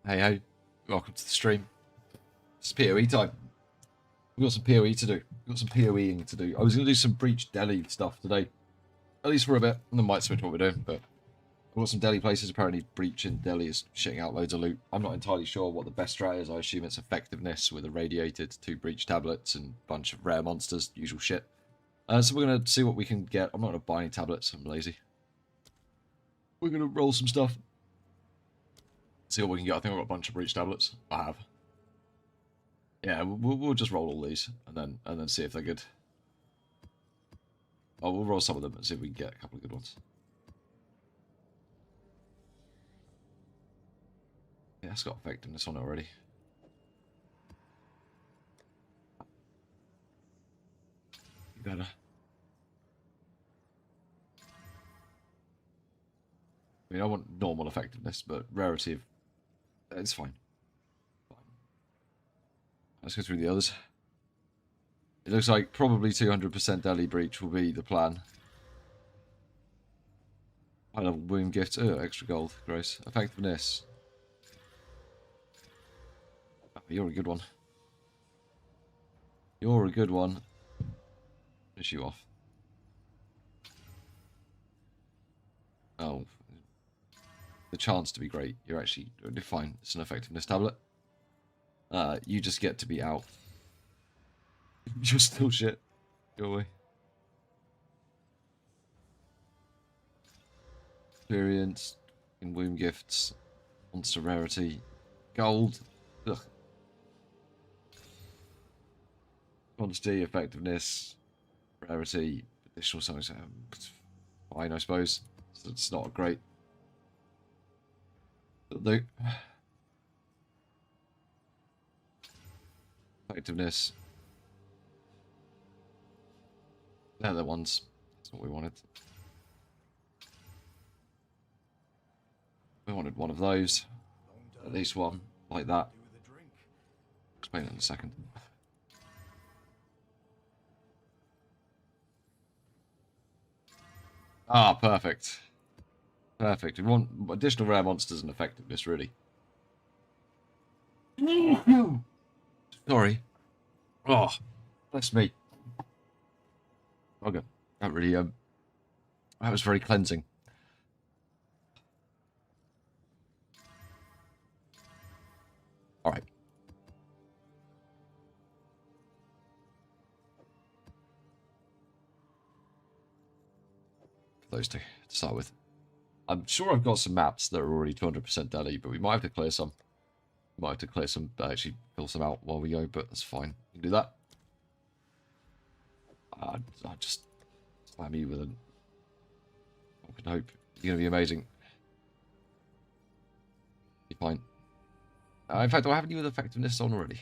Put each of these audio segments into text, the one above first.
Hey, hey, welcome to the stream. It's PoE time. We've got some PoE to do. We've got some PoEing to do. I was going to do some Breach Delhi stuff today, at least for a bit, and then might switch what we're doing, but we've got some Delhi places. Apparently, Breach in Delhi is shitting out loads of loot. I'm not entirely sure what the best strat is. I assume it's effectiveness with irradiated 2 Breach tablets and a bunch of rare monsters, usual shit. So we're going to see what we can get. I'm not going to buy any tablets. I'm lazy. We're going to roll some stuff. See what we can get. I think I've got a bunch of Breach tablets. I have. Yeah, we'll just roll all these and then see if they're good. Oh, we'll roll some of them and see if we can get a couple of good ones. Yeah, it's got effectiveness on it already. Better. I mean, I want normal effectiveness, but rarity of... It's fine. Let's go through the others. It looks like probably 200% Delhi Breach will be the plan. High level wound gift. Oh, extra gold. Gross. Effectiveness. Oh, you're a good one. You're a good one. Finish you off. Oh. The chance to be great. You're actually fine. It's an effectiveness tablet. You just get to be out. You're still shit. Go away. Experience. In womb gifts. Monster rarity. Gold. Ugh. Quantity, effectiveness, rarity, additional something. Fine, I suppose. So it's not great. The effectiveness. They're the ones. That's what we wanted. We wanted one of those. At least one. Like that. Explain it in a second. Ah, perfect. Perfect. We want additional rare monsters and effectiveness, really. Sorry. Oh, bless me. Okay. That really, that was very cleansing. Alright. Those two to start with. I'm sure I've got some maps that are already 200% Delhi, but we might have to clear some. We might have to clear some, actually fill some out while we go, but that's fine. We can do that. I'll just slam you with an... I can hope. You're going to be amazing. You're fine. In fact, do I have any with effectiveness on already?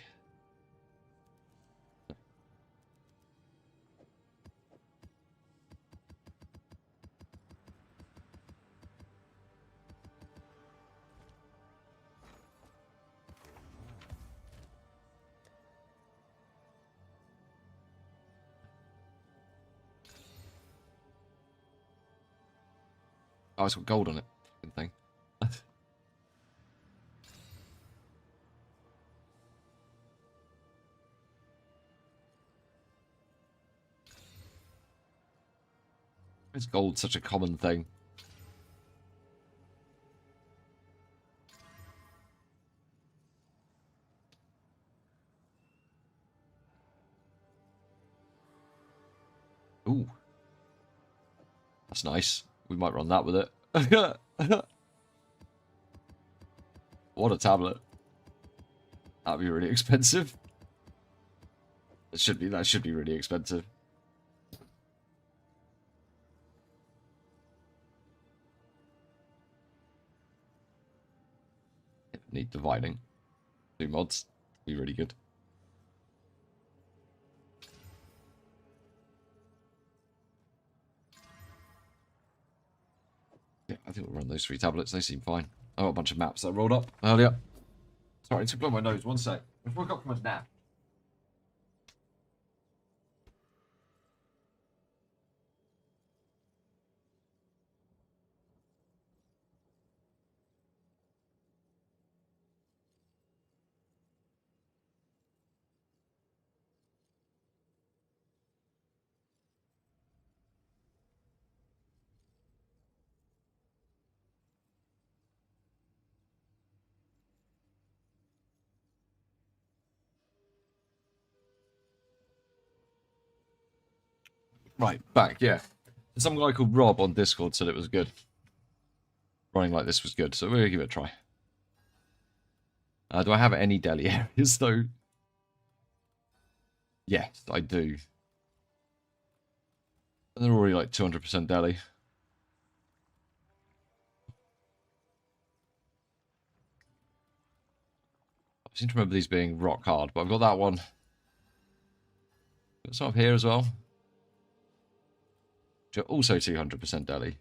Oh, it's got gold on it. Good thing. Is gold such a common thing? Ooh. That's nice. We might run that with it. What a tablet. That'd be really expensive. That should be really expensive. Need dividing. 2 mods. Be really good. Yeah, I think we'll run those 3 tablets. They seem fine. I got a bunch of maps that I rolled up earlier. Sorry, to blow my nose. One sec. I've woke up from a nap. Right, back, yeah. Some guy called Rob on Discord said it was good. Running like this was good, so we're going to give it a try. Do I have any deli areas, though? Yes, I do. And they're already like 200% deli. I seem to remember these being rock hard, but I've got that one. Got some up here as well. Which are also 200% deli.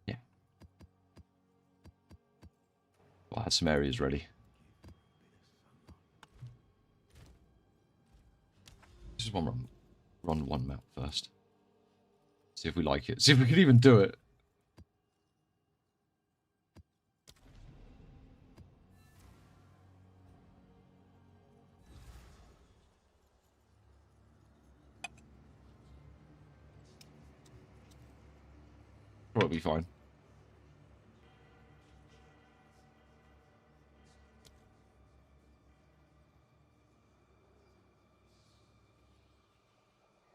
Yeah. Well, I have some areas ready. Just run one map first. See if we like it. See if we can even do it. Probably fine.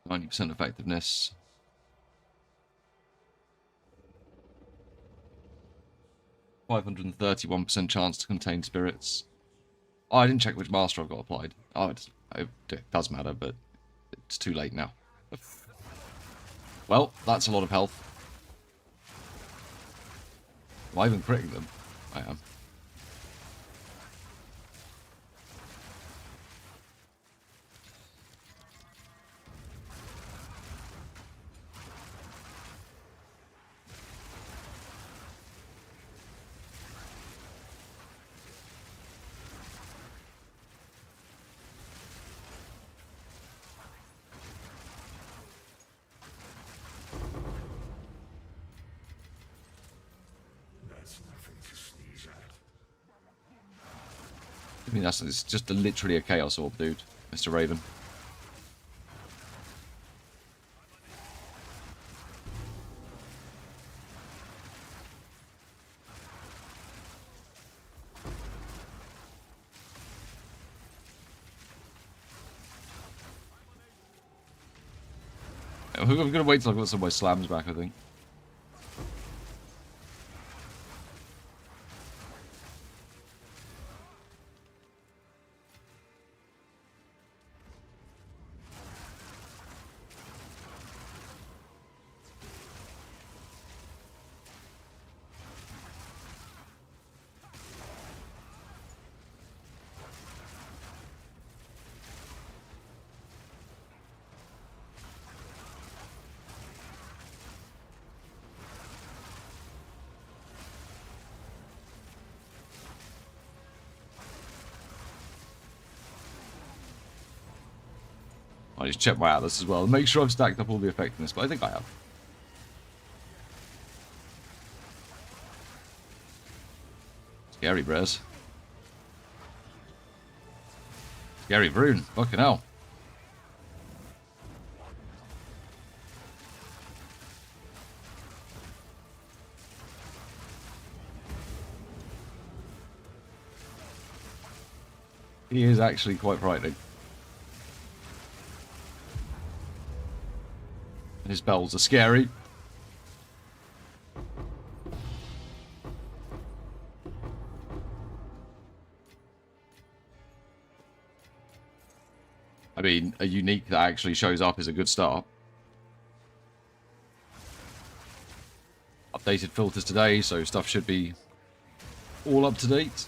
%90 effectiveness. %531 chance to contain spirits. Oh, I didn't check which master I've got applied. Oh, it does matter, but it's too late now. Well, that's a lot of health. Am I even critting them? I am. I mean, it's just literally a Chaos Orb, dude, Mr. Raven. I'm going to wait till I've got some of my slams back, I think. I just check my atlas as well. Make sure I've stacked up all the effectiveness, but I think I have. Scary, Brez. Scary Brune. Fucking hell. He is actually quite frightening. His bells are scary. I mean, a unique that actually shows up is a good start. Updated filters today, so stuff should be all up to date.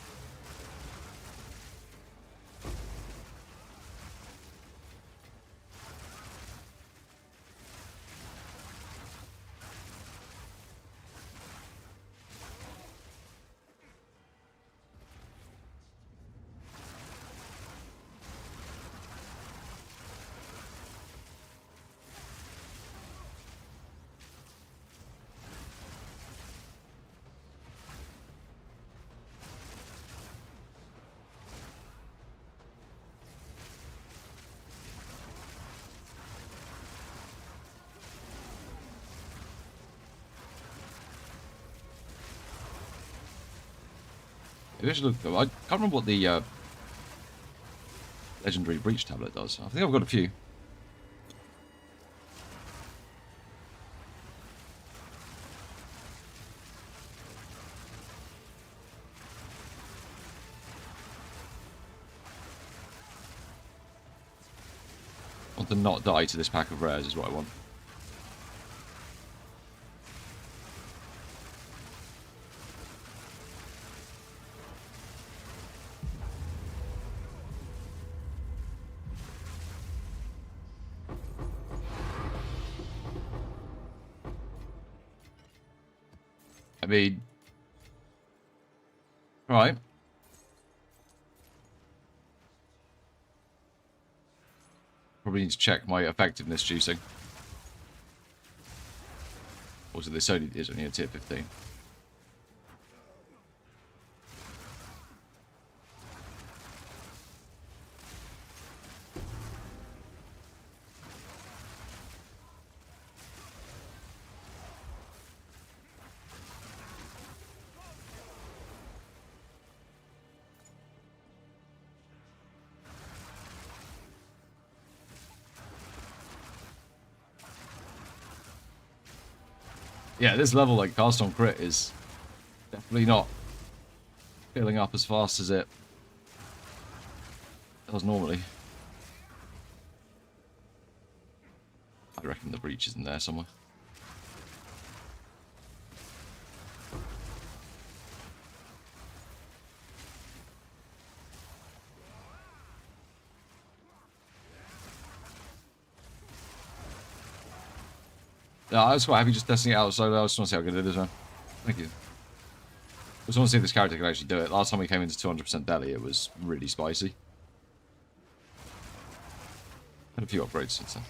Maybe I should look. I can't remember what the legendary breach tablet does. I think I've got a few. I want to not die to this pack of rares is what I want. I mean, right. Probably need to check my effectiveness juicing. Also, this only is only a tier 15. Yeah, this level, like, cast on crit is definitely not filling up as fast as it does normally. I reckon the breach is in there somewhere. No, I was quite happy just testing it out solo. I just want to see how good it is, man. Thank you. I just want to see if this character can actually do it. Last time we came into 200% Delhi, it was really spicy. Had a few upgrades since then.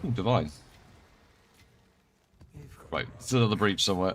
Ooh, divine. Right, still another breach somewhere.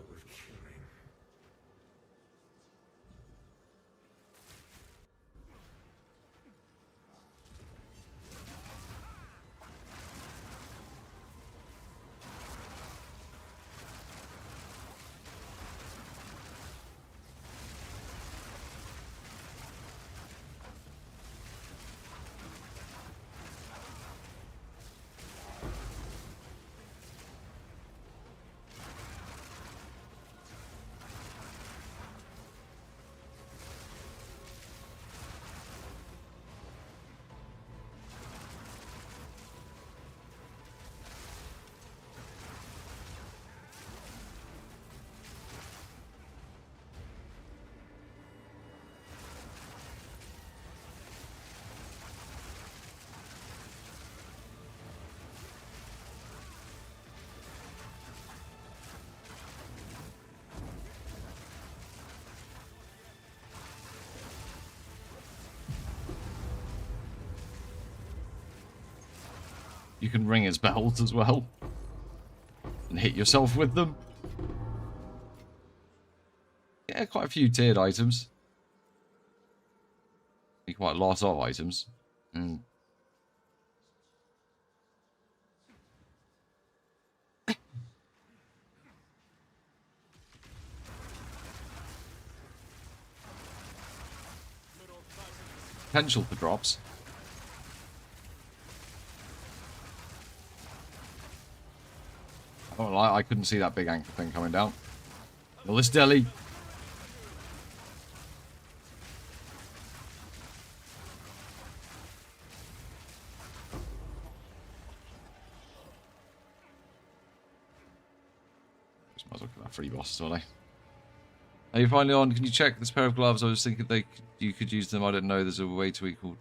You can ring his bells as well. And hit yourself with them. Yeah, quite a few tiered items. Quite a lot of items. Mm. Potential for drops. Oh, I couldn't see that big anchor thing coming down. Well, this deli. Just might as well get that free boss, don't I? Are you finally on? Can you check this pair of gloves? I was thinking you could use them. I don't know. There's a way to equal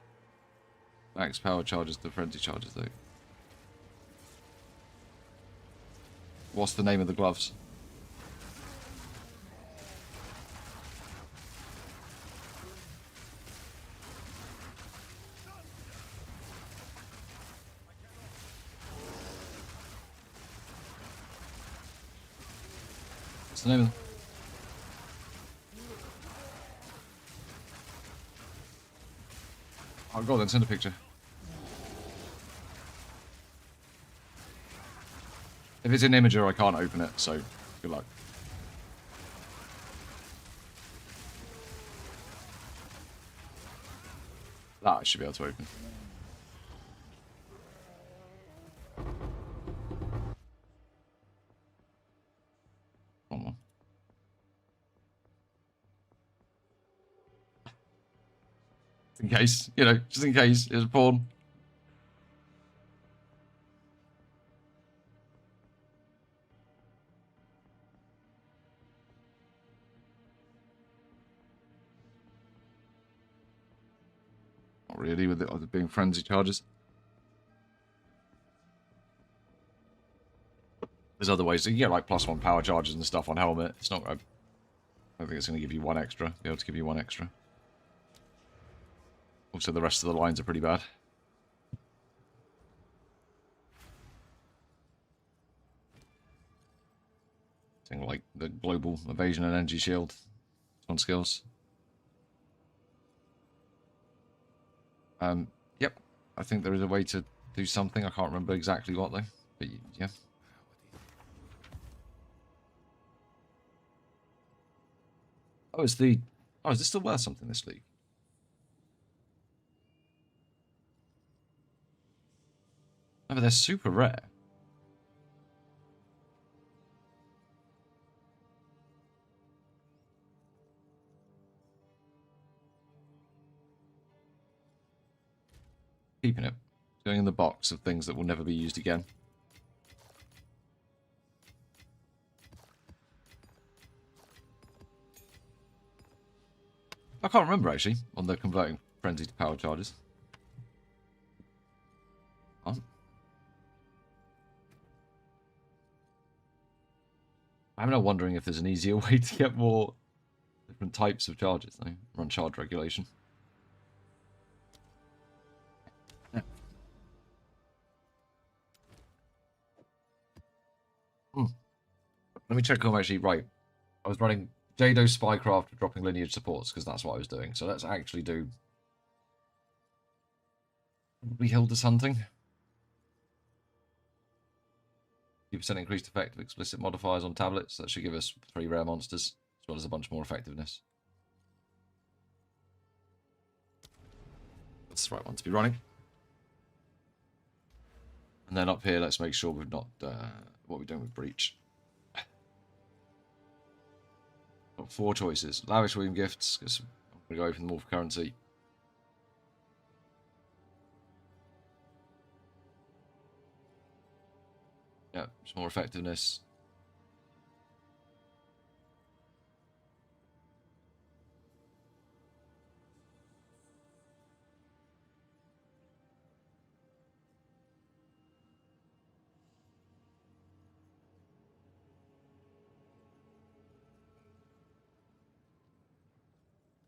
max power charges to frenzy charges, though. What's the name of the gloves? What's the name of them? Oh, go on then, send a picture. If it's an imager, I can't open it, so good luck. That I should be able to open. One more. In case, you know, just in case it's porn. Not really, with it being frenzy charges. There's other ways. You can get like +1 power charges and stuff on helmet. It's not. I don't think it's going to give you one extra. Be able to give you one extra. Also, the rest of the lines are pretty bad. Thing like the global evasion and energy shield on skills. Yep. I think there is a way to do something. I can't remember exactly what though. But yeah. Oh, is this still worth something this league? No, but they're super rare. Keeping it. It's going in the box of things that will never be used again. I can't remember actually on the converting frenzy to power charges. Oh. I'm now wondering if there's an easier way to get more different types of charges though. Run charge regulation. Yeah. Let me check I'm actually right. I was running Jado Spycraft dropping lineage supports because that's what I was doing. So let's actually do. We Hilda's hunting. 2% increased effect of explicit modifiers on tablets. That should give us 3 rare monsters, as well as a bunch more effectiveness. That's the right one to be running. And then up here, let's make sure we've not what we're doing with Breach. Got 4 choices. Lavish William gifts, because I'm going to go for the more for currency. Yeah, some more effectiveness.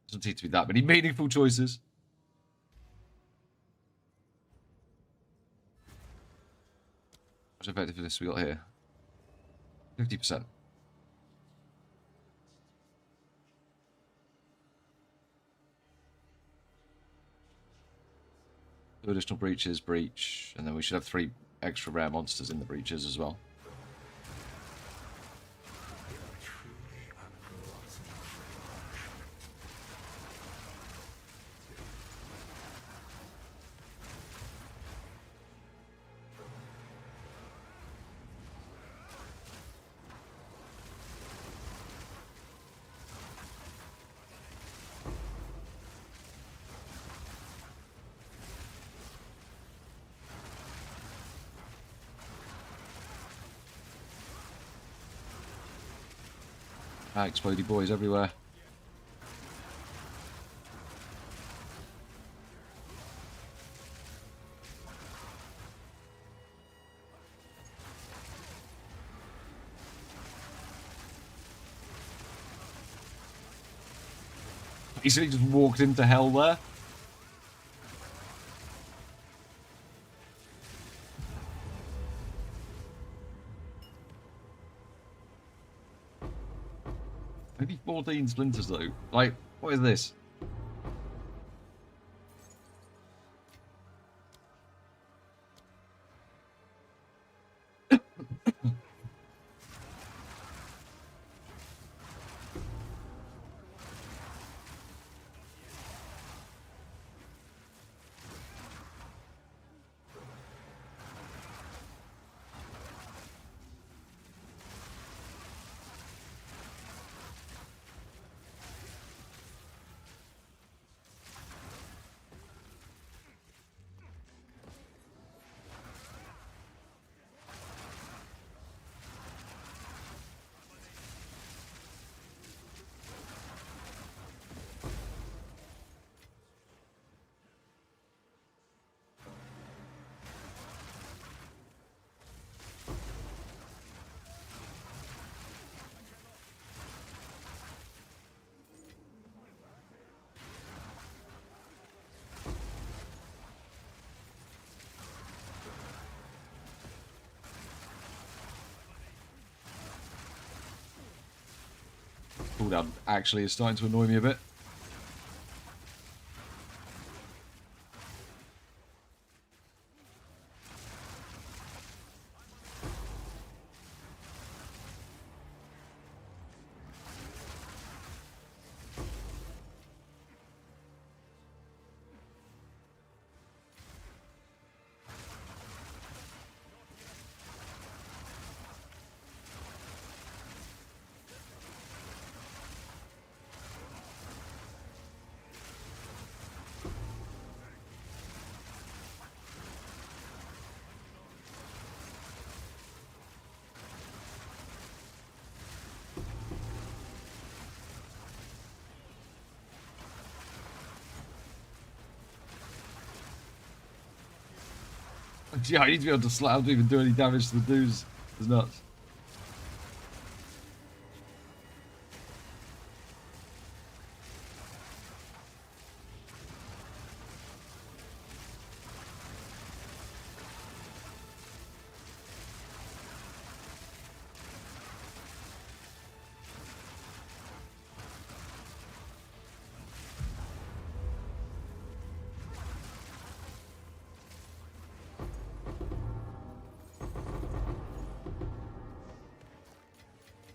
Doesn't seem to be that many meaningful choices. How much effectiveness we got here? 50%. 2 additional breaches, breach, and then we should have 3 extra rare monsters in the breaches as well. Ah, explodey boys everywhere. Basically just walked into hell there. Only 14 splinters though. Like, what is this? Cooldown actually is starting to annoy me a bit. Yeah, I need to be able to slap. Don't even do any damage to the dudes. It's nuts.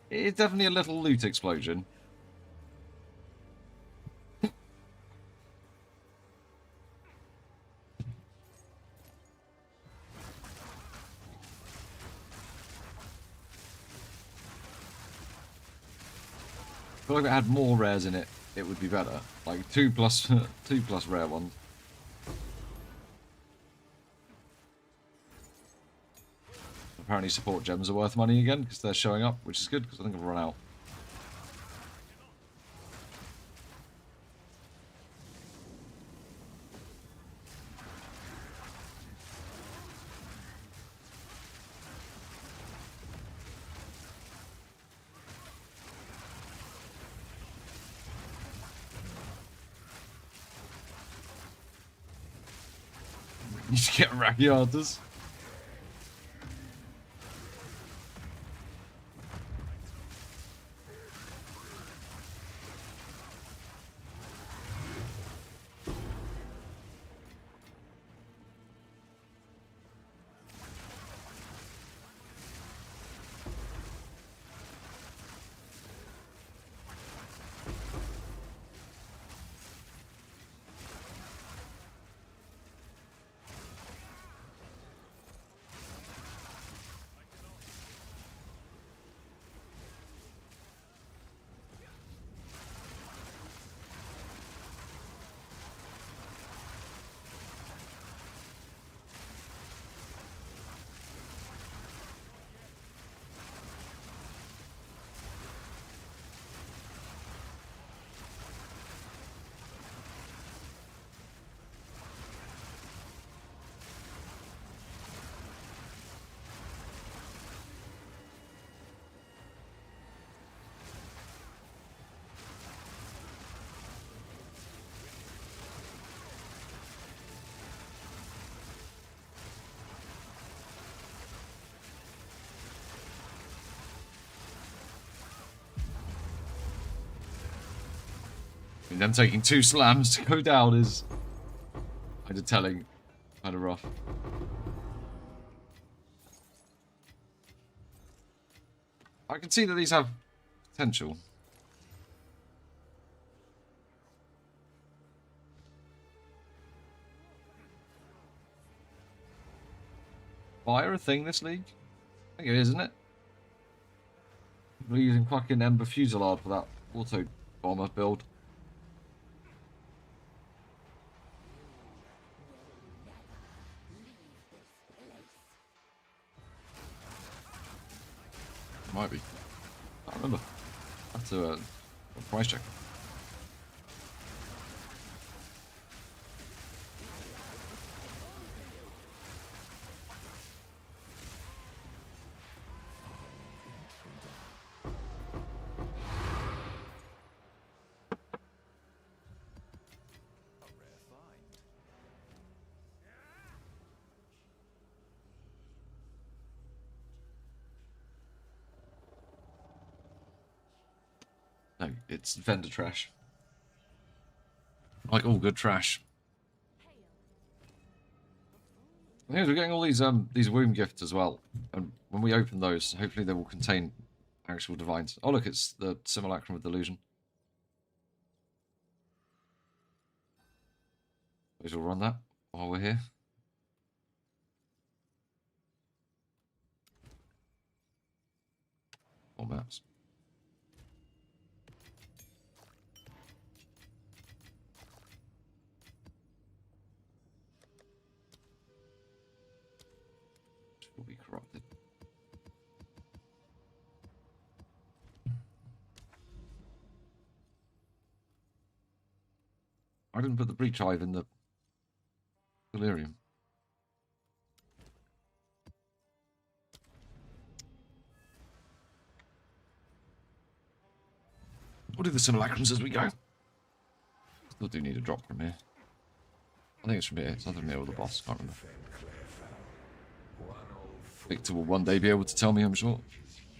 It's definitely a little loot explosion. I feel like if it had more rares in it, it would be better. Like 2 plus 2 plus rare ones. Apparently support gems are worth money again because they're showing up, which is good because I think I've run out. You should get Rakiatas. I mean, them taking 2 slams to go down is kind of telling, kind of rough. I can see that these have potential. Fire a thing this league? I think it is, isn't it? We're using fucking Ember Fusillade for that auto bomber build. Might be. I don't remember. I have to price check. No, it's vendor trash. Like all good trash. Here's we're getting all these womb gifts as well, and when we open those, hopefully they will contain actual divines. Oh look, it's the simulacrum of delusion. Those will run that while we're here. More maps. Will be corrupted. I didn't put the breach hive in the delirium. We'll do the simulacrums as we go. Still do need a drop from here. I think it's from here. It's either from here or the boss. Can't remember. Victor will one day be able to tell me, I'm sure.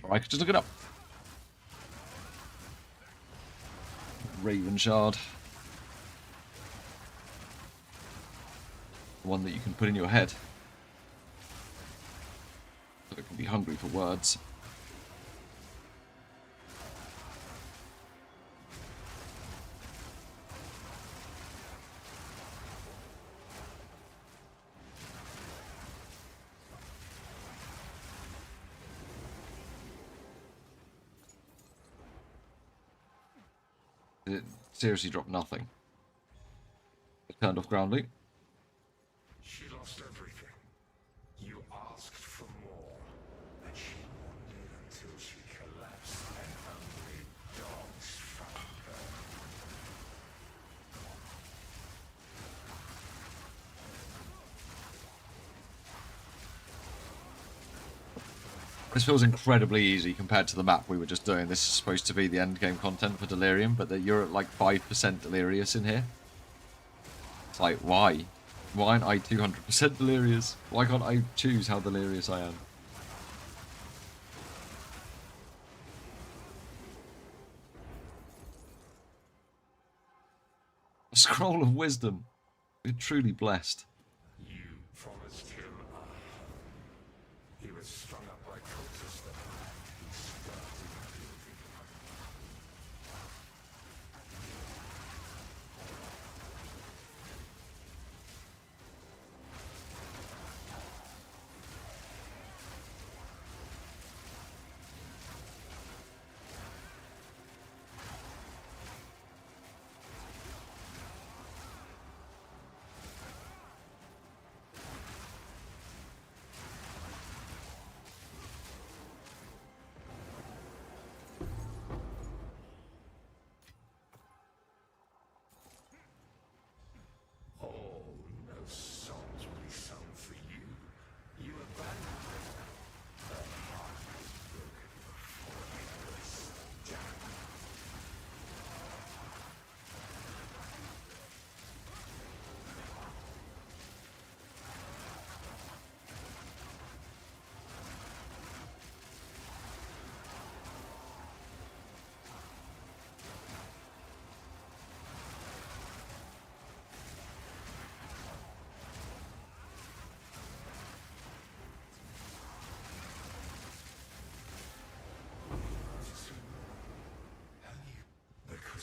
Or I could just look it up. Raven Shard. One that you can put in your head. So it can be hungry for words. It seriously dropped nothing. It turned off ground loop. She lost everything. You asked for more, and she wandered until she collapsed, and hungry dogs found her. This feels incredibly easy compared to the map we were just doing. This is supposed to be the end game content for Delirium, but that you're at like 5% Delirious in here. It's like, why? Why aren't I 200% Delirious? Why can't I choose how Delirious I am? A scroll of wisdom. We're truly blessed. You promised him honor. He was strung up by cultists that night. He started building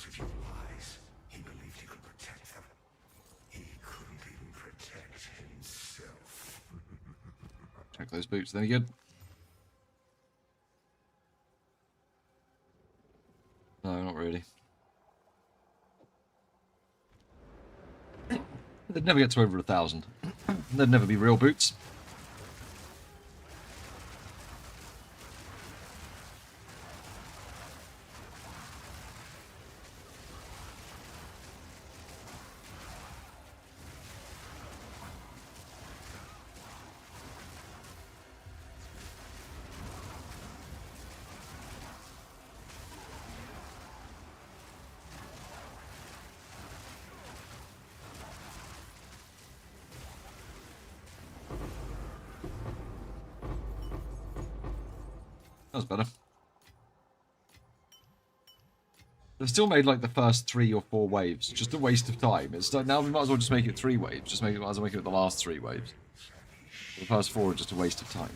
because of your lies, he believed he could protect them. He couldn't even protect himself. Check those boots, then again. No, not really. They'd never get to over 1,000. They'd never be real boots. That was better. They've still made like the first 3 or 4 waves. Just a waste of time. It's like now we might as well just make it 3 waves. Just make it, might as well make it the last 3 waves. The first 4 are just a waste of time.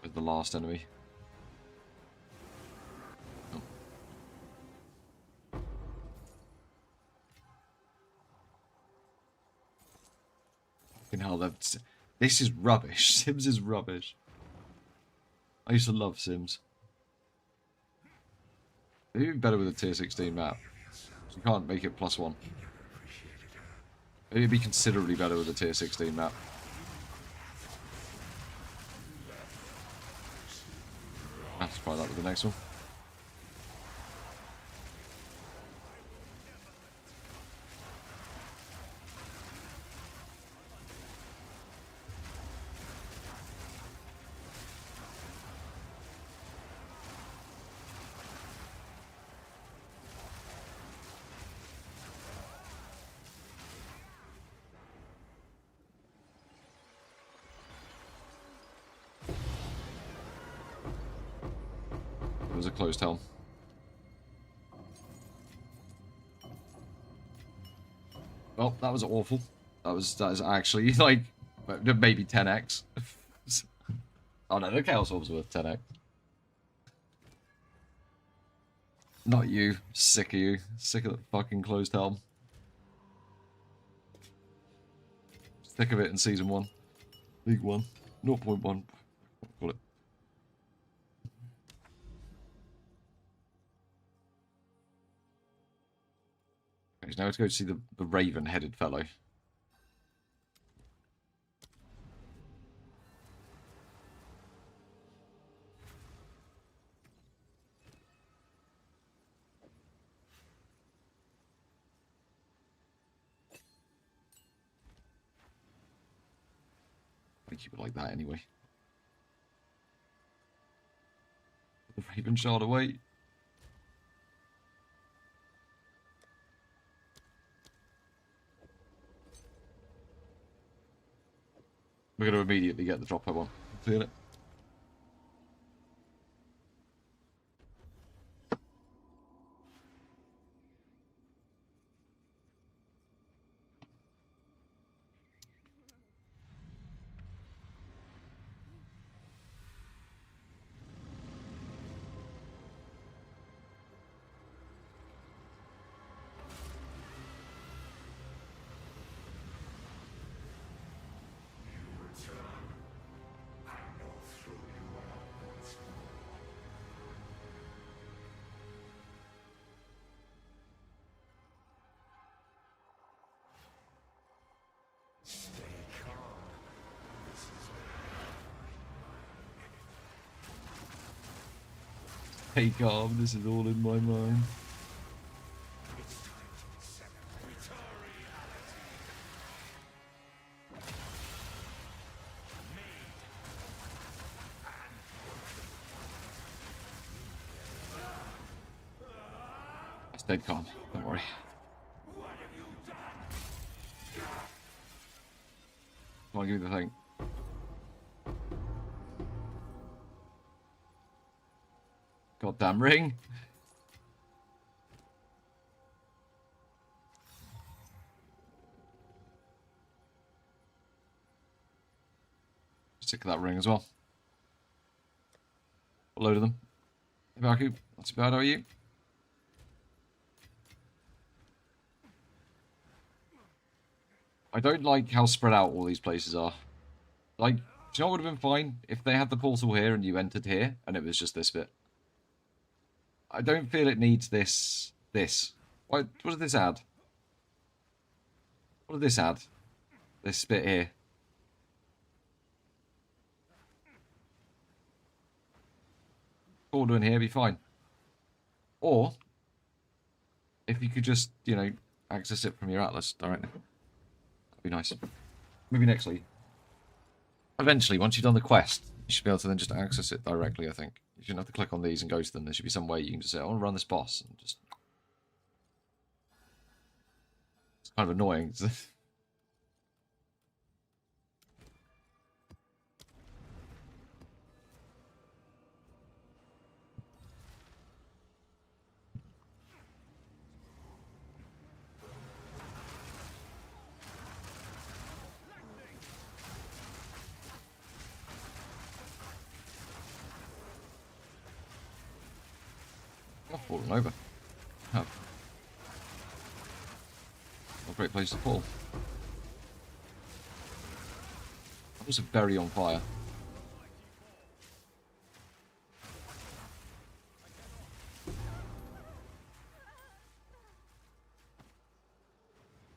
With the last enemy. Oh. Fucking hell, this is rubbish. Sims is rubbish. I used to love Sims. It'd be better with a tier 16 map. So you can't make it +1. It'd be considerably better with a tier 16 map. Let's try that with the next one. It was a closed helm. Well, that was awful. That is actually like maybe 10x. Oh no, the Chaos Orb's worth 10x. Not you. Sick of you. Sick of that fucking closed helm. Sick of it in Season 1. League 1. 0.1. Call it. Okay, so now let's go see the raven-headed fellow. I keep it like that anyway. Put the raven shard away. We're going to immediately get the drop I want. Feel it. Hey, calm, this is all in my mind. It's dead calm. Don't worry. Come on, give me the thing. Goddamn ring. Sick of that ring as well. A load of them. Hey, Baku, not too bad, how are you? I don't like how spread out all these places are. Like, do you know what would have been fine? If they had the portal here and you entered here, and it was just this bit. I don't feel it needs this. What does this add? What did this add? This bit here. Portal in here, be fine. Or, if you could just, you know, access it from your Atlas directly. That'd be nice. Maybe next week. Eventually, once you've done the quest, you should be able to then just access it directly, I think. You shouldn't have to click on these and go to them. There should be some way you can just say, I want to run this boss. And just... It's kind of annoying. I've fallen over. Have. What a great place to fall. That was a berry on fire.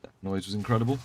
That noise was incredible.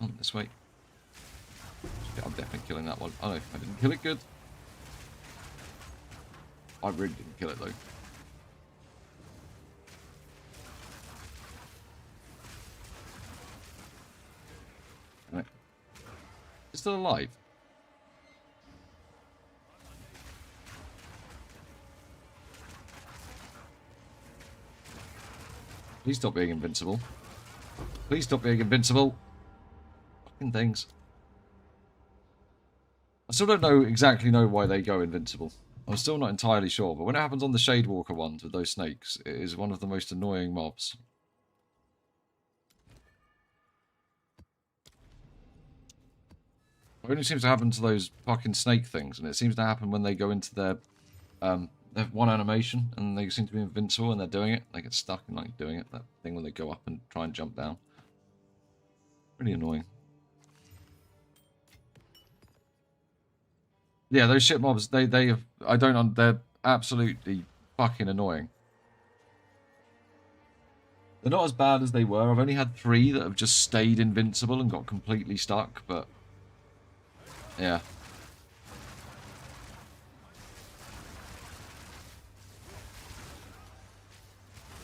On this way. I'm definitely killing that one. Oh no, I didn't kill it good. I really didn't kill it though. Right. It's still alive. Please stop being invincible. Please stop being invincible. Fucking things. I still don't exactly know why they go invincible. I'm still not entirely sure, but when it happens on the Shadewalker ones with those snakes, it is one of the most annoying mobs. It only seems to happen to those fucking snake things, and it seems to happen when they go into their one animation, and they seem to be invincible, and they're doing it. They get stuck in like doing it. That thing when they go up and try and jump down. Really annoying. Yeah, those shit mobs, they're absolutely fucking annoying. They're not as bad as they were. I've only had 3 that have just stayed invincible and got completely stuck, but yeah.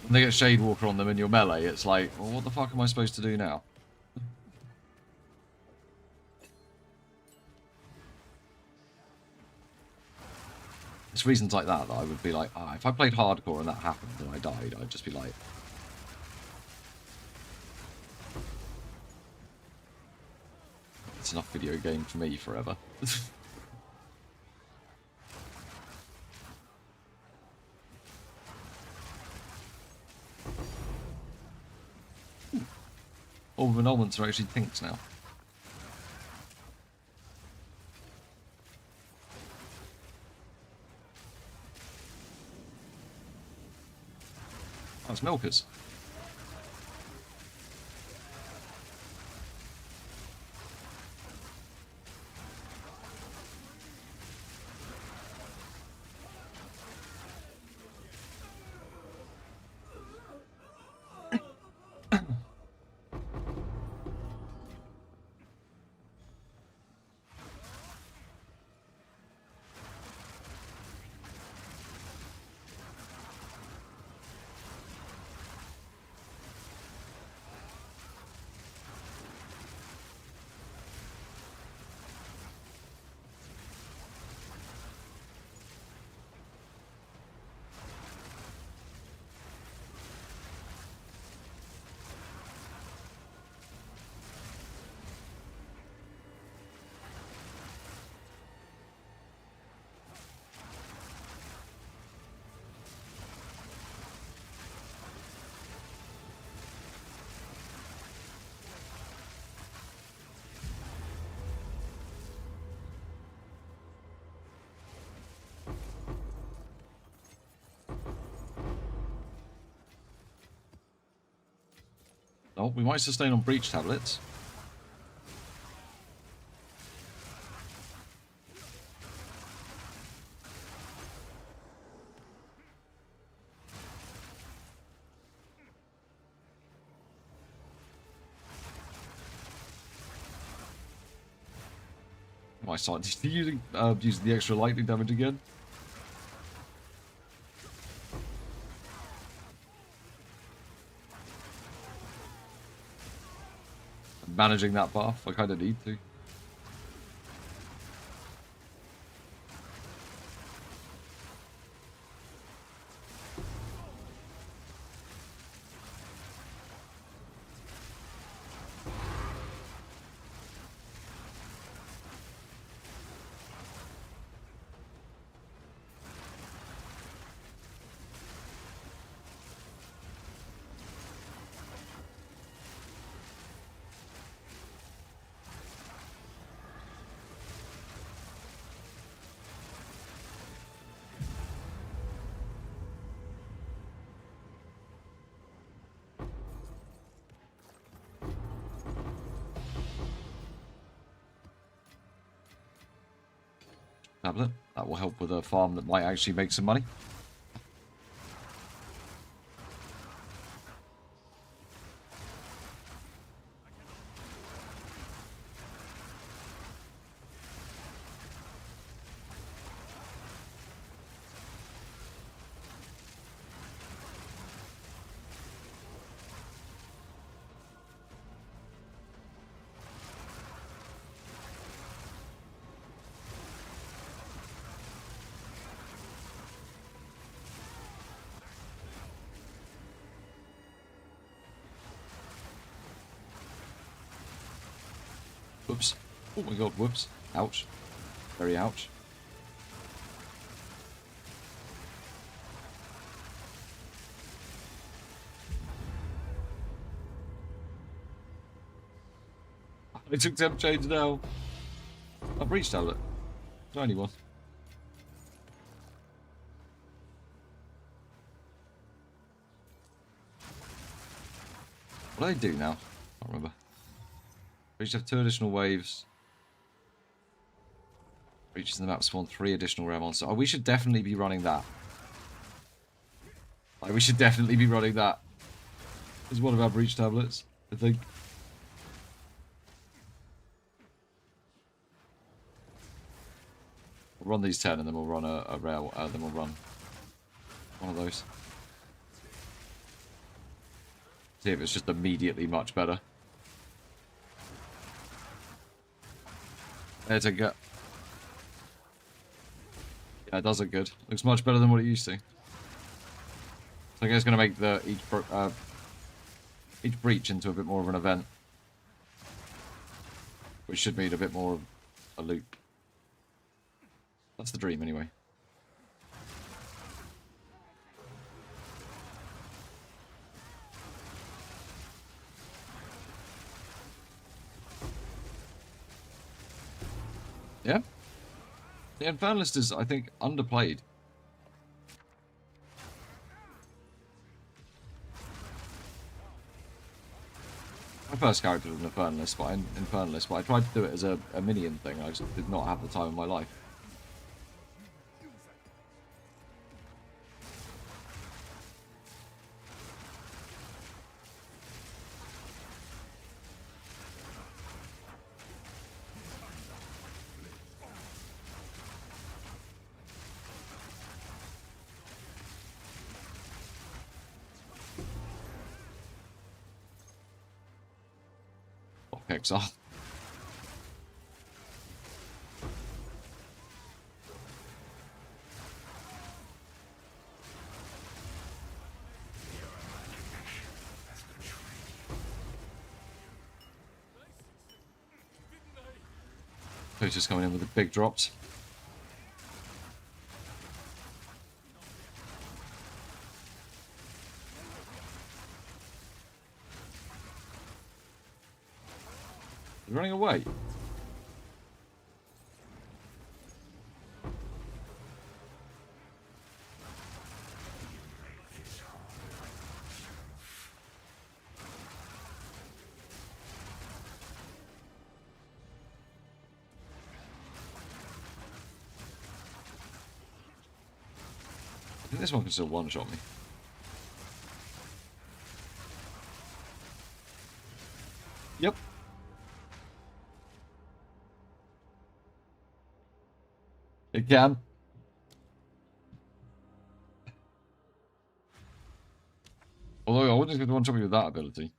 When they get Shadewalker on them in your melee, it's like, well, what the fuck am I supposed to do now? It's reasons like that I would be like, if I played hardcore and that happened and I died, I'd just be like... It's enough video game for me forever. All the annulments are actually pinks now. That's milkers. Oh, we might sustain on breach tablets. Might start using the extra lightning damage again. Managing that buff, I kind of need to. Tablet. That will help with a farm that might actually make some money. Whoops. Oh my god, whoops. Ouch. Very ouch. I took temp change now. I've reached tablet. Tiny one. What do they do now? I can't remember. We should have 2 additional waves. Reaches in the map spawn 3 additional rare monsters. Oh, we should definitely be running that. Like, we should definitely be running that. As one of our breach tablets, I think. We'll run these 10 and then we'll run a rare, then we'll run one of those. See if it's just immediately much better. There's a gut. Yeah, it does look good. Looks much better than what it used to. So I guess it's going to make the each breach into a bit more of an event, which should mean a bit more of a loop. That's the dream, anyway. Yeah. The Infernalist is, I think, underplayed. My first character was an Infernalist, but I tried to do it as a minion thing. I just did not have the time of my life. Exile. Just coming in with the big drops. You're running away. I think this one can still one-shot me. Yep. It can. Although I wouldn't expect one shot me with that ability.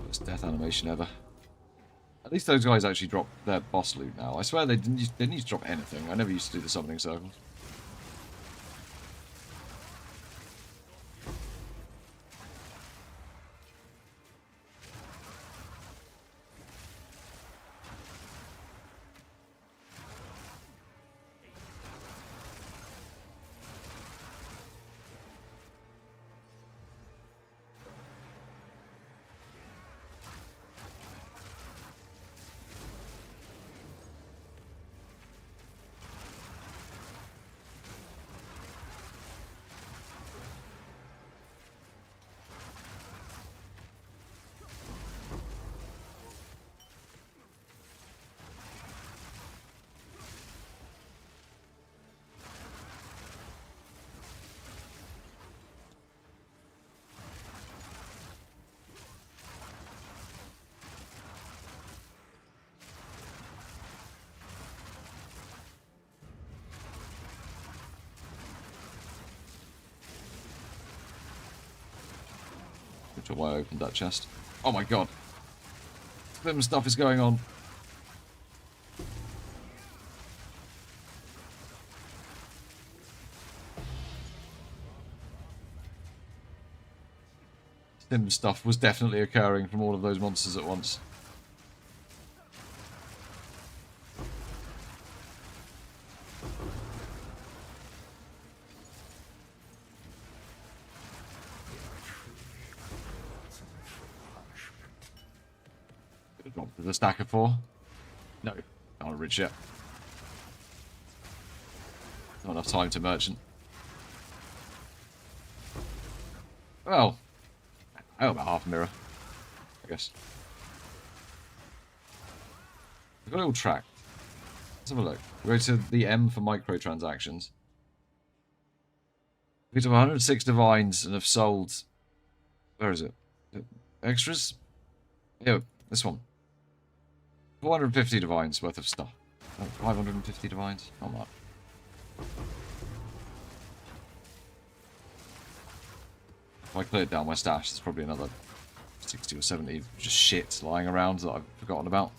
Best death animation ever. At least those guys actually drop their boss loot now. I swear they didn't used to drop anything. I never used to do the summoning circles. Which is why I opened that chest. Oh my god. Some stuff is going on. Sim stuff was definitely occurring from all of those monsters at once. Dropped the stack of 4. No, not rich yet. Not enough time to merchant. Well, I got about half a mirror, I guess. We've got it all tracked. Let's have a look. We go to the M for microtransactions. We have 106 divines and have sold... Where is it? Extras? Yeah, this one. 450 divines worth of stuff. 550 divines? Not much. If I cleared down my stash, there's probably another 60 or 70 just shit lying around that I've forgotten about.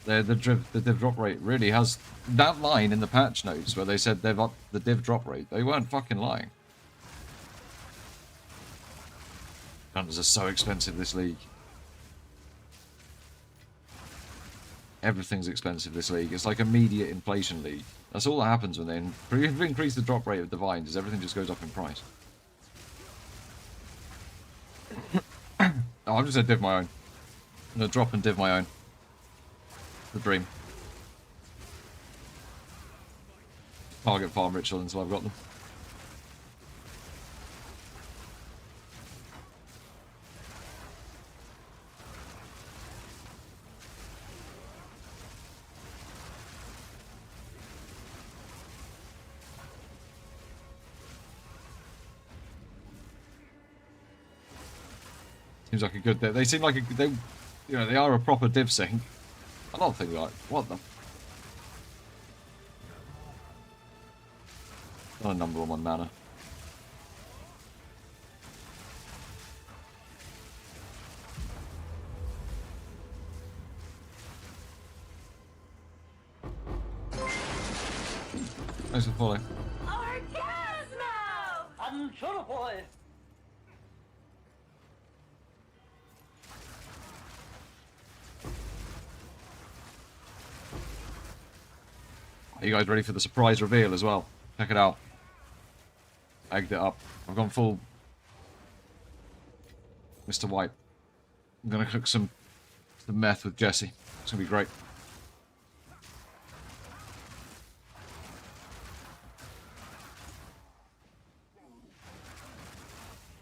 The div drop rate really has... That line in the patch notes where they said they've upped the div drop rate, they weren't fucking lying. Guns are so expensive this league. Everything's expensive this league. It's like immediate inflation league. That's all that happens when they increase the drop rate of divines, is everything just goes up in price. Oh, I'm just gonna div my own. I'm gonna drop and div my own. The dream. Target farm ritual until I've got them. Seems like a good... They seem like a... They, you know, they are a proper div sync. I don't think like... What the... Not a number one mana. Thanks for the follow. Are you guys ready for the surprise reveal as well? Check it out. Egged it up. I've gone full Mr. White. I'm gonna cook some meth with Jesse. It's gonna be great.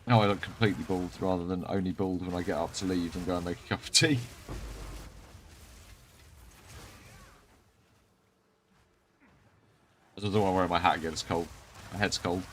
Now I look completely bald rather than only bald when I get up to leave and go and make a cup of tea. I don't want to wear my hat again, it's cold. My head's cold.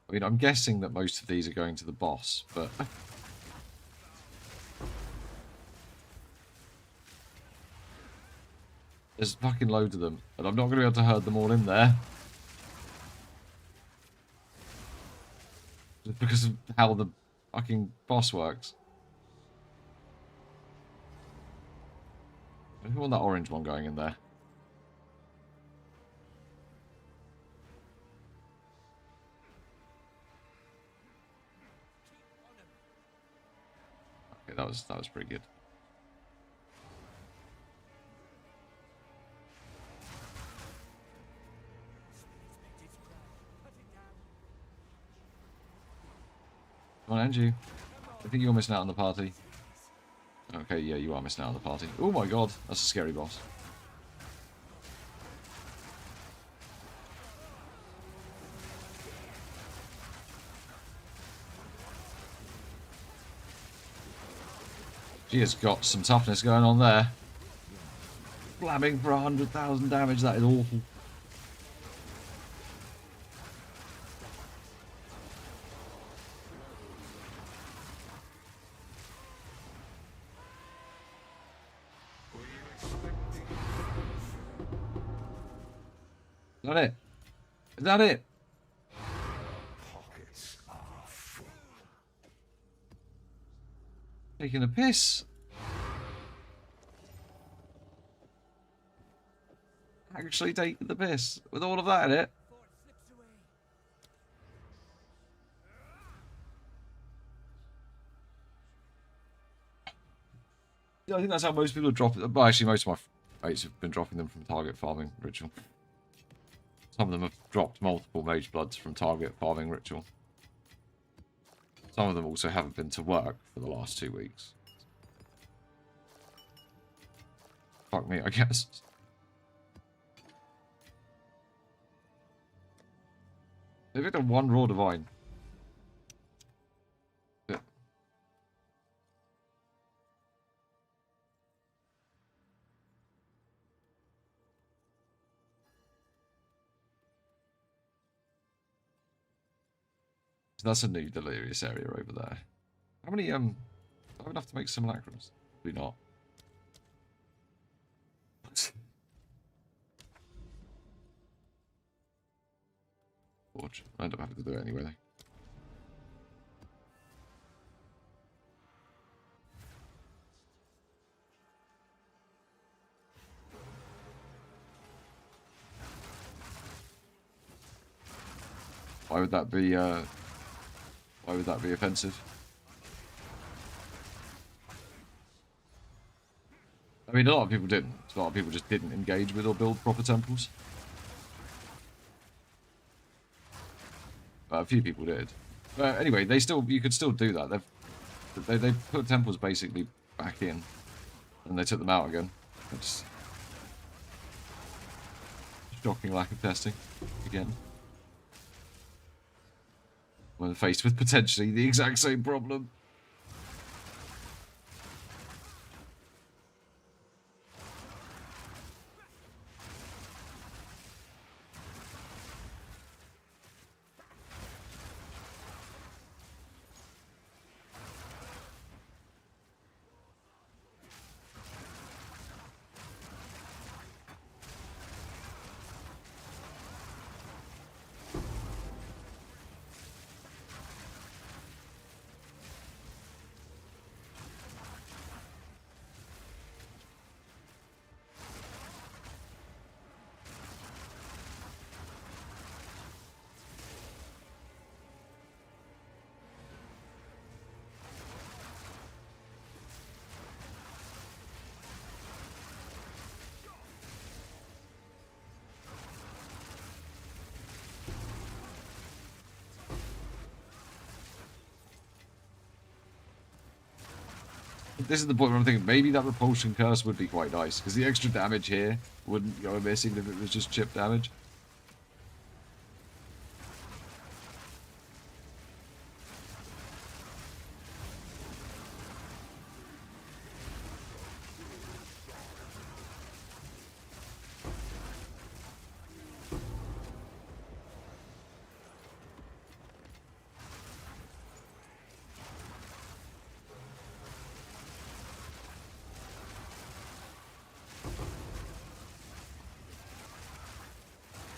I mean, I'm guessing that most of these are going to the boss, but... There's fucking loads of them, and I'm not going to be able to herd them all in there. Just because of how the fucking boss works. I want that orange one going in there. Okay, that was pretty good. Come on, Andrew. I think you're missing out on the party. Okay, yeah, you are missing out on the party. Oh my god, that's a scary boss. She has got some toughness going on there. Blamming for 100,000 damage, that is awful. Is that it? Is that it? Pockets are Taking a piss. Actually taking the piss. With all of that in it. Yeah, I think that's how most people drop it. Well, actually, most of my mates have been dropping them from target farming ritual. Some of them have dropped multiple mage bloods from target farming ritual. Some of them also haven't been to work for the last 2 weeks. Fuck me, I guess. They've done one raw divine. Yeah. So that's a new delirious area over there. How many, do I have enough to make simulacrums? Probably not. Forge. I end up having to do it anyway, though. Why would that be offensive? I mean, a lot of people didn't. A lot of people just didn't engage with or build proper temples. But a few people did. But anyway, you could still do that. They put temples basically back in, and they took them out again. It's shocking lack of testing again. When faced with potentially the exact same problem. This is the point where I'm thinking maybe that repulsion curse would be quite nice, because the extra damage here wouldn't go amiss even if it was just chip damage.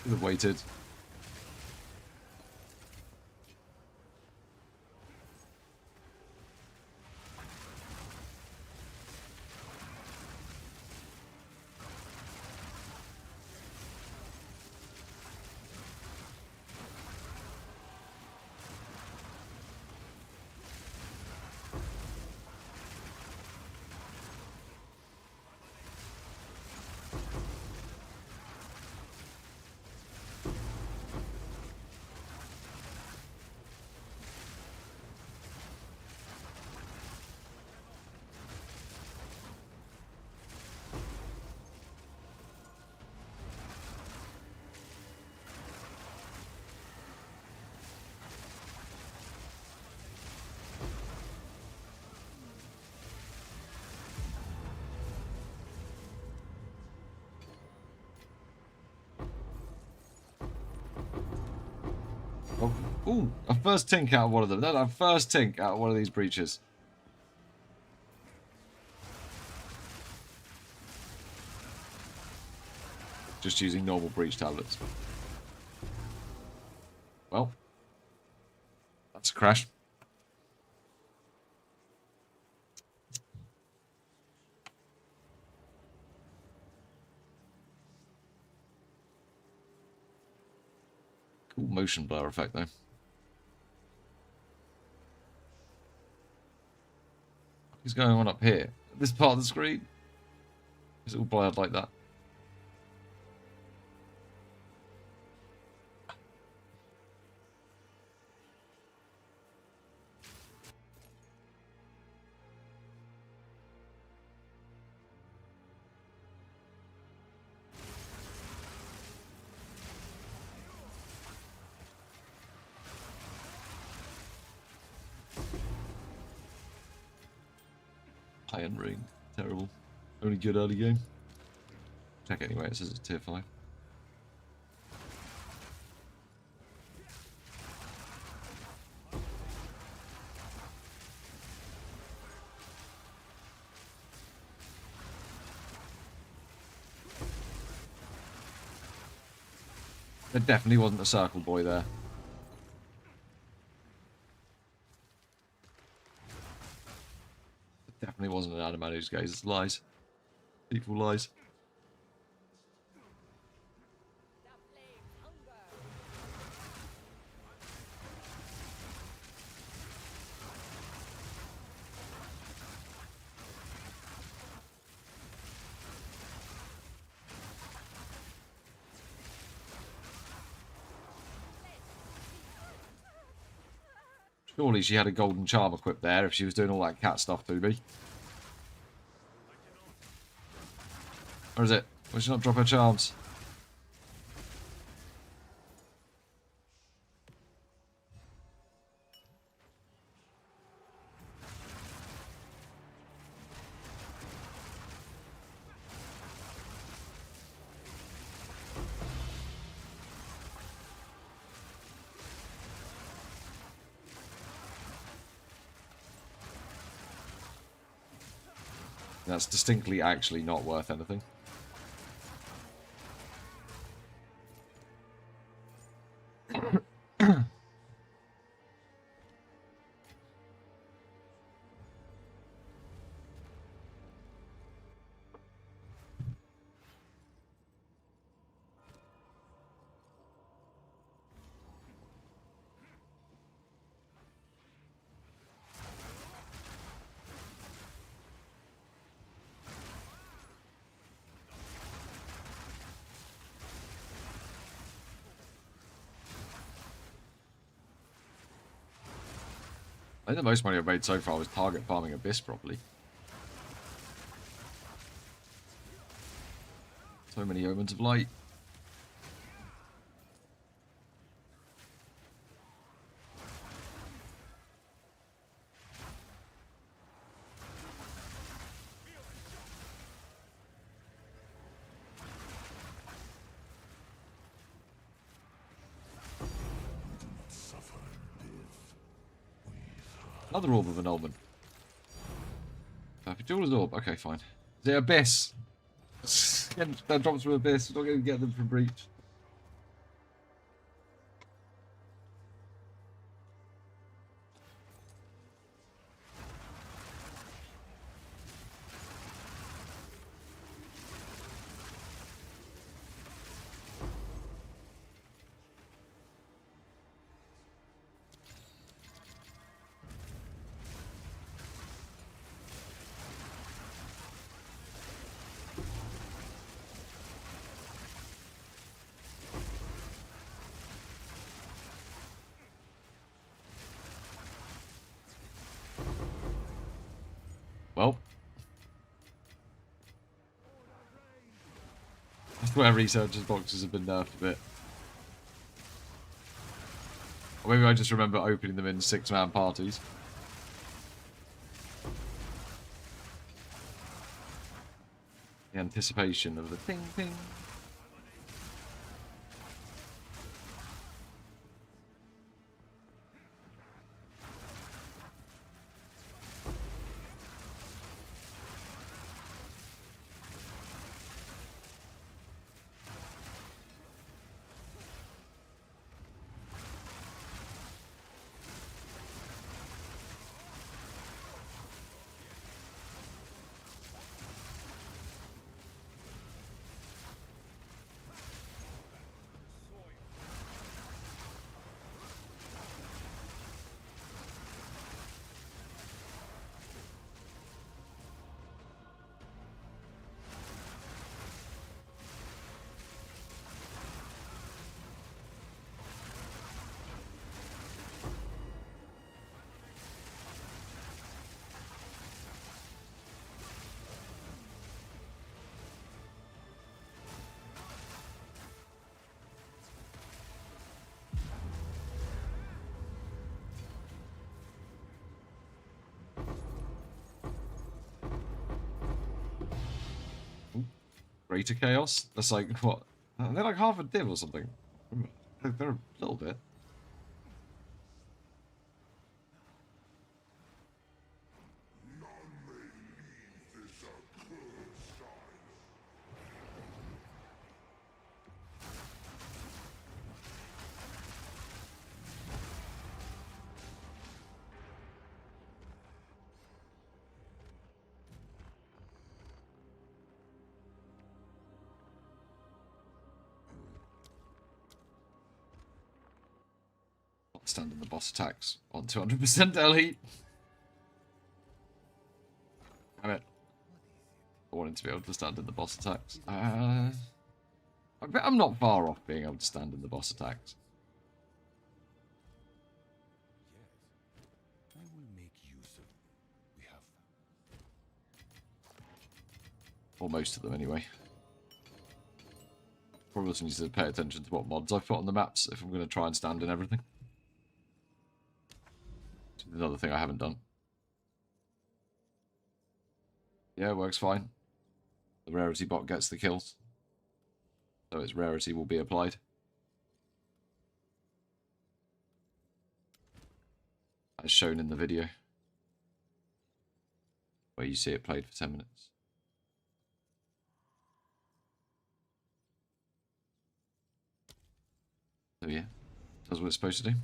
Could have waited. Oh, ooh, a first tink out of one of them. No, a first tink out of one of these breaches. Just using normal breach tablets. Well, that's a crash. Cool motion blur effect, though. What's going on up here? This part of the screen? Is it all blurred like that? Iron Ring. Terrible. Only good early game. Check anyway, it says it's tier 5. There definitely wasn't a circle boy there. There definitely wasn't an animal who's gaze. It's lies. People lies. Surely she had a golden charm equipped there if she was doing all that cat stuff to me. Or is it? Why she not drop her charms? That's distinctly actually not worth anything. I think the most money I've made so far was target farming Abyss properly. So many Omens of Light. Another Orb of Annulment. Perfect Jeweler's Orb. Okay, fine. Is it Abyss? That drops from Abyss. We're not going to get them from Breach. Well. I swear researchers' boxes have been nerfed a bit. Or maybe I just remember opening them in 6-man parties. The anticipation of the ping ping. Greater Chaos? That's like, what? They're like half a div or something. They're a little bit. Standing the boss attacks on 200% elite. Damn it. I wanted to be able to stand in the boss attacks. I bet I'm not far off being able to stand in the boss attacks. Yes, I will make use of them. We have them. Or most of them, anyway. Probably also need to pay attention to what mods I've put on the maps if I'm going to try and stand in everything. Another thing I haven't done. Yeah, it works fine. The rarity bot gets the kills. So its rarity will be applied. As shown in the video. Where you see it played for 10 minutes. So yeah, does what it's supposed to do.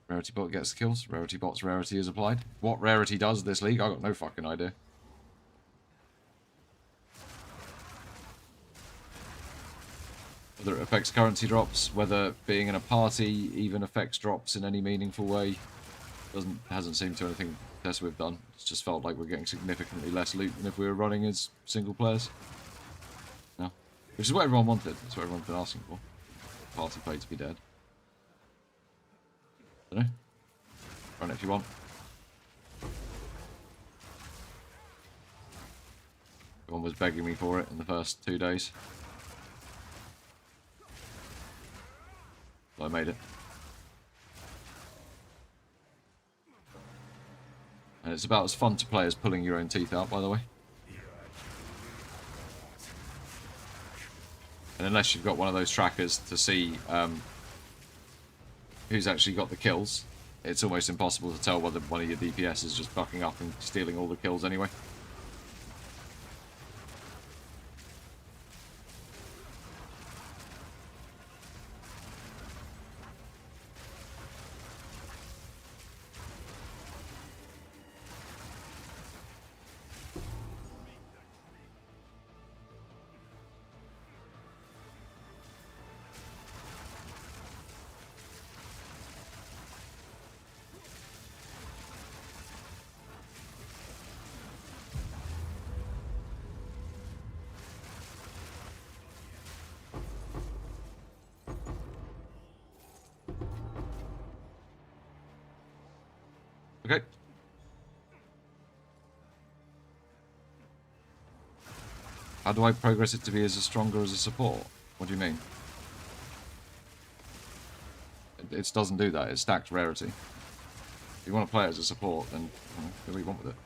Rarity bot gets the kills. Rarity bot's rarity is applied. What rarity does this league, I got no fucking idea. Whether it affects currency drops, whether being in a party even affects drops in any meaningful way, hasn't seemed to anything tests we've done. It's just felt like we're getting significantly less loot than if we were running as single players. No. Which is what everyone wanted. That's what everyone's been asking for. Party play to be dead. Don't know. Run it if you want. Everyone was begging me for it in the first 2 days. So I made it. And it's about as fun to play as pulling your own teeth out, by the way. And unless you've got one of those trackers to see who's actually got the kills, it's almost impossible to tell whether one of your DPS is just fucking up and stealing all the kills anyway. Okay. How do I progress it to be as stronger as a support? What do you mean? It doesn't do that. It stacks rarity. If you want to play it as a support, then do what you want with it.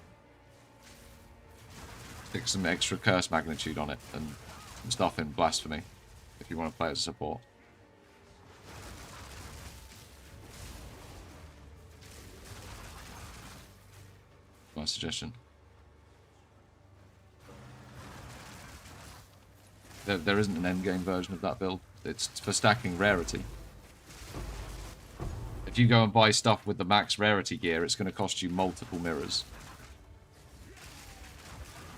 Stick some extra curse magnitude on it and some stuff in blasphemy if you want to play as a support. My suggestion. There isn't an endgame version of that build. It's for stacking rarity. If you go and buy stuff with the max rarity gear, it's going to cost you multiple mirrors.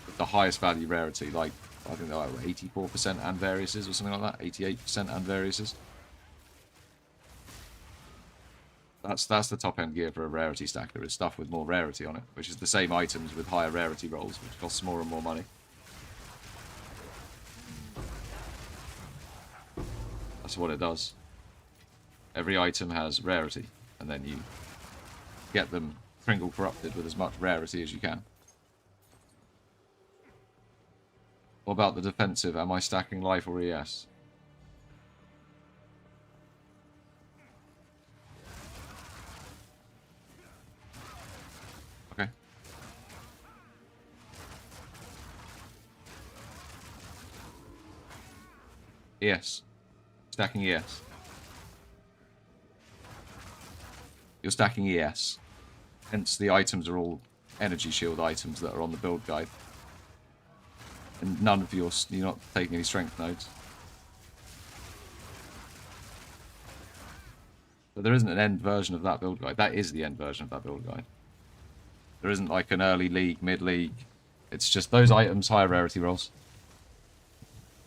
With the highest value rarity, like, I think they're like 84% and variouses or something like that. 88% and variouses. That's the top end gear for a rarity stacker, is stuff with more rarity on it, which is the same items with higher rarity rolls, which costs more and more money. That's what it does. Every item has rarity, and then you get them Pringle corrupted with as much rarity as you can. What about the defensive? Am I stacking life or ES? Okay. ES. Stacking ES. You're stacking ES. Hence the items are all energy shield items that are on the build guide. And none of you're not taking any strength nodes. But there isn't an end version of that build guide. That is the end version of that build guide. There isn't like an early league, mid league. It's just those items, higher rarity rolls.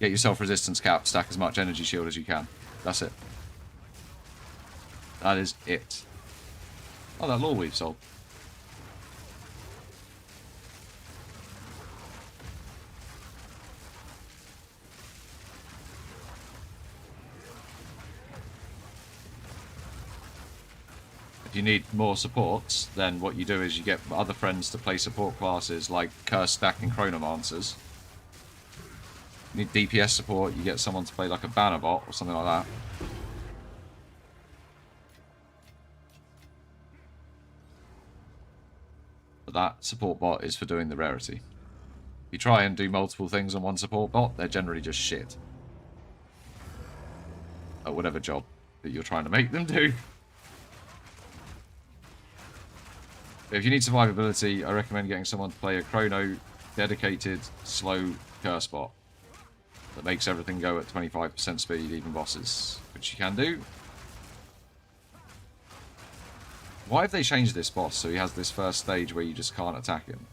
Get yourself resistance cap, stack as much energy shield as you can. That's it. That is it. Oh, that lore we've sold. If you need more supports, then what you do is you get other friends to play support classes like Curse Stack and Chronomancers. You need DPS support, you get someone to play like a Banner Bot or something like that. But that support bot is for doing the rarity. If you try and do multiple things on one support bot, they're generally just shit. At whatever job that you're trying to make them do. If you need survivability, I recommend getting someone to play a chrono, dedicated, slow curse bot that makes everything go at 25% speed, even bosses, which you can do. Why have they changed this boss so he has this first stage where you just can't attack him?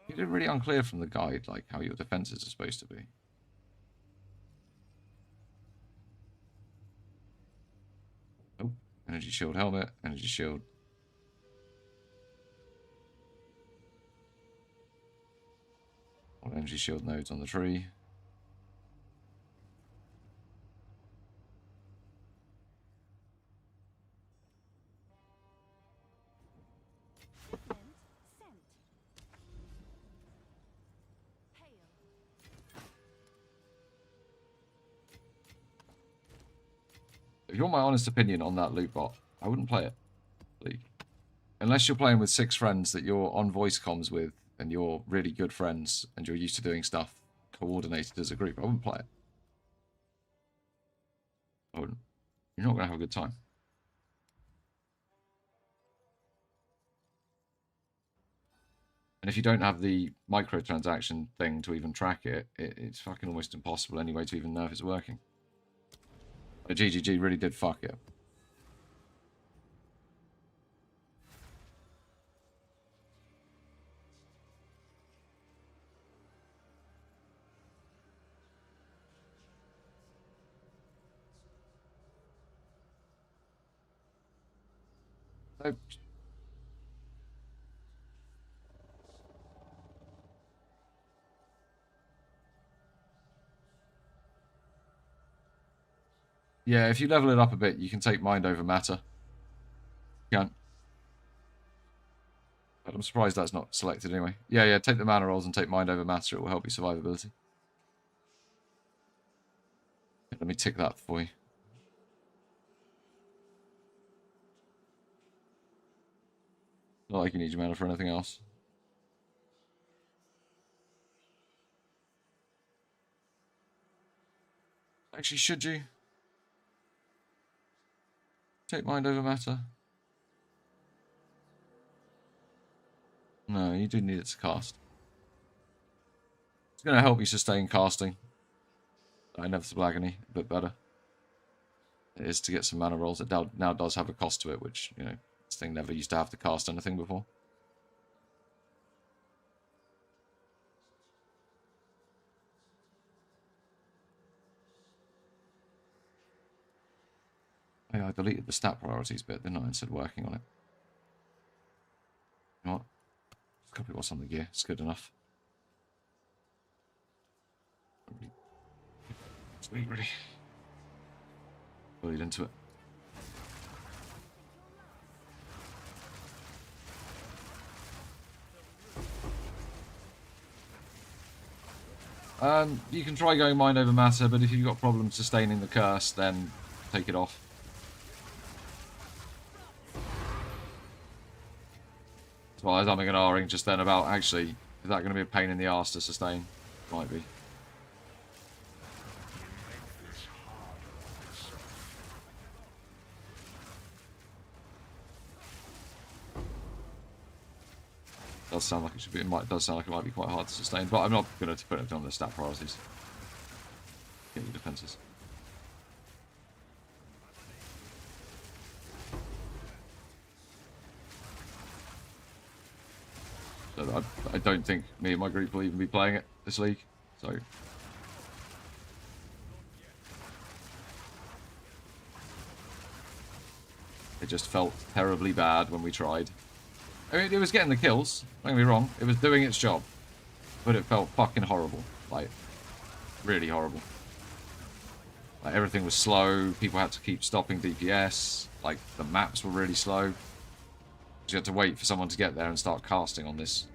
It's really unclear from the guide, like, how your defenses are supposed to be. Oh, energy shield helmet, energy shield. All energy shield nodes on the tree. If you want my honest opinion on that loot bot, I wouldn't play it. League. Unless you're playing with 6 friends that you're on voice comms with, and you're really good friends, and you're used to doing stuff coordinated as a group, I wouldn't play it. I wouldn't. You're not going to have a good time. And if you don't have the microtransaction thing to even track it, it's fucking almost impossible anyway to even know if it's working. But GGG really did fuck it. So, yeah, if you level it up a bit, you can take mind over matter. You can. But I'm surprised that's not selected anyway. Yeah, take the mana rolls and take mind over matter. It will help your survivability. Let me tick that for you. Not like you need your mana for anything else. Actually, should you? Take mind over matter. No, you do need it to cast. It's going to help you sustain casting. Inevitable Agony, a bit better. It is to get some mana rolls. It now does have a cost to it, which, you know, this thing never used to have to cast anything before. Oh, yeah, I deleted the stat priorities bit, didn't I, instead of working on it. You know what? Copy what's on the gear. It's good enough. Sweet, really. bullied into it. You can try going mind over matter, but if you've got problems sustaining the curse, then take it off. So I was umming and ahhing just then about, actually, is that going to be a pain in the arse to sustain? Might be. Does sound like it should be. It does sound like it might be quite hard to sustain, but I'm not going to put it on the stat priorities. Get your defenses. So I don't think me and my group will even be playing it this league. So. It just felt terribly bad when we tried. I mean, it was getting the kills, don't get me wrong. It was doing its job. But it felt fucking horrible. Like, really horrible. Like, everything was slow. People had to keep stopping DPS. Like, the maps were really slow. You had to wait for someone to get there and start casting on this.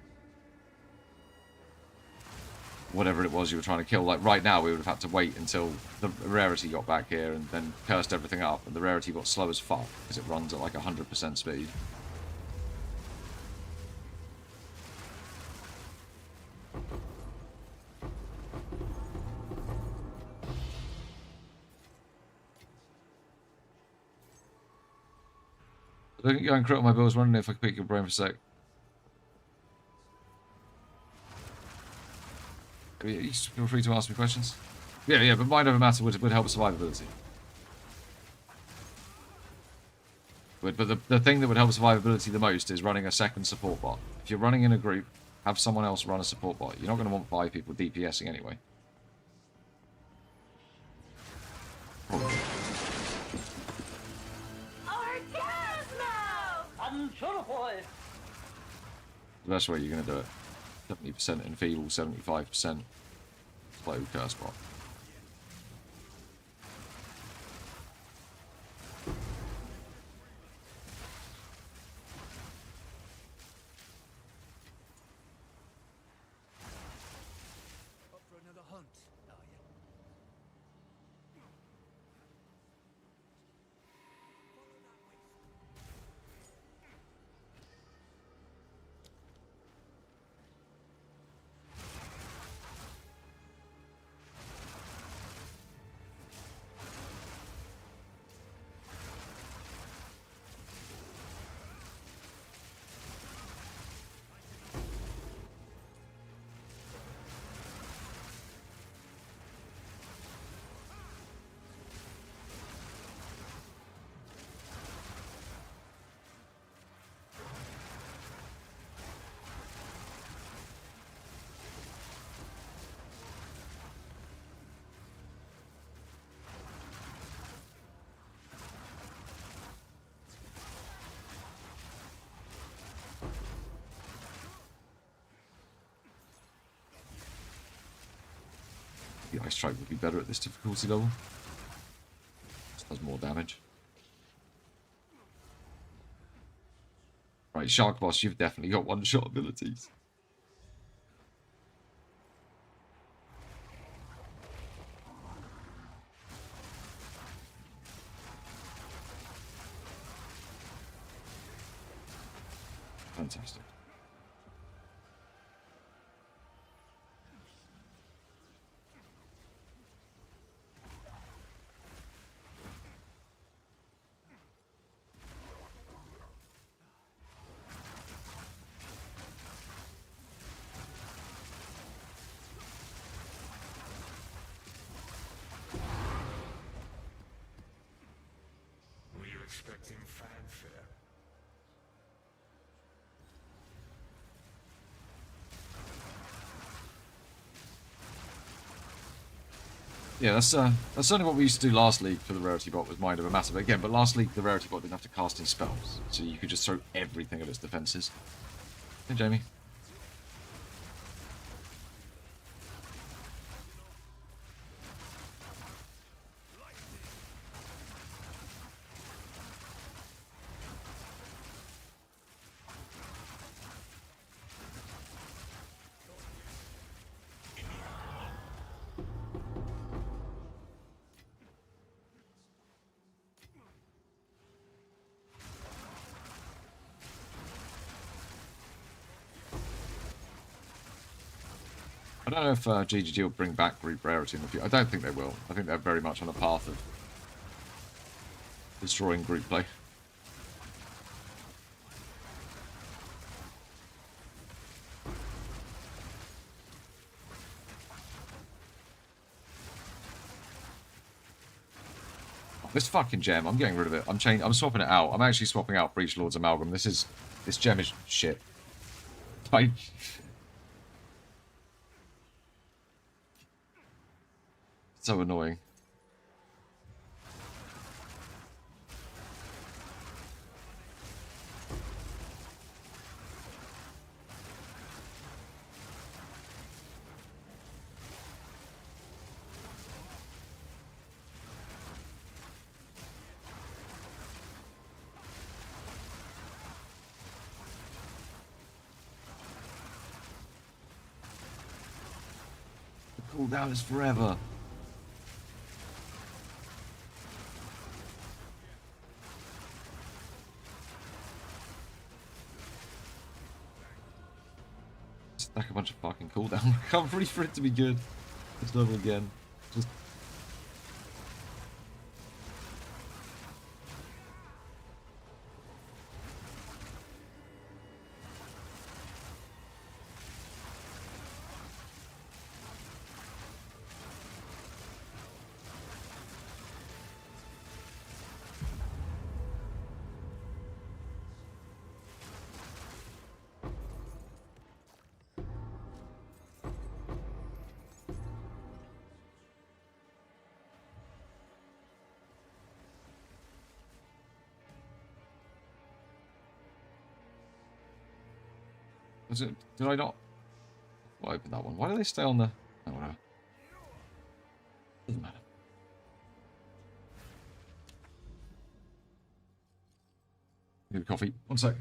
Whatever it was you were trying to kill. Like, right now, we would have had to wait until the rarity got back here and then cursed everything up. And the rarity got slow as fuck because it runs at like 100% speed. Look at going critical my bill. I was wondering if I could pick your brain for a sec. You feel free to ask me questions. Yeah, but mind over matter would help survivability. But the thing that would help survivability the most is running a second support bot. If you're running in a group, have someone else run a support bot. You're not going to want 5 people DPSing anyway. Probably. The best way you're going to do it. 70% enfeeble, 75% slow curse bot. Up for another hunt, are you? The Ice Strike would be better at this difficulty level. This does more damage. Right, Shark Boss, you've definitely got one-shot abilities. Fantastic. Were you expecting fanfare? Yeah, that's certainly what we used to do last league for the rarity bot was Mind Over Matter. But again, last league the rarity bot didn't have to cast in spells, so you could just throw everything at its defenses. Hey, Jamie. don't know if GGG will bring back group rarity in the future. I don't think they will. I think they're very much on a path of destroying group play. This fucking gem, I'm getting rid of it. I'm swapping it out. I'm actually swapping out Breach Lord's Amalgam. This gem is shit. Like, so annoying. Cooldown is forever. Stack a bunch of fucking cooldown recovery for it to be good. This level again. Just did I not? Well, open that one. Why do they stay on the? Oh, whatever. Doesn't matter. Need a coffee. One sec.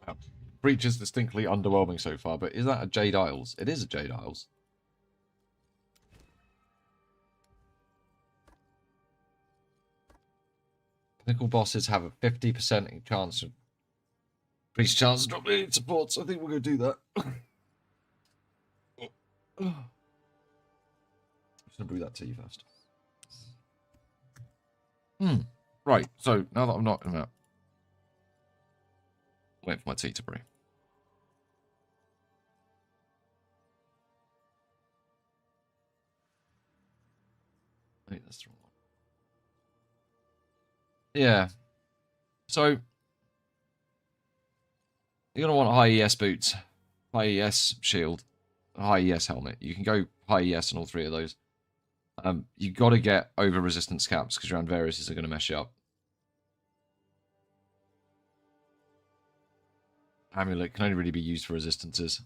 Wow. Breach is distinctly underwhelming so far, but is that a Jade Isles? It is a Jade Isles. Pinnacle bosses have a 50% chance of Breach chance to drop the supports. I think we're going to do that. I'm just going to brew that tea first. Right, so now that I'm not in that, wait for my tea to brew. I think that's the wrong one. Yeah. So you're gonna want high ES boots, high ES shield, high ES helmet. You can go high ES on all three of those. You got to get over resistance caps because your Anvarius are going to mess you up. Amulet can only really be used for resistances.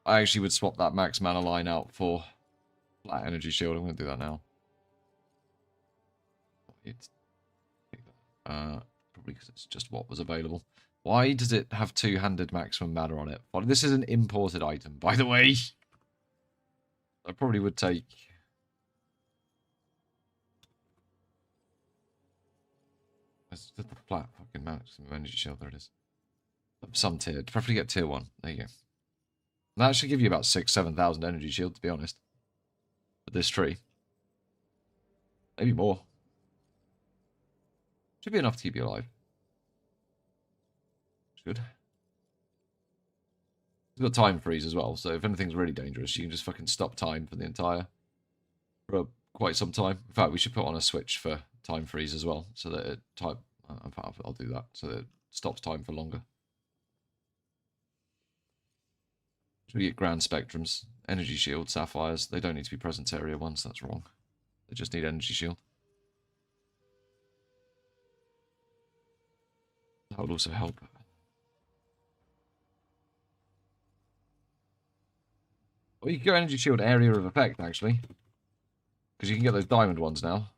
I actually would swap that max mana line out for flat energy shield. I'm going to do that now. Probably because it's just what was available. Why does it have two-handed maximum mana on it? Well, this is an imported item, by the way. I probably would take... It's the flat fucking maximum energy shield. There it is. Some tier. Preferably get tier 1. There you go. That should give you about 6,000-7,000 energy shield, to be honest. With this tree. Maybe more. Should be enough to keep you alive. Good. It's got time freeze as well, so if anything's really dangerous, you can just fucking stop time for the entire... for quite some time. In fact, we should put on a switch for time freeze as well, so that it type... in fact, I'll do that, so that it stops time for longer. Should we get grand spectrums? Energy shield, sapphires. They don't need to be presence area ones, that's wrong. They just need energy shield. That would also help. Well, you can go energy shield area of effect, actually. Because you can get those diamond ones now.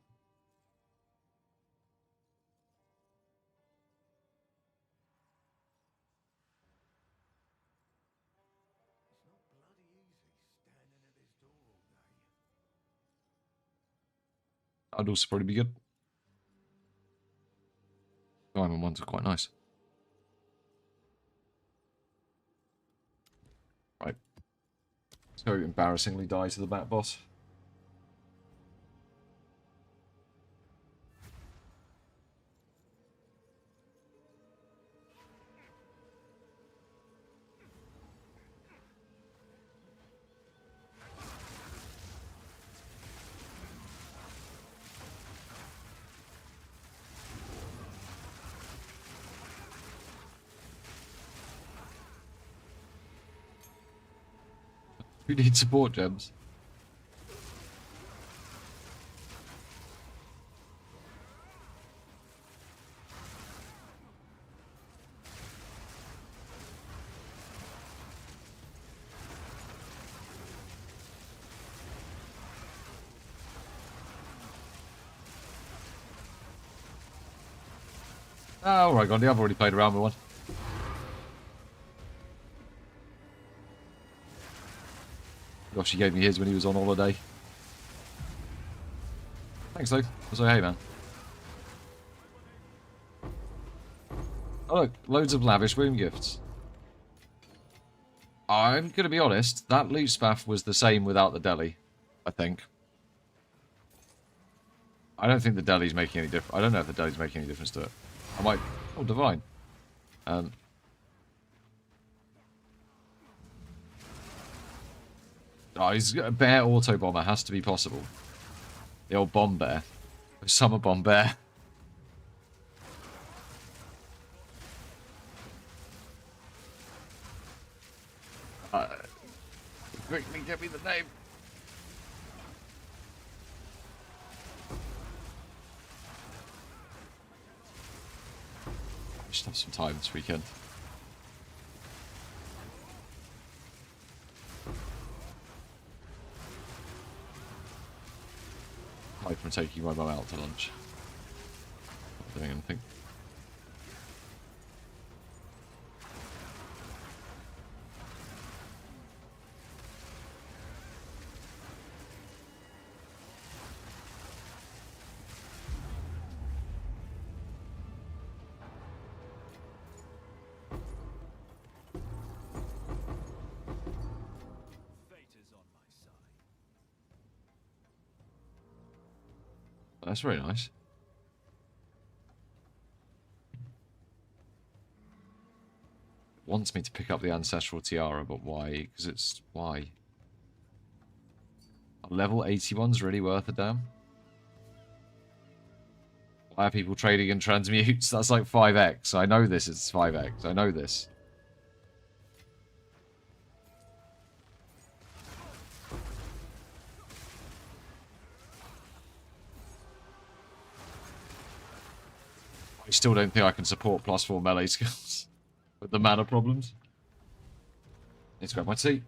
That'd also probably be good. Diamond ones are quite nice. Right. Let's go embarrassingly die to the bat boss. Who needs support gems? Oh, alright, Gandhi, I've already played around with one. Gosh, he gave me his when he was on holiday. Thanks, though. So, hey, man. Oh, look, loads of lavish womb gifts. I'm going to be honest, that loot spaff was the same without the deli, I think. I don't think the deli's making any difference. I don't know if the deli's making any difference to it. I might... Oh, divine. Oh, he's got a bear auto bomber. Has to be possible. The old bomb bear. Summer bomb bear. Quickly get me the name. We should have some time this weekend. Aside from taking my mum out to lunch. Not doing anything. That's very nice. It wants me to pick up the ancestral tiara, but why? Because it's... why? Are level 81's really worth a damn? Why are people trading in transmutes? That's like 5x. I know this is 5x. I know this. I still don't think I can support +4 melee skills with the mana problems. Let's grab my tea.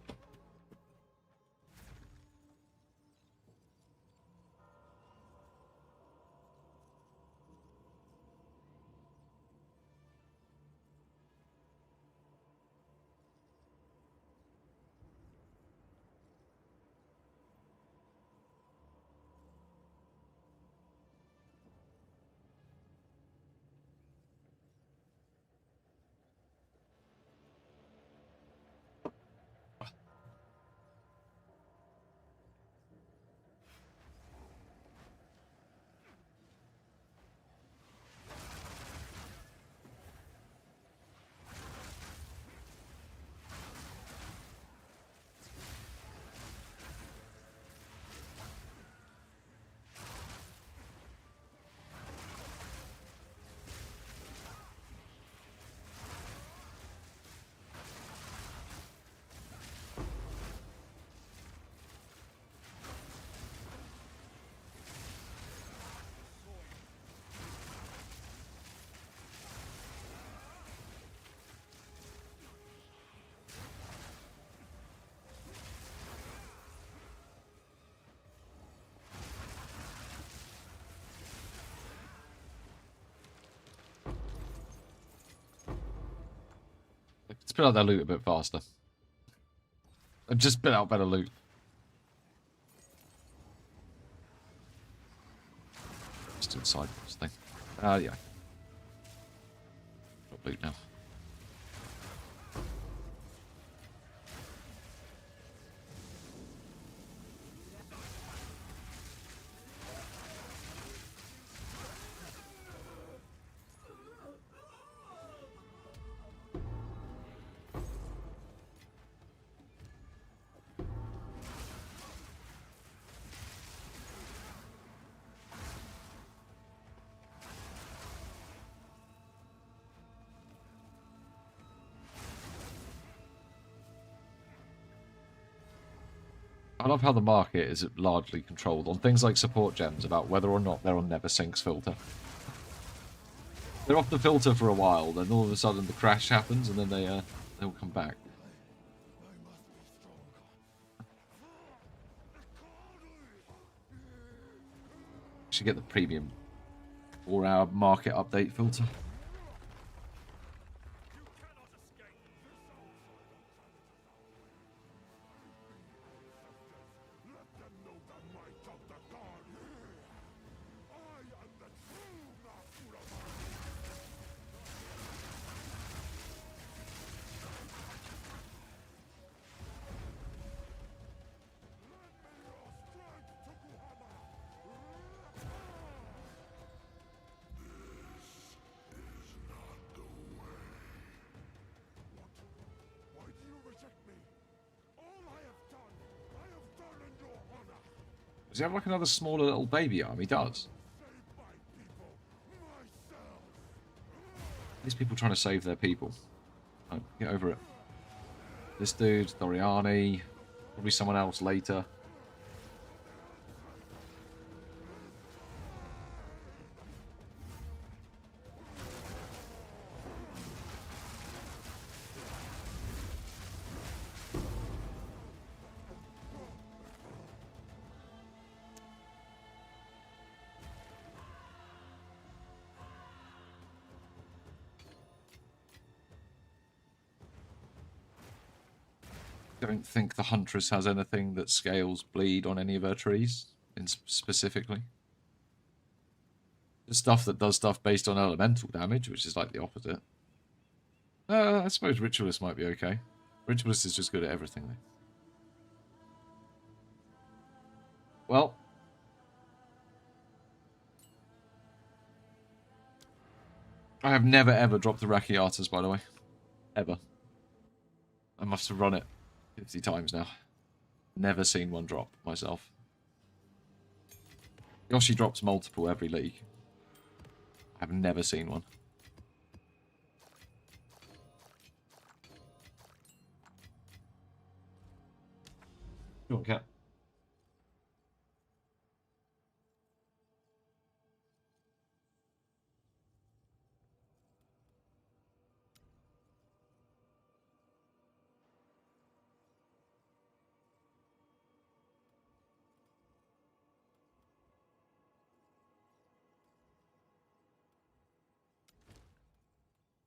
Spit out their loot a bit faster. And just spit out better loot. Just inside this thing. Yeah. Got loot now. I love how the market is largely controlled on things like support gems about whether or not they're on never sinks filter. They're off the filter for a while, then all of a sudden the crash happens, and then they'll come back. Should get the premium 4-hour market update filter. Does he have like another smaller little baby arm? He does. These people trying to save their people. Oh, get over it. This dude, Doriani, probably someone else later. Don't think the Huntress has anything that scales bleed on any of her trees, specifically. The stuff that does stuff based on elemental damage, which is like the opposite. I suppose Ritualist might be okay. Ritualist is just good at everything, though. Well. I have never ever dropped the Rakiatas, by the way. Ever. I must have run it 50 times now. Never seen one drop myself. Yoshi drops multiple every league. I've never seen one. Go on, cat.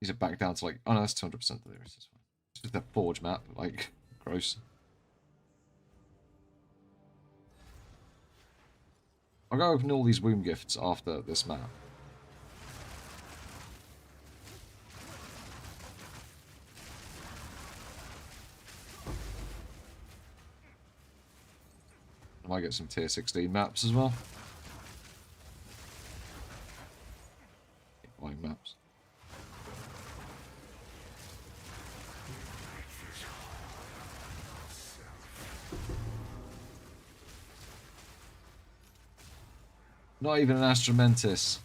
These are back down to like, oh no, that's 200% delirious. It's fine. It's just a forge map, like, gross. I'll go open all these womb gifts after this map. I might get some tier 16 maps as well. Keep buying maps. Not even an Astromentis.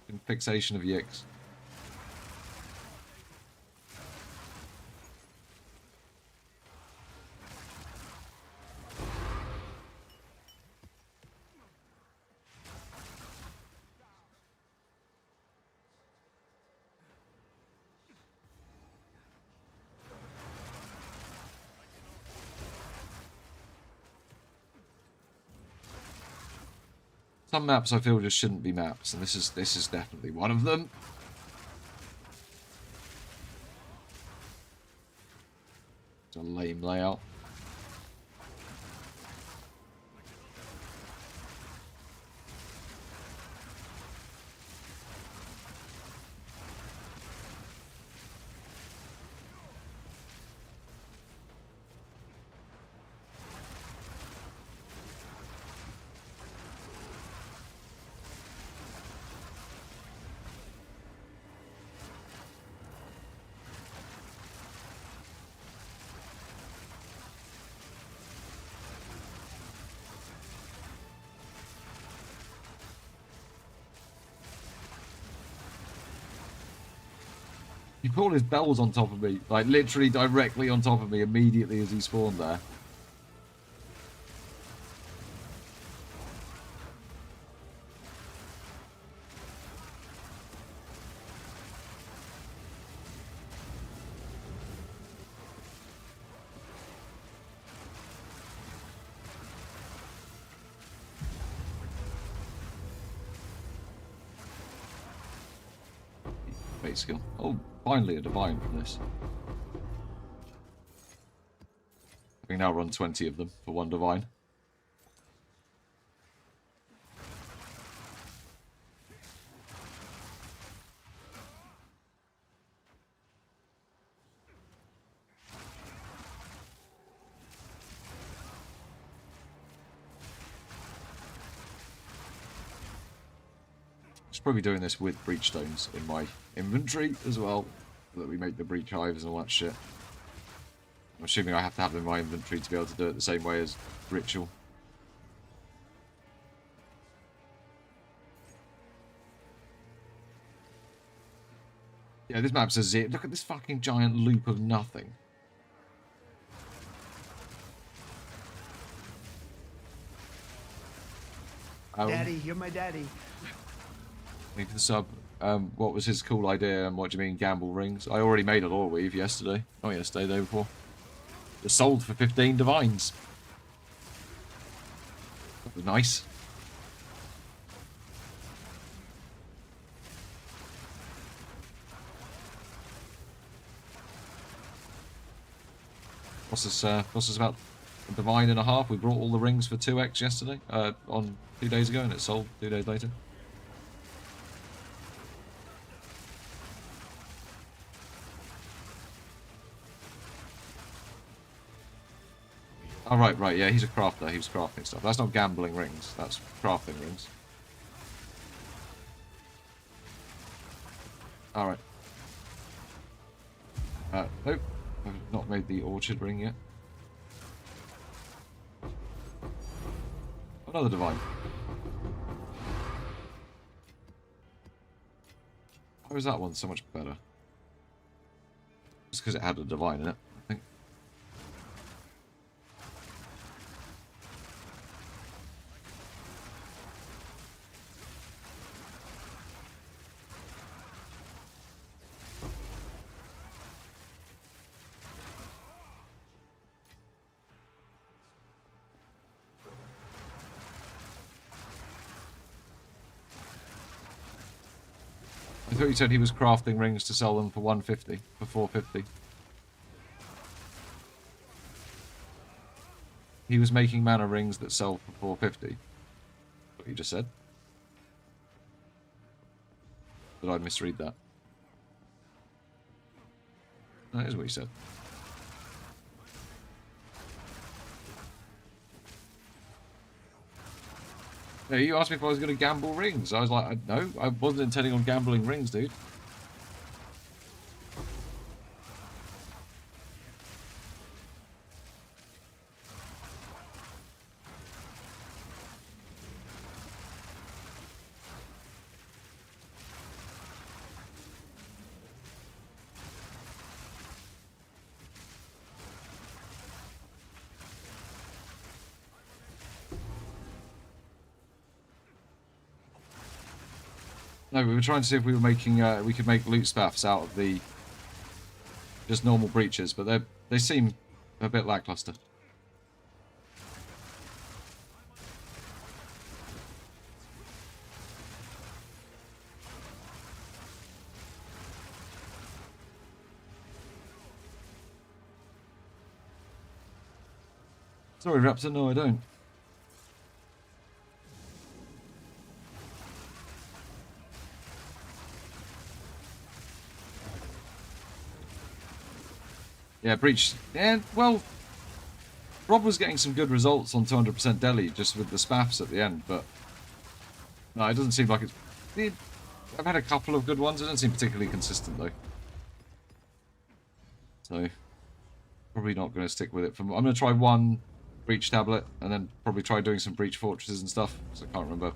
In fixation of Yix. Some maps I feel just shouldn't be maps, and this is definitely one of them. It's a lame layout. He put all his bells on top of me, like literally directly on top of me immediately as he spawned there. Base skill. Oh, finally a divine from this. I can now run 20 of them for one divine. Should probably be doing this with breach stones in my inventory as well, so that we make the breach hives and all that shit. I'm assuming I have to have them in my inventory to be able to do it the same way as ritual. Yeah, this map says it. Look at this fucking giant loop of nothing. Daddy, you're my daddy. Thank you for the sub. What was his cool idea and what do you mean gamble rings? I already made a lore weave yesterday. Not yesterday, the day before. It sold for 15 divines. That was nice. Cost us about a divine and a half. We brought all the rings for 2x yesterday, on 2 days ago, and it sold 2 days later. Oh, right, yeah, he's a crafter. He was crafting stuff. That's not gambling rings. That's crafting rings. Alright. Nope. I've not made the orchard ring yet. Another divine. Why was that one so much better? Just because it had a divine in it, I think. I thought you said he was crafting rings to sell them for 150, for 450. He was making mana rings that sell for 450. What you just said? Did I misread that? That is what you said. Yeah, you asked me if I was going to gamble rings. I was like, no, I wasn't intending on gambling rings, dude. No, we were trying to see if we were making, we could make loot spaffs out of the just normal breaches, but they seem a bit lackluster. Sorry, Raptor. No, I don't. Yeah, Breach. Yeah, well, Rob was getting some good results on 200% Deli just with the spaffs at the end, but no, it doesn't seem like it's... I've had a couple of good ones. It doesn't seem particularly consistent, though. So, probably not going to stick with it. I'm going to try one Breach tablet, and then probably try doing some Breach fortresses and stuff, because I can't remember if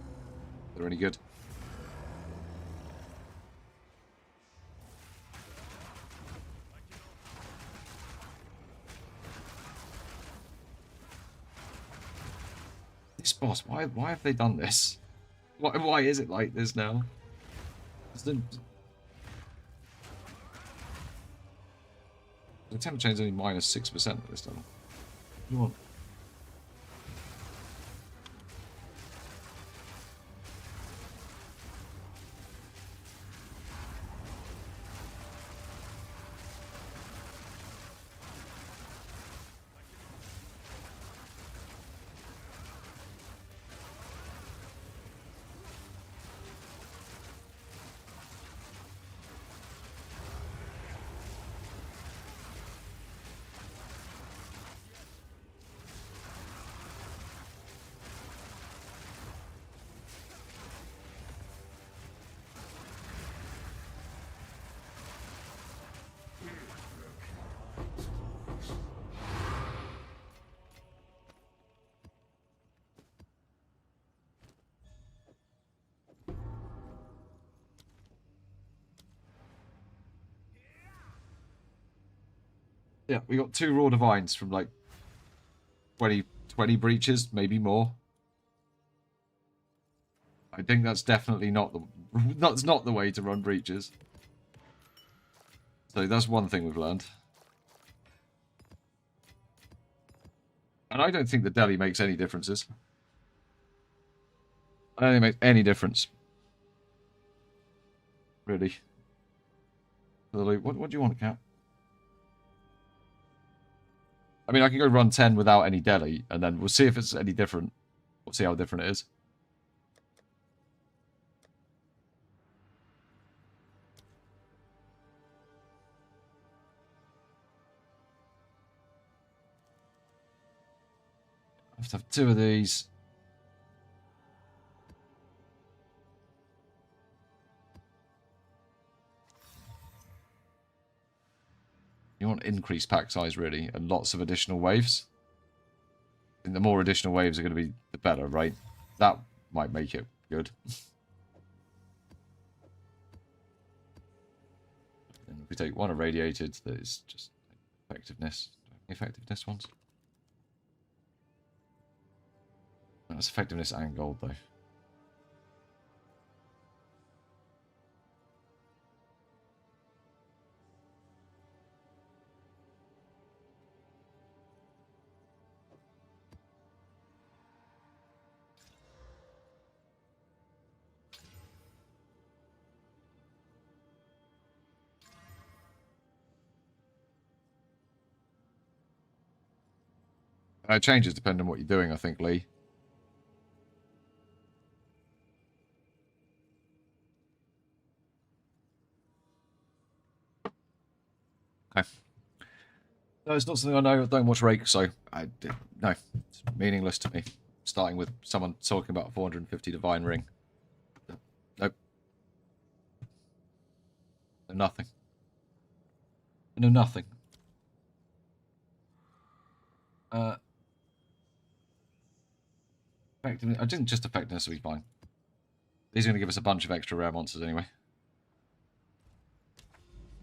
they're any good. This boss, why have they done this? Why is it like this now? The temp chain's only minus 6% at this level. What do you want? Yeah, we got 2 Raw Divines from like 20 breaches, maybe more. I think that's definitely not the way to run breaches. So that's one thing we've learned. And I don't think the Deli makes any differences. I don't think it makes any difference. Really. What do you want, Cat? I mean, I can go run 10 without any Deli, and then we'll see if it's any different. We'll see how different it is. I have to have 2 of these. You want increased pack size, really, and lots of additional waves. And the more additional waves are going to be, the better, right? That might make it good. And if we take one irradiated, that is just effectiveness. Effectiveness ones. That's effectiveness and gold, though. It changes depending on what you're doing, I think, Lee. Okay. No, it's not something I know. I don't watch Rake, so no, it's meaningless to me. Starting with someone talking about 450 Divine Ring. Nope. No, nothing. No, nothing. Effectiveness. I think just effectiveness will be fine. These are going to give us a bunch of extra rare monsters anyway.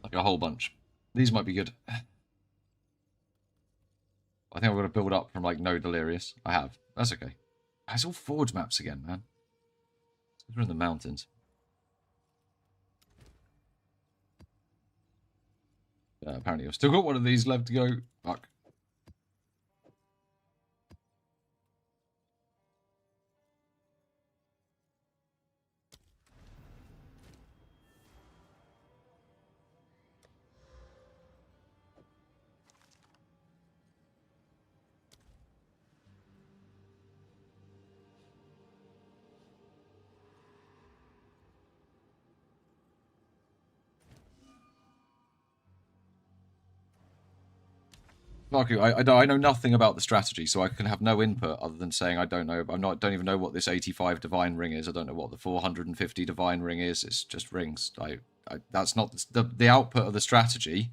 Like a whole bunch. These might be good. I think I'm going to build up from like no Delirious. I have. That's okay. It's all Forge maps again, man. We're in the mountains. Apparently I've still got one of these left to go. Fuck. Fuck you. I know nothing about the strategy, so I can have no input other than saying I don't know. Don't even know what this 85 divine ring is. I don't know what the 450 divine ring is. It's just rings. That's not the output of the strategy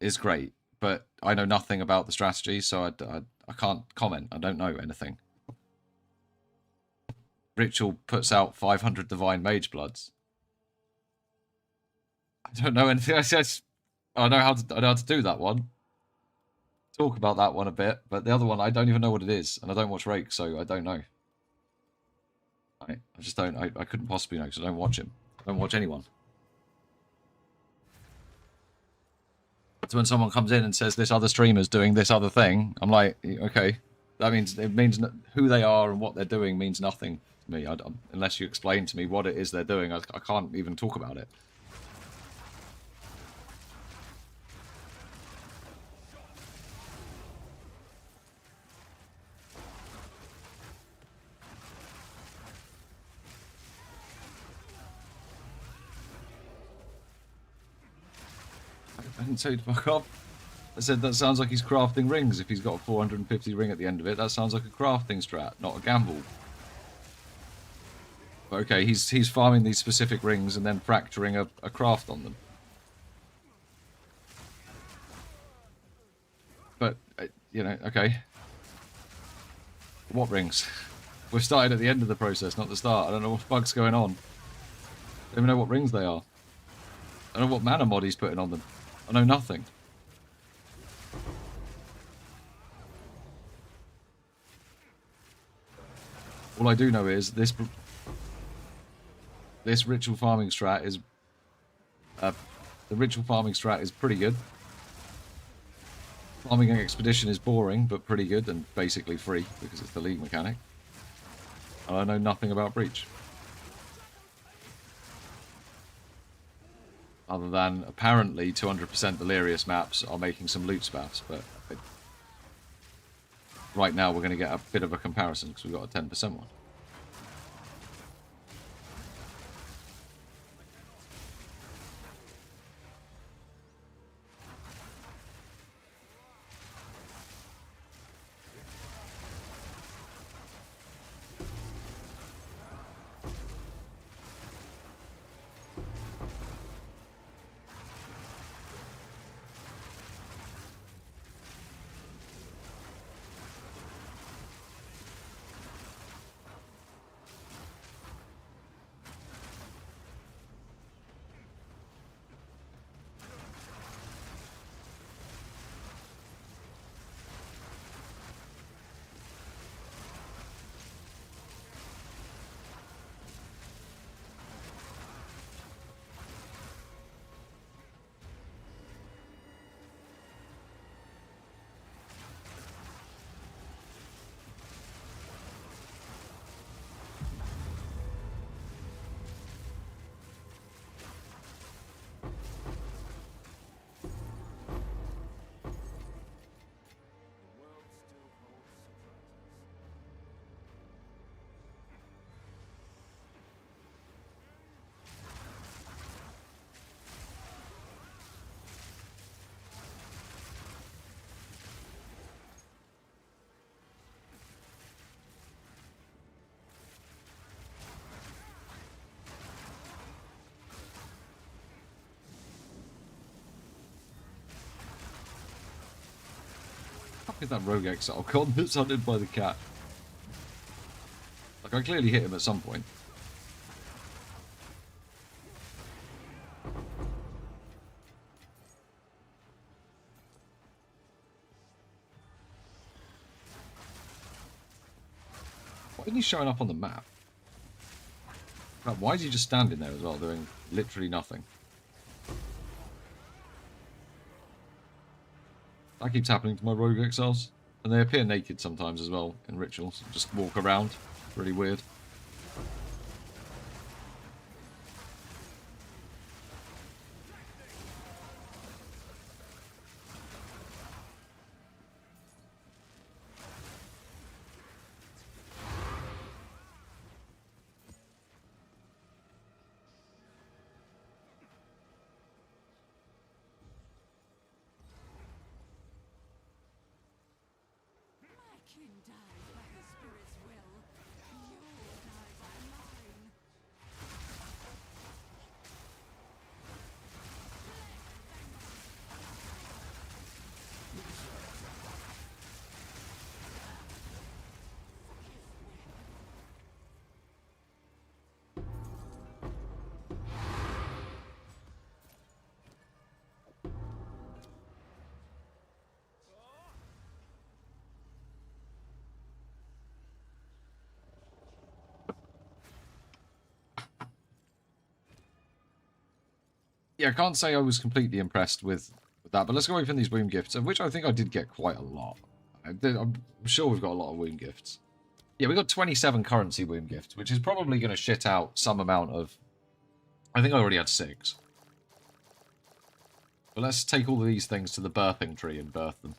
is great, but I know nothing about the strategy, so I can't comment. I don't know anything. Ritual puts out 500 divine mage bloods. I don't know anything. I know how to do that one. Talk about that one a bit, but the other one I don't even know what it is, and I don't watch Rake, so I don't know. I just don't. I couldn't possibly know because I don't watch him. I don't watch anyone. So when someone comes in and says this other streamer's doing this other thing, I'm like, okay, that means who they are and what they're doing means nothing to me. Unless you explain to me what it is they're doing, I can't even talk about it. I didn't say to fuck off. I said that sounds like he's crafting rings. If he's got a 450 ring at the end of it, that sounds like a crafting strat, not a gamble. But okay, he's farming these specific rings and then fracturing a craft on them. But, you know, okay. What rings? We've started at the end of the process, not the start. I don't know what bug's going on. I don't even know what rings they are. I don't know what mana mod he's putting on them. I know nothing. All I do know is this ritual farming strat is the ritual farming strat is pretty good. Farming an expedition is boring but pretty good and basically free because it's the league mechanic. And I know nothing about Breach. Other than apparently 200% Delirious maps are making some loot spafs, but right now we're going to get a bit of a comparison because we've got a 10% one. Is that rogue exile con that's hunted by the cat? Like, I clearly hit him at some point. Why isn't he showing up on the map? Why is he just standing there as well, doing literally nothing? That keeps happening to my rogue exiles. And they appear naked sometimes as well in rituals. Just walk around. Really weird. kin dies by her spirit's will. You'll die by mine. Yeah, I can't say I was completely impressed with that, but let's go away from these wound gifts, of which I think I did get quite a lot. I'm sure we've got a lot of wound gifts. Yeah, we got 27 currency wound gifts, which is probably going to shit out some amount of... I think I already had 6. But let's take all of these things to the birthing tree and birth them.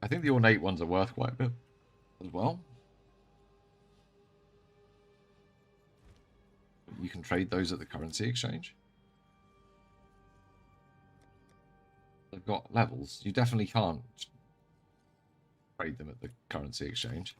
I think the ornate ones are worth quite a bit as well. You can trade those at the currency exchange. They've got levels. You definitely can't trade them at the currency exchange.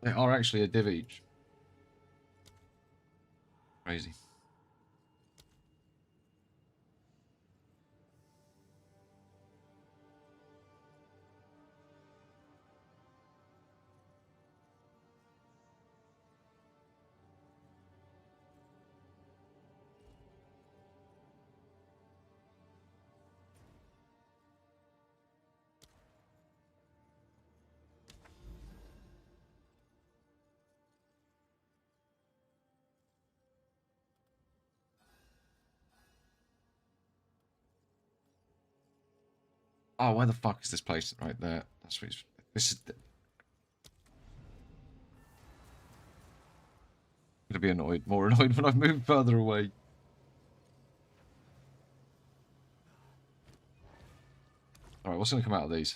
They are actually a div each. Crazy. Oh, where the fuck is this place? Right there. That's what it's... This is... I'm gonna be annoyed. More annoyed when I move further away. Alright, what's gonna come out of these?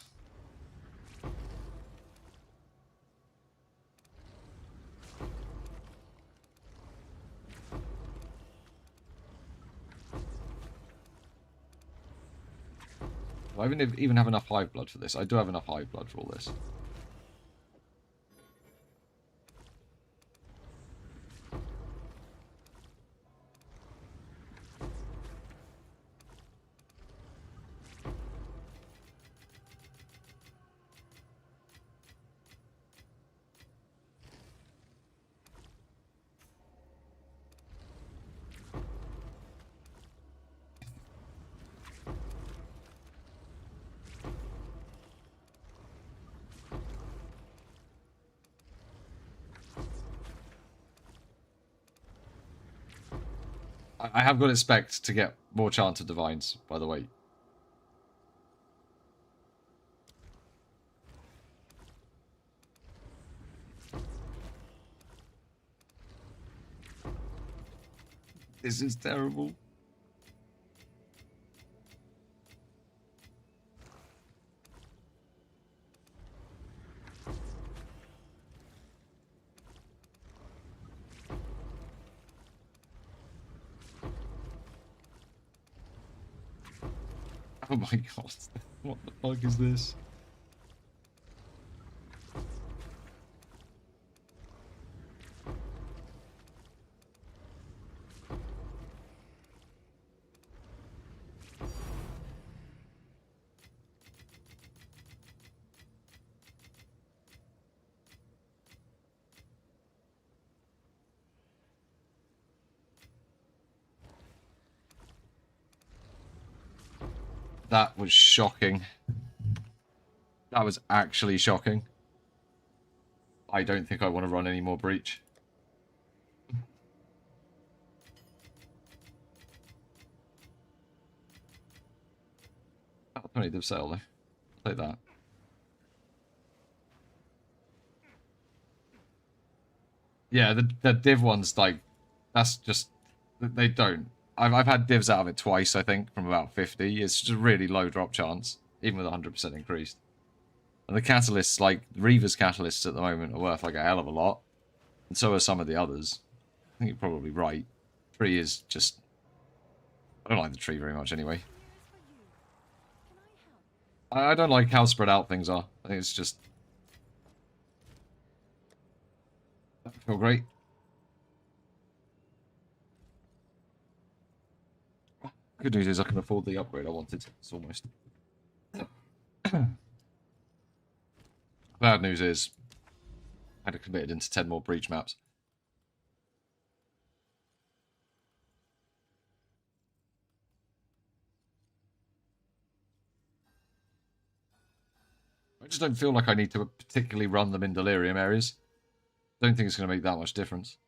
Do I even have enough hive blood for this? I do have enough hive blood for all this. I have got it spec'd to get more chance of divines, by the way. This is terrible. Oh my god. What the fuck is this? That was shocking. That was actually shocking. I don't think I want to run any more breach. Oh, 20 div sale though. I'll take that. Yeah, the div ones, like, that's just, they don't. I've had divs out of it twice, I think, from about 50. It's just a really low drop chance, even with 100% increased. And the catalysts, like, Reaver's catalysts at the moment are worth, like, a hell of a lot. And so are some of the others. I think you're probably right. Tree is just... I don't like the tree very much anyway. I don't like how spread out things are. I think it's just... I feel great. Good news is I can afford the upgrade I wanted. It's almost... Bad news is I had committed into 10 more breach maps. I just don't feel like I need to particularly run them in delirium areas. Don't think it's going to make that much difference.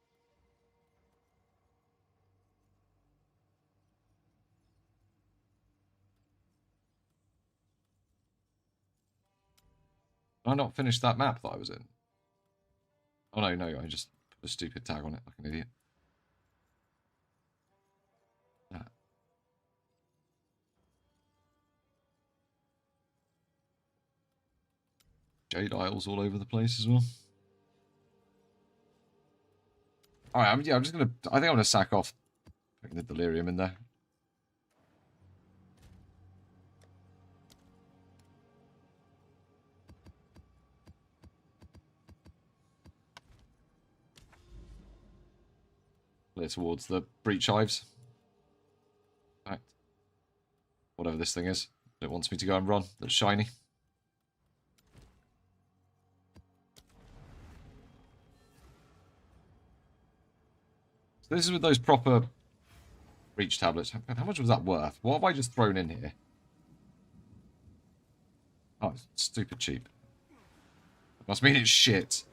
Did I not finish that map that I was in? Oh no, I just put a stupid tag on it like an idiot. Ah. Jade Isles all over the place as well. Alright, I'm just gonna... I think I'm gonna sack off putting the delirium in there. Clear towards the breach hives. In fact, whatever this thing is, it wants me to go and run. That's shiny. So this is with those proper breach tablets. How much was that worth? What have I just thrown in here? Oh, it's stupid cheap. Must mean it's shit.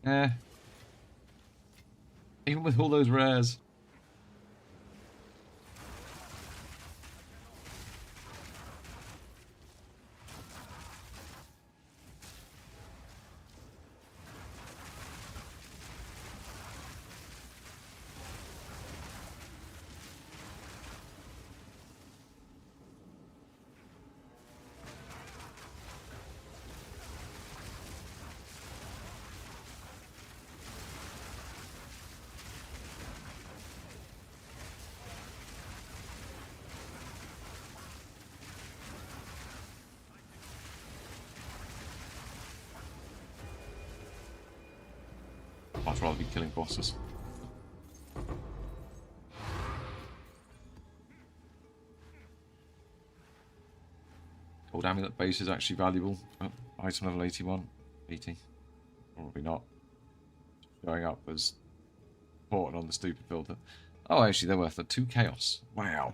Eh. Even with all those rares. I'd rather be killing bosses. Gold amulet base is actually valuable. Oh, item level 81. 80. Probably not. Going up was important on the stupid filter. Oh, actually, they're worth 2 chaos. Wow.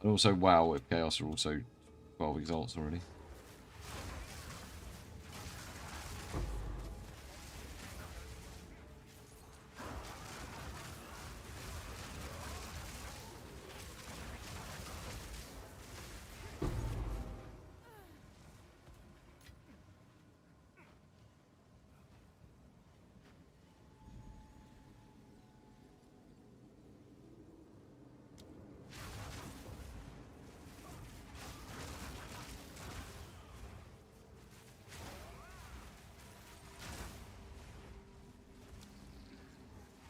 And also, wow, with chaos are also 12 exalts already.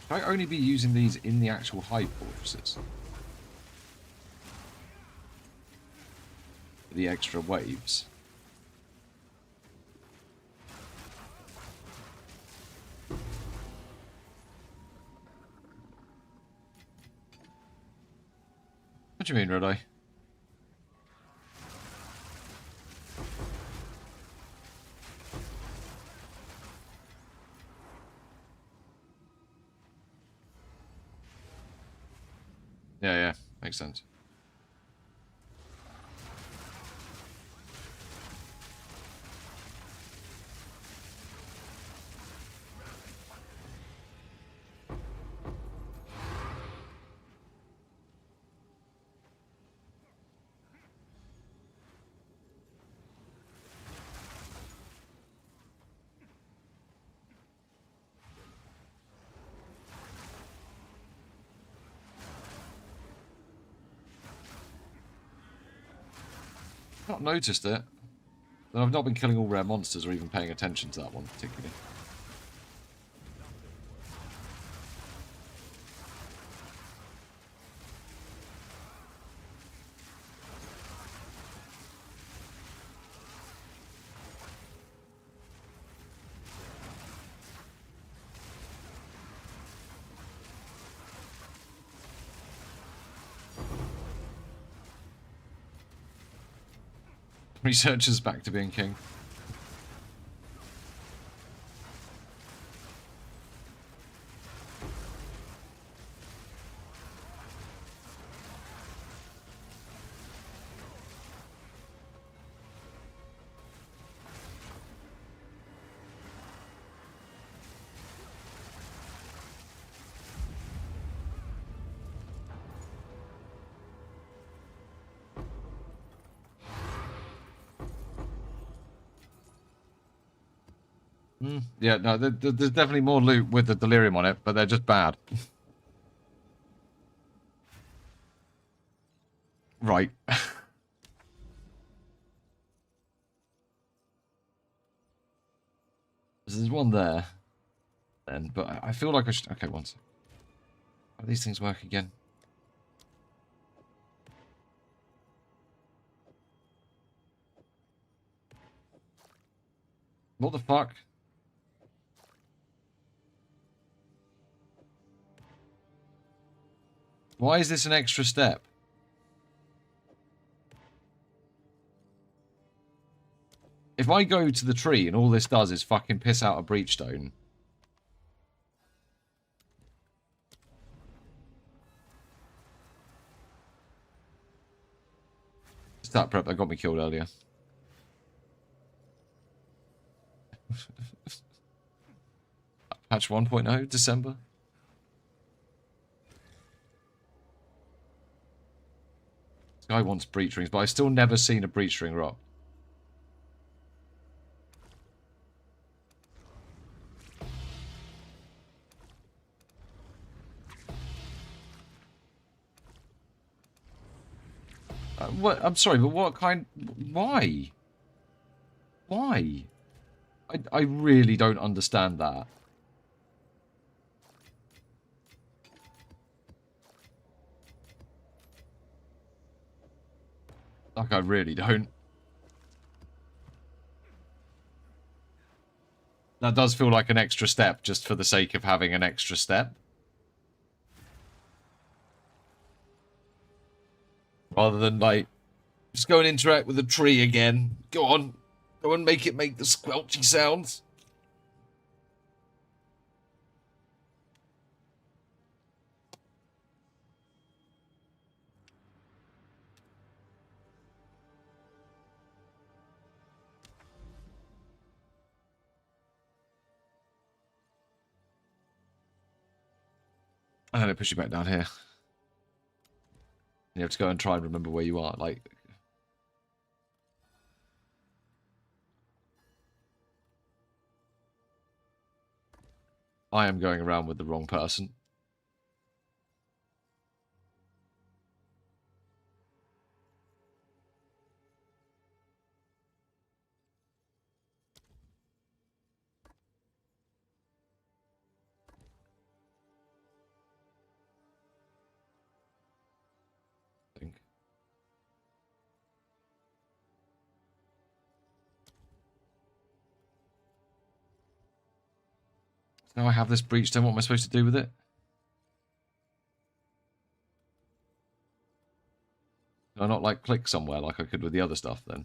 Should I only be using these in the actual hide fortresses? The extra waves. What do you mean, Red Eye? Yeah, yeah, makes sense. Not noticed it. And I've not been killing all rare monsters or even paying attention to that one particularly. Researcher's back to being king. Yeah, no, there's definitely more loot with the delirium on it, but they're just bad. Right. There's one there, then, but I feel like I should... Okay, one sec. How do these things work again? What the fuck? Why is this an extra step? If I go to the tree and all this does is fucking piss out a breachstone... It's that prep that got me killed earlier. Patch 1.0, December. This guy wants breach rings, but I've still never seen a breach ring rock. What? I'm sorry, but what kind... Why? Why? I really don't understand that. Like, I really don't. That does feel like an extra step, just for the sake of having an extra step. Rather than, like, just go and interact with the tree again. Go on. Go and make it make the squelchy sounds. And then it pushes you back down here. You have to go and try and remember where you are. Like, I am going around with the wrong person. think. Now I have this breach done, what am I supposed to do with it? Can I not, like, click somewhere like I could with the other stuff, then?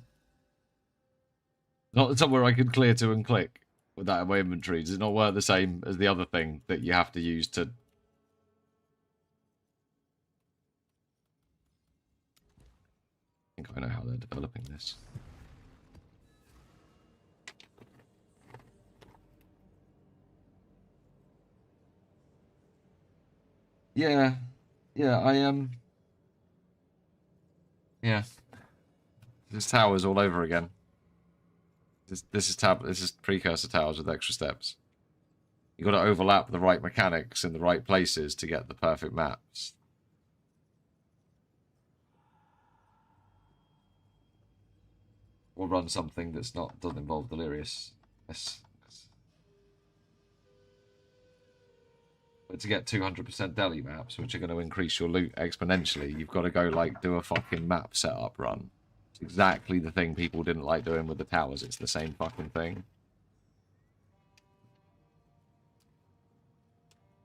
Not somewhere I can clear to and click with that in my inventory. Does it not work the same as the other thing that you have to use to... I think I know how they're developing this. Yeah. Yeah, yeah. This tower's all over again. This is precursor towers with extra steps. You got to overlap the right mechanics in the right places to get the perfect maps. Or run something that's doesn't involve Delirious. Yes. But to get 200% deli maps, which are going to increase your loot exponentially, you've got to go, like, do a fucking map setup run. It's exactly the thing people didn't like doing with the towers. It's the same fucking thing.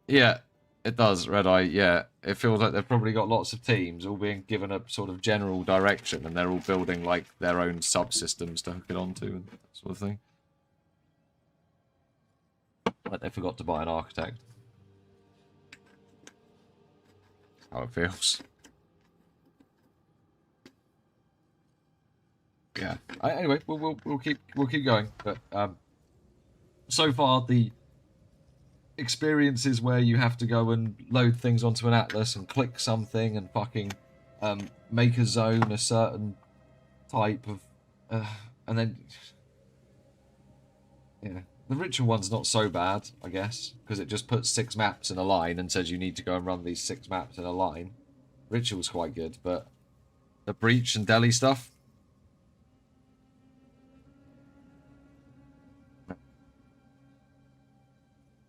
Yeah, it does, Red Eye, yeah. It feels like they've probably got lots of teams all being given a sort of general direction, and they're all building, like, their own subsystems to hook it onto and that sort of thing. Like they forgot to buy an architect. How it feels. Yeah. Anyway, we'll keep going. But so far the experiences where you have to go and load things onto an atlas and click something and fucking make a zone a certain type of and then yeah. The ritual one's not so bad, I guess, because it just puts 6 maps in a line and says you need to go and run these 6 maps in a line. Ritual's quite good, but the breach and deli stuff.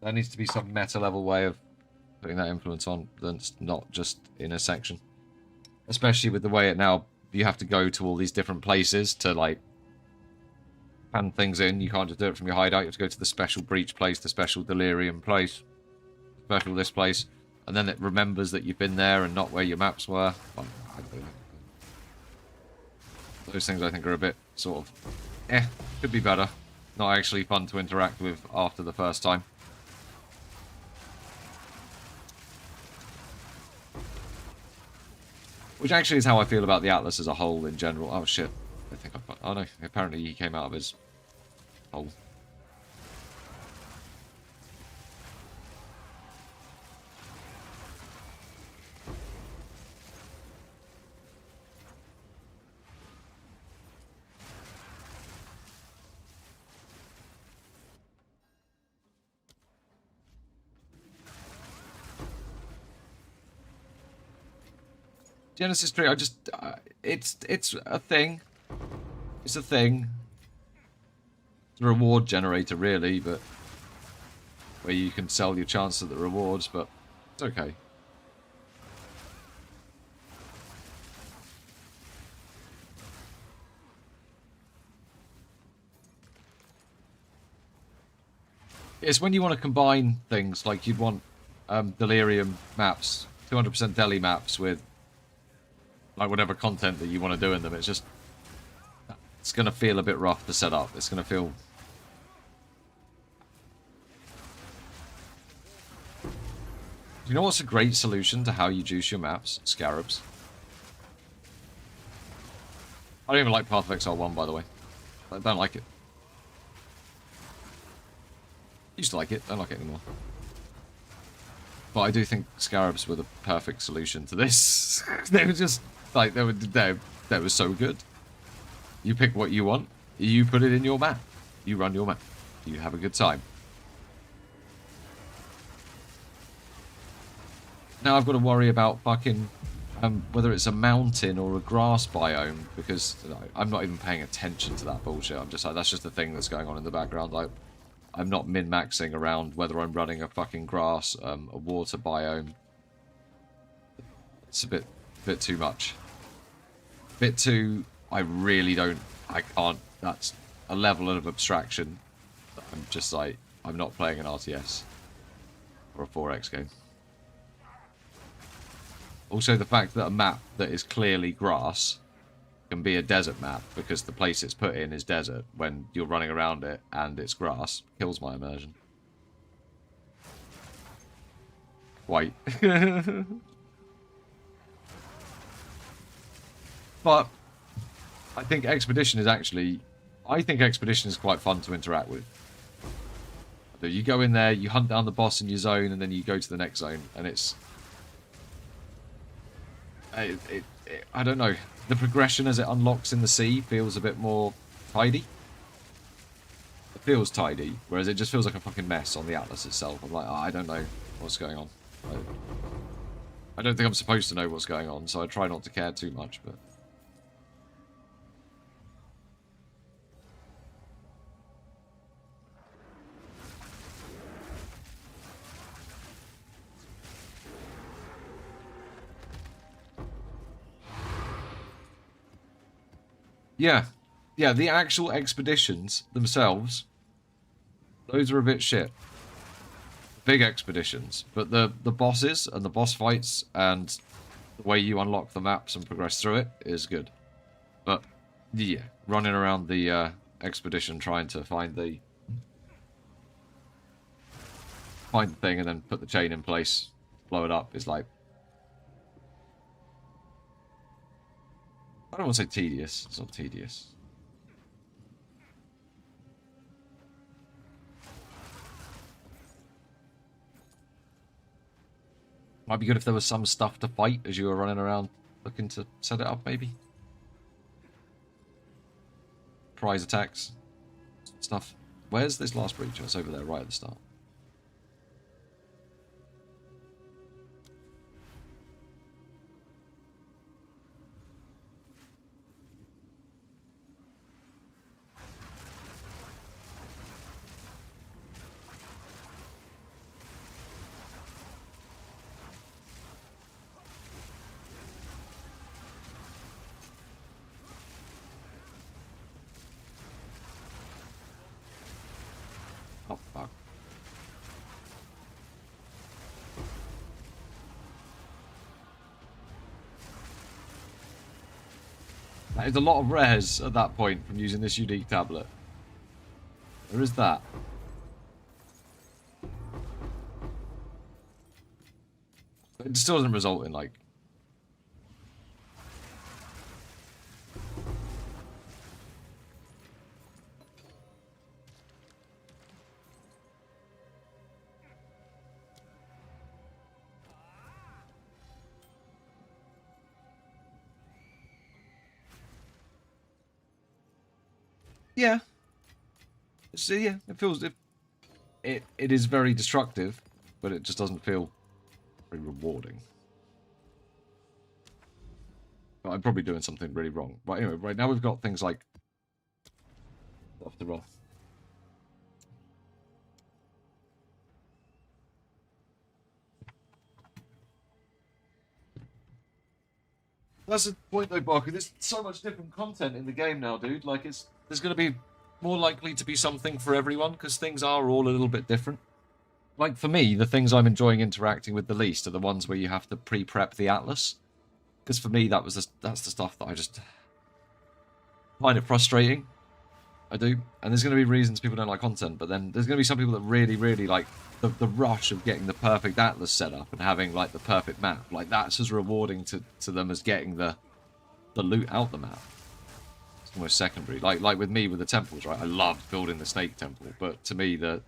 There needs to be some meta level way of putting that influence on that's not just in a section. Especially with the way it now, you have to go to all these different places to, like, pan things in. You can't just do it from your hideout. You have to go to the special breach place, the special delirium place, special this place, and then it remembers that you've been there and not where your maps were. Those things I think are a bit sort of, could be better. Not actually fun to interact with after the first time. Which actually is how I feel about the Atlas as a whole in general. Oh shit. I think I've... Oh no, apparently he came out of his hole. Genesis 3, I just... it's a thing. It's a thing. It's a reward generator, really, but... where you can sell your chance at the rewards, but it's okay. It's when you want to combine things, like you'd want Delirium maps, 200% Deli maps with like whatever content that you want to do in them. It's just, it's going to feel a bit rough to set up. It's going to feel... You know what's a great solution to how you juice your maps? Scarabs. I don't even like Path of Exile 1, by the way. I don't like it. Used to like it, don't like it anymore. But I do think Scarabs were the perfect solution to this. They were just, like, they were so good. You pick what you want, you put it in your map. You run your map. You have a good time. Now I've got to worry about fucking whether it's a mountain or a grass biome, because I'm not even paying attention to that bullshit. I'm just like, that's just the thing that's going on in the background. I'm not min-maxing around whether I'm running a fucking grass, a water biome. It's a bit too much. Bit 2, I really don't... I can't... That's a level of abstraction. I'm just like... I'm not playing an RTS. Or a 4X game. Also, the fact that a map that is clearly grass can be a desert map because the place it's put in is desert when you're running around it and it's grass kills my immersion. White. But I think Expedition is actually... I think Expedition is quite fun to interact with. So you go in there, you hunt down the boss in your zone, and then you go to the next zone, and it's... I don't know. The progression as it unlocks in the sea feels a bit more tidy. It feels tidy, whereas it just feels like a fucking mess on the Atlas itself. I'm like, oh, I don't know what's going on. I don't think I'm supposed to know what's going on, so I try not to care too much, but... Yeah. Yeah, the actual expeditions themselves, those are a bit shit. Big expeditions. But the bosses and the boss fights and the way you unlock the maps and progress through it is good. But, yeah, running around the expedition trying to find the thing and then put the chain in place, blow it up, is like... I don't want to say tedious. It's not tedious. Might be good if there was some stuff to fight as you were running around looking to set it up, maybe. Prize attacks. Stuff. Where's this last breach? Oh, it's over there right at the start. Oh, fuck. That is a lot of rares at that point from using this unique tablet. There is that. But it still doesn't result in, like... Yeah. So yeah, it feels... It is very destructive, but it just doesn't feel very rewarding. But I'm probably doing something really wrong. But anyway, right now we've got things like... Off the roll. That's the point though, Barker. There's so much different content in the game now, dude. Like, there's going to be more likely to be something for everyone, because things are all a little bit different. Like, for me, the things I'm enjoying interacting with the least are the ones where you have to pre-prep the Atlas. Because for me, that's the stuff that I just find it frustrating. I do. And there's going to be reasons people don't like content, but then there's going to be some people that really, really like the rush of getting the perfect Atlas set up and having, like, the perfect map. Like, that's as rewarding to them as getting the loot out the map. It's almost secondary. Like with me with the temples, right? I loved building the snake temple, but to me, the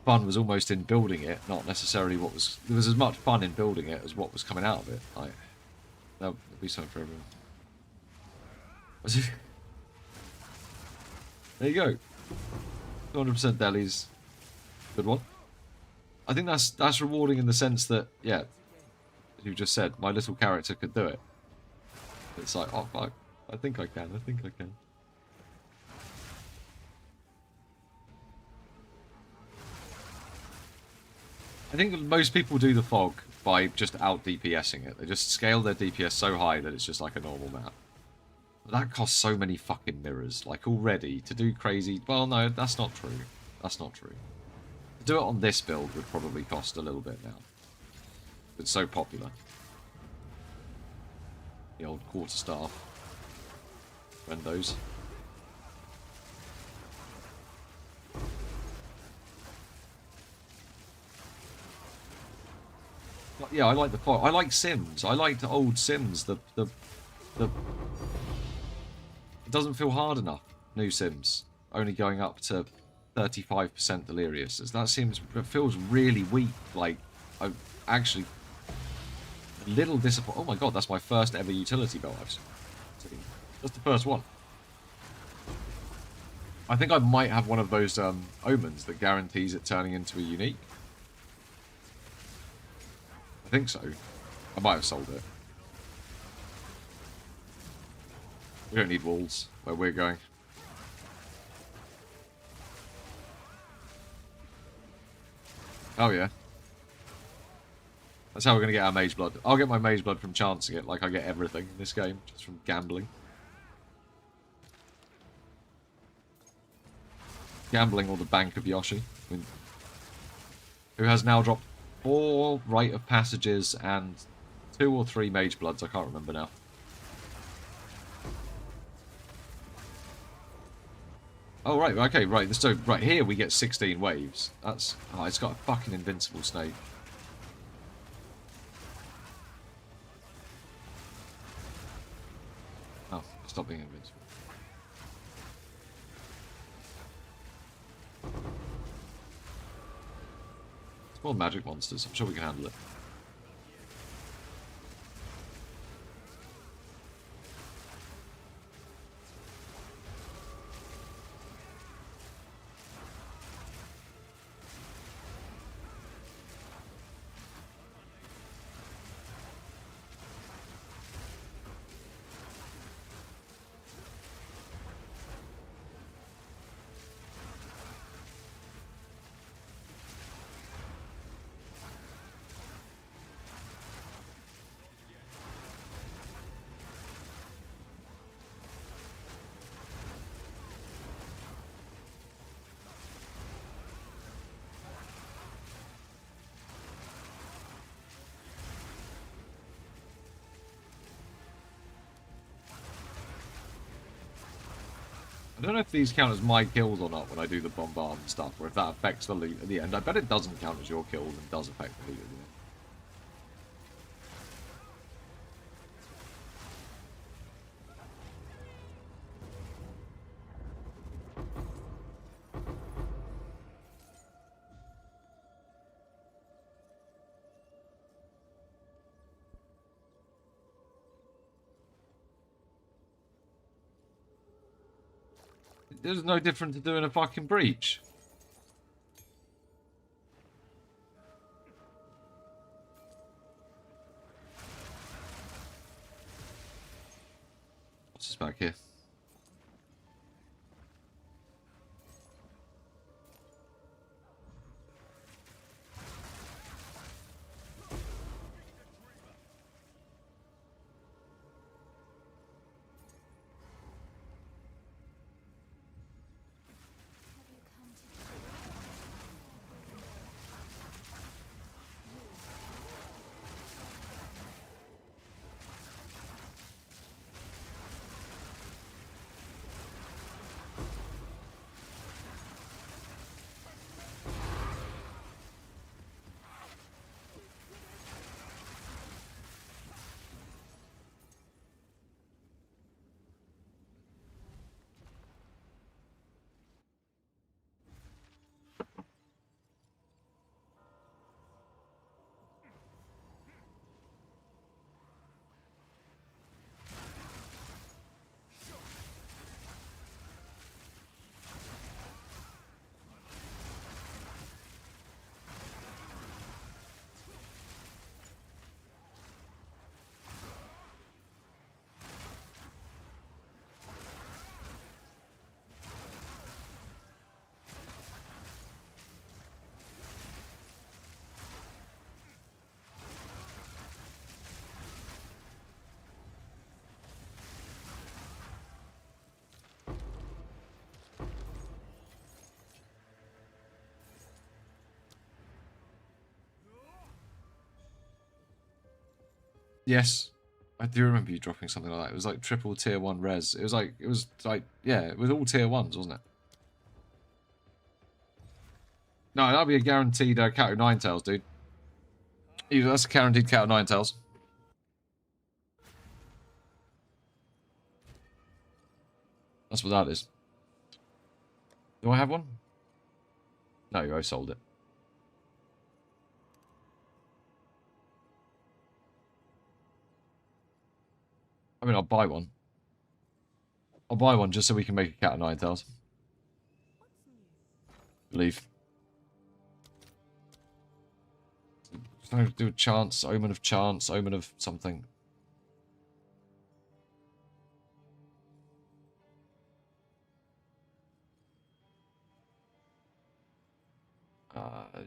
fun was almost in building it, not necessarily what was... There was as much fun in building it as what was coming out of it. Like, that would be something for everyone. There you go. 200% delis. Good one. I think that's rewarding in the sense that, yeah, as you just said, my little character could do it. It's like, oh fuck, I think I can, I think I can. I think most people do the fog by just out DPSing it. They just scale their DPS so high that it's just like a normal map. But that costs so many fucking mirrors. Like, already, to do crazy... Well, no, that's not true. That's not true. To do it on this build would probably cost a little bit now. It's so popular. The old quarterstaff. Rendos. But yeah, I like the... I like Sims. I liked old Sims. The... It doesn't feel hard enough. New Sims. Only going up to 35% delirious. It feels really weak. Like, I'm actually a little disappointed. Oh my god, that's my first ever utility belt I've seen. That's the first one. I think I might have one of those omens that guarantees it turning into a unique. I think so. I might have sold it. We don't need walls where we're going. Oh yeah. That's how we're going to get our Mage Blood. I'll get my Mage Blood from chancing it, like I get everything in this game, just from gambling. Gambling or the Bank of Yoshi. I mean, who has now dropped 4 Rite of Passages and 2 or 3 Mage Bloods, I can't remember now. Oh, right, okay, right. So, right here we get 16 waves. That's... Oh, it's got a fucking invincible snake. Oh, stop being invincible. It's more magic monsters. I'm sure we can handle it. I don't know if these count as my kills or not when I do the bombard and stuff, or if that affects the loot at the end. I bet it doesn't count as your kills and does affect the loot at the end. There's no different to doing a fucking breach. What's this back here? Yes. I do remember you dropping something like that. It was like triple tier 1 res. It was like, yeah, it was all tier 1s, wasn't it? No, that'll be a guaranteed Cat of Ninetales, dude. Either that's a guaranteed Cat of Ninetales. That's what that is. Do I have one? No, I sold it. I mean, I'll buy one. I'll buy one just so we can make a Cat of Ninetales. Leave. Trying to do a chance, omen of chance, omen of something.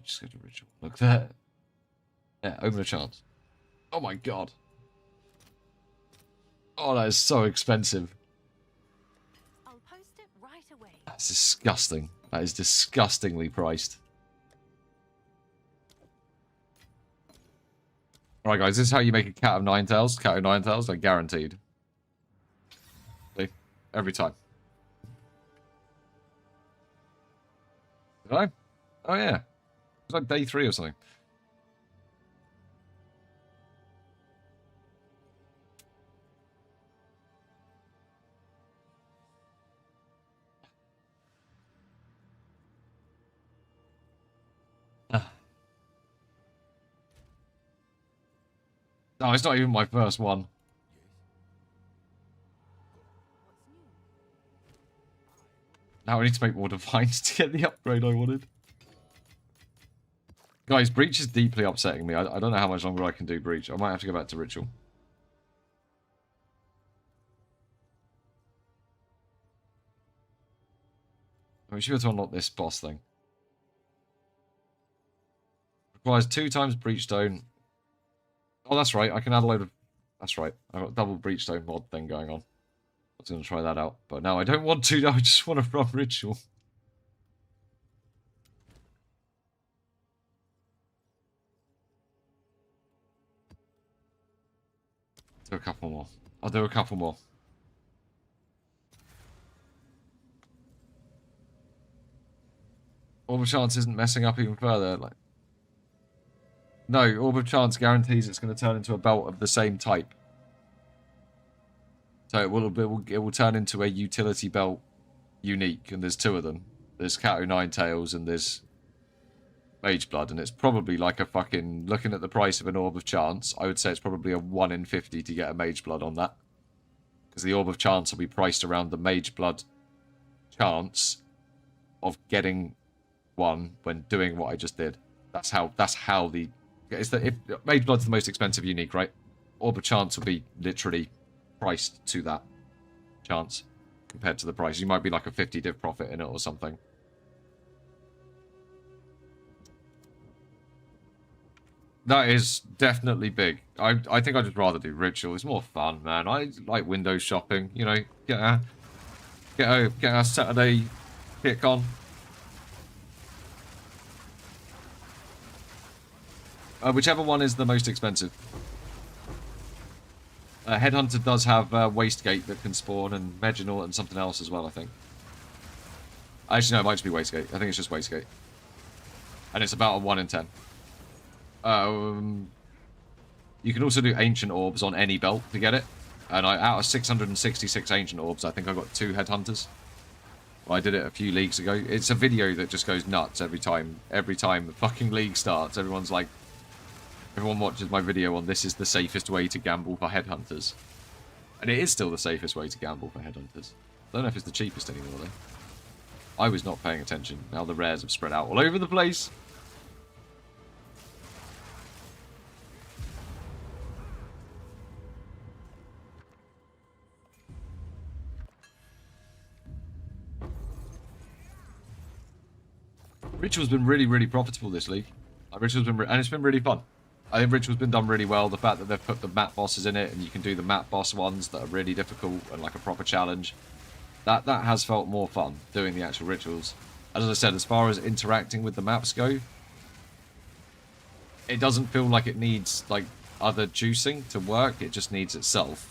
Just go to ritual. Look there. Yeah, omen of chance. Oh my god. Oh, that is so expensive. I'll post it right away. That's disgusting. That is disgustingly priced. Alright guys, this is how you make a Cat of Ninetales. Cat of Ninetales, they're guaranteed. See? Every time. Did I? Oh yeah. It was like day 3 or something. No, it's not even my first one. Now I need to make more divines to get the upgrade I wanted. Guys, Breach is deeply upsetting me. I don't know how much longer I can do Breach. I might have to go back to Ritual. We should be able to unlock this boss thing. Requires 2 times Breachstone. Oh, that's right. I can add a load of... That's right. I've got double Breachstone mod thing going on. I was going to try that out. But no, I don't want to. I just want to run Ritual. Do a couple more. I'll do a couple more. Orb of Chance isn't messing up even further. Like, no, Orb of Chance guarantees it's going to turn into a belt of the same type. So it will turn into a utility belt unique, and there's 2 of them. There's Cat o' Nine Tails and there's Mage Blood, and it's probably like a fucking... Looking at the price of an Orb of Chance, I would say it's probably a 1 in 50 to get a Mage Blood on that. Because the Orb of Chance will be priced around the Mage Blood chance of getting one when doing what I just did. That's how the... If Mage Blood's the most expensive unique, right? Orb of Chance will be literally priced to that chance compared to the price. You might be like a 50 div profit in it or something. That is definitely big. I think I'd just rather do Ritual. It's more fun, man. I like window shopping. You know, get a Saturday kick on. Whichever one is the most expensive. Headhunter does have Wastegate that can spawn, and Meginal and something else as well, I think. Actually, no, it might just be Wastegate. I think it's just Wastegate. And it's about a 1 in 10. You can also do Ancient Orbs on any belt to get it. And out of 666 Ancient Orbs, I think I got 2 Headhunters. I did it a few leagues ago. It's a video that just goes nuts every time the fucking league starts. Everyone's like... Everyone watches my video on this is the safest way to gamble for Headhunters. And it is still the safest way to gamble for Headhunters. I don't know if it's the cheapest anymore, though. I was not paying attention. Now the rares have spread out all over the place. Ritual's been really, really profitable this league. Ritual's been, and it's been really fun. I think Ritual's been done really well. The fact that they've put the map bosses in it, and you can do the map boss ones that are really difficult and like a proper challenge. That has felt more fun, doing the actual rituals. As I said, as far as interacting with the maps go, it doesn't feel like it needs like other juicing to work. It just needs itself.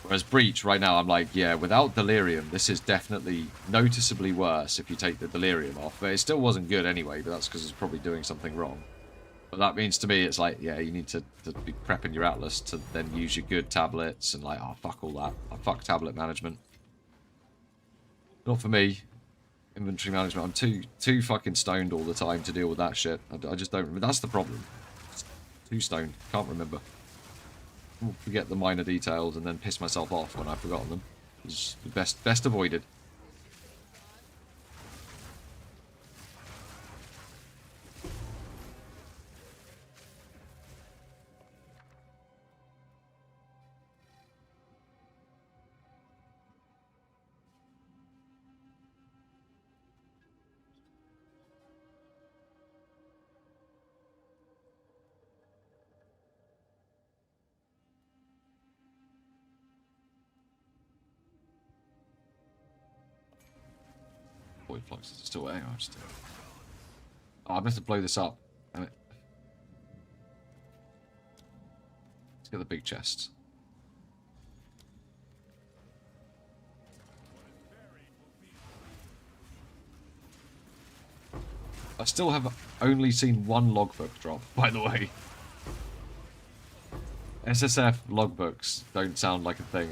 Whereas Breach, right now, I'm like, yeah, without Delirium, this is definitely noticeably worse if you take the Delirium off. But it still wasn't good anyway, but that's because it's probably doing something wrong. But that means to me, it's like, yeah, you need to be prepping your Atlas to then use your good tablets and like, oh, fuck all that. Oh, fuck tablet management. Not for me. Inventory management. I'm too fucking stoned all the time to deal with that shit. I just don't remember. That's the problem. Too stoned. Can't remember. I'll forget the minor details and then piss myself off when I've forgotten them. It's the best avoided. Void flux is still there. I'm still. Oh, I'm going to blow this up. Damn it. Let's get the big chest. I still have only seen one logbook drop, by the way. SSF logbooks don't sound like a thing.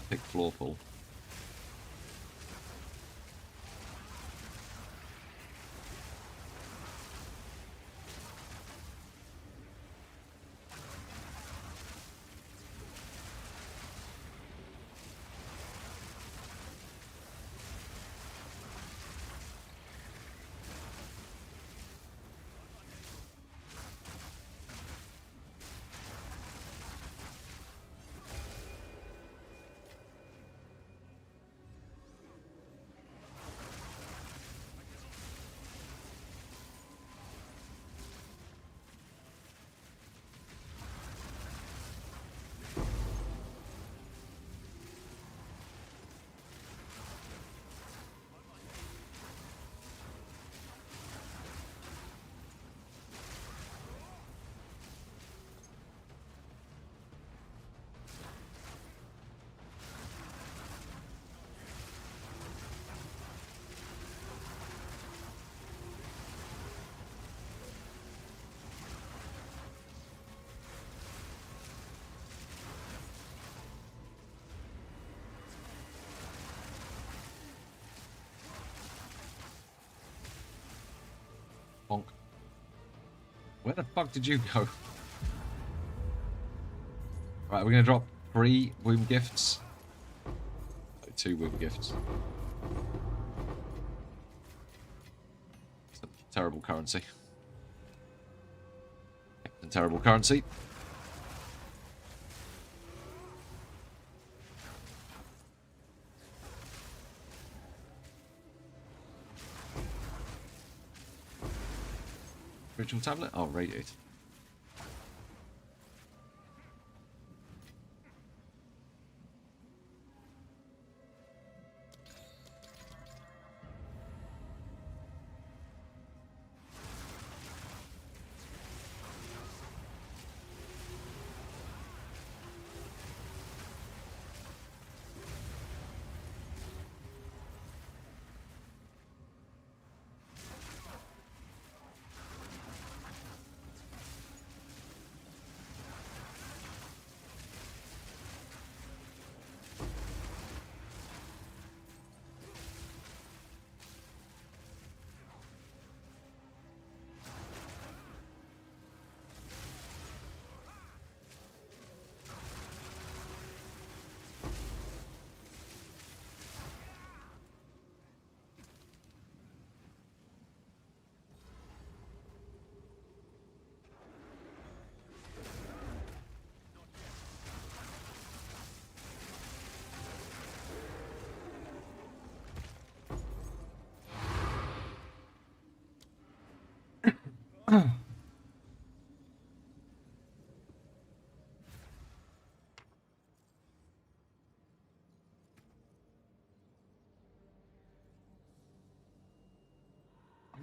Pick floor full. Bonk. Where the fuck did you go? Right, we're going to drop 3 womb gifts. 2 womb gifts. It's a terrible currency. It's a terrible currency. Ritual tablet? Oh, radiate.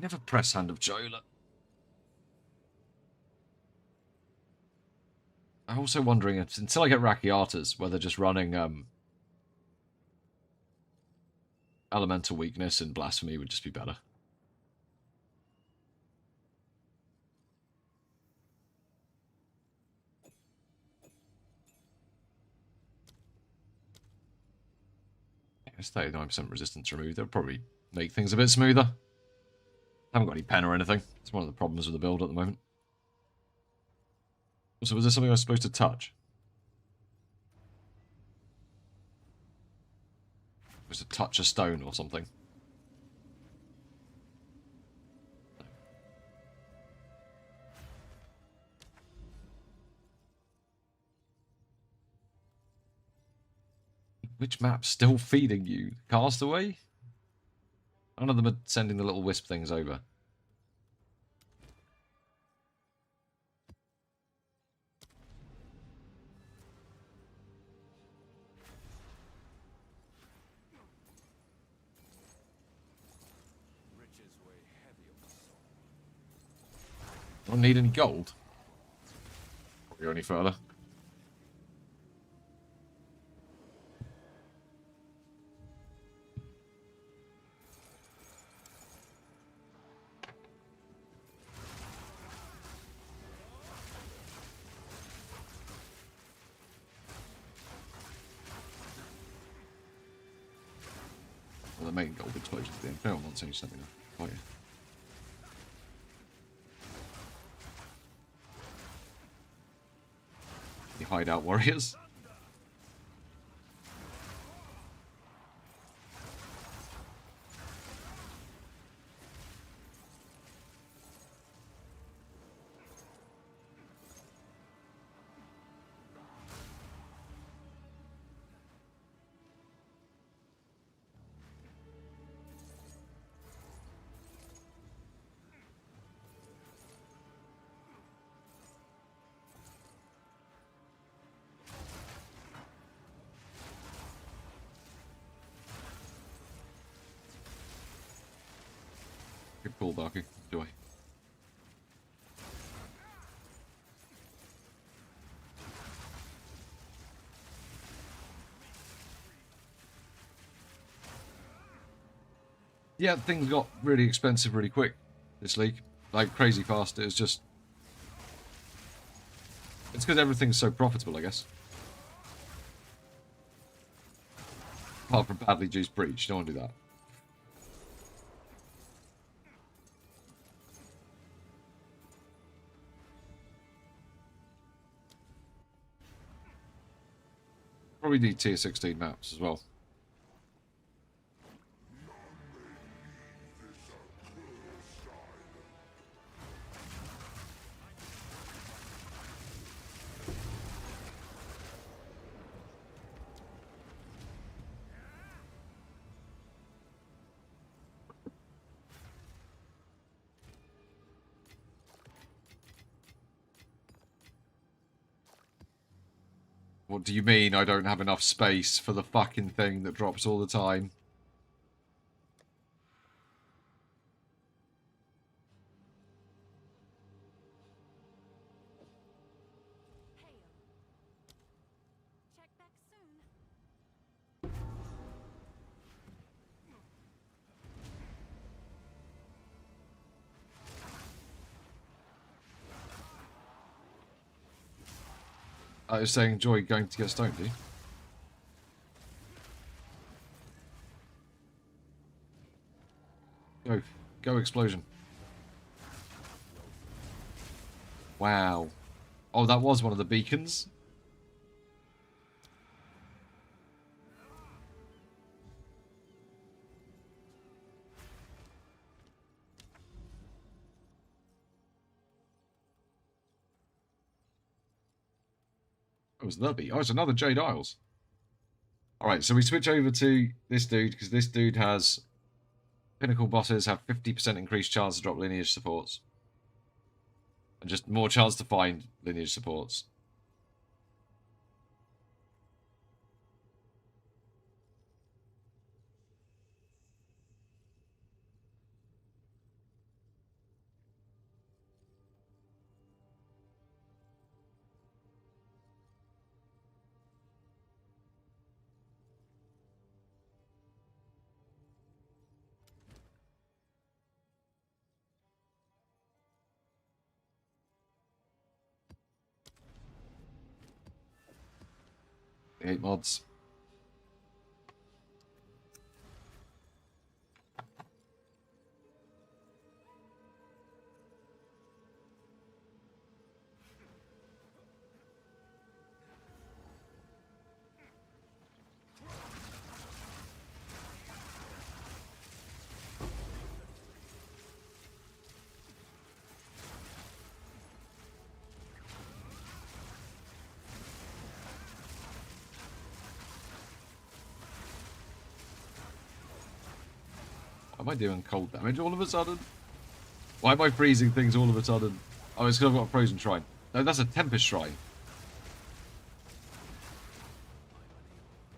Never press Hand of Chola. I'm also wondering if, until I get Rakiatas, whether just running Elemental Weakness and Blasphemy would just be better. It's 39% resistance removed. That would probably make things a bit smoother. I haven't got any pen or anything. It's one of the problems with the build at the moment. Also, was there something I was supposed to touch? Was to touch a stone or something? Which map's still feeding you? Castaway? None of them are sending the little wisp things over. Riches weigh heavy on the soul. Don't need any gold. Probably go any further. Well, they're making gold explosions at the end. No, I'm not saying something. Oh, yeah. The hideout warriors. Good pull, Darky. Enjoy. Yeah, things got really expensive really quick this league. Like, crazy fast. It was just... It's because everything's so profitable, I guess. Apart from badly juiced breach. Don't want to do that. Probably need tier 16 maps as well. What do you mean I don't have enough space for the fucking thing that drops all the time? Hail. Check back soon. I was saying, enjoy going to get stoned, do you? Go. Go explosion. Wow. Oh, that was one of the beacons? It was the beacon. Oh, it's another Jade Isles. Alright, so we switch over to this dude, because this dude has... Pinnacle bosses have 50% increased chance to drop lineage supports. And just more chance to find lineage supports. They hate mods. Why am I doing cold damage all of a sudden? Why am I freezing things all of a sudden? Oh, it's because I've got a frozen shrine. No, that's a tempest shrine.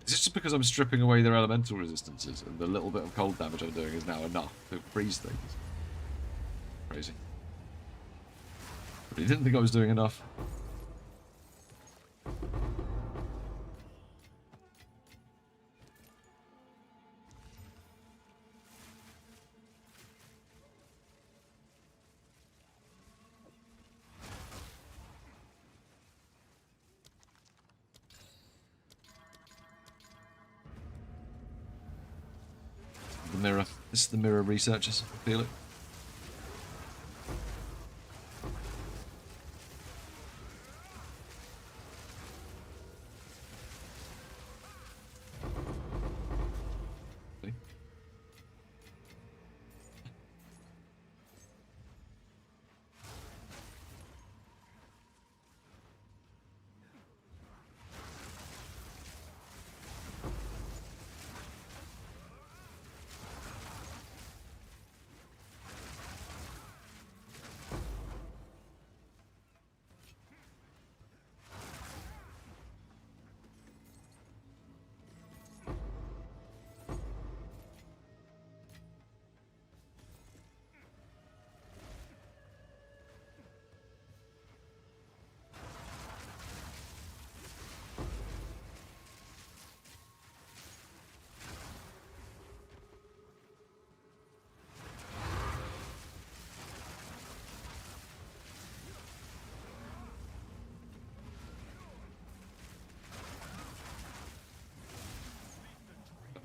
Is this just because I'm stripping away their elemental resistances and the little bit of cold damage I'm doing is now enough to freeze things? Crazy. But he didn't think I was doing enough. The mirror. This is the mirror researchers. I feel it. See?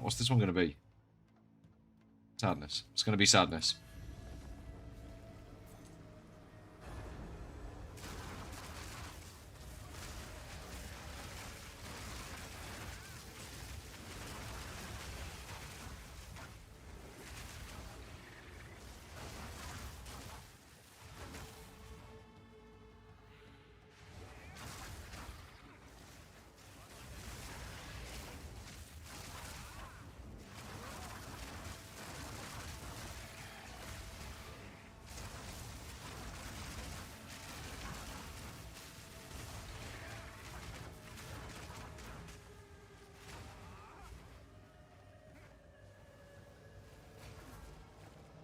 What's this one going to be? Sadness. It's going to be sadness.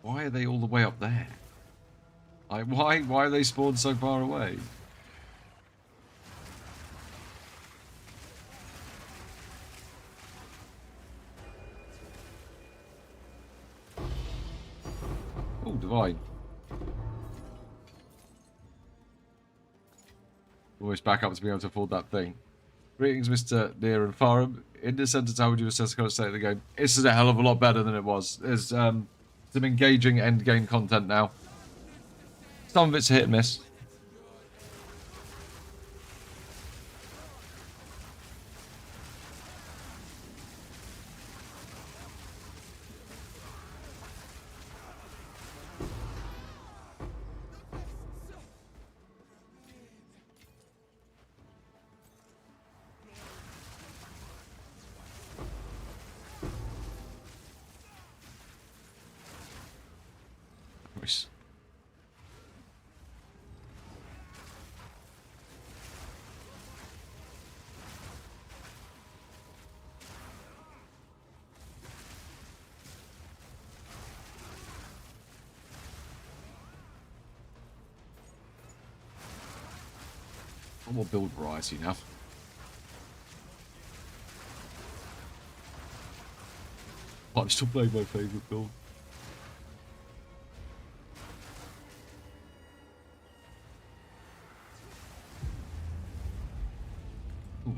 Why are they all the way up there? Why are they spawned so far away? Oh, divine. Almost back up to be able to afford that thing. Greetings, Mr. Near and Farham. In this sentence, how would you assess the current state of the game? This is a hell of a lot better than it was. There's some engaging end game content now. Some of it's a hit and miss. Nice. One more build variety now. I'm still playing my favourite build.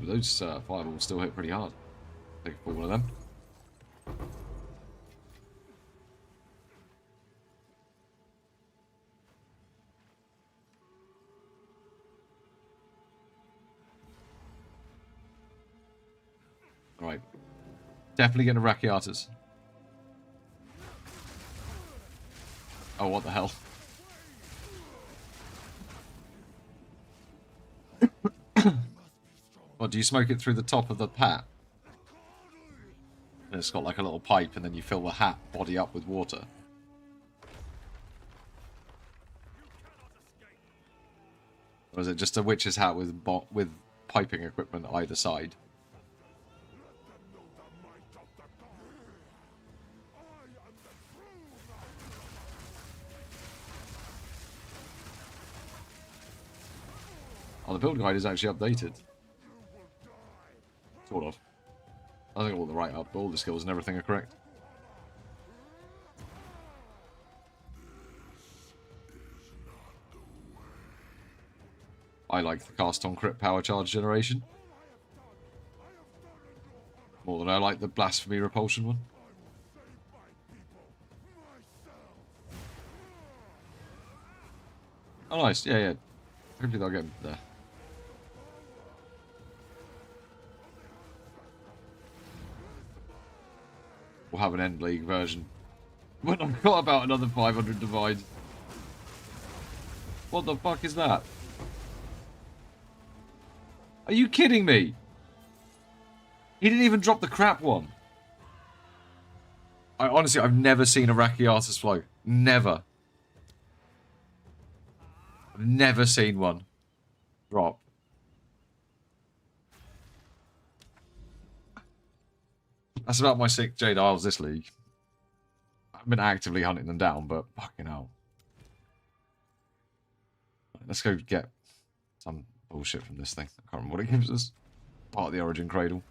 but those fireballs still hit pretty hard. Take a full one of them. Alright. Definitely getting a Rakiatas. Oh, what the hell? What, do you smoke it through the top of the hat? And it's got like a little pipe and then you fill the hat body up with water. Or is it just a witch's hat with piping equipment either side? Oh, the build guide is actually updated. Sort of. I think all the right up, all the skills and everything are correct. I like the cast on crit power charge generation. More than I like the blasphemy repulsion one. Oh nice, yeah, yeah. Hopefully they'll get there. We'll have an end league version. When I've got about another 500 divide. What the fuck is that? Are you kidding me? He didn't even drop the crap one. Honestly, I've never seen a Rakiatas flow. Never. I've never seen one drop. That's about my 6 Jade Isles this league. I've been actively hunting them down, but fucking hell. Let's go get some bullshit from this thing. I can't remember what it gives us. Part of the Origin Cradle.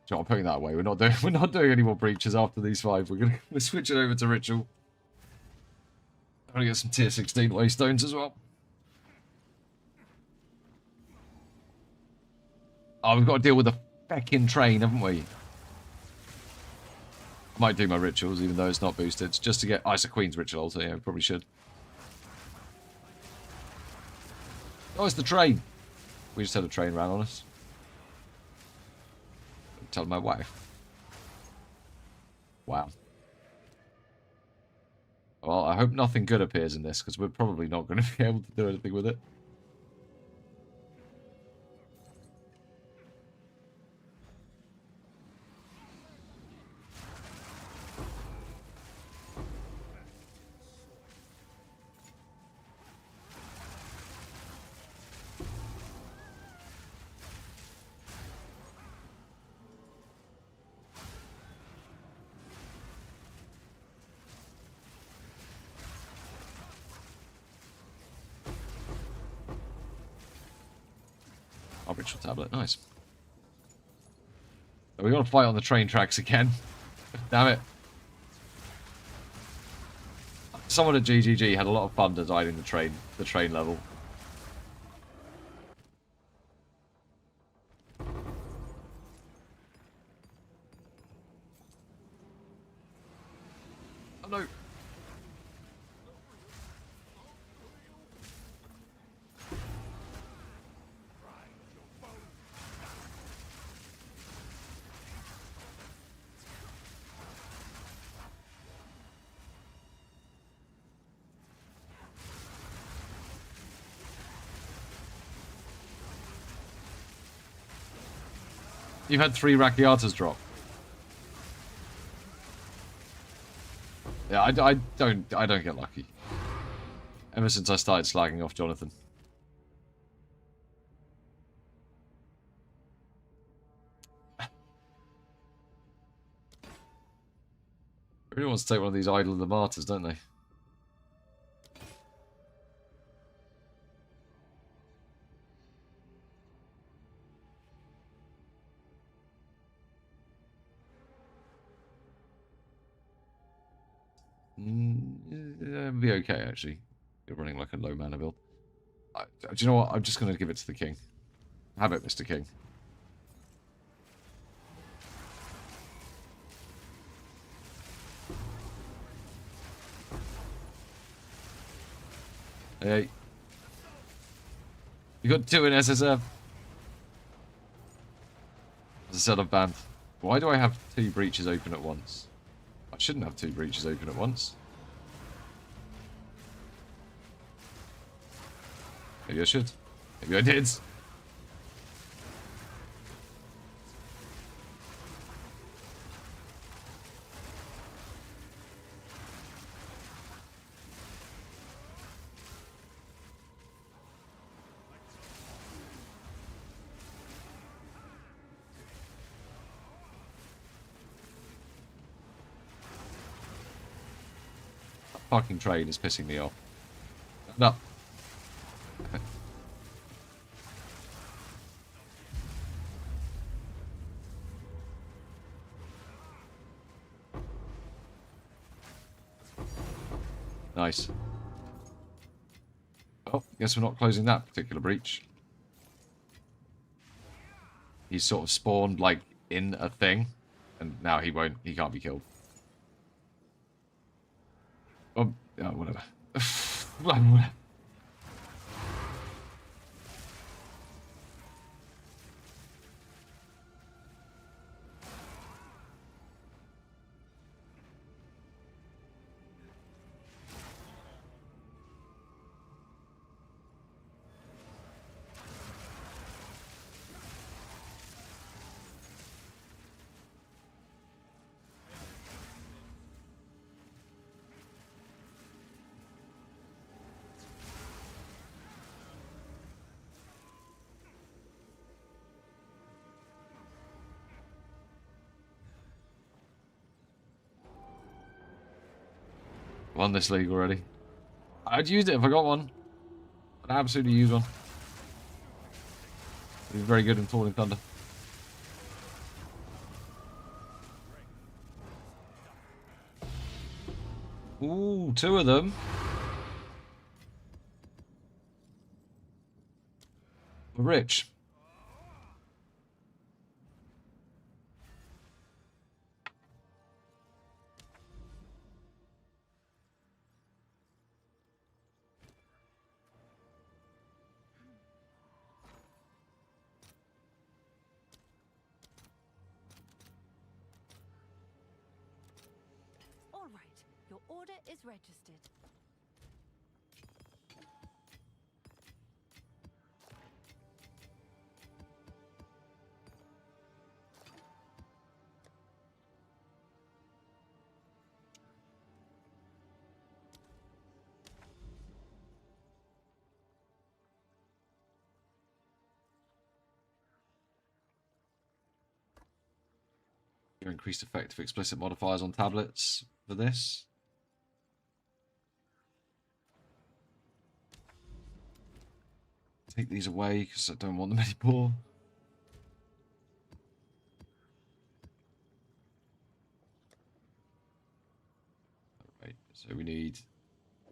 So I'm putting that away. We're not doing any more breaches after these 5. We're switching over to Ritual. I'm gonna get some tier 16 waystones as well. Oh, we've got to deal with the feckin' train, haven't we? I might do my rituals, even though it's not boosted, just to get Isa Queen's ritual also. Yeah, we probably should. Oh, it's the train. We just had a train ran on us. Tell my wife. Wow. Well, I hope nothing good appears in this, because we're probably not going to be able to do anything with it. Ritual tablet, nice. So we got to fight on the train tracks again. Damn it. Someone at GGG had a lot of fun designing the train level. Oh no. You've had 3 Rakiatas drop. Yeah, I don't get lucky. Ever since I started slagging off Jonathan. Everyone wants to take one of these Idol of the Martyrs, don't they? It'd be okay, actually. You're running like a low mana build. Do you know what? I'm just going to give it to the king. Have it, Mr. King. Hey. You got 2 in SSF. As I said, I've banned. Why do I have 2 breaches open at once? I shouldn't have 2 breaches open at once. Maybe I should. Maybe I did. That fucking train is pissing me off. No. Nice. Oh, guess we're not closing that particular breach. He's sort of spawned, like, in a thing. And now he can't be killed. Oh, yeah, whatever. Whatever. Won this league already. I'd use it if I got one. I'd absolutely use one. He's very good in Falling Thunder. Ooh, 2 of them. We're rich. All right, your order is registered. Your increased effect of explicit modifiers on tablets for this. Take these away because I don't want them anymore. Right, so we need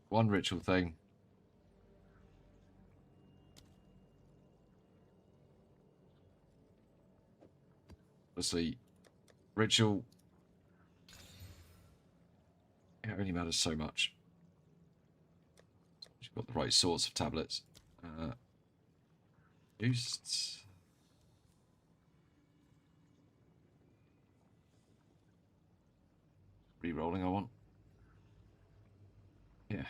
1 ritual thing. Obviously, ritual. It only matters so much. You've got the right sorts of tablets. Boosts. Re-rolling, I want. Yeah.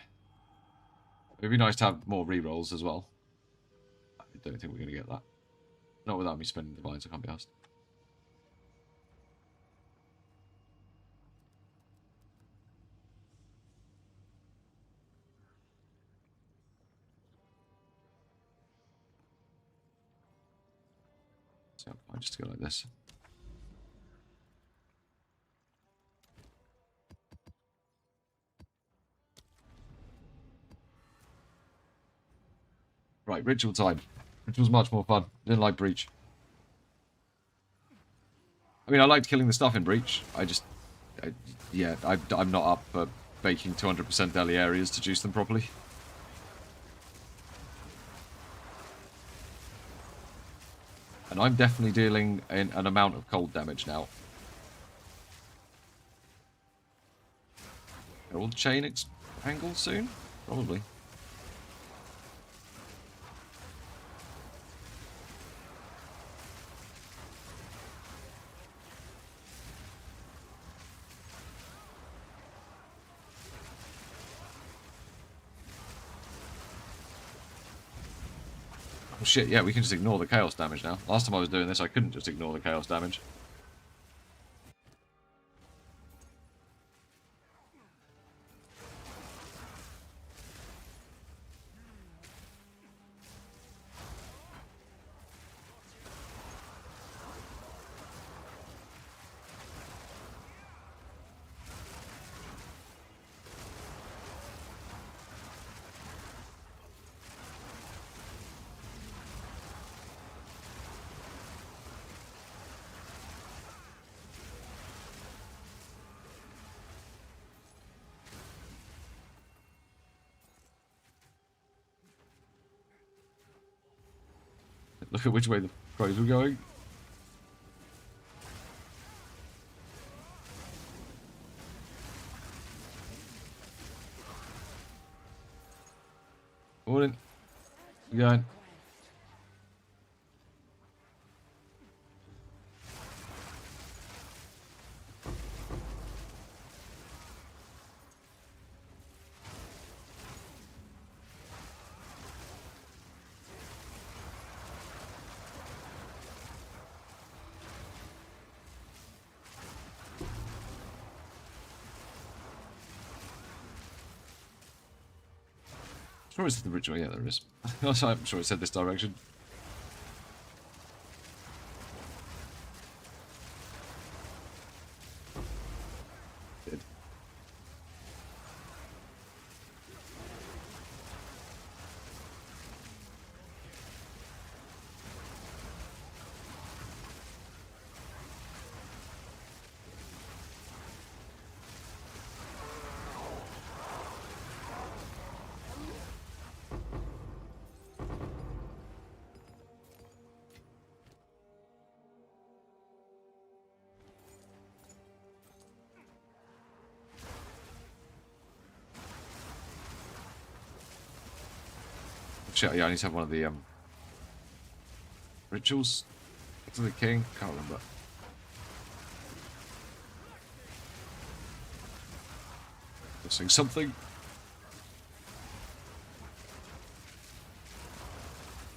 It'd be nice to have more re-rolls as well. I don't think we're going to get that. Not without me spending divines, I can't be asked. So I just go like this. Right, ritual time. Ritual's much more fun. Didn't like Breach. I mean, I liked killing the stuff in Breach. I'm not up for baking 200% deli areas to juice them properly. And I'm definitely dealing in an amount of cold damage now. Will the chain angle soon? Probably. Oh shit, yeah, we can just ignore the chaos damage now. Last time I was doing this, I couldn't just ignore the chaos damage. Look at which way the crows were going. All in. We're going. Sure it's the ritual, yeah there is. I'm sure it said this direction. Did. Shit, yeah, I need to have one of the rituals to the king. Can't remember. Missing something.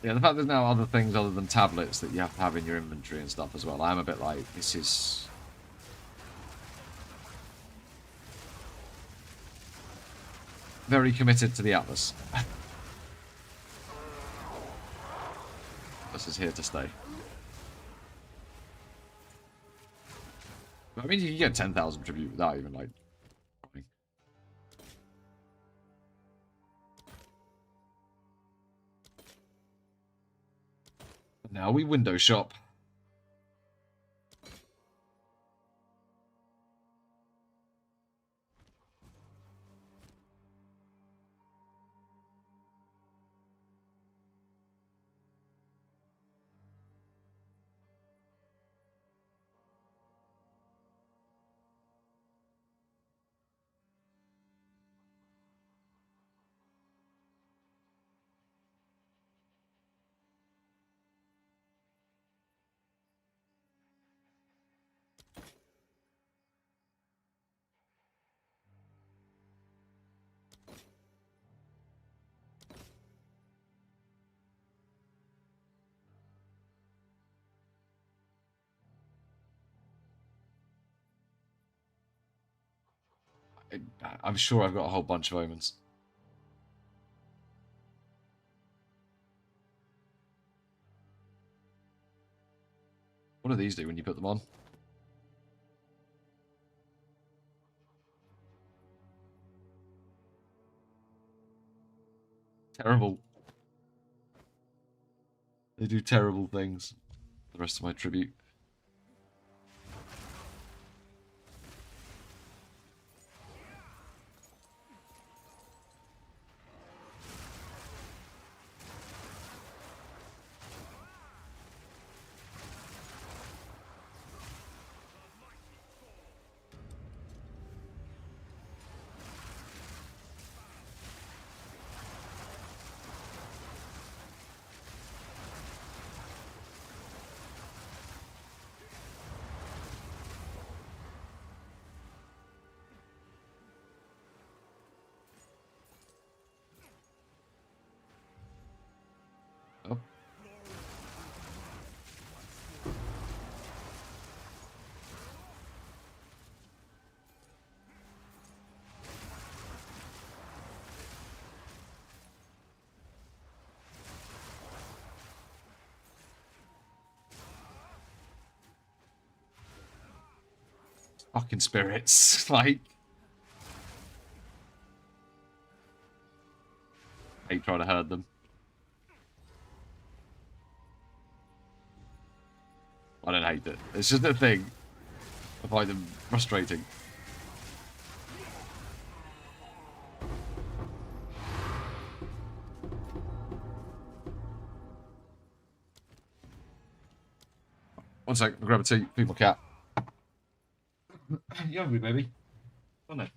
Yeah, the fact there's now other things other than tablets that you have to have in your inventory and stuff as well. I'm a bit like, this is... very committed to the Atlas. This is here to stay. I mean, you can get 10,000 tribute without even, like... trying. Now we window shop. I'm sure I've got a whole bunch of omens. What do these do when you put them on? Terrible. They do terrible things. The rest of my tribute. Fucking spirits. Like, I hate trying to herd them. I don't hate it. It's just a thing. I find them frustrating. One sec, I'll grab a tea, feed my cat. You hungry, baby? Come on then.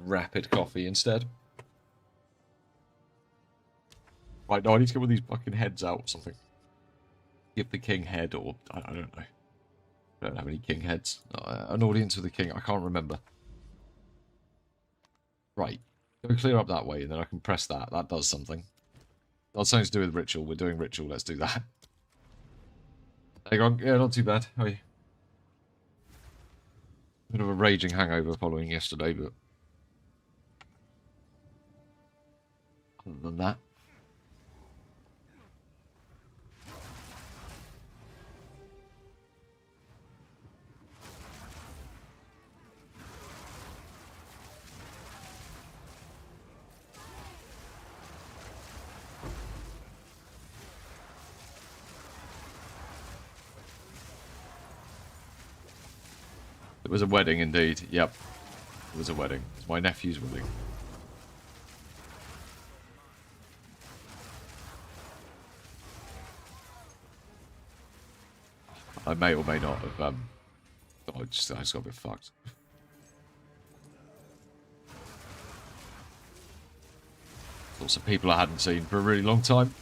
Rapid coffee instead. Right, no, I need to get one of these fucking heads out or something. Give the king head, or I don't know. I don't have any king heads. An audience with the king, I can't remember. Right, go clear up that way, and then I can press that. That does something. That's something to do with ritual. We're doing ritual, let's do that. Hey, Gronk. Yeah, not too bad. How are you? Bit of a raging hangover following yesterday, but other than that. It was a wedding indeed. Yep. It was a wedding. It's my nephew's wedding. I may or may not have I just got a bit fucked. Lots of people I hadn't seen for a really long time.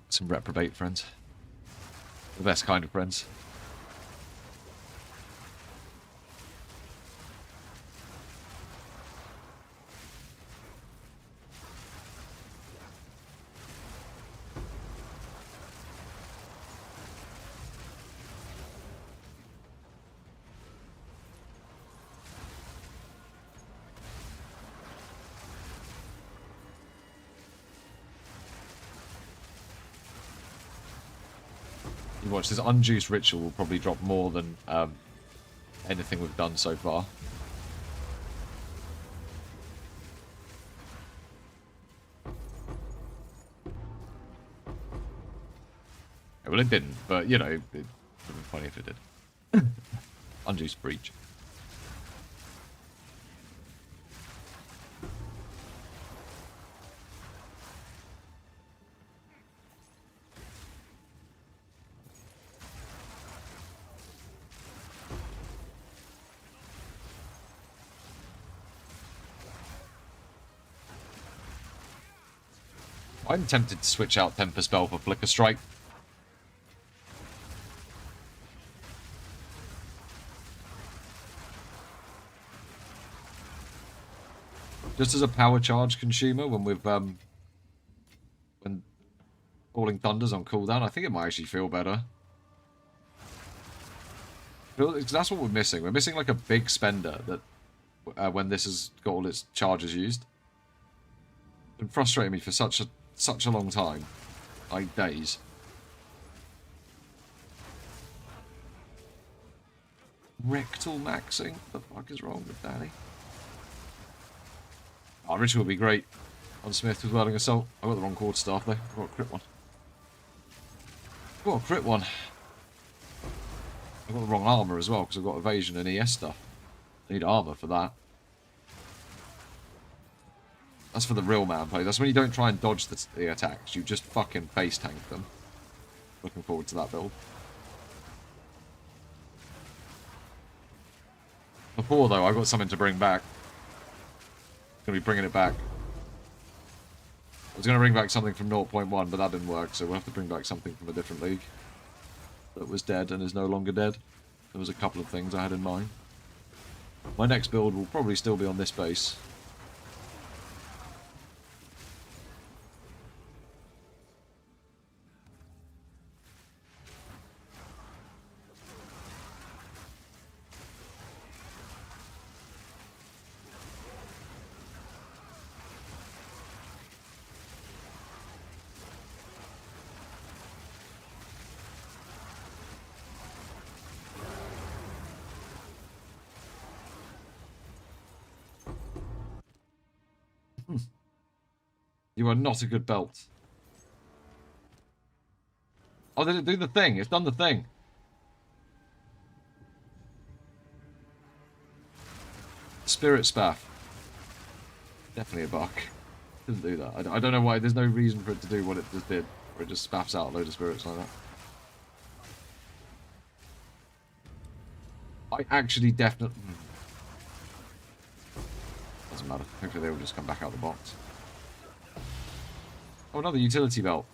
Some reprobate friends. The best kind of friends. You watch this unjuiced ritual will probably drop more than anything we've done so far. Well, it didn't, but, you know, it would have been funny if it did. Unjuiced breach. I'm tempted to switch out Temper Spell for Flicker Strike. Just as a power charge consumer when we've when Falling Thunder's on cooldown, I think it might actually feel better. Because that's what we're missing. We're missing like a big spender that when this has got all its charges used. It's been frustrating me for such a long time. Like days. Rectal maxing? What the fuck is wrong with Danny? Oh, Ritual would be great on Smith with Whirling Assault. I got the wrong quarter staff though. I got a crit one. I got a crit one. I got the wrong armor as well because I've got evasion and ES stuff. I need armor for that. That's for the real man play. That's when you don't try and dodge the attacks. You just fucking face tank them. Looking forward to that build. Before though, I got something to bring back. Gonna be bringing it back. I was gonna bring back something from 0.1, but that didn't work, so we'll have to bring back something from a different league that was dead and is no longer dead. There was a couple of things I had in mind. My next build will probably still be on this base. You are not a good belt. Oh, did it do the thing? It's done the thing. Spirit Spaff. Definitely a buck. Didn't do that. I don't know why. There's no reason for it to do what it just did. Where it just spaffs out a load of spirits like that. I actually definitely... Doesn't matter. Hopefully they will just come back out the box. Oh, another utility belt.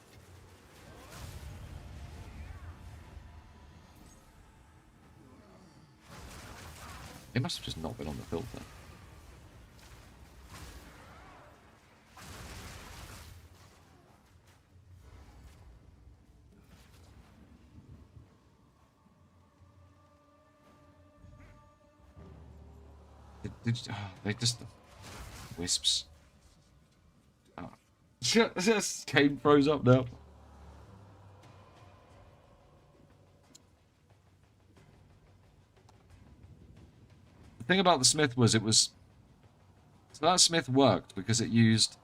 It must have just not been on the filter. They just... Wisps. Oh. Just game froze up now. The thing about the Smith was it was... So that Smith worked because it used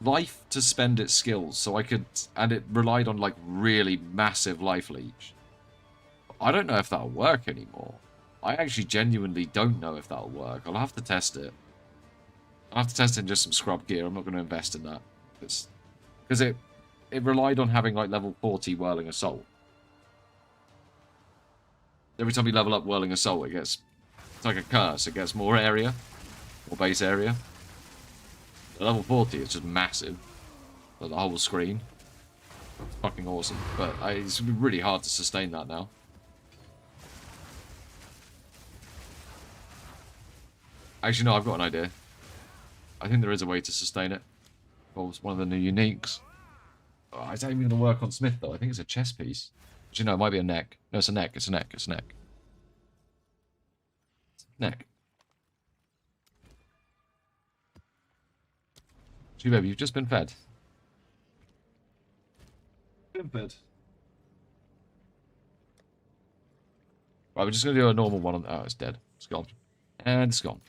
life to spend its skills, so I could... And it relied on, like, really massive life leech. I don't know if that'll work anymore. I actually genuinely don't know if that'll work. I'll have to test it. I'll have to test it in just some scrub gear. I'm not going to invest in that. Because it relied on having, like, level 40 Whirling Assault. Every time you level up Whirling Assault, it gets... It's like a curse. It gets more area. More base area. At level 40, it's just massive. Like the whole screen. It's fucking awesome. But it's going to be really hard to sustain that now. Actually, no, I've got an idea. I think there is a way to sustain it. Well, it's one of the new uniques. Oh, it's not even going to work on Smith, though. I think it's a chest piece. Actually, no, it might be a neck. No, it's a neck. It's a neck. It's a neck. Neck. Gee, baby, you've just been fed. Been fed. Right, we're just going to do a normal one on... Oh, it's dead. It's gone. And it's gone.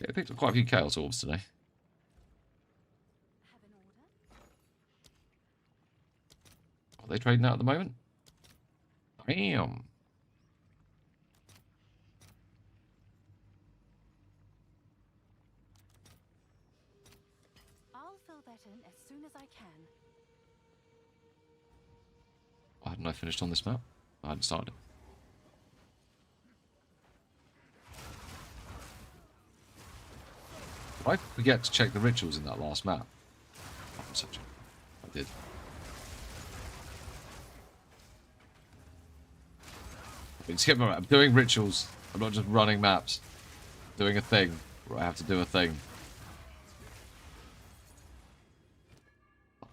Yeah, I picked up quite a few Chaos Orbs today. Are they trading out at the moment? Damn. I'll fill that in as soon as I can. Why hadn't I finished on this map? I hadn't started. Did I forget to check the rituals in that last map? I'm such a... I did. I'm doing rituals. I'm not just running maps. I'm doing a thing where I have to do a thing.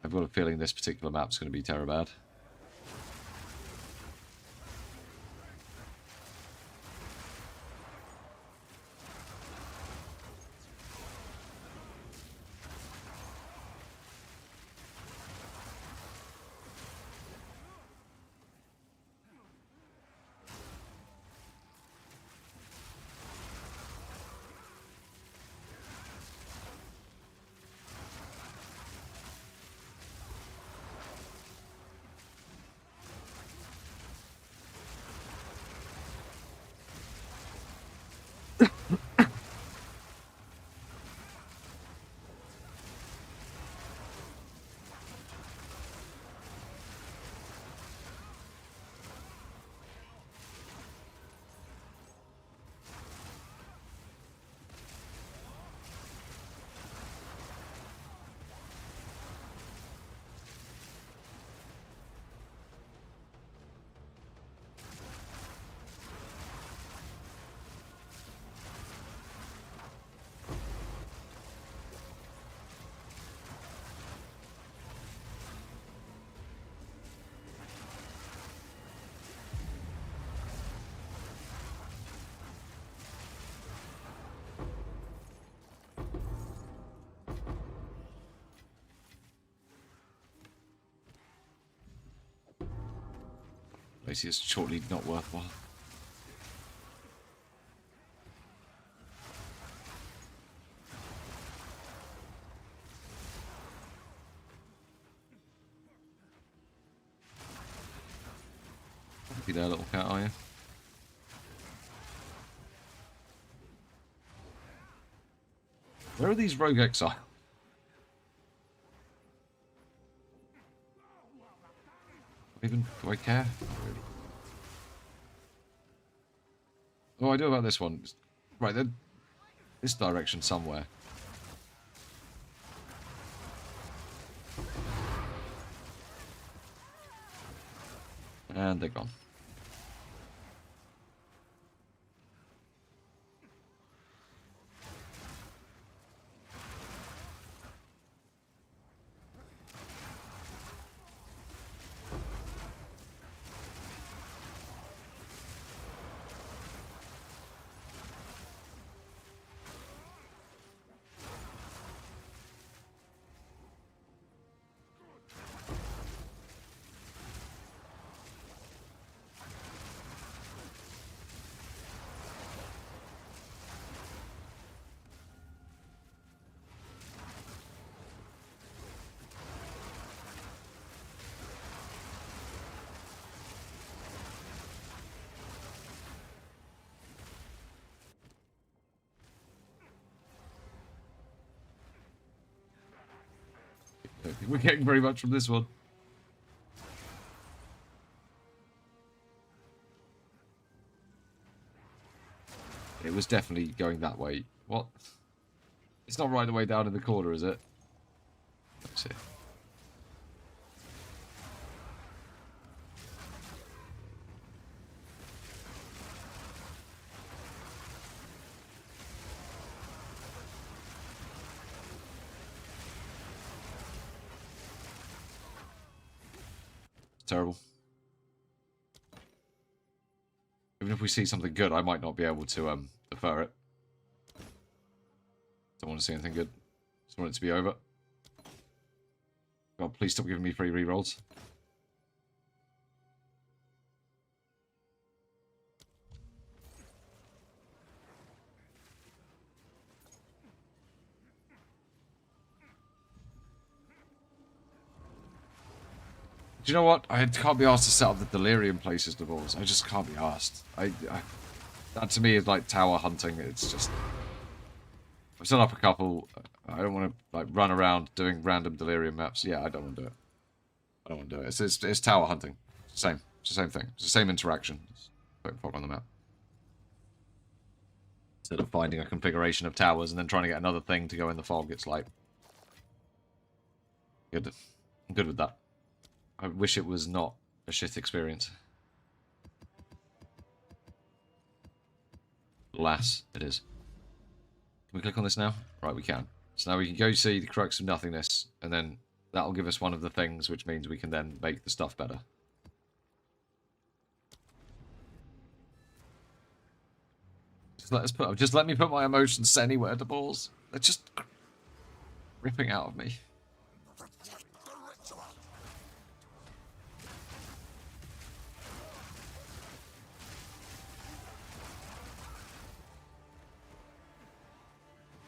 I've got a feeling this particular map's going to be terrible bad. Basically, it's shortly not worthwhile. Be there, little cat, are you? Where are these rogue exiles? Even do I care? Not really. Oh, I do about this one. Right, then this direction somewhere. And they're gone. I don't think we're getting very much from this one. It was definitely going that way. What? It's not right the way down in the corner, is it? Let's see. It's terrible. Even if we see something good, I might not be able to defer it. Don't want to see anything good. Just want it to be over. God, please stop giving me free rerolls. Do you know what? I can't be asked to set up the delirium places to balls. I just can't be asked. That to me is like tower hunting. It's just... I've set up a couple. I don't want to like run around doing random delirium maps. Yeah, I don't want to do it. I don't want to do it. It's tower hunting. It's the same. It's the same thing. It's the same interaction. Just putting fog on the map. Instead of finding a configuration of towers and then trying to get another thing to go in the fog, it's like... Good. I'm good with that. I wish it was not a shit experience. Alas, it is. Can we click on this now? Right, we can. So now we can go see the crux of nothingness, and then that'll give us one of the things, which means we can then make the stuff better. Just let me put my emotions anywhere, the balls. They're just ripping out of me.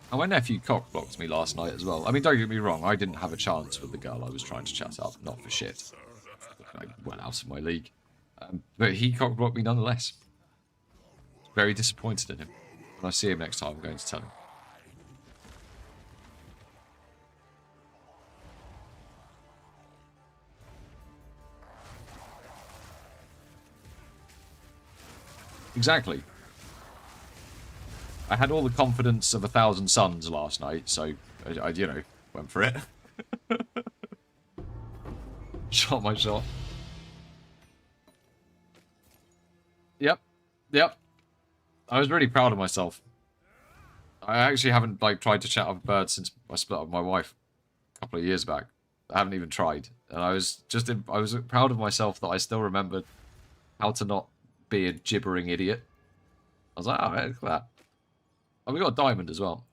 And my nephew cock-blocked me last night as well. I mean, don't get me wrong, I didn't have a chance with the girl I was trying to chat up, not for shit. I went out of my league. But he cock-blocked me nonetheless. Very disappointed in him. When I see him next time, I'm going to tell him. Exactly. I had all the confidence of 1,000 suns last night, so I you know, went for it. Shot my shot. Yep. Yep. I was really proud of myself. I actually haven't like tried to chat up a bird since I split up with my wife a couple of years back. I haven't even tried, and I was proud of myself that I still remembered how to not be a gibbering idiot. I was like, oh, look at that. And we got a diamond as well.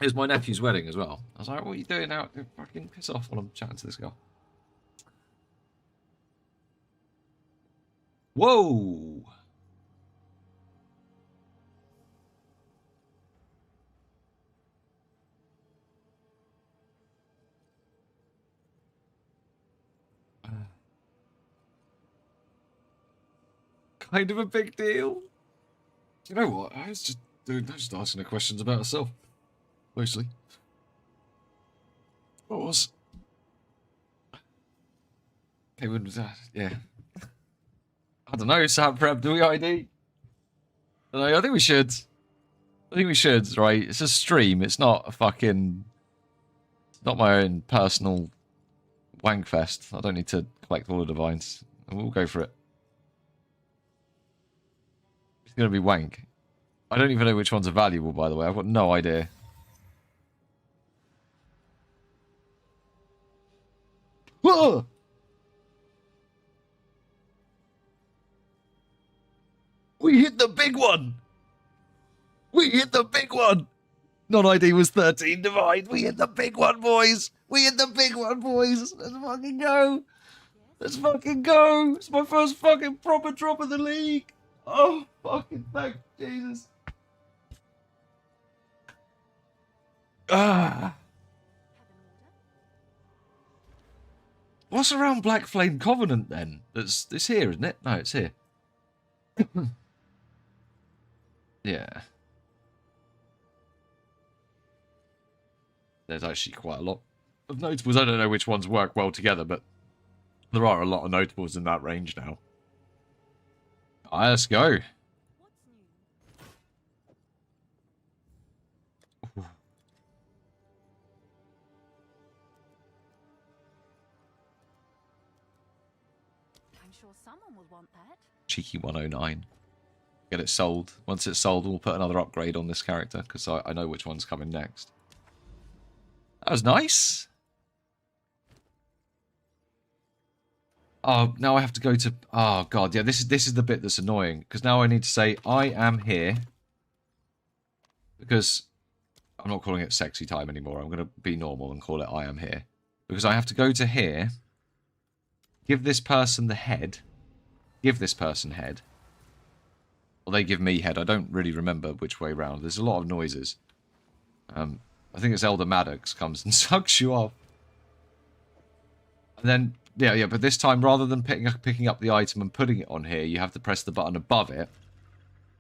It was my nephew's wedding as well. I was like, what are you doing now? Fucking piss off while I'm chatting to this girl. Whoa! Kind of a big deal. You know what? I was just asking her questions about herself, mostly. What was? Okay, yeah. I don't know. Sound prep? Do we ID? I think we should. I think we should. Right? It's a stream. It's not a fucking. It's not my own personal wankfest. I don't need to collect all the divines. We'll go for it. It's gonna be wank. I don't even know which ones are valuable, by the way. I've got no idea. Whoa! We hit the big one! We hit the big one! Non-ID was 13 divine. We hit the big one, boys! We hit the big one, boys! Let's fucking go! Let's fucking go! It's my first fucking proper drop of the league! Oh, fucking thank Jesus. Ah. What's around Black Flame Covenant then? It's here, isn't it? No, it's here. Yeah. There's actually quite a lot of notables. I don't know which ones work well together, but there are a lot of notables in that range now. Alright, let's go. I'm sure someone will want that. Cheeky 109. Get it sold. Once it's sold, we'll put another upgrade on this character, because I know which one's coming next. That was nice. Oh, now I have to go to... Oh, God. Yeah, this is the bit that's annoying. Because now I need to say, I am here. Because I'm not calling it sexy time anymore. I'm going to be normal and call it I am here. Because I have to go to here. Give this person the head. Give this person head. Or they give me head. I don't really remember which way round. There's a lot of noises. I think it's Elder Maddox comes and sucks you off. And then, yeah, but this time, rather than picking up the item and putting it on here, you have to press the button above it.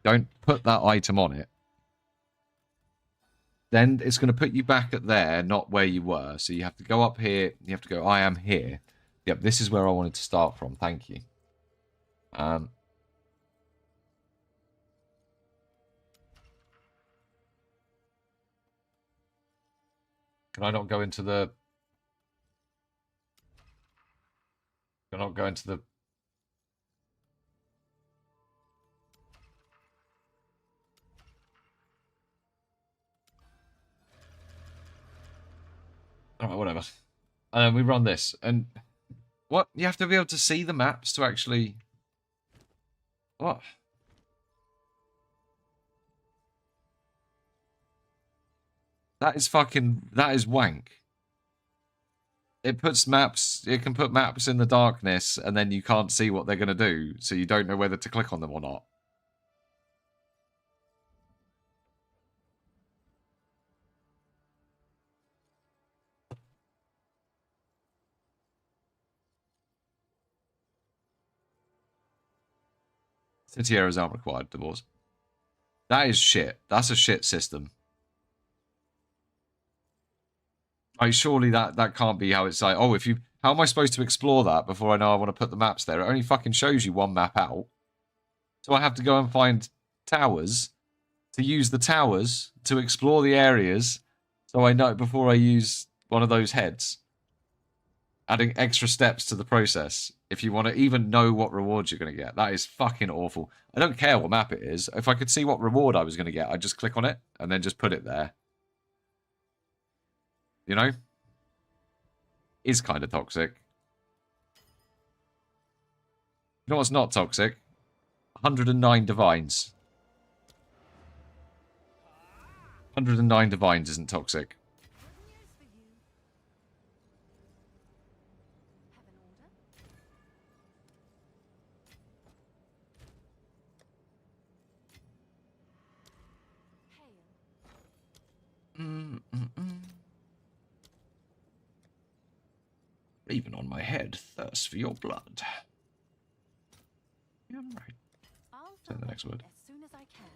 Don't put that item on it. Then it's going to put you back at there, not where you were. So you have to go up here. You have to go, I am here. Yep, this is where I wanted to start from. Thank you. Can I not go into the... Can I not go into the... Alright, whatever. And then we run this. And what? You have to be able to see the maps to actually... What? That is fucking... That is wank. It puts maps... It can put maps in the darkness, and then you can't see what they're going to do, so you don't know whether to click on them or not. City areas aren't required, divorce. That is shit. That's a shit system. Like, surely that can't be how it's like, oh, if you... How am I supposed to explore that before I know I want to put the maps there? It only fucking shows you one map out. So I have to go and find towers to use the towers to explore the areas so I know before I use one of those heads. Adding extra steps to the process if you want to even know what rewards you're going to get. That is fucking awful. I don't care what map it is. If I could see what reward I was going to get, I'd just click on it and then just put it there. You know? Is kind of toxic. You know what's not toxic? 109 divines. 109 divines isn't toxic. Raven on my head, thirst for your blood. Yeah, I'm right. I'll Say the next word. as soon as I can.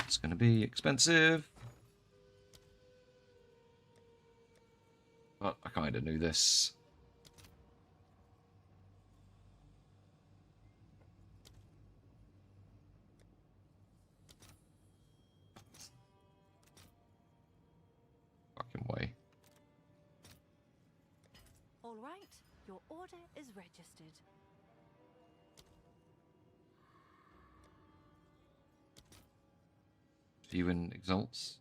It's gonna be expensive. But I kinda knew this. Fucking way. All right, your order is registered. View and exalts.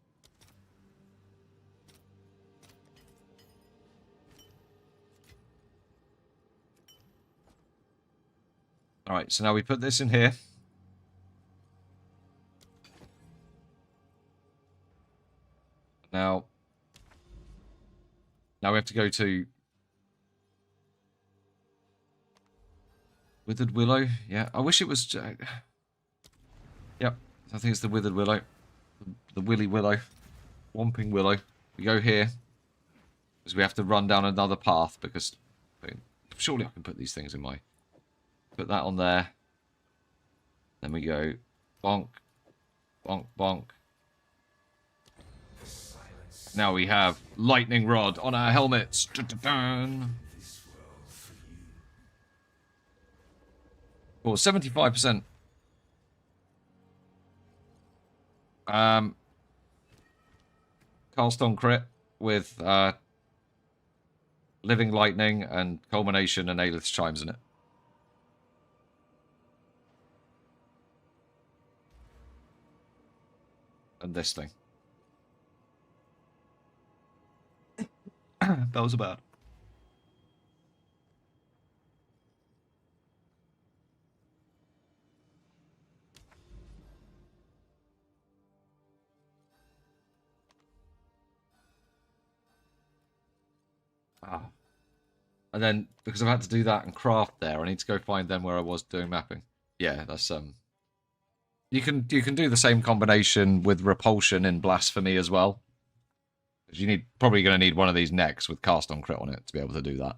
Alright, so now we put this in here. Now we have to go to Withered Willow. Yeah, I wish it was... Yep, I think it's the Withered Willow. The Willy Willow. Whomping Willow. We go here. Because we have to run down another path, because... Surely I can put these things in my... Put that on there. Then we go... Bonk. Bonk, bonk. Now we have lightning rod on our helmets. Or 75%. Carlstone crit with living lightning and culmination and Aelith's chimes in it. And this thing. That was about. And then, because I've had to do that and craft there, I need to go find them where I was doing mapping. Yeah, that's, You can do the same combination with repulsion in blasphemy as well. You probably going to need one of these next with cast on crit on it to be able to do that.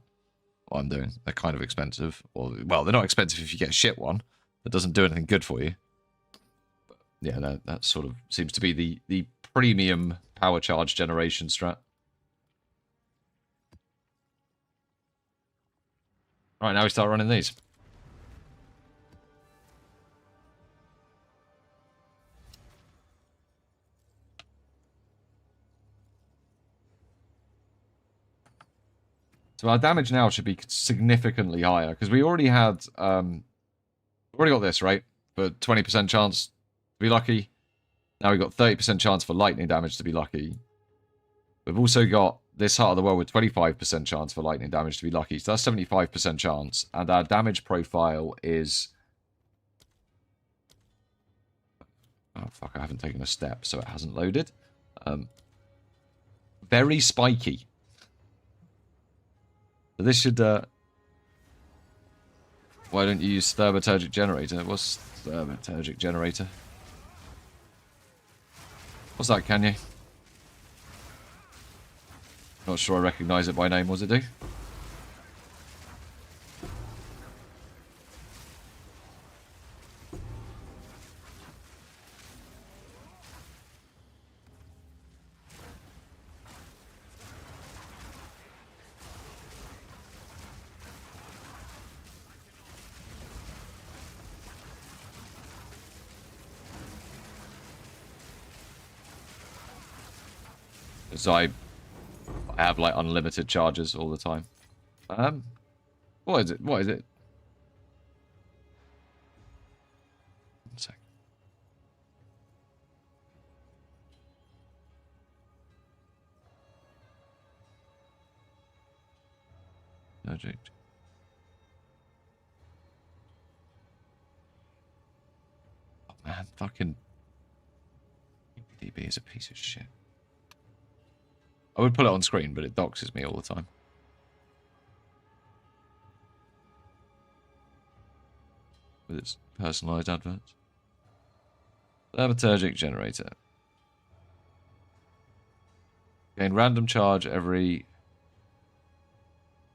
What I'm doing, they're kind of expensive. Or well, they're not expensive if you get a shit one that doesn't do anything good for you. But yeah, that sort of seems to be the premium power charge generation strat. All right, now we start running these. So our damage now should be significantly higher, because we already had, we've already got this, right? For 20% chance to be lucky. Now we've got 30% chance for lightning damage to be lucky. We've also got this Heart of the World with 25% chance for lightning damage to be lucky. So that's 75% chance. And our damage profile is... Oh, fuck, I haven't taken a step, so it hasn't loaded. Very spiky. So this should, why don't you use Thaumaturgic Generator? What's Thaumaturgic Generator? What's that, can you? Not sure I recognise it by name. What's it do? So I have like unlimited charges all the time. What is it? What is it? One sec. Project. Oh man, fucking DB is a piece of shit. I would put it on screen, but it doxes me all the time. With its personalised adverts. Thaumaturgic Generator. Gain random charge every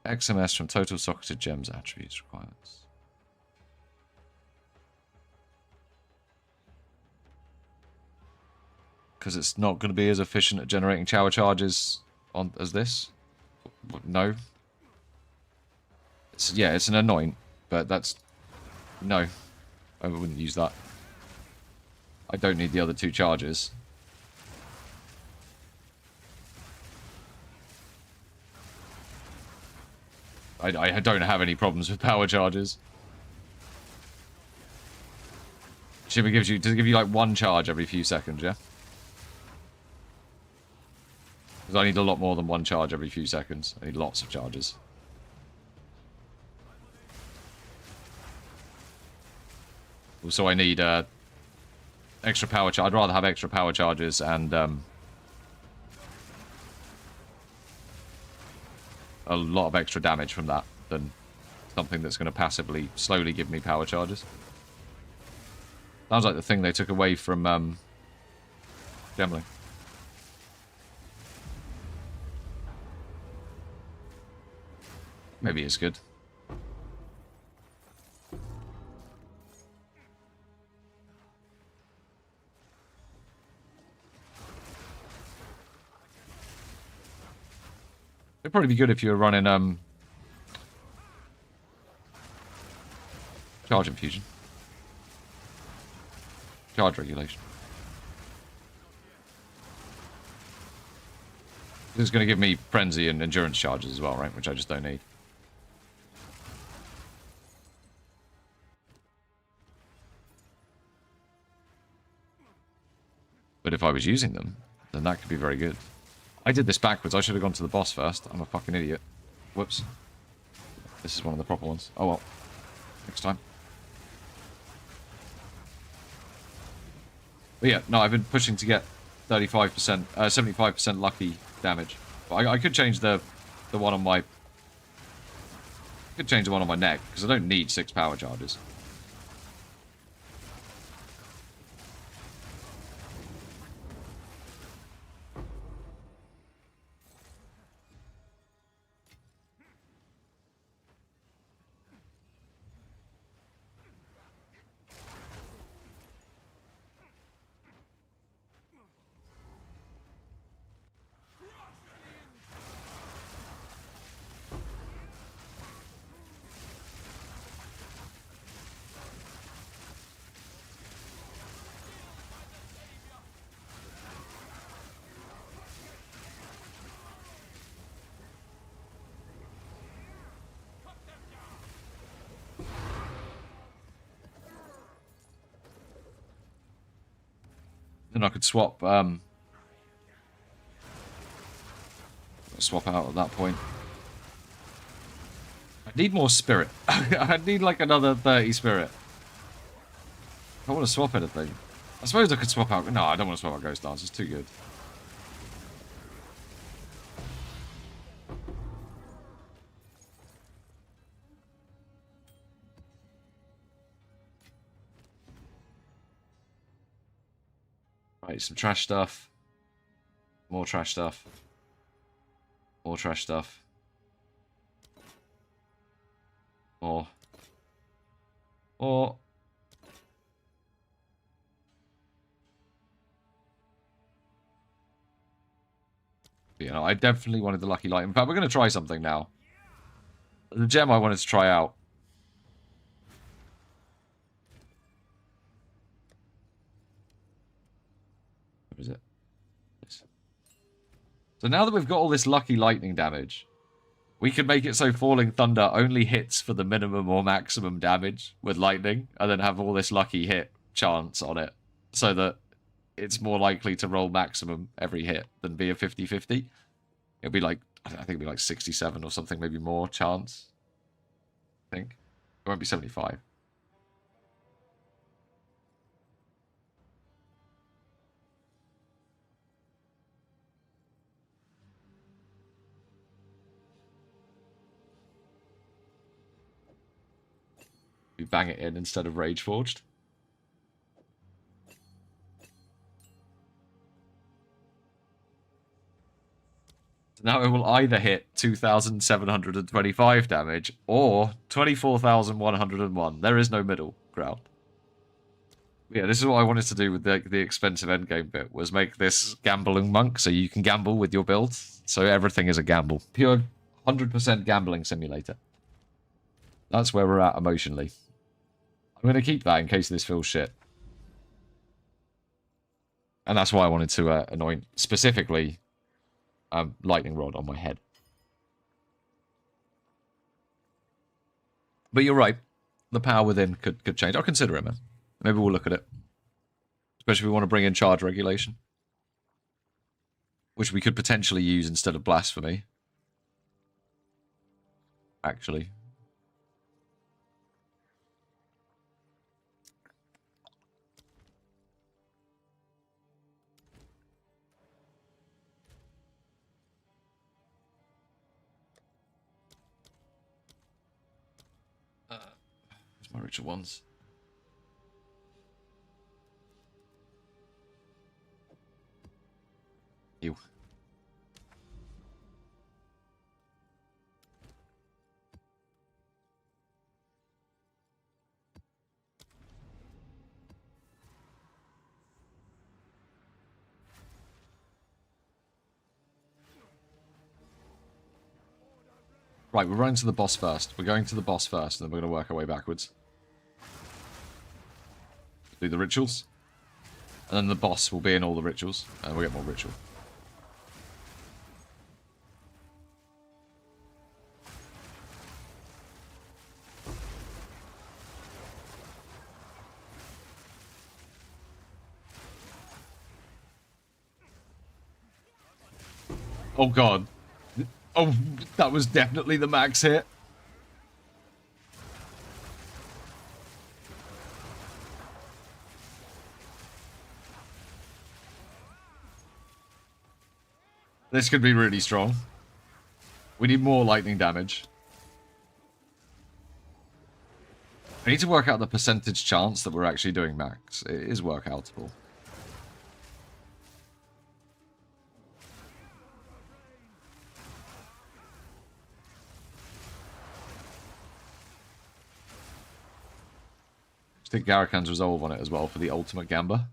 XMS from total socketed gems attributes requirements. Because it's not going to be as efficient at generating power charges as this? No. Yeah, it's an anoint, but that's... No. I wouldn't use that. I don't need the other two charges. I don't have any problems with power charges. Shimmer gives you... Does it give you like one charge every few seconds, yeah? Because I need a lot more than one charge every few seconds. I need lots of charges. Also, I need extra power charge. I'd rather have extra power charges and a lot of extra damage from that than something that's going to passively, slowly give me power charges. Sounds like the thing they took away from Gemling. Maybe it's good. It'd probably be good if you were running charge infusion. Charge regulation. This is going to give me frenzy and endurance charges as well, right? Which I just don't need. But if I was using them, then that could be very good. I did this backwards. I should have gone to the boss first. I'm a fucking idiot. Whoops. This is one of the proper ones. Oh well. Next time. But yeah, no, I've been pushing to get 35%, 75% lucky damage. But I could change the one on my... I could change the one on my neck, because I don't need 6 power charges. Then I could swap swap out at that point. I need more spirit. I need like another 30 spirit. I want to swap anything. I suppose I could swap out... No, I don't want to swap out Ghost Dance. It's too good. Right, some trash stuff. More trash stuff. More trash stuff. More. More. You know, I definitely wanted the lucky light. In fact, we're going to try something now. The gem I wanted to try out. Where is it? This. So now that we've got all this lucky lightning damage, we can make it so Falling Thunder only hits for the minimum or maximum damage with lightning, and then have all this lucky hit chance on it, so that it's more likely to roll maximum every hit than be a 50-50. It'll be like, I think it'll be like 67 or something, maybe more chance. I think. It won't be 75. We bang it in instead of Rage Forged. Now it will either hit 2,725 damage or 24,101. There is no middle ground. Yeah, this is what I wanted to do with the expensive endgame bit, was make this gambling monk so you can gamble with your build. So everything is a gamble. Pure 100% gambling simulator. That's where we're at emotionally. I'm going to keep that in case this feels shit. And that's why I wanted to anoint specifically lightning rod on my head. But you're right. The power within could change. I'll consider it, man. Maybe we'll look at it. Especially if we want to bring in charge regulation. Which we could potentially use instead of blasphemy. Actually. Where's my ritual ones? Ew. Right, we're running to the boss first. We're going to the boss first, and then we're going to work our way backwards. Do the rituals. And then the boss will be in all the rituals, and we'll get more ritual. Oh god. Oh, that was definitely the max hit. This could be really strong. We need more lightning damage. I need to work out the percentage chance that we're actually doing max. It is workoutable. Stick Garakan's Resolve on it as well for the ultimate Gamba.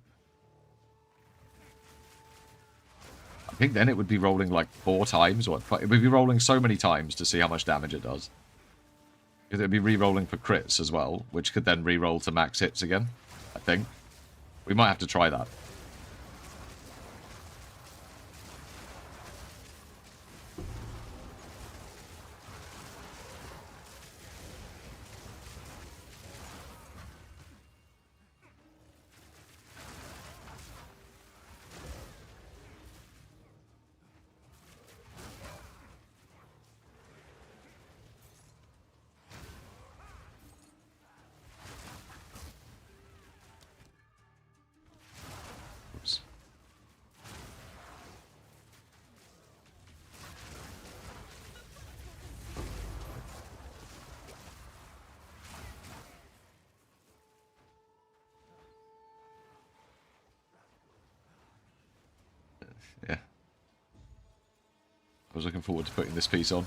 I think then it would be rolling like 4 times, or it would be rolling so many times to see how much damage it does. Because it would be re-rolling for crits as well, which could then re-roll to max hits again, I think. We might have to try that. Yeah. I was looking forward to putting this piece on.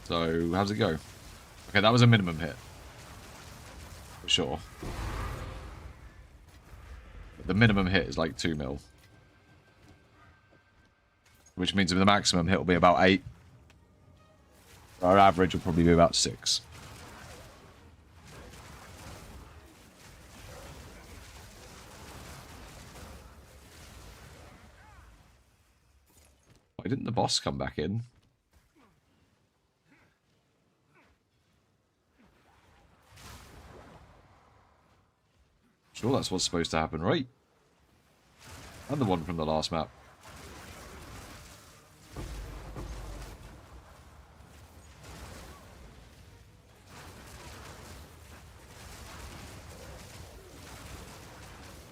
So, how's it go? Okay, that was a minimum hit. For sure. But the minimum hit is like 2 mil. Which means the maximum hit will be about 8. Our average will probably be about 6. Why didn't the boss come back in? Sure, that's what's supposed to happen, right? And the one from the last map.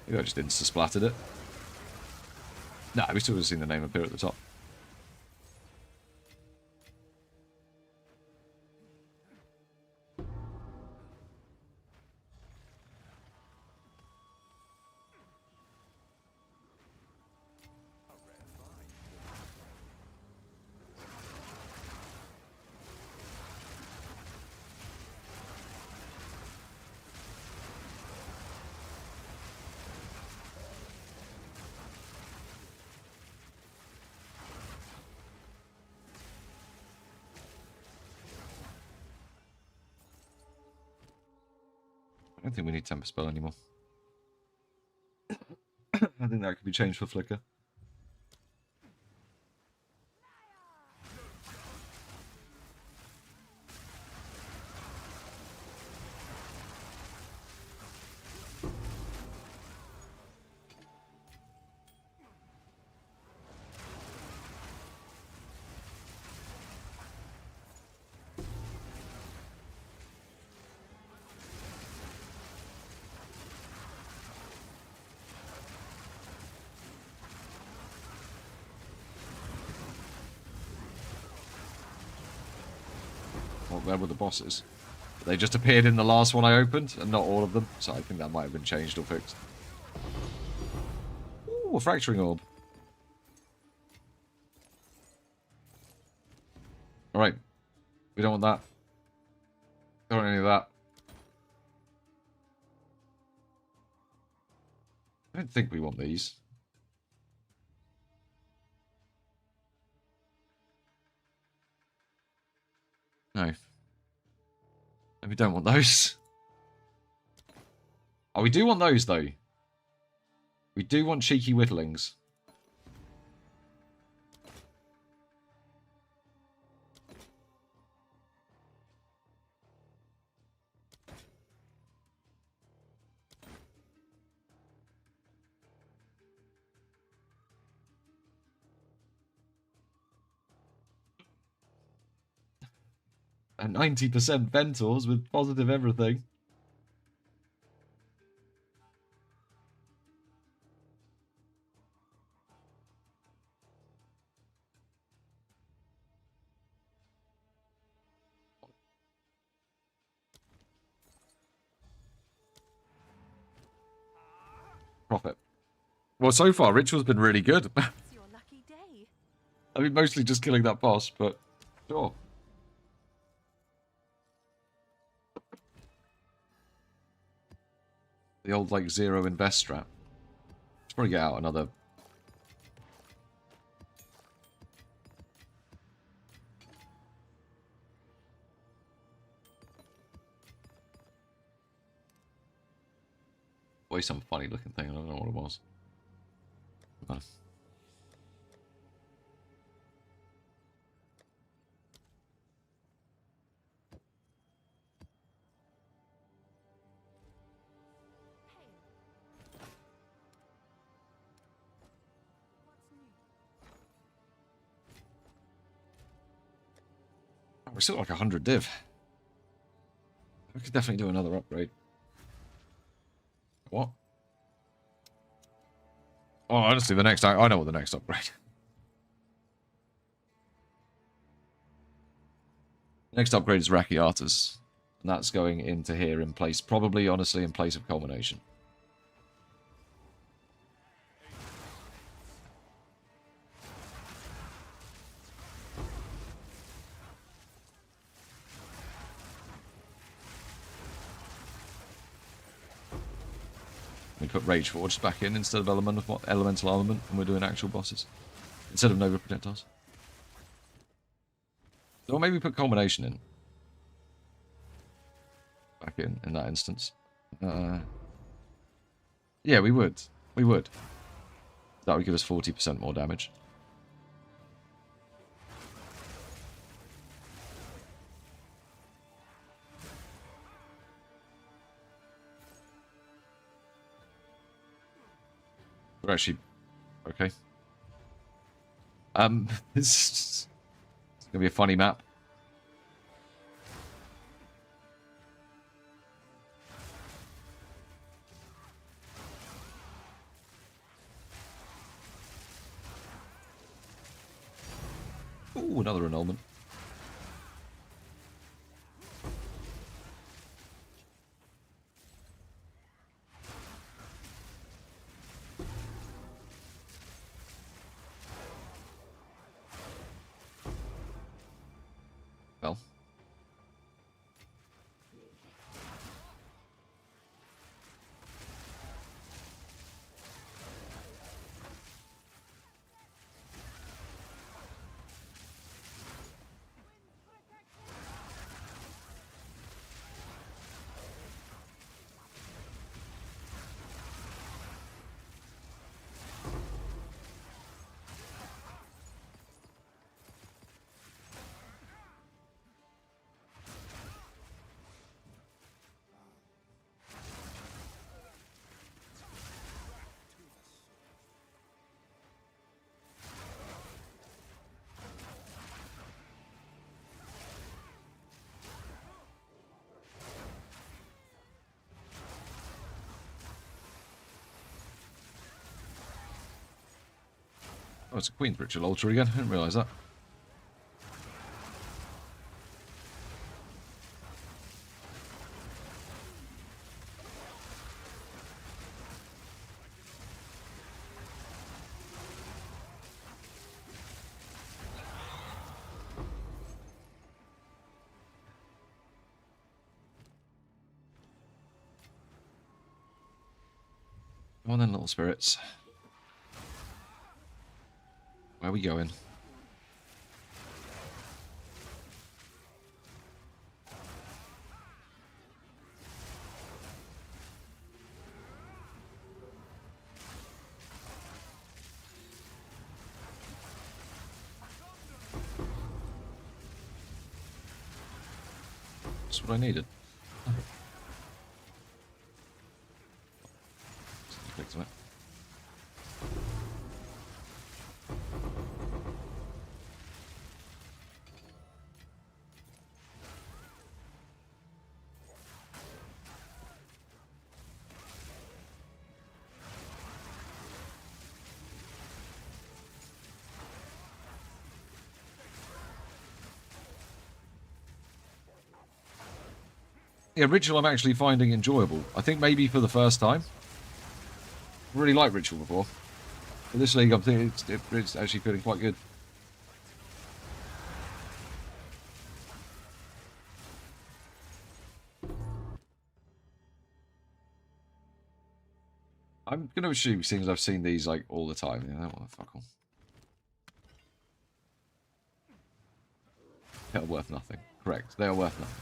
Maybe I just insta-splattered it. Nah, we still would have seen the name appear at the top. I don't think we need Temper Spell anymore. I think that could be changed for Flicker. Where were the bosses? They just appeared in the last one I opened, and not all of them, so I think that might have been changed or fixed. Ooh, a Fracturing Orb. Alright. We don't want that. Don't want any of that. I don't think we want these. No. And we don't want those. Oh, we do want those, though. We do want Cheeky Whittlings. And 90% Ventors with positive everything. Profit. Well, so far, Ritual's been really good. It's your lucky day. I mean, mostly just killing that boss, but sure. The old, like, zero invest strat. Let's probably get out another... Boy, some funny looking thing. I don't know what it was. Oh. We're still like 100 div. We could definitely do another upgrade. What? Oh, honestly, the next... I know what the next upgrade. Next upgrade is Rakiatas. And that's going into here in place, probably, honestly, in place of culmination. We put Rage Forge back in instead of elemental armament, and we're doing actual bosses instead of Nova projectiles. So maybe put culmination in. Back in that instance. Yeah, we would. We would. That would give us 40% more damage. We're actually okay. It's gonna be a funny map. Ooh, another annulment. Well. Oh, it's a Queen's Ritual altar again. I didn't realise that. Come on then, little spirits. Where are we going? That's what I needed. Click to it. Yeah, Ritual I'm actually finding enjoyable. I think maybe for the first time. I really liked Ritual before. But this league, I'm thinking it's actually feeling quite good. I'm going to assume, seeing as I've seen these like all the time, you know, what the fuck all. They are worth nothing. Correct. They are worth nothing.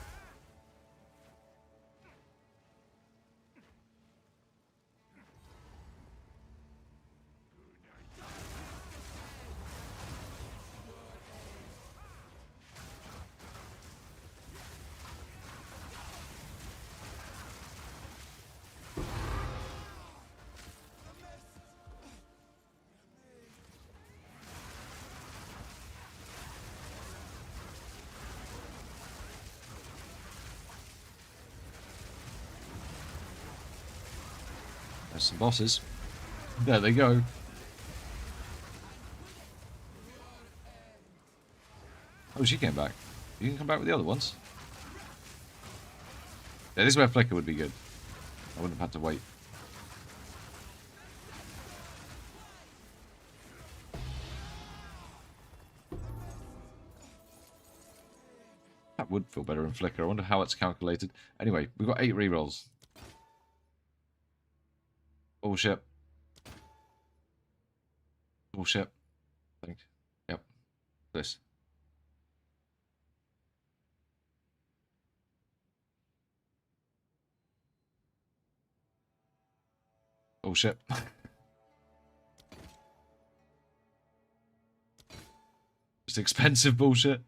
There's some bosses. There they go. Oh, she came back. You can come back with the other ones. Yeah, this is where Flicker would be good. I wouldn't have had to wait. That would feel better in Flicker. I wonder how it's calculated. Anyway, we've got 8 rerolls. Bullshit. Bullshit. I think. Yep. This. Bullshit. Just expensive bullshit.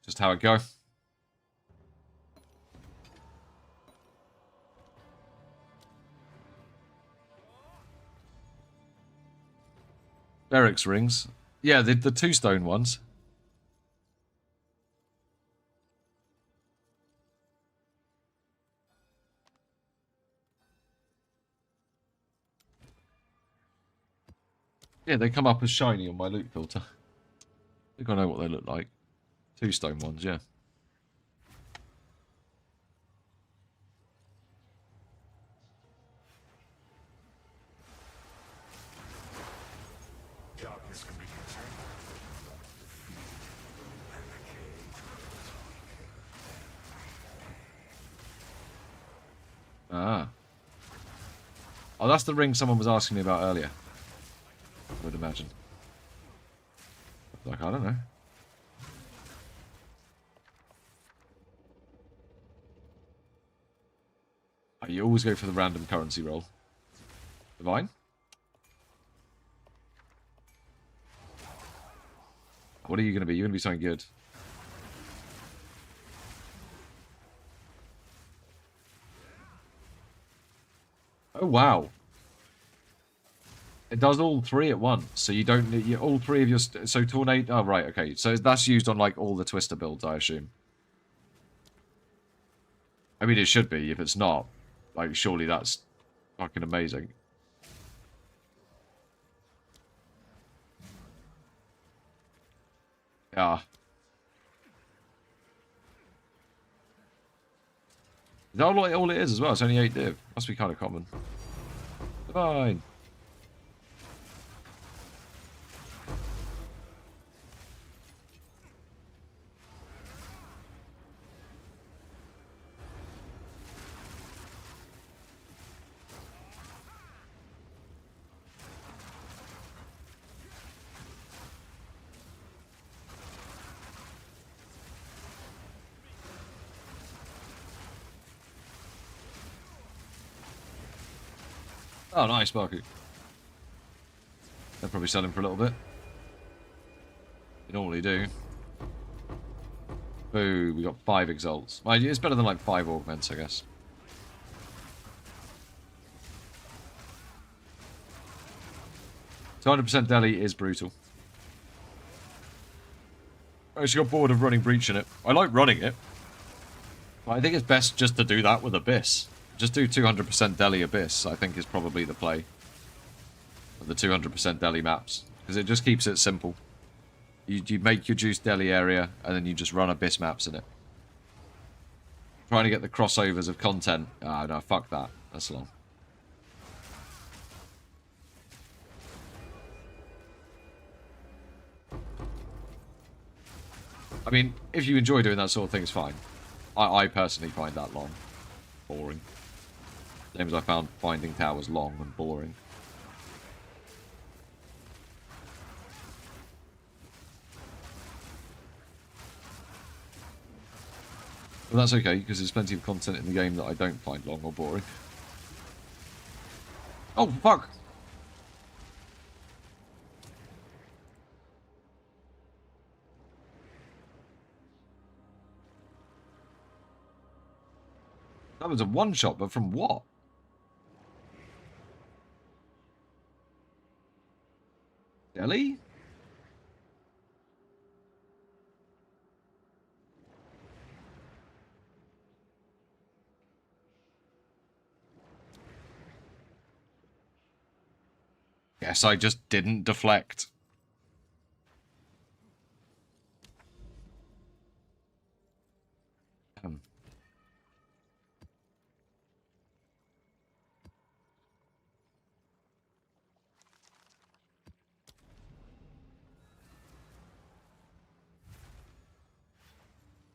Just how it go. Eric's rings. Yeah, the 2 stone ones. Yeah, they come up as shiny on my loot filter. I think I know what they look like. 2 stone ones, yeah. Darkness can be contained. And the cage Ah. Oh, that's the ring someone was asking me about earlier. I would imagine. Like, I don't know. Oh, you always go for the random currency roll. Divine? What are you going to be? You're going to be something good. Oh, wow. It does all 3 at once, so you don't need all 3 of your... So Tornado... Oh, right, okay. So that's used on, like, all the Twister builds, I assume. I mean, it should be. If it's not, like, surely that's fucking amazing. Yeah. Is that all it is as well? It's only 8 div. Must be kind of common. Fine. Oh, nice, Sparky. They'll probably sell him for a little bit. They normally do. Boo, we got 5 exalts. Well, it's better than like 5 augments, I guess. So 100% deli is brutal. I actually got bored of running Breach in it. I like running it. But I think it's best just to do that with Abyss. Just do 200% deli Abyss, I think is probably the play. Of the 200% deli maps. Because it just keeps it simple. You make your juice deli area, and then you just run Abyss maps in it. Trying to get the crossovers of content. Ah, no, fuck that. That's long. I mean, if you enjoy doing that sort of thing, it's fine. I personally find that long. Boring. Same as I found finding towers long and boring. But that's okay, because there's plenty of content in the game that I don't find long or boring. Oh, fuck! That was a one-shot, but from what? Ellie? Guess I just didn't deflect.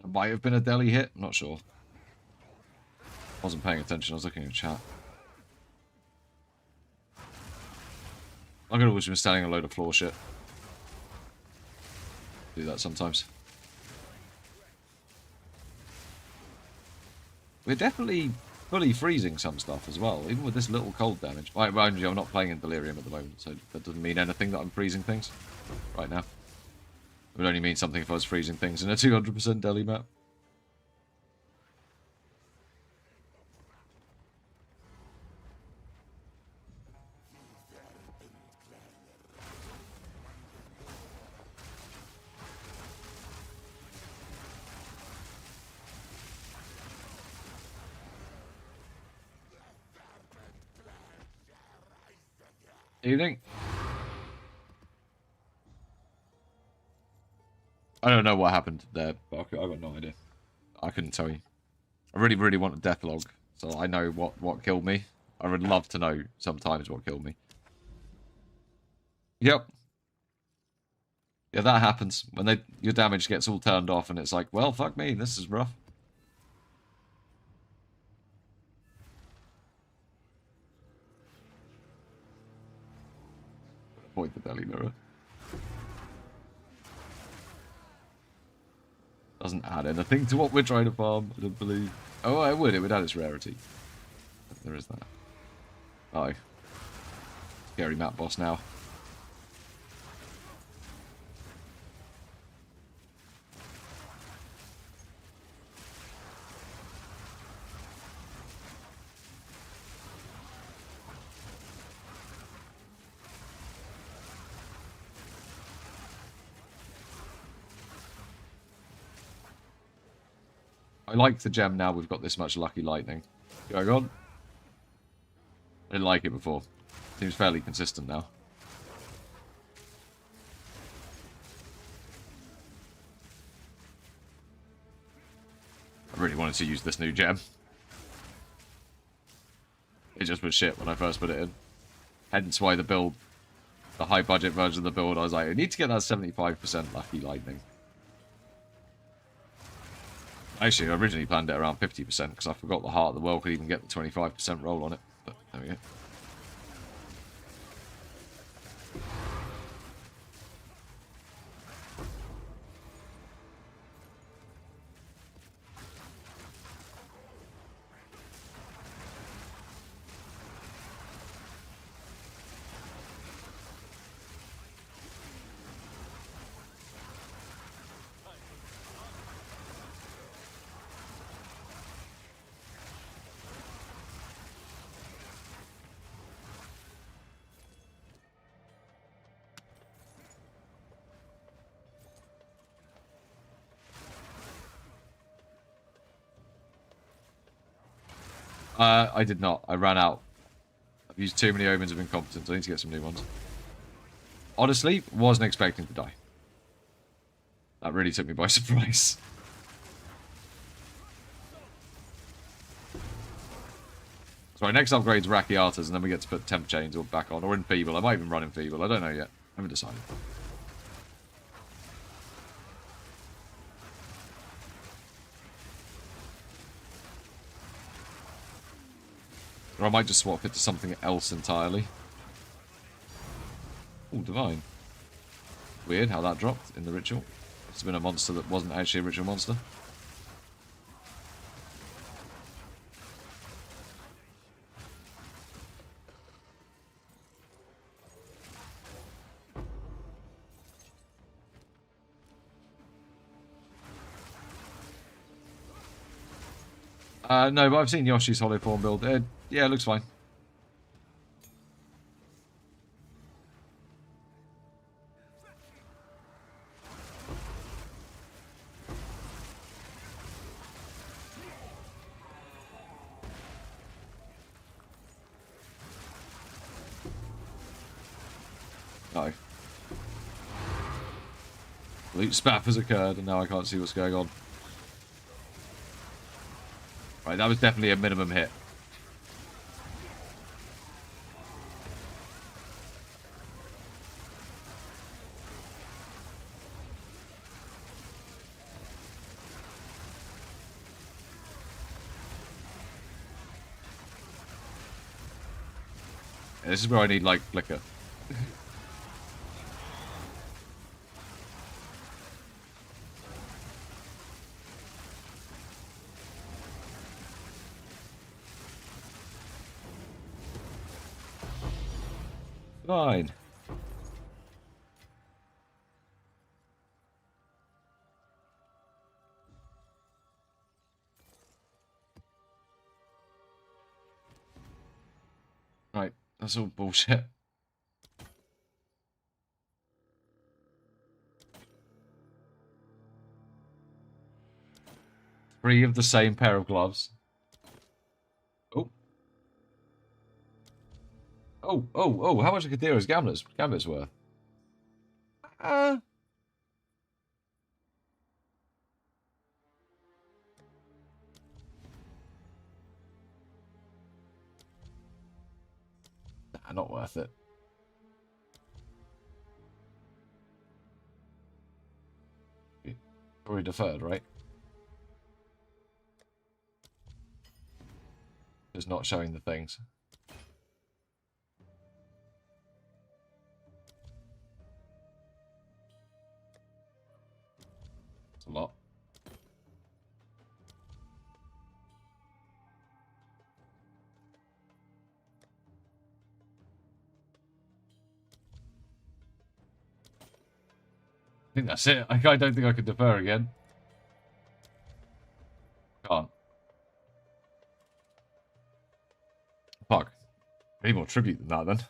It might have been a deli hit. I'm not sure. Wasn't paying attention. I was looking at chat. I could have always been standing a load of floor shit. Do that sometimes. We're definitely fully freezing some stuff as well, even with this little cold damage. Mind you, I'm not playing in Delirium at the moment, so that doesn't mean anything that I'm freezing things right now. It would only mean something if I was freezing things in a 200% deli map. Evening. I don't know what happened there, but I got no idea. I couldn't tell you. I really, really want a death log, so I know what killed me. I would love to know sometimes what killed me. Yep. Yeah, that happens. When your damage gets all turned off and it's like, well, fuck me, this is rough. Avoid the belly mirror. Doesn't add anything to what we're trying to farm, I don't believe. Oh, it would add its rarity. There is that. Oh. Scary map boss now. I like the gem now we've got this much lucky lightning. Going on. I didn't like it before. Seems fairly consistent now. I really wanted to use this new gem. It just was shit when I first put it in. Hence why the build, the high budget version of the build, I was like, I need to get that 75% lucky lightning. Actually, I originally planned it around 50% because I forgot the heart of the world could even get the 25% roll on it. But there we go. I did not. I ran out. I've used too many omens of incompetence. I need to get some new ones. Honestly, wasn't expecting to die. That really took me by surprise. So our next upgrade's Rakiatas, and then we get to put Temp Chains or back on, or Enfeeble. I might even run Enfeeble. I don't know yet. I haven't decided. Or I might just swap it to something else entirely. Oh, Divine. Weird how that dropped in the ritual. It's been a monster that wasn't actually a ritual monster. No, but I've seen Yoshi's Hollow Form build. Yeah, it looks fine. No. Loot spaff has occurred, and now I can't see what's going on. Right, that was definitely a minimum hit. Yeah, this is where I need, like, flicker. Fine. Right, that's all bullshit. Three of the same pair of gloves. Oh. Oh, how much a Kadira's gambit's worth? Nah, not worth it. Already deferred, right? Just not showing the things. It's a lot. I think that's it. I don't think I could defer again. Can't. Fuck. I need more tribute than that then.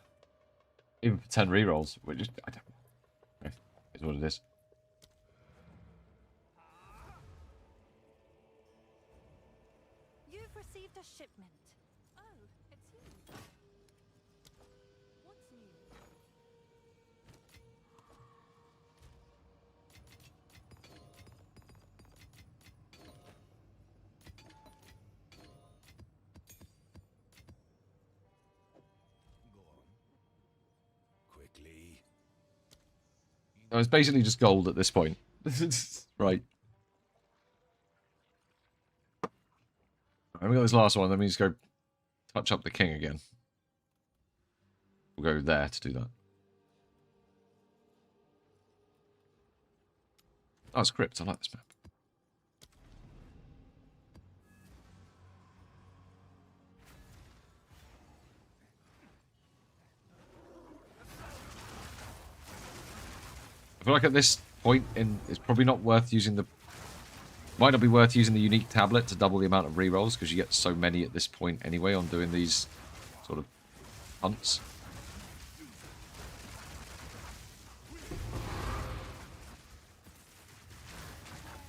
Even for 10 rerolls, which is I don't know. Is what it is. You've received a shipment. Oh, it's you. What's new? Go on. Quickly. No, it's basically just gold at this point. Right. We got this last one, then we just go touch up the king again. We'll go there to do that. Oh, it's crypt. I like this map. I feel like at this point it's probably not worth using the... Might not be worth using the unique tablet to double the amount of rerolls, because you get so many at this point anyway on doing these sort of hunts.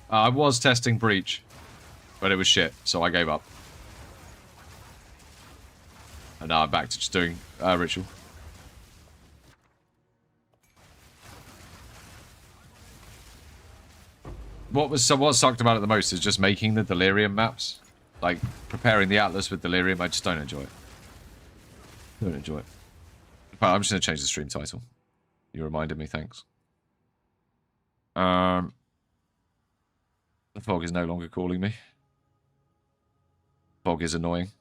I was testing Breach, but it was shit, so I gave up. And now I'm back to just doing Ritual. What sucked about it the most is just making the Delirium maps. Like, preparing the Atlas with Delirium, I just don't enjoy it. Don't enjoy it. But I'm just going to change the stream title. You reminded me, thanks. The fog is no longer calling me. Fog is annoying.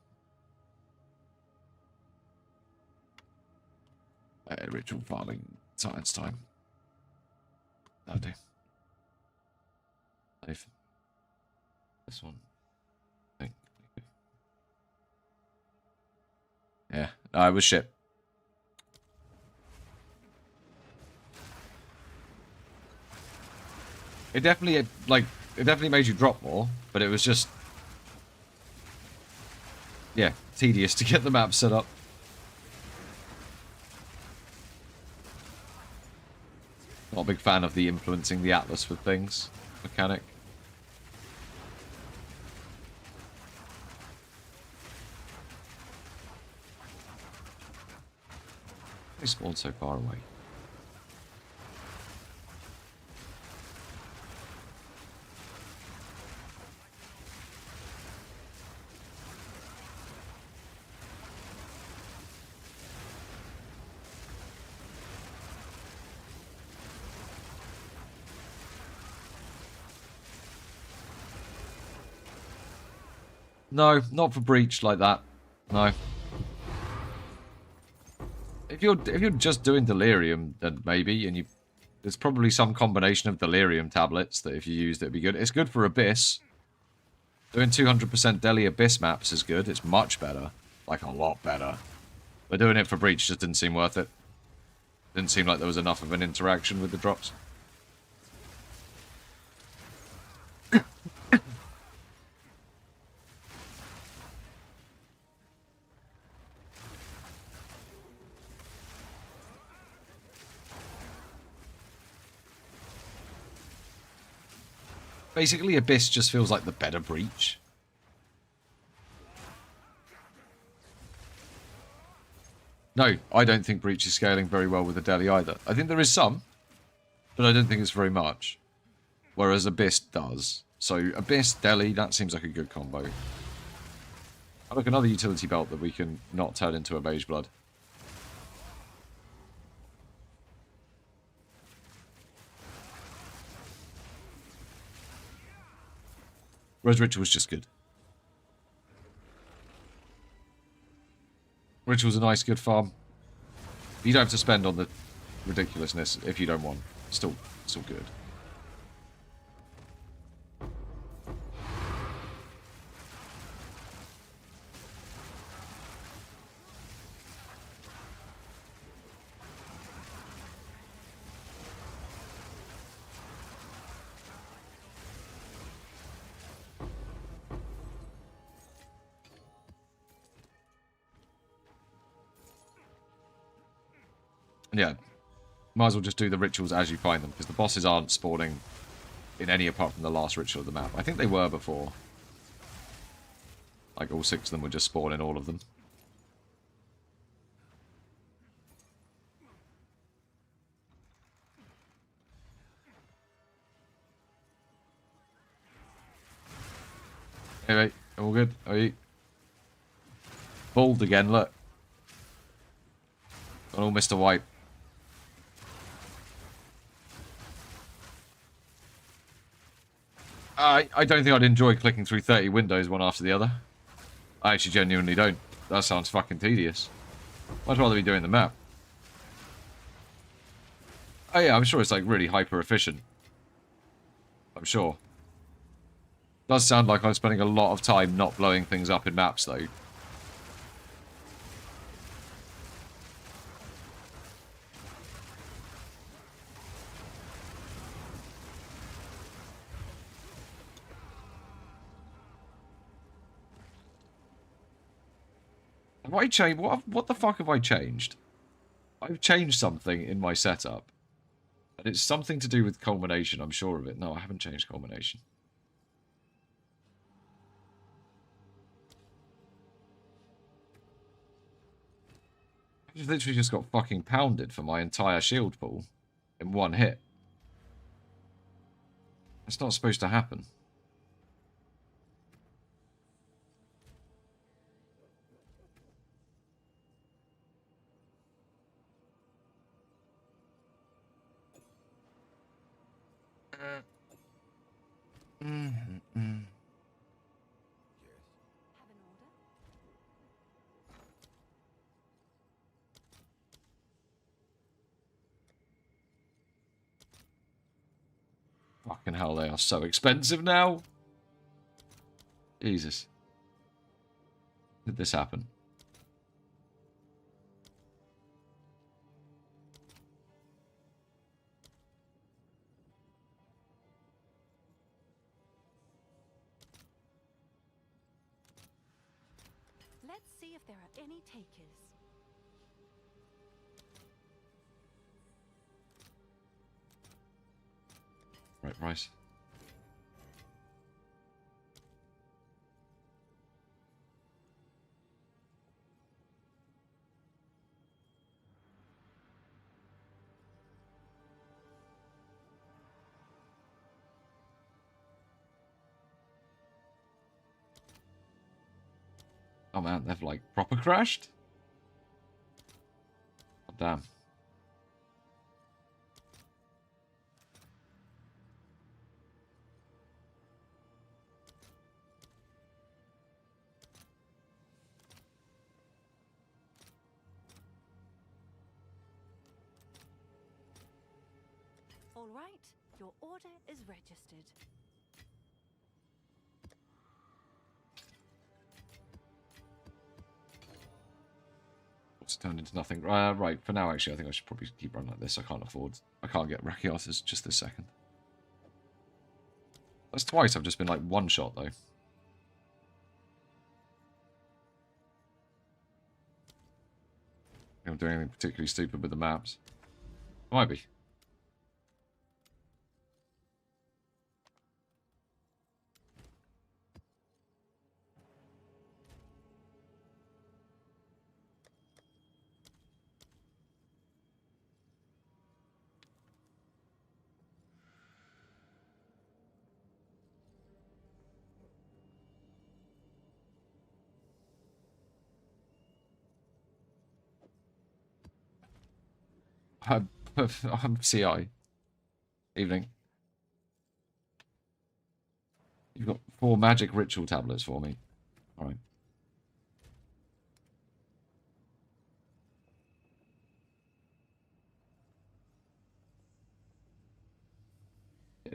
Ritual farming science time. That'll do. Save. This one. I think. Yeah, no, it was shit. It definitely, like, it definitely made you drop more, but it was just, yeah, tedious to get the map set up. Not a big fan of the influencing the Atlas with things mechanic. They spawned so far away. No, not for breach like that. No. If you're just doing delirium, then maybe, and there's probably some combination of delirium tablets that if you used it'd be good. It's good for Abyss. Doing 200% Deli Abyss maps is good. It's much better. Like, a lot better. But doing it for breach just didn't seem worth it. Didn't seem like there was enough of an interaction with the drops. Basically, Abyss just feels like the better breach. No, I don't think breach is scaling very well with the Deli either. I think there is some, but I don't think it's very much. Whereas Abyss does. So Abyss, Deli, that seems like a good combo. I like another utility belt that we can not turn into a Mage Blood. Rose Ritual's just good. Ritual's a nice, good farm. You don't have to spend on the ridiculousness if you don't want. Still good. Yeah, might as well just do the rituals as you find them, because the bosses aren't spawning in any apart from the last ritual of the map. I think they were before. Like, all 6 of them would just spawn in all of them. Hey, mate, all good? Are you? Bald again, look. Got all Mr. White. I don't think I'd enjoy clicking through 30 windows one after the other. I actually genuinely don't. That sounds fucking tedious. I'd rather be doing the map. Oh yeah, I'm sure it's like really hyper efficient. I'm sure. Does sound like I'm spending a lot of time not blowing things up in maps though. Have I changed? What the fuck have I changed? I've changed something in my setup. And it's something to do with culmination, I'm sure of it. No, I haven't changed culmination. I've literally just got fucking pounded for my entire shield pool in one hit. That's not supposed to happen. Have an order? Fucking hell, they are so expensive now. Jesus. Did this happen? Let's see if there are any takers. Right, Rice. Oh man, they've like proper crashed? Oh, damn. All right, your order is registered. It's turned into nothing. Right, for now, actually, I think I should probably keep running like this. I can't get Rakiatas just this second. That's twice I've just been, like, one shot, though. I'm doing anything particularly stupid with the maps. Might be. I'm CI. Evening. You've got 4 magic ritual tablets for me. Alright.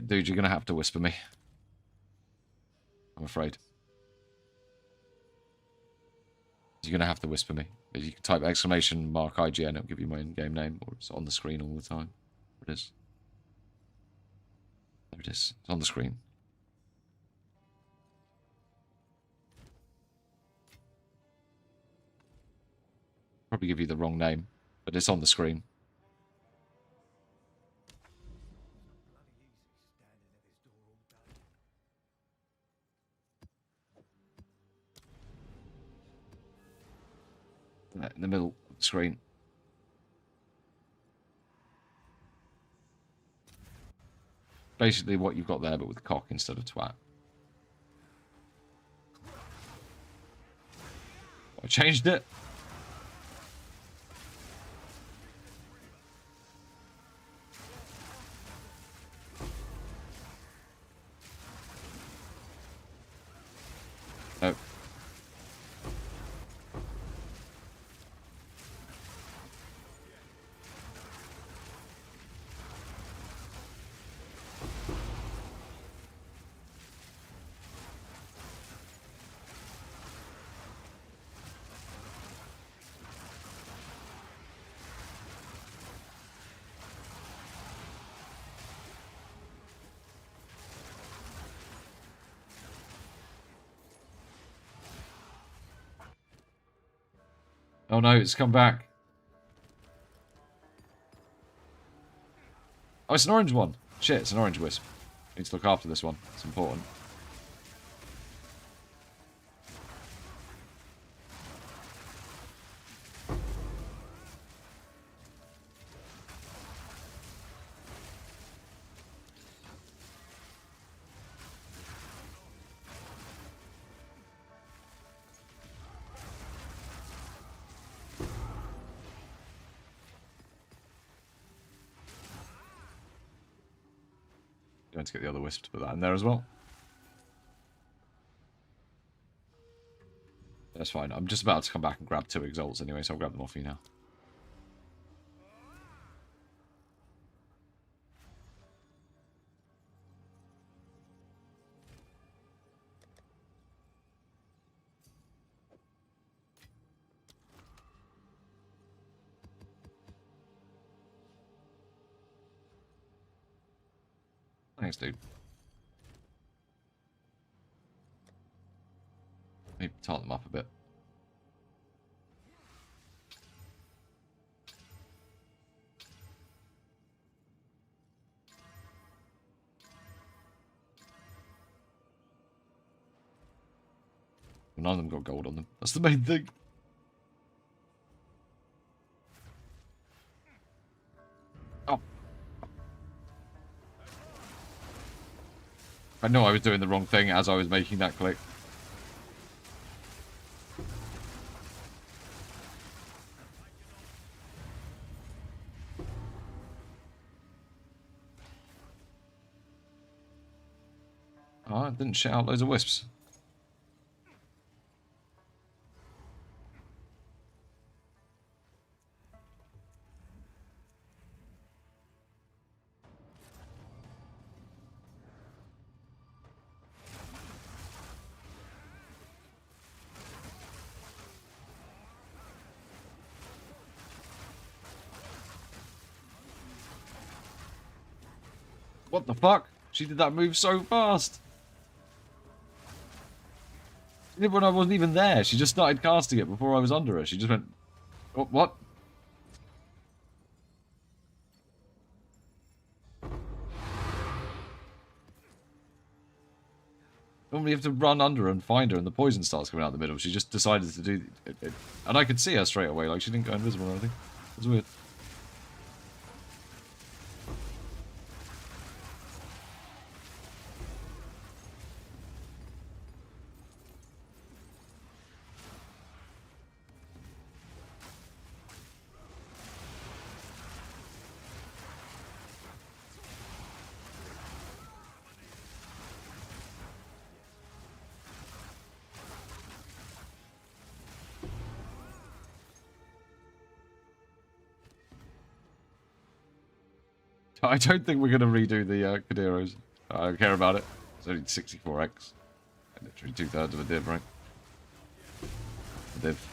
Dude, you're gonna have to whisper me. I'm afraid. You're gonna have to whisper me. You can type exclamation mark IGN, it'll give you my in-game name, or it's on the screen all the time. There it is. There it is. It's on the screen. Probably give you the wrong name, but it's on the screen. In the middle of the screen. Basically what you've got there, but with cock instead of twat. I changed it. No. Oh no, it's come back. Oh, it's an orange one. Shit, it's an orange wisp. I need to look after this one. It's important. Going to get the other wisp to put that in there as well. That's fine. I'm just about to come back and grab 2 exalts anyway, so I'll grab them off you now. Thanks, dude. Maybe tart them up a bit. None of them got gold on them. That's the main thing. Oh. I know I was doing the wrong thing as I was making that click. Oh, I didn't shit out loads of wisps. What the fuck? She did that move so fast. She did when I wasn't even there. She just started casting it before I was under her. She just went, what? Normally you have to run under her and find her and the poison starts coming out the middle. She just decided to do it. And I could see her straight away. Like, she didn't go invisible or anything. It was weird. I don't think we're going to redo the Kaderos. I don't care about it. It's only 64x. Literally 2/3 of a div, right? A div.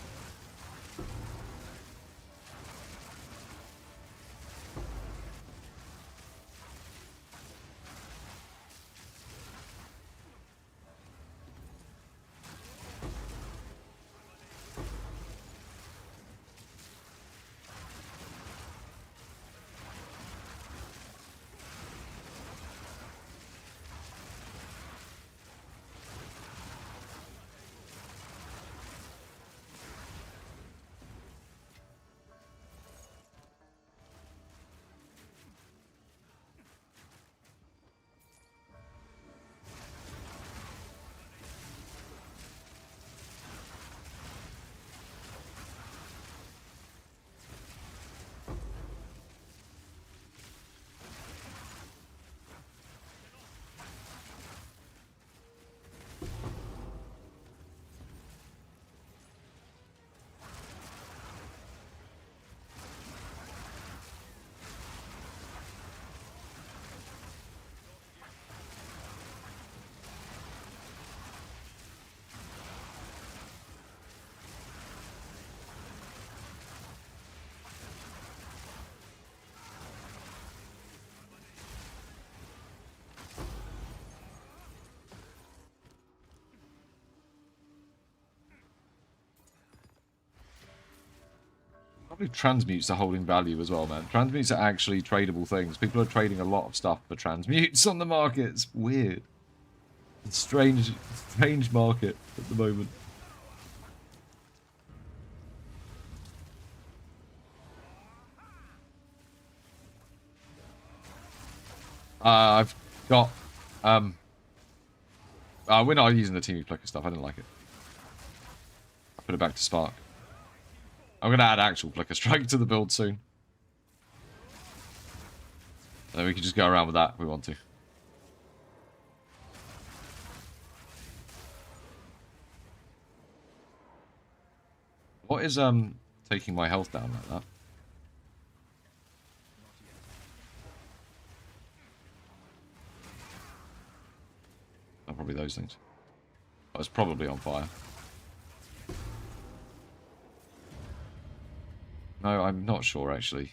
Probably transmutes are holding value as well, man. Transmutes are actually tradable things. People are trading a lot of stuff for transmutes on the market. It's weird. It's a strange market at the moment. I've got we're not using the team flicker stuff. I didn't like it. I put it back to Spark. I'm going to add actual Flicker Strike to the build soon. And then we can just go around with that if we want to. What is taking my health down like that? Oh, probably those things. Oh, it's probably on fire. No, I'm not sure, actually.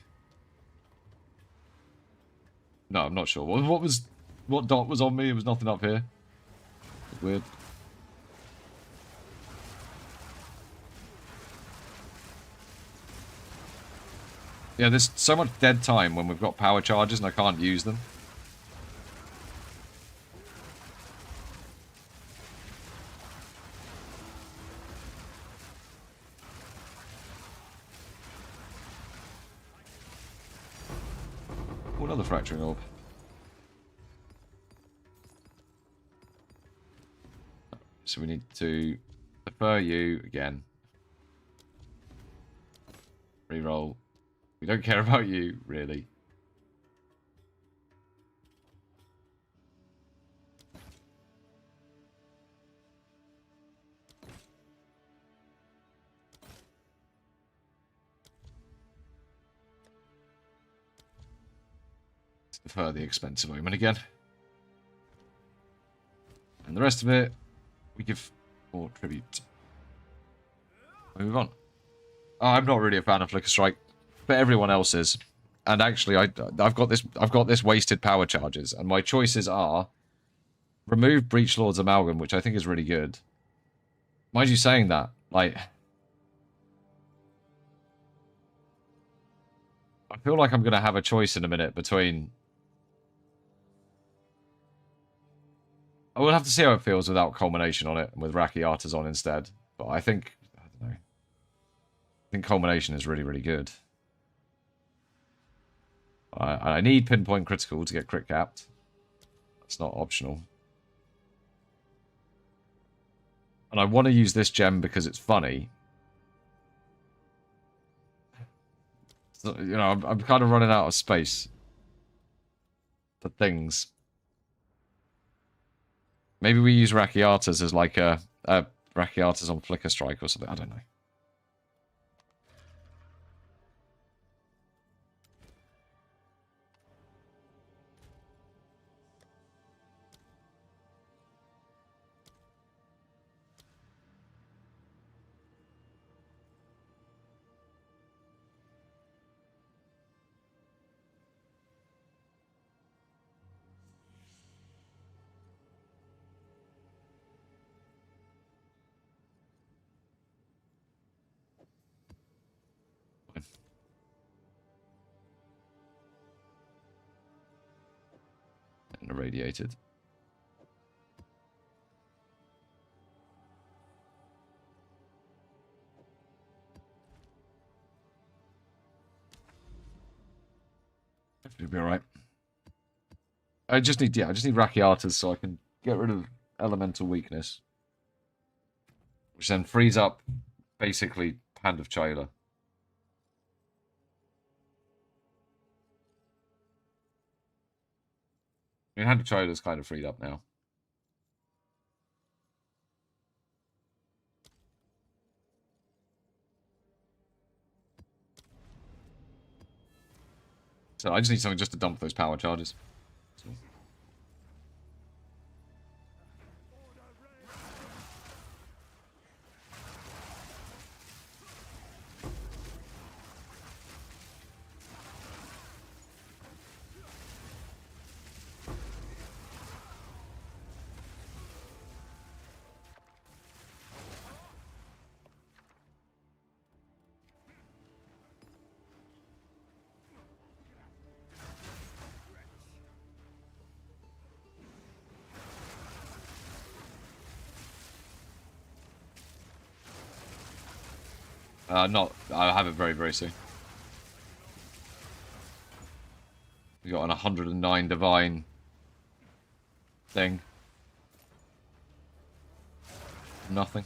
No, I'm not sure. What dot was on me? It was nothing up here. It's weird. Yeah, there's so much dead time when we've got power charges and I can't use them. Oh, another fracturing orb. So we need to defer you again. Reroll. We don't care about you, really. Let's defer the expensive omen again. And the rest of it, we give more tribute. We move on. Oh, I'm not really a fan of Flicker Strike, but everyone else is. And actually, I've got this wasted power charges, and my choices are remove Breach Lord's Amalgam, which I think is really good. Mind you saying that, like, I feel like I'm gonna have a choice in a minute between. I will have to see how it feels without Culmination on it and with Rakiatas on instead. But I don't know. I think Culmination is really, really good. I need Pinpoint Critical to get crit capped. That's not optional. And I want to use this gem because it's funny. So, you know, I'm kind of running out of space for things. Maybe we use Rakiatas as like a Rakiatas on Flicker Strike or something. I don't know. And irradiated. It'll be alright. I just need Rakiatas so I can get rid of elemental weakness. Which then frees up basically Hand of Chayla. I mean, Hand of Chayla is kind of freed up now. So I just need something just to dump those power charges. So. I'll have it very, very soon. We got an 109 divine thing. Nothing.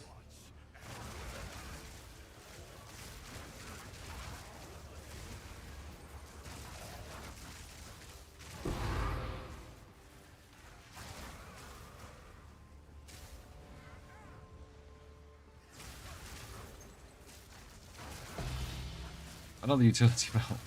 Another utility belt.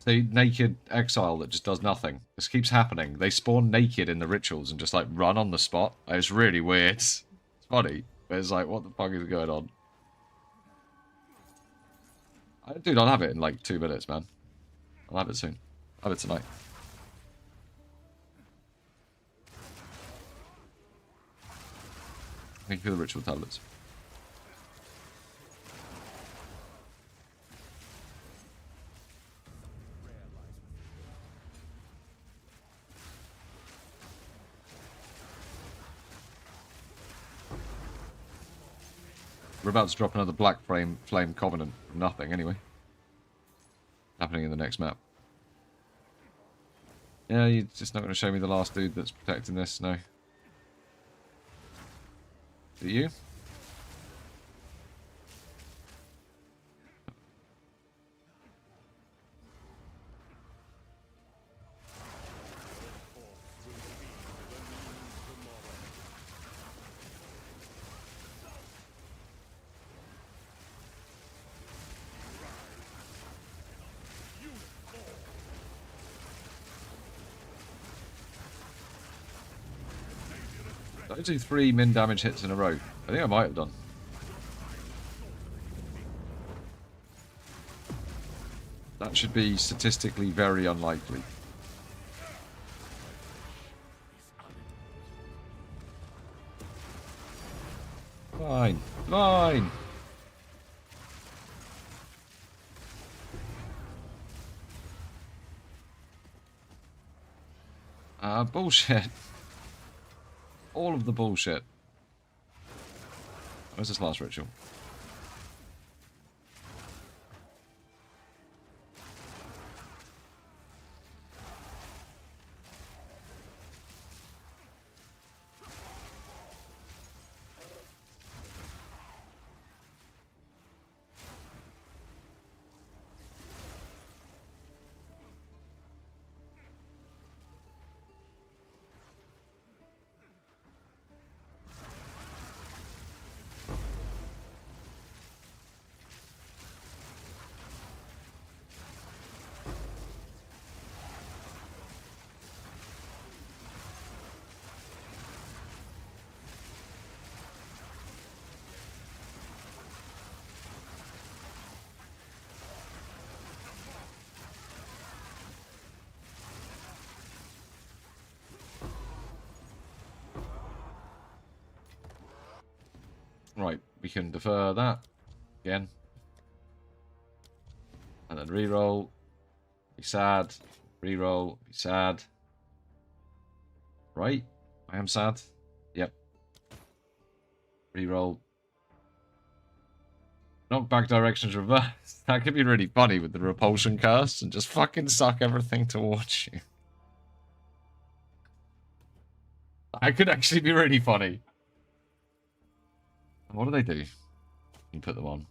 The naked exile that just does nothing. This keeps happening. They spawn naked in the rituals and just like run on the spot. It's really weird. It's funny, but it's like, what the fuck is going on? Dude, I'll have it in like 2 minutes, man. I'll have it soon. I'll have it tonight. Thank you for the ritual tablets. We're about to drop another Black Flame Covenant from nothing, anyway. Happening in the next map. Yeah, you're just not going to show me the last dude that's protecting this, no. Is it you? Did I do 3 min damage hits in a row? I think I might have done. That should be statistically very unlikely. Fine. Fine. Bullshit. All of the bullshit. Where's this last ritual? Right, we can defer that again. And then reroll. Be sad. Reroll. Be sad. Right? I am sad. Yep. Reroll. Knockback directions reversed. That could be really funny with the repulsion curse and just fucking suck everything towards you. That could actually be really funny. What do they do? You put them on.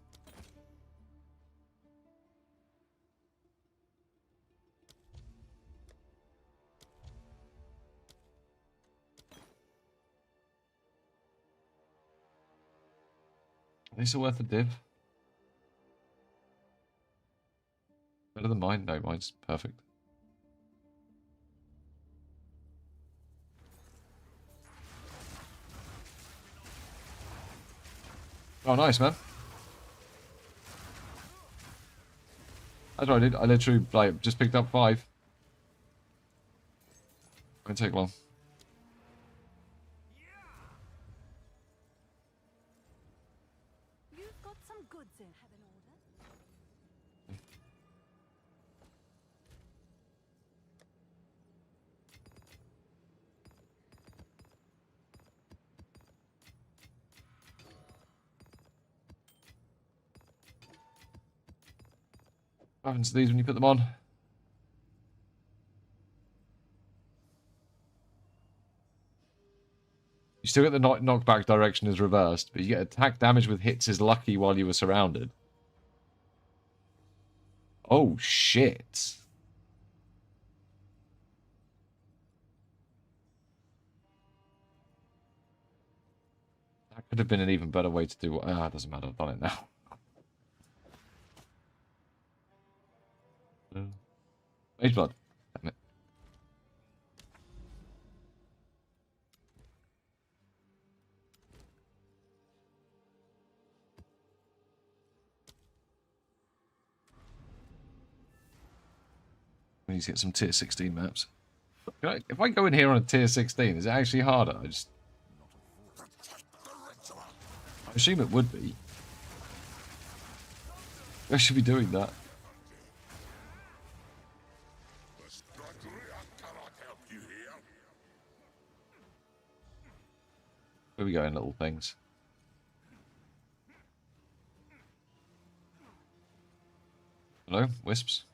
Are they still worth a div? Better than mine? No, mine's perfect. Oh, nice, man. That's what I did. I literally like just picked up 5. Won't take long. You've got some goods in. Have an order? What happens to these when you put them on? You still get the knockback direction is reversed, but you get attack damage with hits is lucky while you were surrounded. Oh, shit. That could have been an even better way to do it. Ah, it doesn't matter. I've done it now. Mage blood. Damn it. We need to get some tier 16 maps. If I go in here on a tier 16, is it actually harder? I assume it would be. I should be doing that. Where we going, little things? Hello, wisps.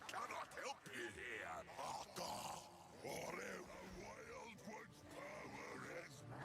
Cannot help you here. Whatever Wildwood's power is mine.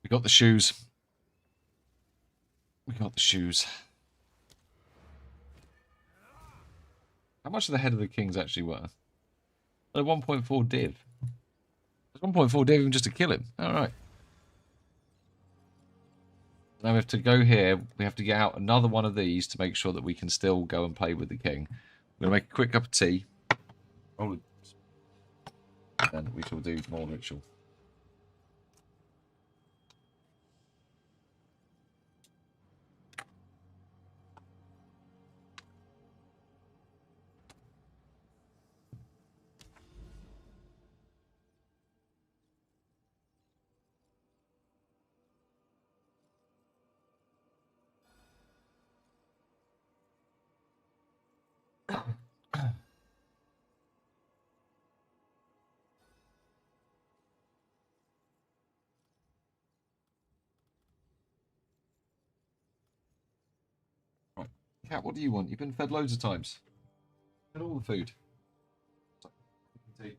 We got the shoes. We got the shoes. How much are the head of the kings actually worth? They're 1.4 div. It's 1.4 div even just to kill him. Alright. Now we have to go here. We have to get out another one of these to make sure that we can still go and play with the king. We're going to make a quick cup of tea. Oh, then we shall do more ritual. Right. Cat, what do you want? You've been fed loads of times. Get all the food. Tea.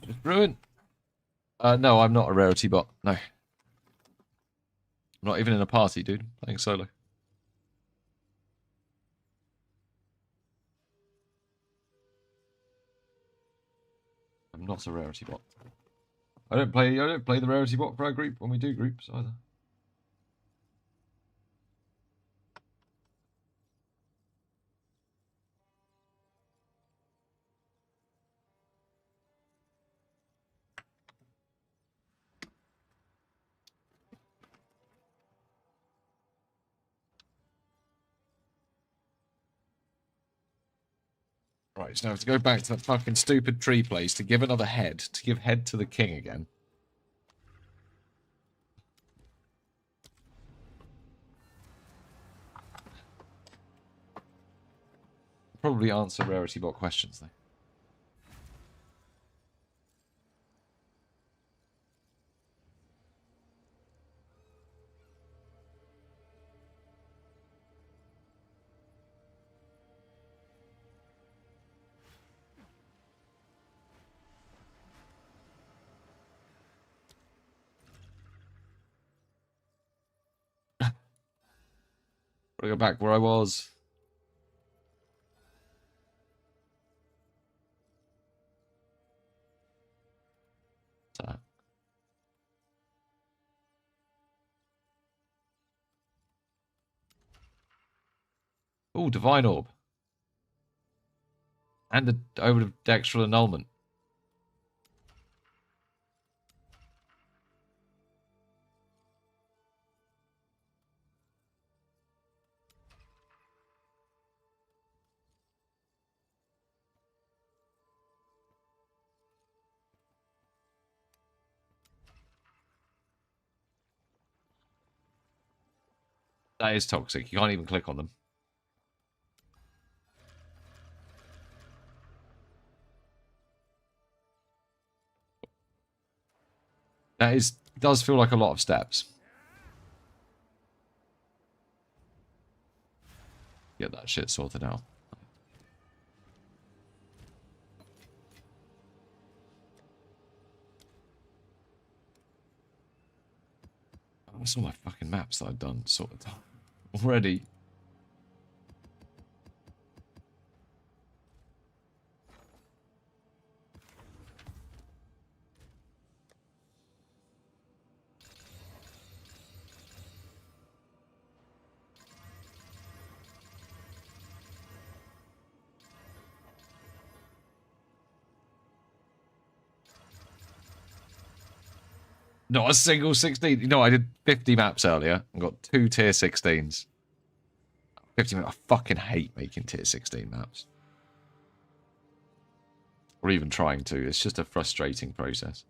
Just ruin. No, I'm not a rarity bot. No. I'm not even in a party, dude. I'm playing solo. I'm not a rarity bot. I don't play the rarity bot for our group when we do groups either. Right, so now I have to go back to that fucking stupid tree place to give another head, to give head to the king again. probably answer Rarity Bot questions, though. Gotta go back where I was. Oh, Divine Orb. And the over-dextral annulment. That is toxic. You can't even click on them. Does feel like a lot of steps. Get that shit sorted out. That's all my fucking maps that I've done sorted out already. Not a single 16. You know, I did 50 maps earlier and got 2 tier 16s. 50 maps. I fucking hate making tier 16 maps. Or even trying to. It's just a frustrating process.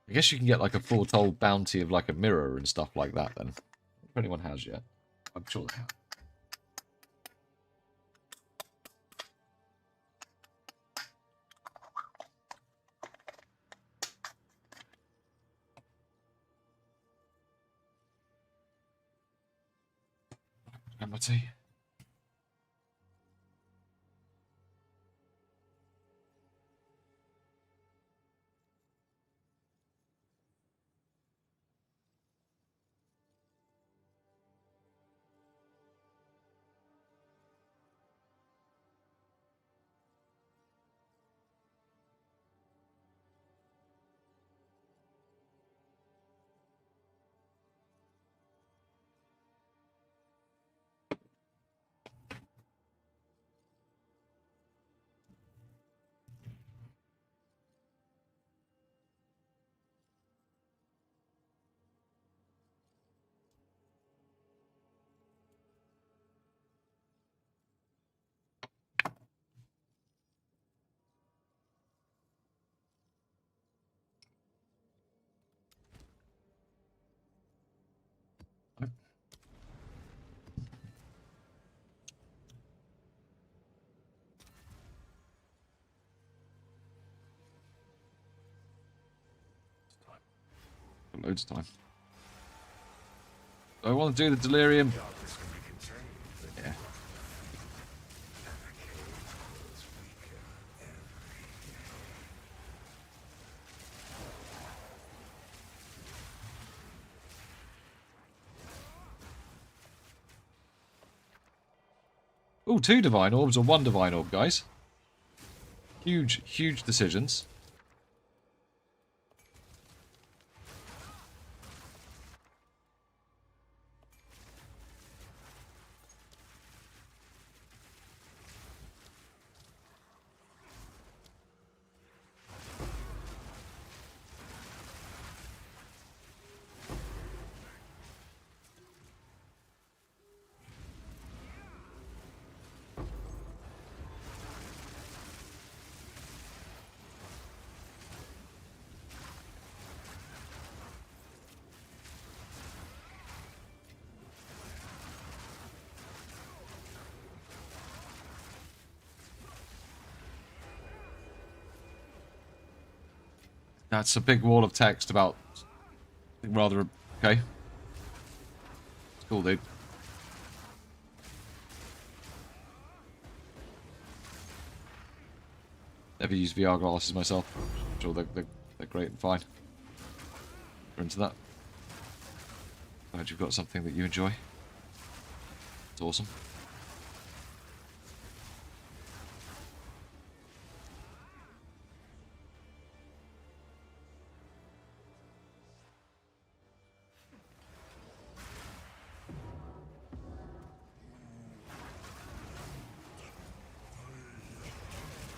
I guess you can get like a foretold bounty of like a mirror and stuff like that then. If anyone has yet. I'm sure they have. And my tea. Loads of time. Do I want to do the delirium? Yeah. Oh, 2 divine orbs or 1 divine orb, guys. Huge, huge decisions. That's a big wall of text about... Rather... Okay. It's cool, dude. Never used VR glasses myself. I'm sure they're great and fine. We're into that. Glad you've got something that you enjoy. It's awesome.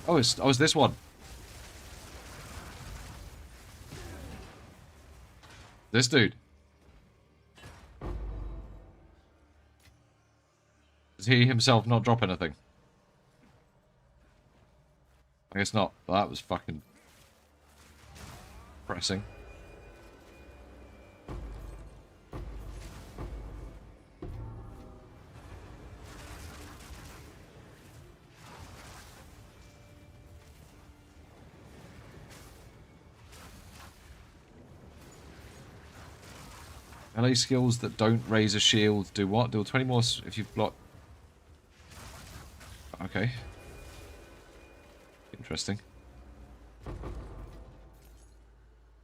Oh, it's this one. This dude. Does he himself not drop anything? I guess not. That was fucking pressing. LA skills that don't raise a shield do what? Do 20 more if you block. Okay. Interesting.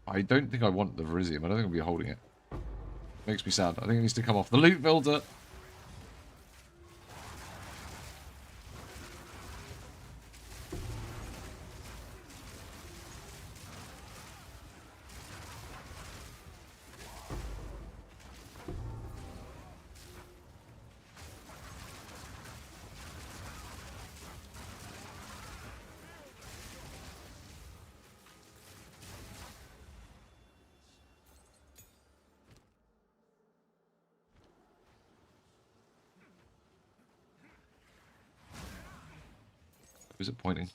I don't think I want the Verisium. I don't think I'll be holding it. Makes me sad. I think it needs to come off the loot builder. Who's it pointing?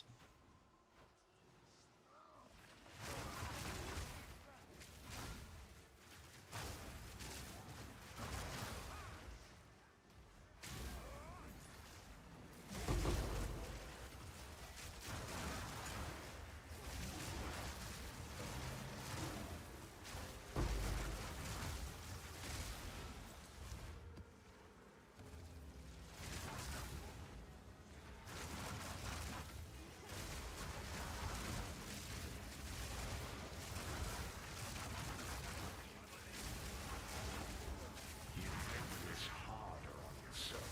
This harder on yourself.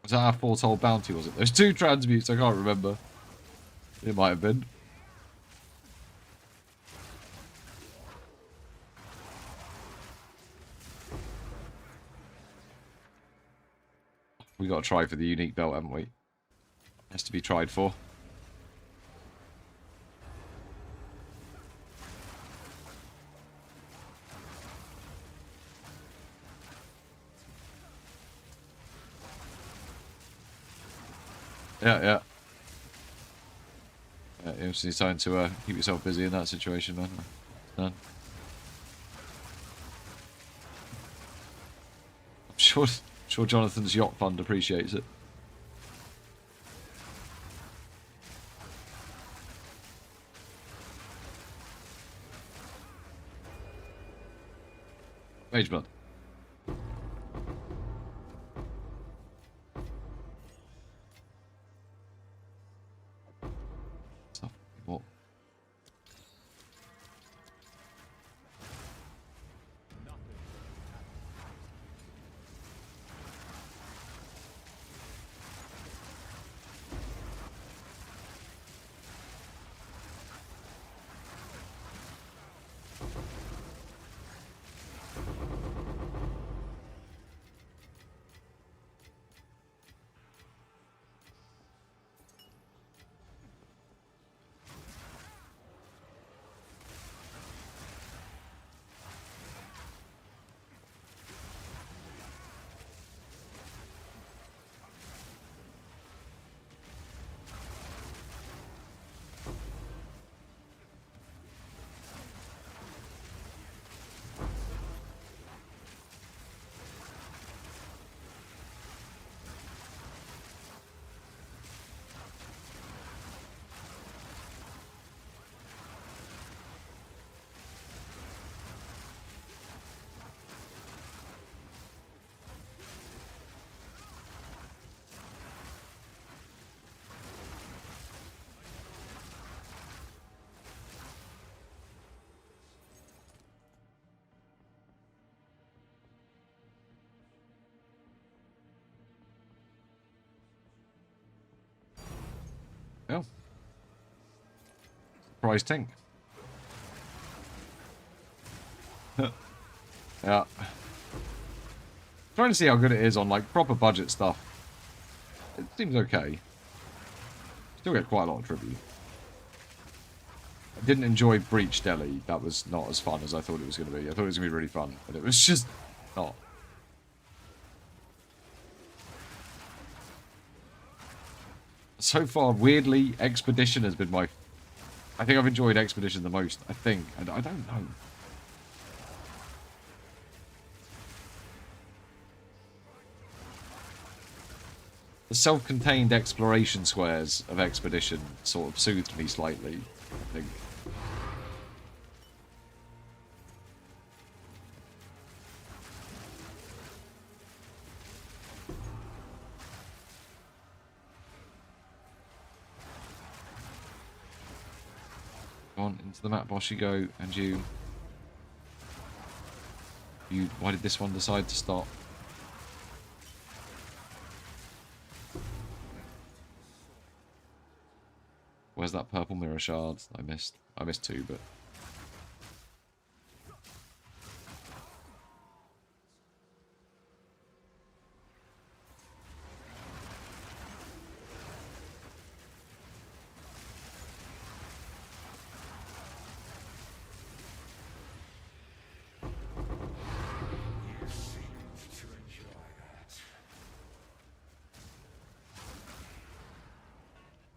Was that our foretold bounty, was it? There's 2 transmutes, I can't remember. It might have been. We got to try for the unique belt, haven't we? Has to be tried for. Yeah. It's time to keep yourself busy in that situation, man. I'm sure Jonathan's yacht fund appreciates it. Mage blood. What? Prize Tink. Yeah. Trying to see how good it is on like proper budget stuff. It seems okay. Still get quite a lot of tribute. I didn't enjoy Breach Deli. That was not as fun as I thought it was going to be. I thought it was going to be really fun, but it was just not. So far, weirdly, Expedition has been my... I think I've enjoyed Expedition the most. I think. I don't know. The self-contained exploration squares of Expedition sort of soothed me slightly, I think. Go on, into the map boss you go, and you... Why did this one decide to stop? Where's that purple mirror shard? I missed 2, but... You seemed to enjoy that.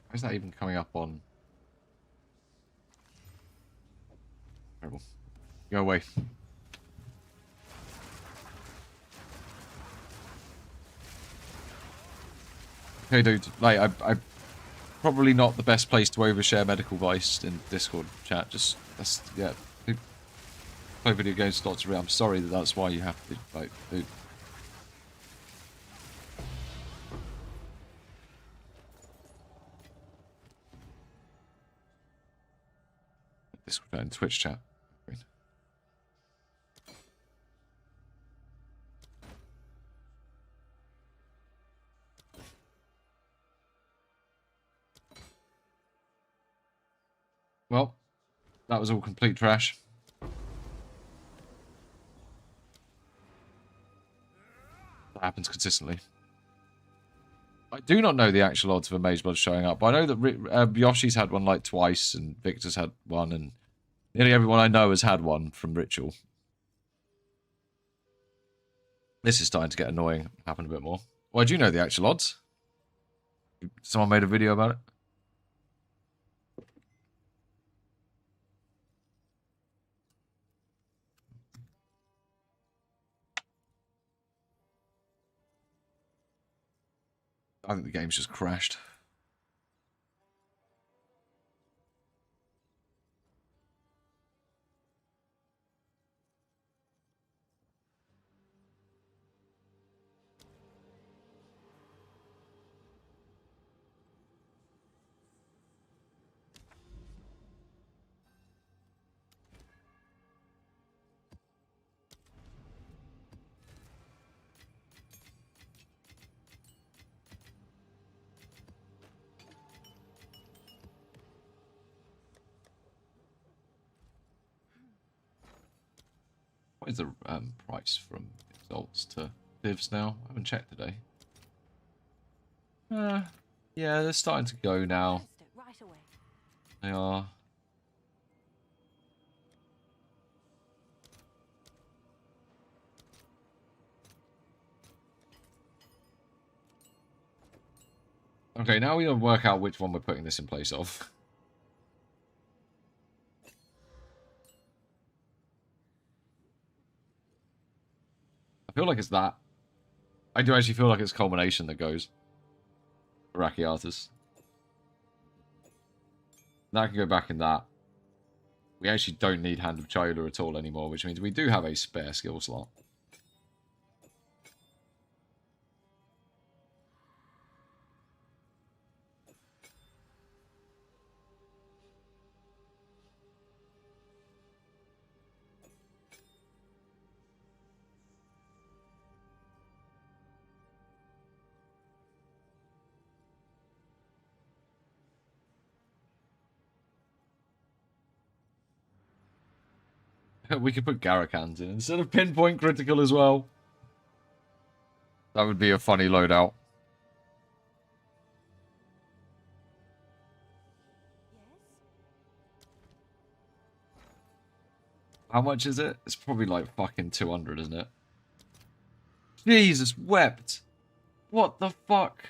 Why is that even coming up on... Terrible. Go away. Okay, dude. Like, I probably not the best place to overshare medical advice in Discord chat. Just, that's, yeah. Play video games, lots of... I'm sorry that that's why you have to, like, dude. Discord and Twitch chat. Well, that was all complete trash. That happens consistently. I do not know the actual odds of a Mage Blood showing up, but I know that Yoshi's had one like twice, and Victor's had one, and nearly everyone I know has had one from Ritual. This is starting to get annoying. Happen a bit more. Why do you know the actual odds? Someone made a video about it? I think the game's just crashed. What is the price from Exalts to Divs now? I haven't checked today. Yeah, they're starting to go now. Right away. They are. Okay, now we gotta work out which one we're putting this in place of. I feel like it's that. I do actually feel like it's Culmination that goes. Rakiatas. That can go back in that. We actually don't need Hand of Chola at all anymore, which means we do have a spare skill slot. We could put Garricans in instead of pinpoint critical as well. That would be a funny loadout. How much is it? It's probably like fucking 200, isn't it? Jesus wept. What the fuck?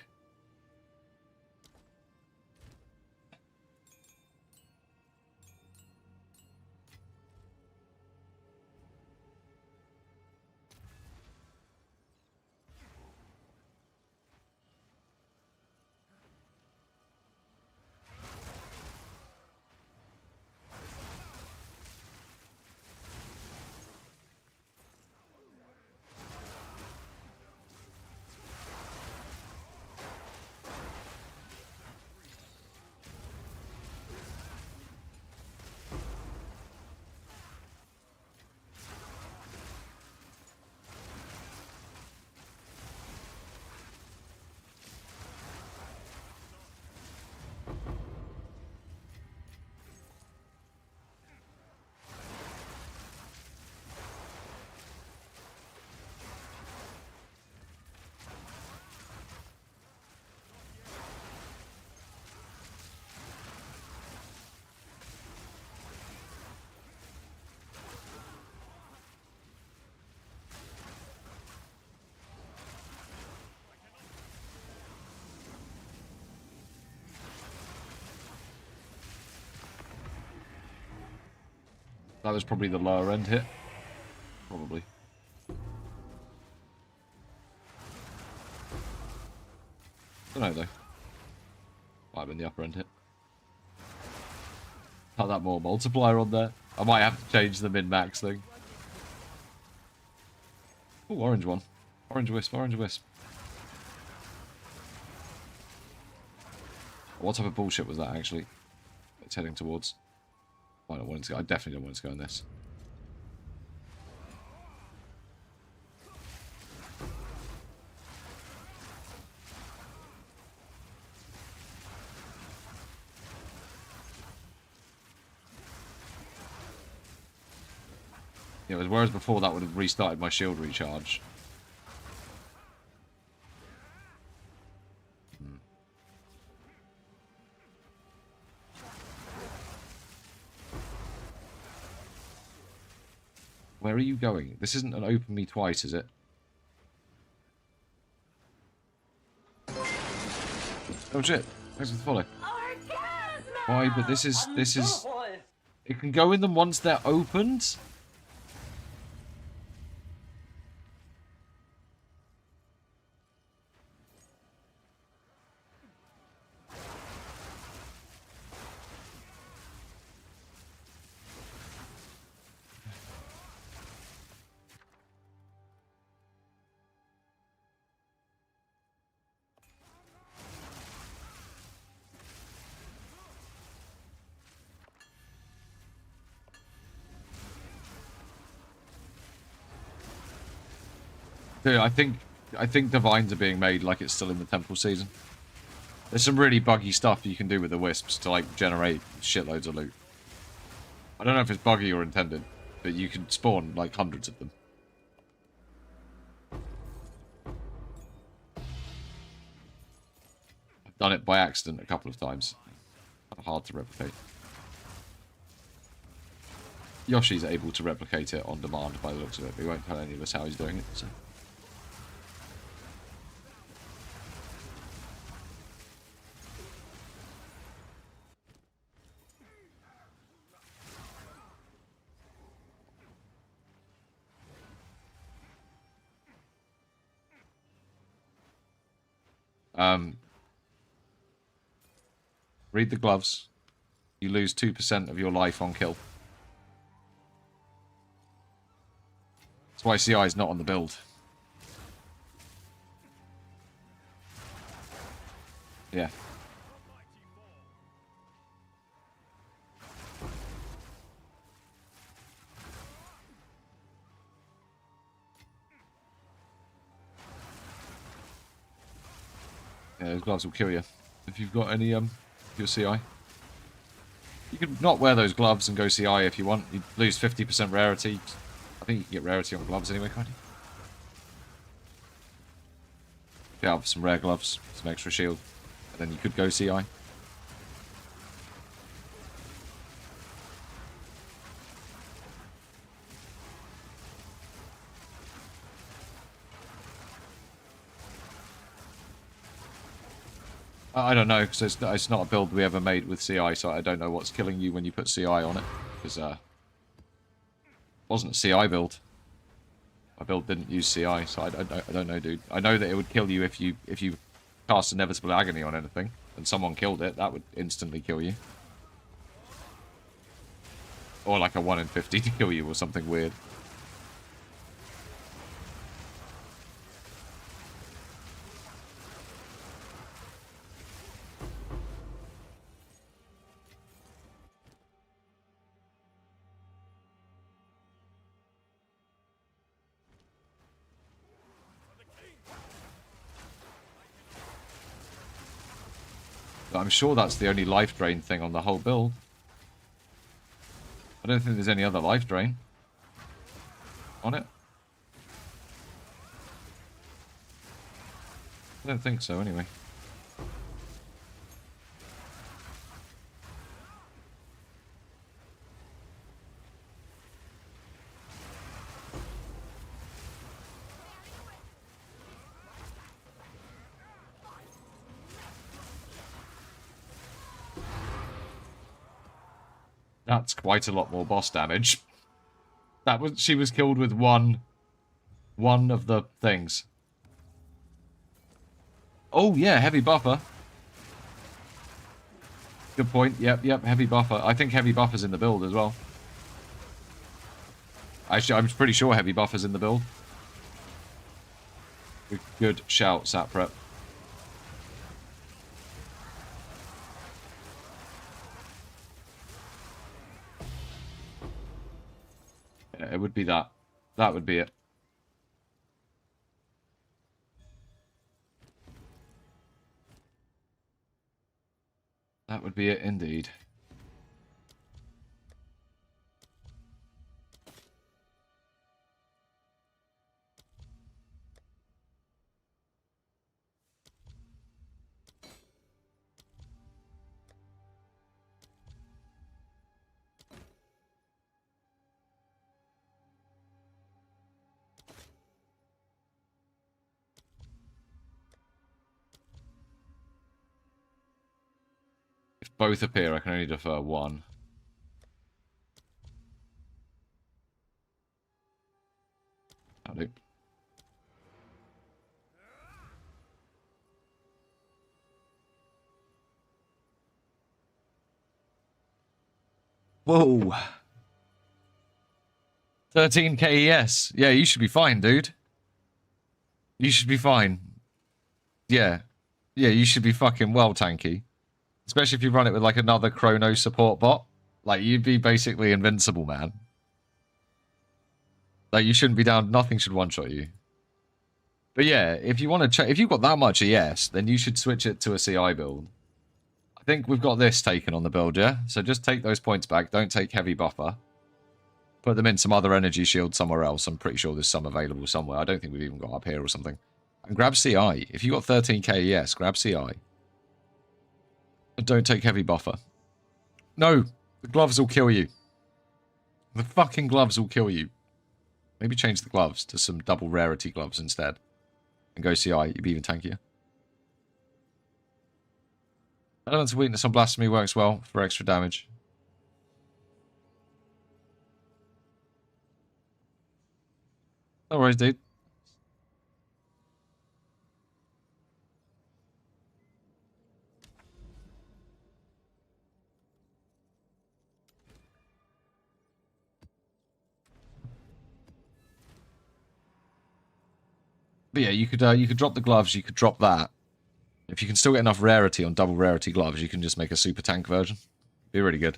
That was probably the lower end hit. Probably. Don't know though. Might have been the upper end hit. Have that more multiplier on there. I might have to change the min-max thing. Oh, orange one. Orange wisp, orange wisp. What type of bullshit was that actually? It's heading towards. I don't want it to go. I definitely don't want it to go in this. Yeah, whereas before that would have restarted my shield recharge. Where are you going? This isn't an open me twice, is it? Oh shit! Thanks for the follow. Why? But this is. It can go in them once they're opened. Dude, I think divines are being made like it's still in the temple season. There's some really buggy stuff you can do with the wisps to like generate shitloads of loot. I don't know if it's buggy or intended, but you can spawn like hundreds of them. I've done it by accident a couple of times. Hard to replicate. Yoshi's able to replicate it on demand by the looks of it, but he won't tell any of us how he's doing it, so. Read the gloves. You lose 2% of your life on kill. That's why CI is not on the build. Yeah. Yeah, those gloves will kill you. If you've got any, your CI. You could not wear those gloves and go CI if you want. You'd lose 50% rarity. I think you can get rarity on gloves anyway, can't you? Get out for some rare gloves, some extra shield, and then you could go CI. I don't know, because it's not a build we ever made with CI, so I don't know what's killing you when you put CI on it. Because it wasn't a CI build. My build didn't use CI, so I don't know, dude. I know that it would kill you if you cast Inevitable Agony on anything, and someone killed it, that would instantly kill you. Or like a 1 in 50 to kill you, or something weird. But I'm sure that's the only life drain thing on the whole build. I don't think there's any other life drain on it. I don't think so, anyway. That's quite a lot more boss damage. She was killed with one of the things. Oh yeah, heavy buffer. Good point. Yep, heavy buffer. I think heavy buffer's in the build as well. Actually, I'm pretty sure heavy buffer's in the build. Good shout, Sat Prep. Yeah, it would be that. That would be it. That would be it indeed. If both appear, I can only defer one. That'll do. Whoa. 13 KES. Yeah, you should be fine, dude. You should be fine. Yeah. Yeah, you should be fucking well tanky. Especially if you run it with like another chrono support bot. Like, you'd be basically invincible, man. Like, you shouldn't be down. Nothing should one-shot you. But yeah, if you want to check, if you've got that much ES, then you should switch it to a CI build. I think we've got this taken on the build, yeah? So just take those points back. Don't take heavy buffer. Put them in some other energy shield somewhere else. I'm pretty sure there's some available somewhere. I don't think we've even got up here or something. And grab CI. If you've got 13k ES, grab CI. And don't take heavy buffer. No! The gloves will kill you. The fucking gloves will kill you. Maybe change the gloves to some double rarity gloves instead. And go CI, you'd be even tankier. Elements of weakness on blasphemy works well for extra damage. No worries, dude. But yeah, you could drop the gloves, you could drop that. If you can still get enough rarity on double rarity gloves, you can just make a super tank version. Be really good.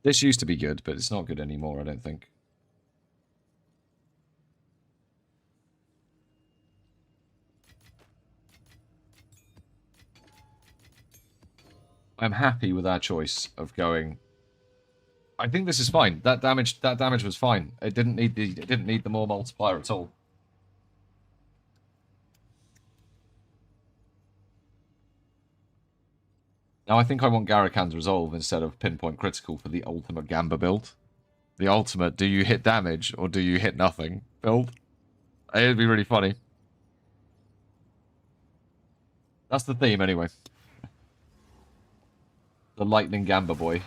This used to be good, but it's not good anymore, I don't think. I'm happy with our choice of going I think this is fine. That damage was fine. It didn't need the more multiplier at all. Now I think I want Garakan's Resolve instead of Pinpoint Critical for the ultimate Gamba build. The ultimate, do you hit damage or do you hit nothing build? It'd be really funny. That's the theme anyway. The Lightning Gamba boy.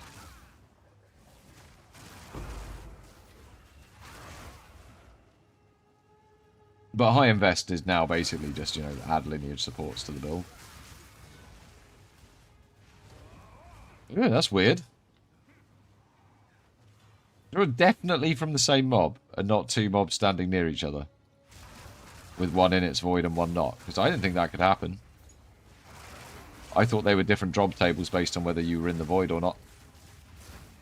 But High Invest is now basically just, you know, add lineage supports to the build. Yeah, that's weird. They're definitely from the same mob, and not two mobs standing near each other. With one in its void and one not. Because I didn't think that could happen. I thought they were different drop tables based on whether you were in the void or not.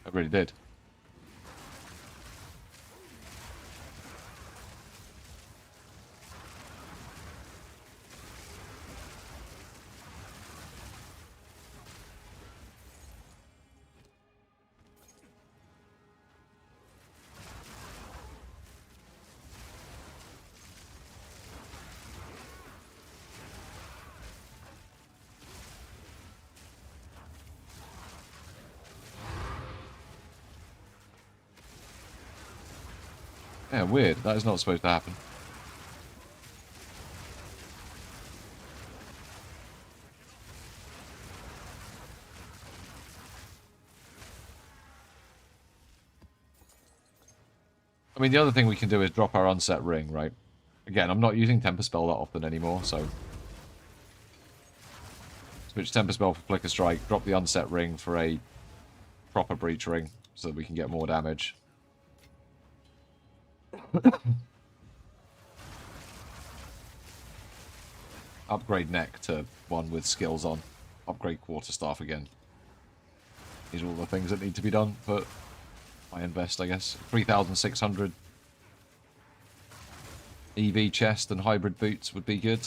I really did. Yeah, weird. That is not supposed to happen. I mean, the other thing we can do is drop our unset ring, right? Again, I'm not using Temper Spell that often anymore, so... Switch Temper Spell for Flicker Strike, drop the unset ring for a proper Breach Ring, so that we can get more damage. Upgrade Neck to one with skills on. Upgrade Quarterstaff again. These are all the things that need to be done, but I invest, I guess. 3,600 EV chest and hybrid boots would be good.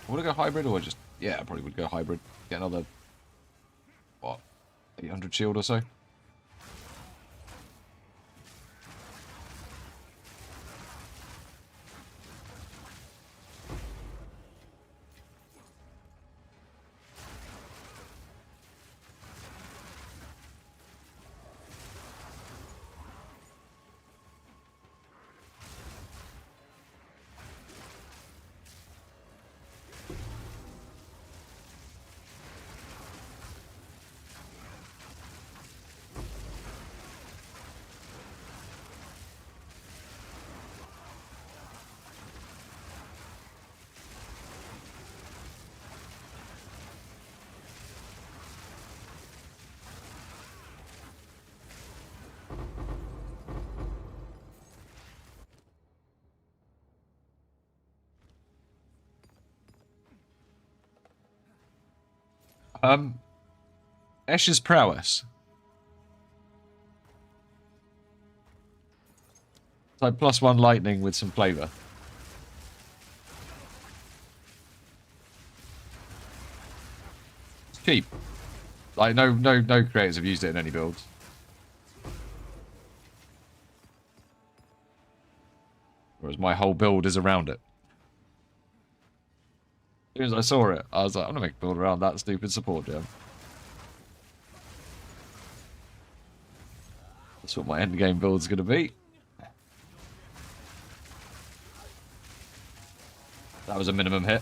Would I go hybrid or just... Yeah, I probably would go hybrid. Get another... What? 800 shield or so? Esh's prowess. It's like +1 lightning with some flavour. It's cheap. Like no creators have used it in any builds. Whereas my whole build is around it. As soon as I saw it, I was like, I'm gonna make a build around that stupid support gem. That's what my endgame build's gonna be. That was a minimum hit.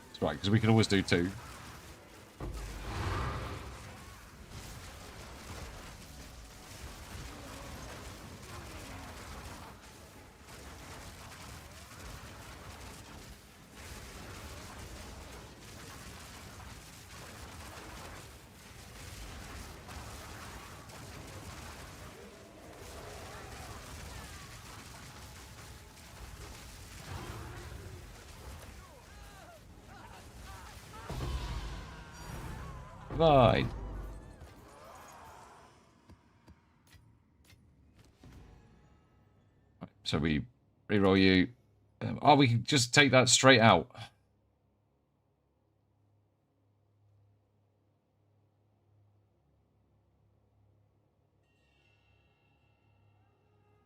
That's right, because we can always do 2. Fine. So we reroll you, Oh, we can just take that straight out.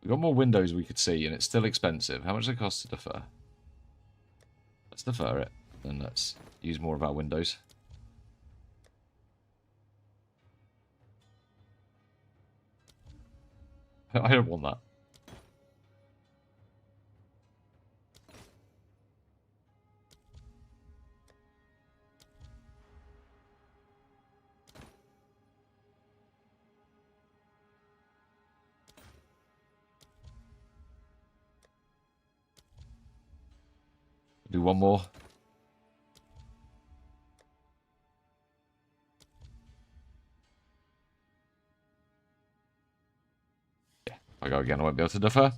We've got more windows we could see, and it's still expensive. How much does it cost to defer? Let's defer it, and let's use more of our windows. I don't want that. Do one more. Yeah, if I go again, I won't be able to defer.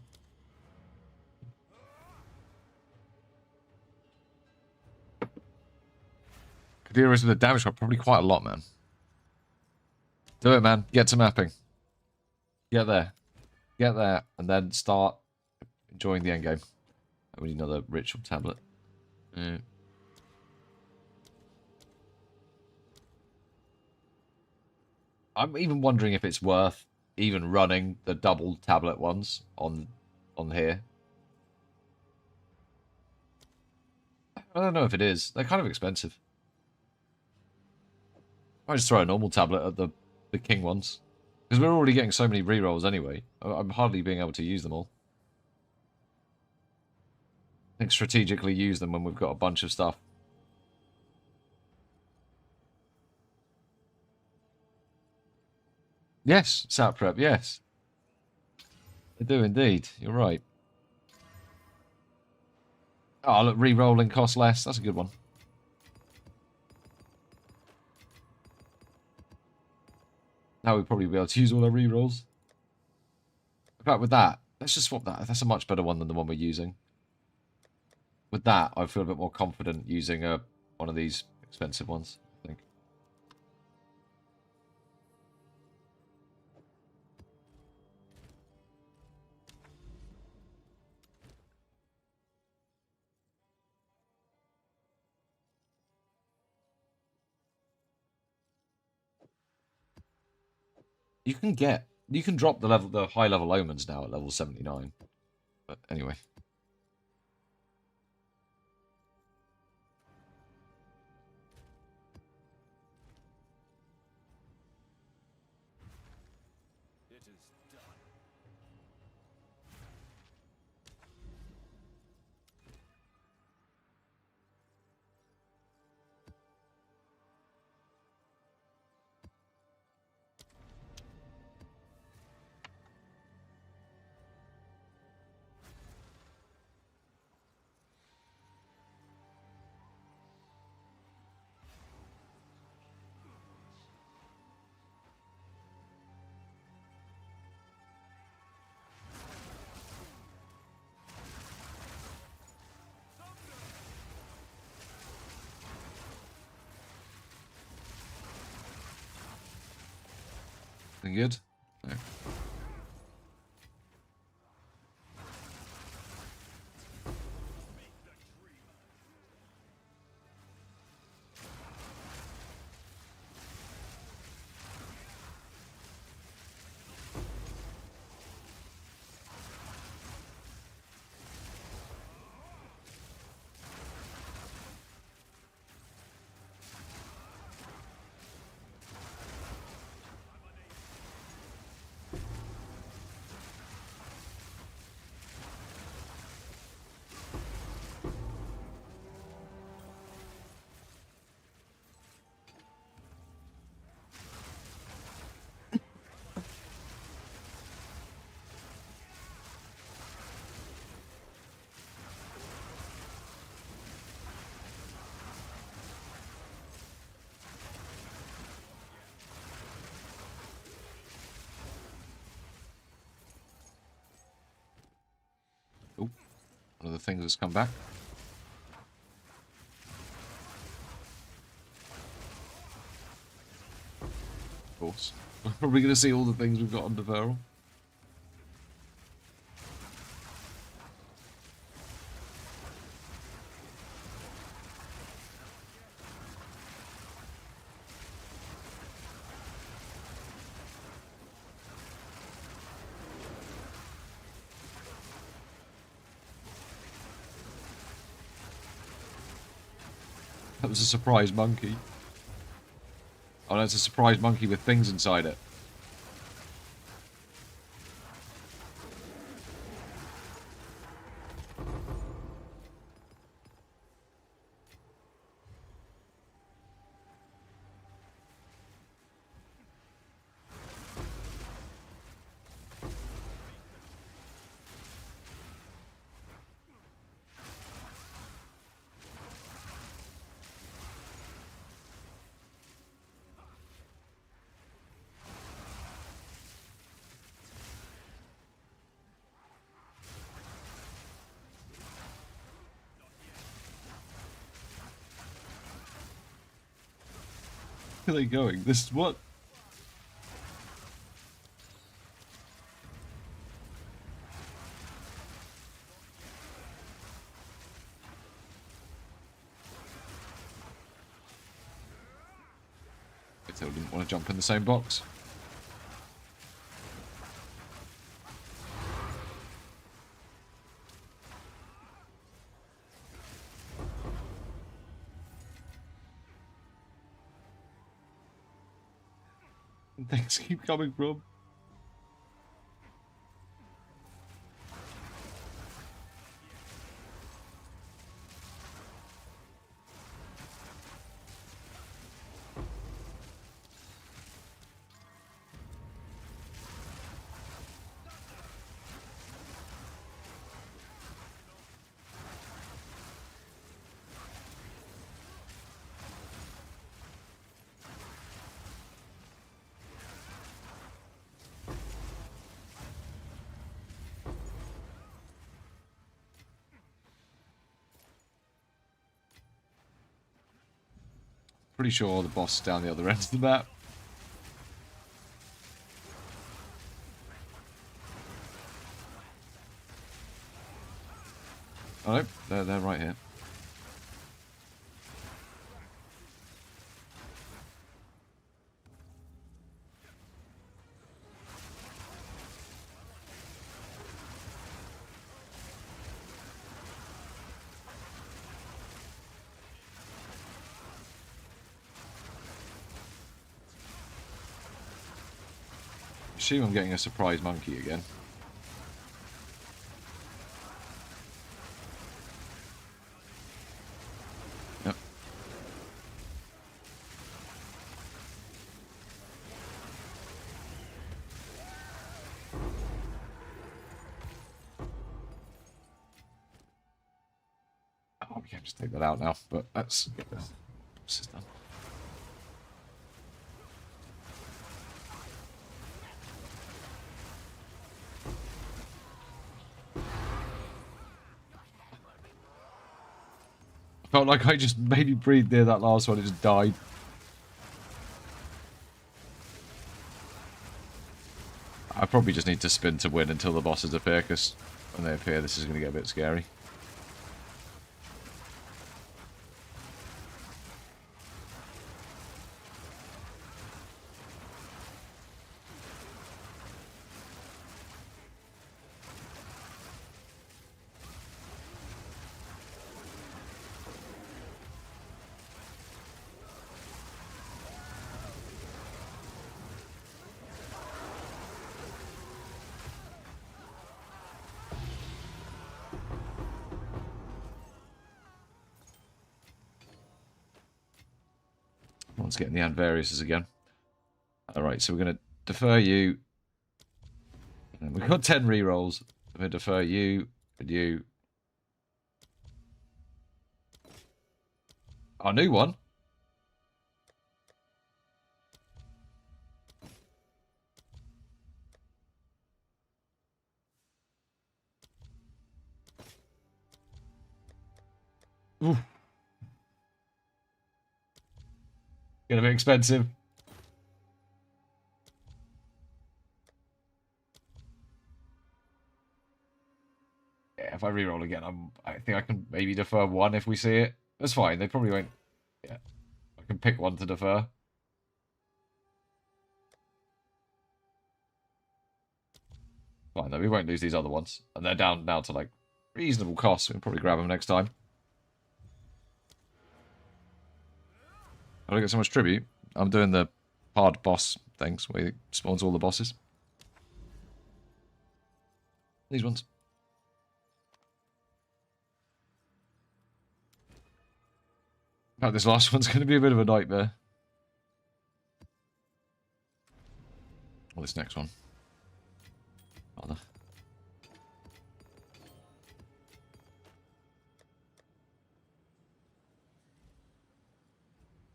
Kadira's with the damage got probably quite a lot, man. Do it, man. Get to mapping. Get there. Get there, and then start enjoying the endgame. We need another ritual tablet. I'm even wondering if it's worth even running the double tablet ones on here. I don't know if it is. They're kind of expensive. I just throw a normal tablet at the king ones. Because we're already getting so many rerolls anyway. I'm hardly being able to use them all. I think strategically use them when we've got a bunch of stuff. Yes, sat prep, yes. They do indeed. You're right. Oh, look, re-rolling costs less. That's a good one. Now we'll probably be able to use all our re-rolls. In fact, with that, let's just swap that. That's a much better one than the one we're using. With that, I feel a bit more confident using one of these expensive ones, I think. You can drop the high level omens now at level 79. But anyway. It is done. Anything good? No. Oh, one of the things has come back. Of course. We're probably going to see all the things we've got on deferral. That was a surprise monkey. Oh, no, it's a surprise monkey with things inside it. Where are they going? This is what? I still didn't want to jump in the same box. Things keep coming from. Pretty sure the boss is down the other end of the map. Oh, no, they're right here. I assume I'm getting a surprise monkey again. Yep. Oh, we can just take that out now, but that's this is done. Felt like I just maybe breathed near that last one, it just died. I probably just need to spin to win until the bosses appear, because when they appear this is going to get a bit scary. One's getting the Anvariuses again. Alright, so we're going to defer you. And we've got 10 rerolls. I'm going to defer you and you. Our new one. Ooh. Get a bit expensive. Yeah, if I reroll again, I think I can maybe defer one if we see it. That's fine. They probably won't. Yeah, I can pick one to defer. Fine, though. We won't lose these other ones, and they're down now to like reasonable cost. We can probably grab them next time. How do I get so much tribute? I'm doing the hard boss things where it spawns all the bosses. These ones. In fact, this last one's going to be a bit of a nightmare. Or this next one. Rather.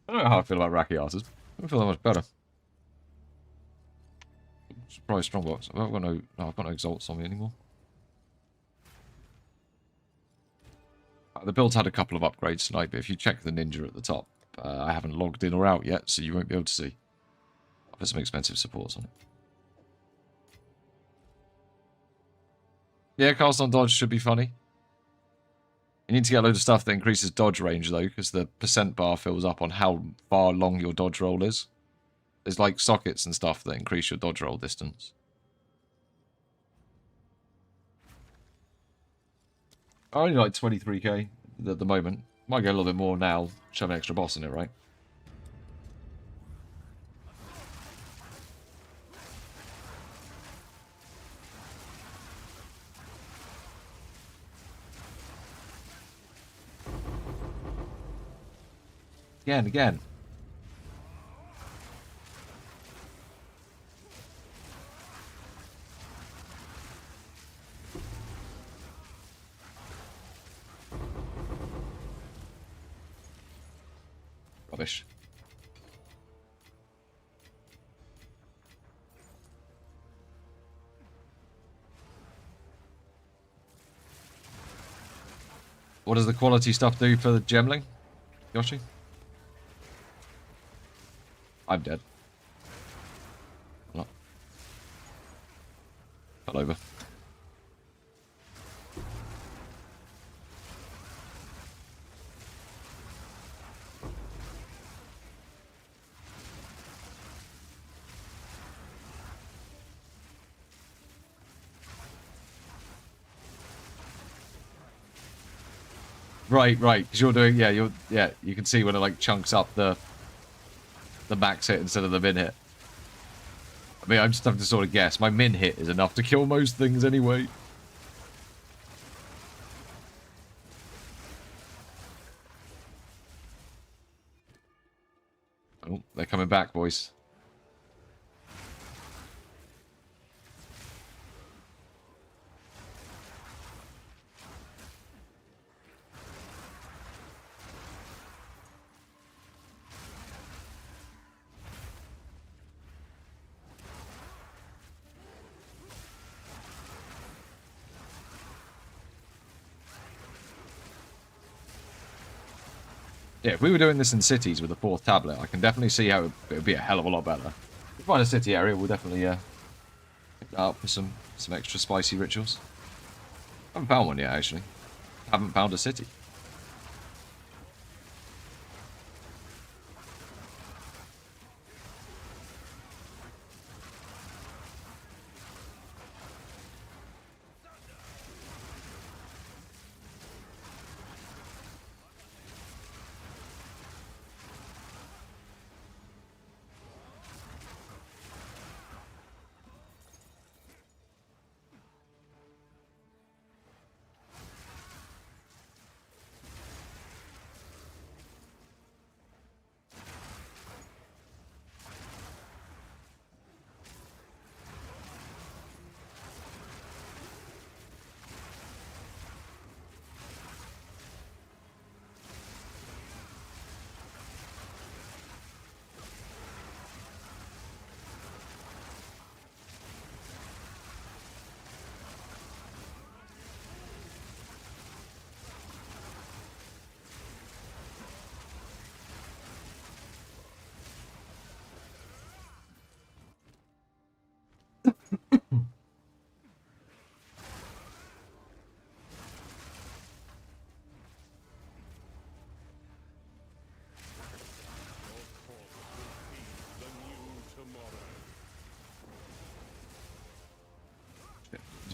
I don't know how I feel about Racky Arters. I don't feel that much better. Surprise strongbox. I've got no exalts on me anymore. The build's had a couple of upgrades tonight, but if you check the ninja at the top, I haven't logged in or out yet, so you won't be able to see. I've put some expensive supports on it. Yeah, cast on dodge should be funny. You need to get a load of stuff that increases dodge range, though, because the percent bar fills up on how far long your dodge roll is. There's like sockets and stuff that increase your dodge roll distance. I'm only like 23k at the moment. Might get a little bit more now. Shove an extra boss in it, right? Again. Rubbish. What does the quality stuff do for the gemling, Yoshi? I'm dead. Not. Fell over. Right, because you're doing, you can see when it like chunks up the max hit instead of the min hit. I mean, I'm just having to sort of guess. My min hit is enough to kill most things anyway. Oh, they're coming back, boys. Yeah, if we were doing this in cities with a fourth tablet, I can definitely see how it would be a hell of a lot better. If we find a city area, we'll definitely pick that up for some extra spicy rituals. Haven't found one yet, actually. Haven't found a city.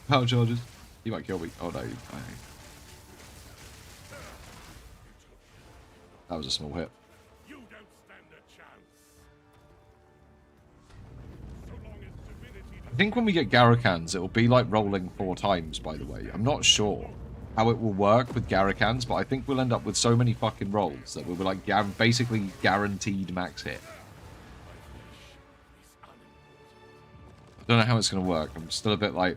Power charges. He might kill me. Oh no. That was a small hit. You don't stand think when we get Garricans, it will be like rolling 4 times, by the way. I'm not sure how it will work with Garricans, but I think we'll end up with so many fucking rolls that we'll be like basically guaranteed max hit. I don't know how it's going to work. I'm still a bit like,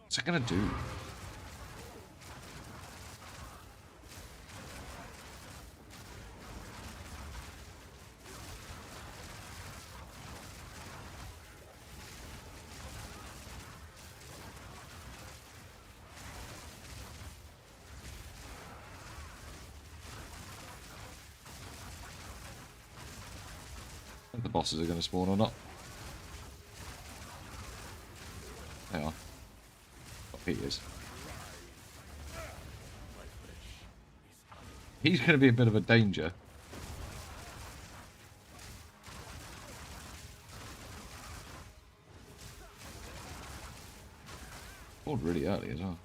what's it going to do? I think the bosses are going to spawn or not. They are. Oh, he is. He's going to be a bit of a danger. Spawned really early as well.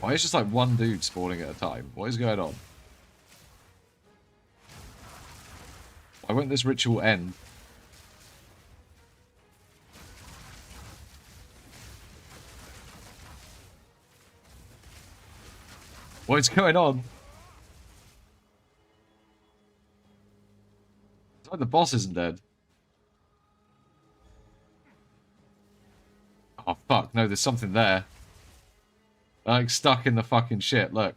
Why is just like one dude spawning at a time? What is going on? Why won't this ritual end? What is going on? It's like the boss isn't dead. Oh fuck, no, there's something there. Like stuck in the fucking shit, look.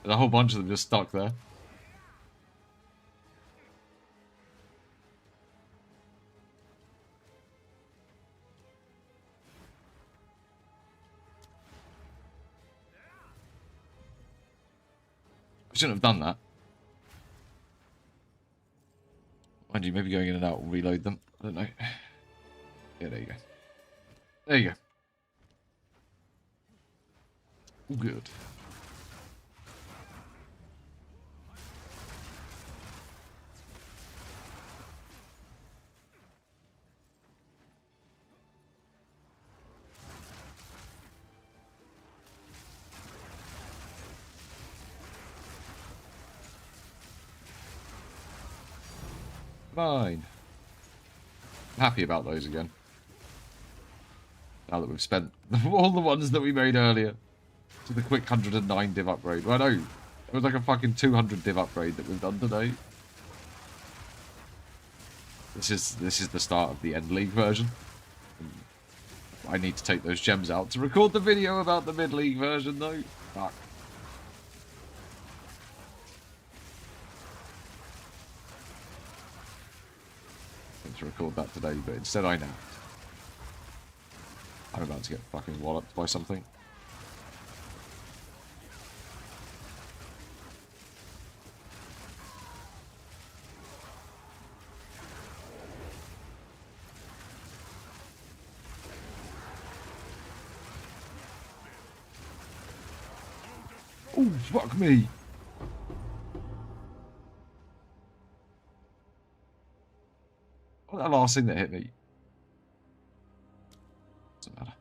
There's a whole bunch of them just stuck there. I shouldn't have done that. Mind you, maybe going in and out will reload them. I don't know. Yeah, there you go. There you go. All good. Fine. I'm happy about those again. Now that we've spent all the ones that we made earlier. To the quick 109 div upgrade. Well, no. It was like a fucking 200 div upgrade that we've done today. This is the start of the End League version. I need to take those gems out to record the video about the Mid League version, though. Fuck. To record that today, but instead I napped. I'm about to get fucking walloped by something. Oh, fuck me! What was that last thing that hit me? Doesn't matter.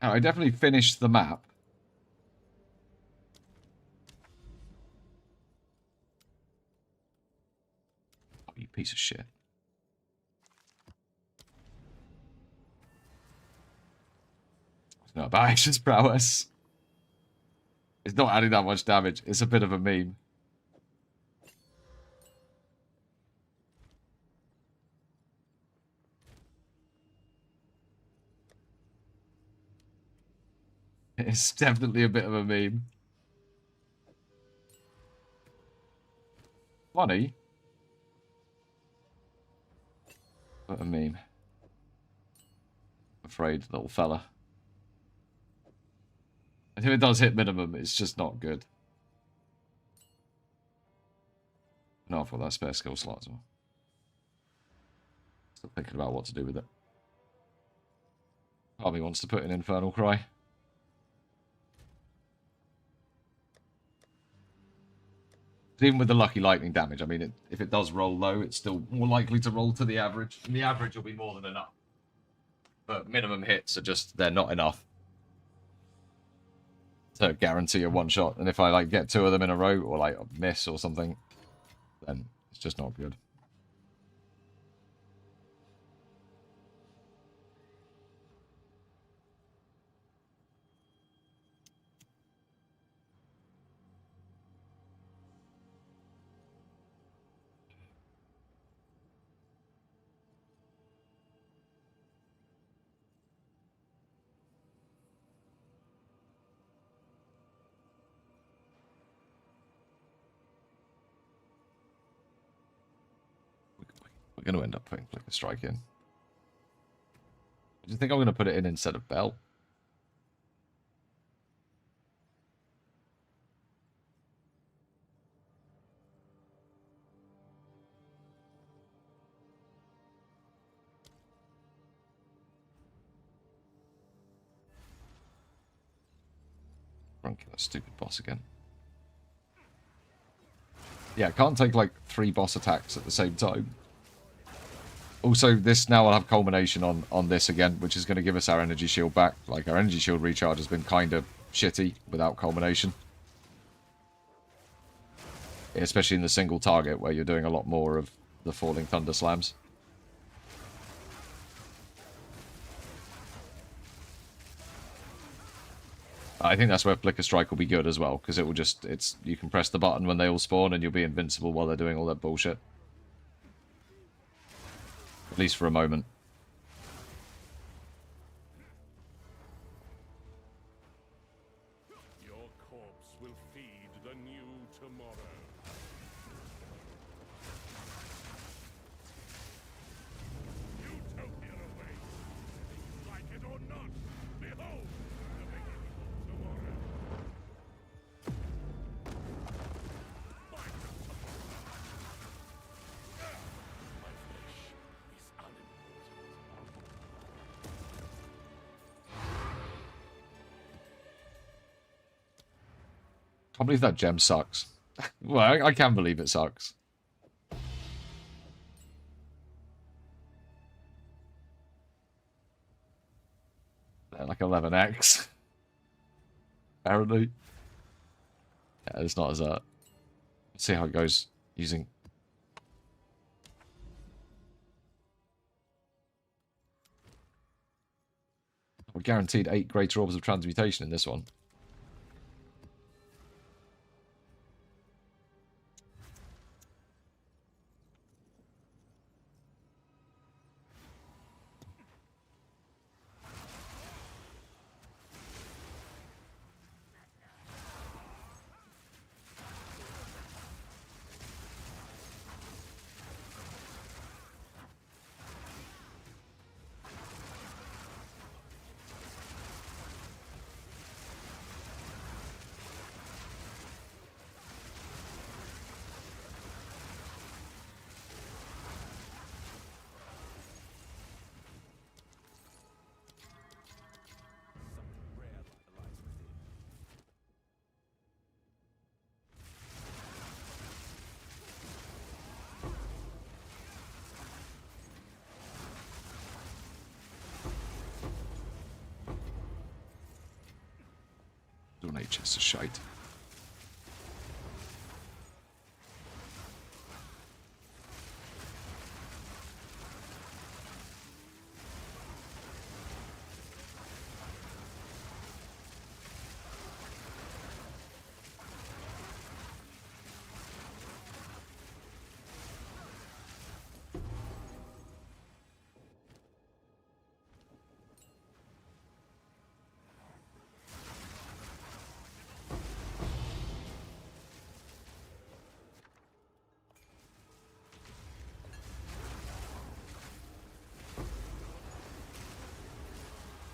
Oh, I definitely finished the map. Oh, you piece of shit. It's not about action's prowess. It's not adding that much damage. It's a bit of a meme. It's definitely a bit of a meme. Funny. But a meme. I'm afraid, little fella. And if it does hit minimum, it's just not good. No, I've got that spare skill slot as well. Still thinking about what to do with it. Part of me wants to put an Infernal Cry. Even with the lucky lightning damage, I mean, if it does roll low, it's still more likely to roll to the average. And the average will be more than enough. But minimum hits are just, they're not enough to guarantee a one shot. And if I like get 2 of them in a row or like miss or something, then it's just not good. We're going to end up putting Flicker Strike in. Do you think I'm going to put it in instead of Bell? Kill that stupid boss again. Yeah, I can't take like 3 boss attacks at the same time. Also, this now will have culmination on this again, which is going to give us our energy shield back. Like, our energy shield recharge has been kind of shitty without culmination. Especially in the single target, where you're doing a lot more of the falling thunder slams. I think that's where Flicker Strike will be good as well, because it will just, you can press the button when they all spawn and you'll be invincible while they're doing all that bullshit. At least for a moment. Your corpse will feed the new tomorrow. Utopia awaits. Like it or not, behold the beginning of tomorrow. My flesh is unimportant. I can't believe that gem sucks. Well, I can believe it sucks. They're like 11x. Apparently. Yeah, it's not as that. Let's see how it goes using... We're guaranteed 8 greater orbs of transmutation in this one. HS is shite.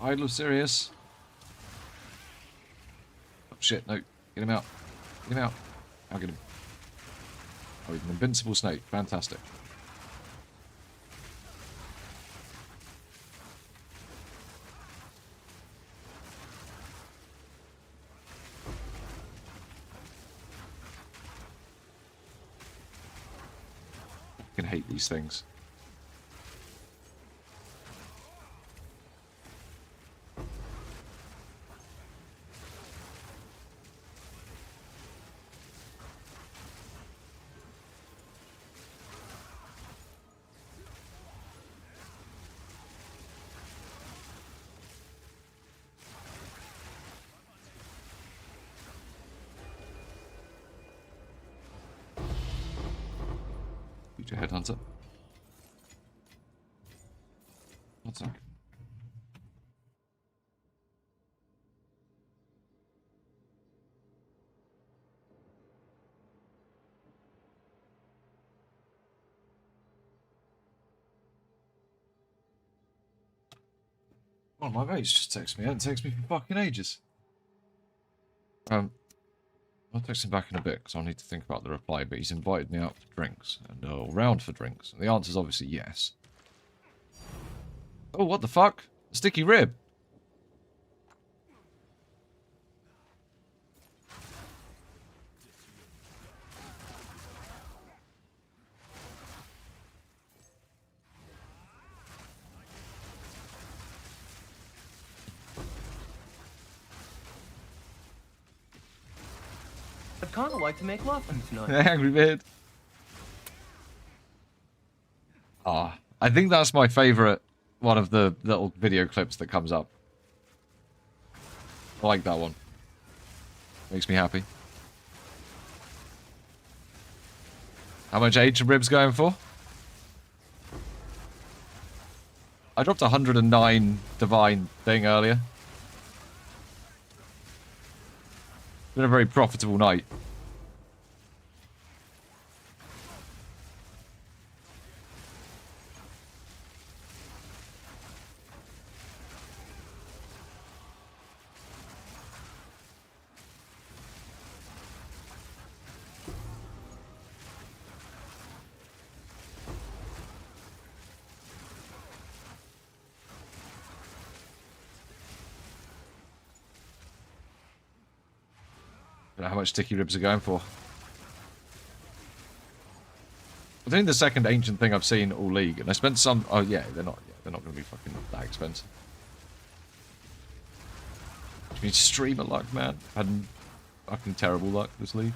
Idol of Sirius. Oh shit, no. Get him out. Get him out. I'll get him. Oh, he's an invincible snake. Fantastic. can hate these things. Future headhunter. What's that? Oh, my mate's just texted me. He hasn't texted me for fucking ages. I'll text him back in a bit because I'll need to think about the reply, but he's invited me out for drinks and round for drinks. And the answer's obviously yes. Oh, what the fuck? A sticky rib. I'd kind of like to make love to you tonight. Angry bird. Ah, I think that's my favourite one of the little video clips that comes up. I like that one. Makes me happy. How much ancient ribs going for? I dropped 109 divine thing earlier. Been a very profitable night. Don't know how much sticky ribs are going for. I think the second ancient thing I've seen all league, and I spent some. Oh yeah, they're not going to be fucking that expensive. I mean, streamer luck, man. Had fucking terrible luck this league.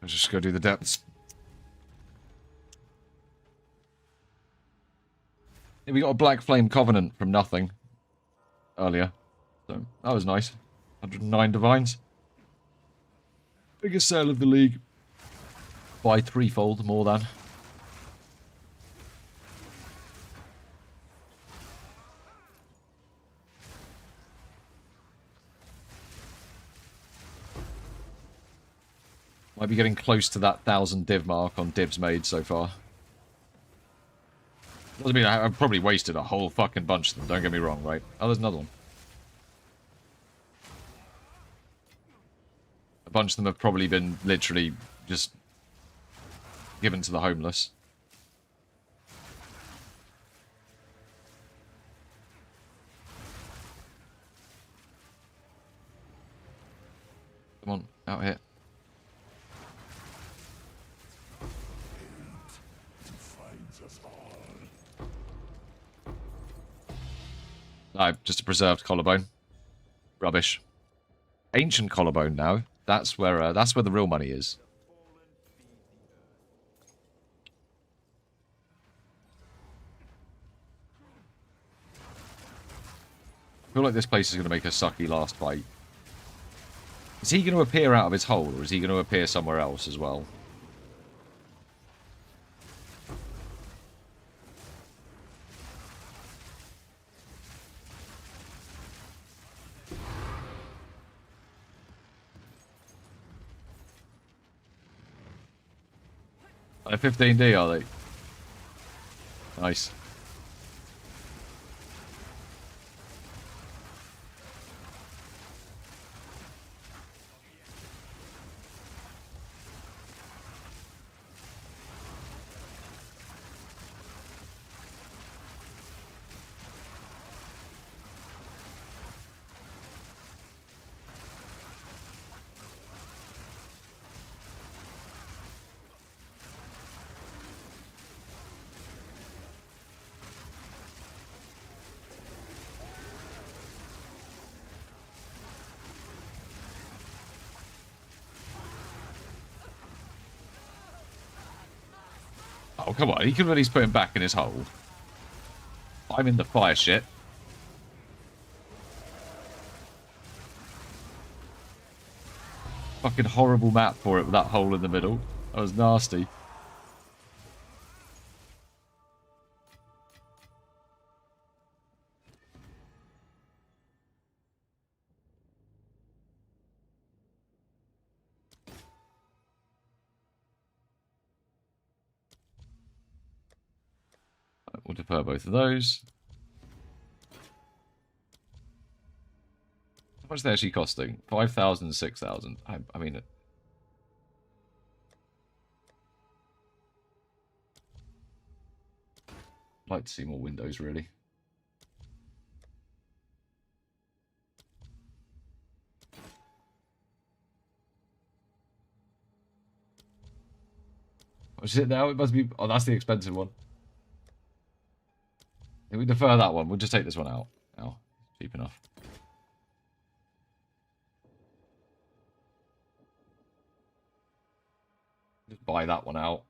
Let's just go do the depths. Yeah, we got a Black Flame Covenant from nothing earlier. So that was nice. 109 divines. Biggest sale of the league. By threefold more than. Might be getting close to that 1,000 div mark on divs made so far. Doesn't mean I've probably wasted a whole fucking bunch of them, don't get me wrong, right? Oh, there's another one. A bunch of them have probably been literally just given to the homeless. Come on, out here. No, just a preserved collarbone. Rubbish. Ancient collarbone now. That's where the real money is. I feel like this place is going to make a sucky last fight. Is he going to appear out of his hole, or is he going to appear somewhere else as well? They're 15D, are they? Nice. Oh, come on. He can at least put him back in his hole. I'm in the fire shit. Fucking horrible map for it with that hole in the middle. That was nasty. We'll defer both of those. How much are they actually costing? 5,000, 6,000. I mean, I'd like to see more windows, really. What is it now? It must be... Oh, that's the expensive one. If we defer that one, we'll just take this one out. Now, cheap enough. Just buy that one out.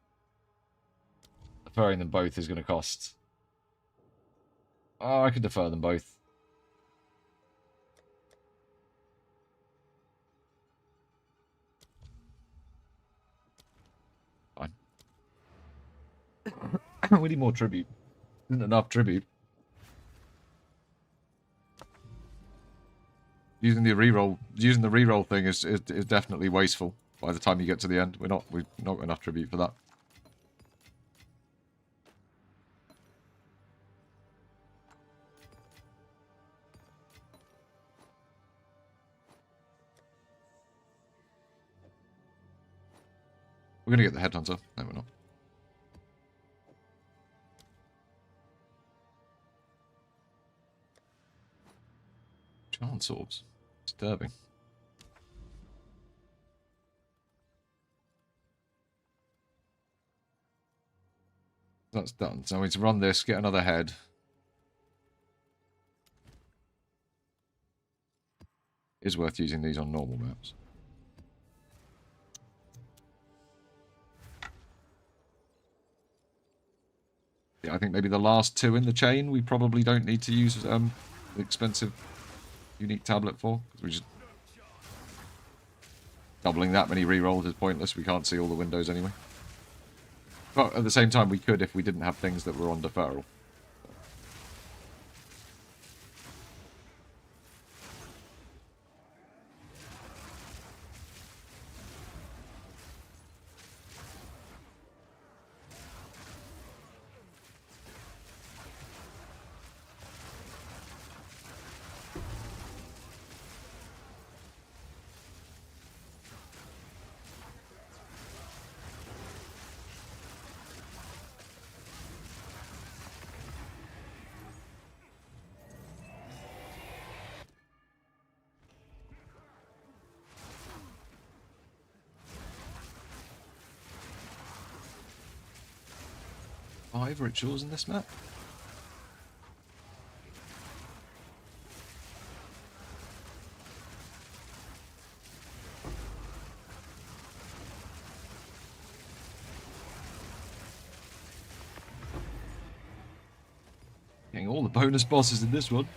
Deferring them both is going to cost... Oh, I could defer them both. Fine. We need more tribute. Isn't enough tribute. Using the reroll thing is definitely wasteful by the time you get to the end. We've not got enough tribute for that. We're gonna get the headhunter. No, we're not. Chance orbs. Disturbing. That's done. So we need to run this, get another head. Is worth using these on normal maps. Yeah, I think maybe the last two in the chain we probably don't need to use the expensive unique tablet for, because we just doubling that many rerolls is pointless. We can't see all the windows anyway. But at the same time, we could if we didn't have things that were on deferral. Five rituals in this map? Getting all the bonus bosses in this one.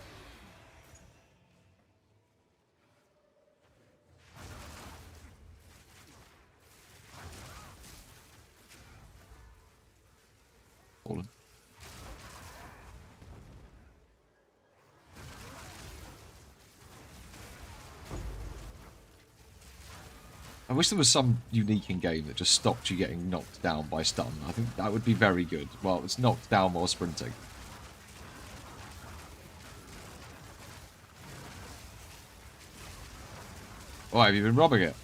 Fallen. I wish there was some unique in game that just stopped you getting knocked down by stun. I think that would be very good. Well, it's knocked down while sprinting. Why have you been robbing it?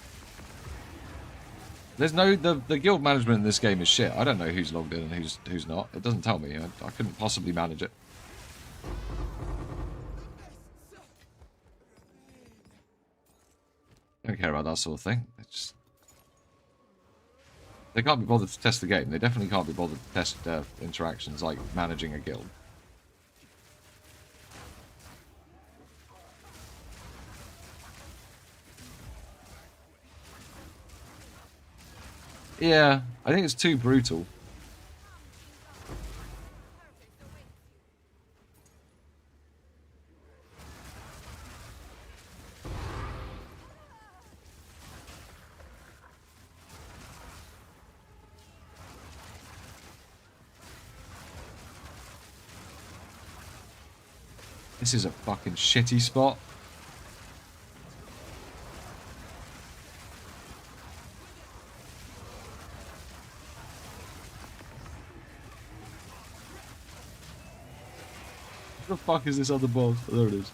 There's no the guild management in this game is shit. I don't know who's logged in and who's not. It doesn't tell me. I couldn't possibly manage it. I don't care about that sort of thing. It's just... They can't be bothered to test the game. They definitely can't be bothered to test interactions like managing a guild. Yeah, I think it's too brutal. This is a fucking shitty spot. What the fuck is this other boss? Oh, there it is.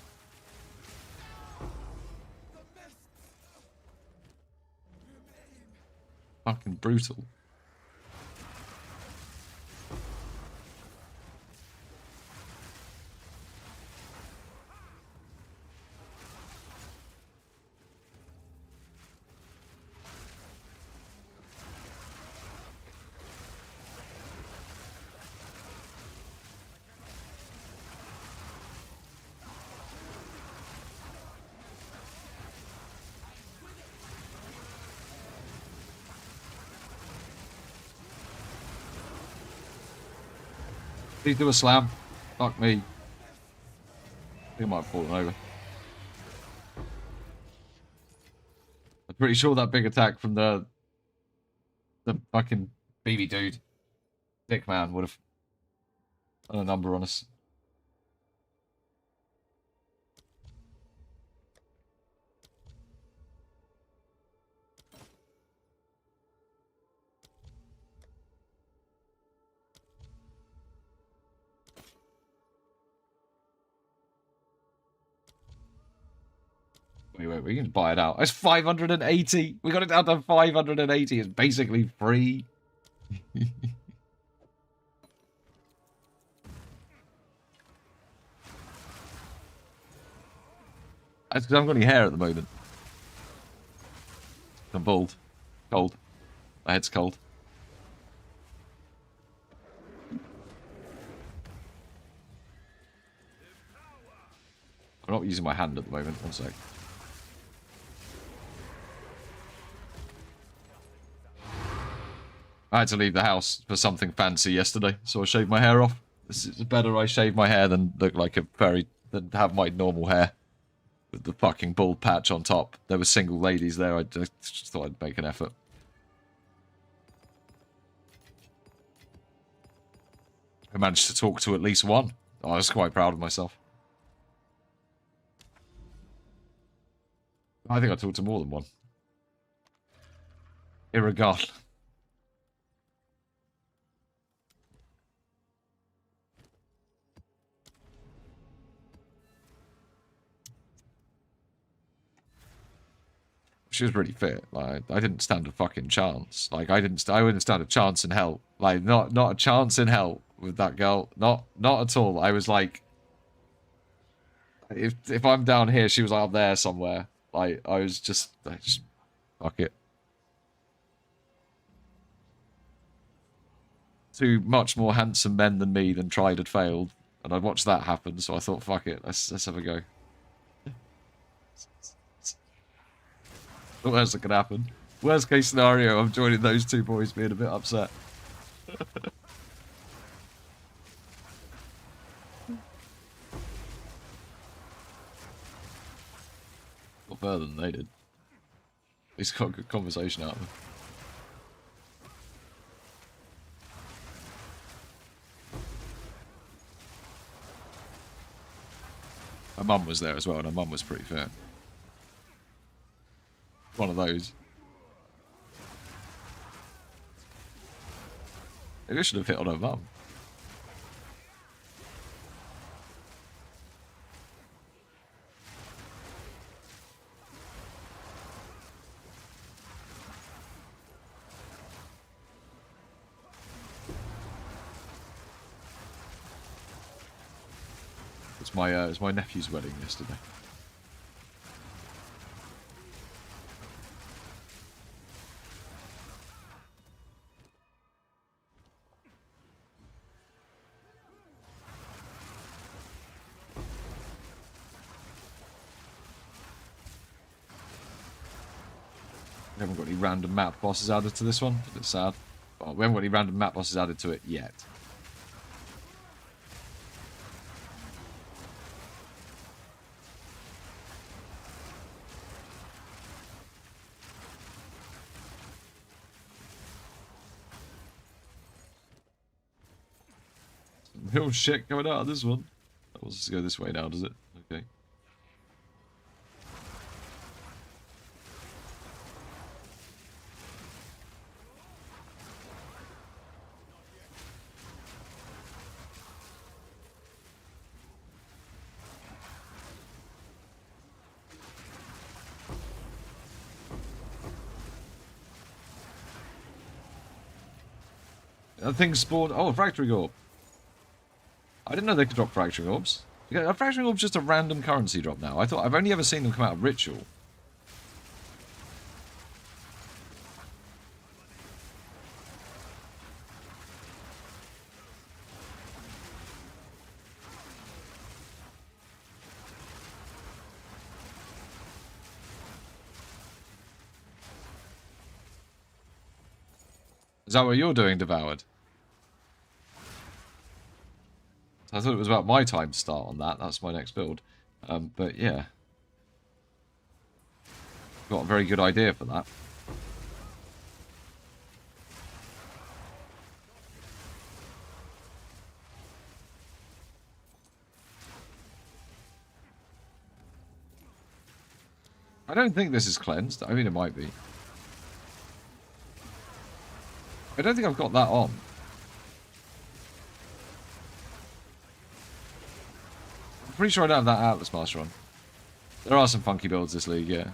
Fucking brutal. Please do a slam. Fuck me. I think I might have fallen over. I'm pretty sure that big attack from the fucking BB dude, Dick Man, would have done a number on us. Wait, we can buy it out. It's 580. We got it down to 580. It's basically free. That's because I haven't got any hair at the moment. I'm bald. Cold. My head's cold. I'm not using my hand at the moment. One sec. I had to leave the house for something fancy yesterday, so I shaved my hair off. It's better I shave my hair than look like a fairy, than have my normal hair with the fucking bald patch on top. There were single ladies there. I just thought I'd make an effort. I managed to talk to at least one. I was quite proud of myself. I think I talked to more than one. Irregardless. She was really fit. Like, I didn't stand a fucking chance. Like, I wouldn't stand a chance in hell. Like, not a chance in hell with that girl. Not at all. I was like, if I'm down here, she was up there somewhere. Like, I just fuck it. Two much more handsome men than me than tried and failed, and I watched that happen. So I thought, fuck it, let's have a go. What else that could happen? Worst case scenario, I'm joining those two boys being a bit upset. Got further than they did. At least got a good conversation out of them. My mum was there as well, and her mum was pretty fair. One of those. Maybe I should have hit on her mum. It was my nephew's wedding yesterday. We haven't got any random map bosses added to this one. A bit sad. Well, we haven't got any random map bosses added to it yet. Real shit coming out of this one. That wants us to go this way now, does it? Okay. That thing spawned. Oh, a fracturing orb. I didn't know they could drop fracturing orbs. A fracturing orb's just a random currency drop now. I thought I've only ever seen them come out of ritual. Is that what you're doing, Devoured? I thought it was about my time to start on that. That's my next build. But yeah. Got a very good idea for that. I don't think this is cleansed. I mean, it might be. I don't think I've got that on. I'm pretty sure I don't have that Atlas Master on. There are some funky builds this league, yeah.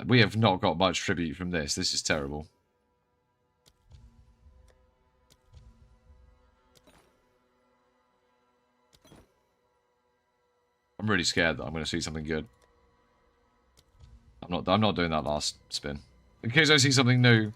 We have not got much tribute from this. This is terrible. I'm really scared that I'm going to see something good. I'm not doing that last spin. In case I see something new.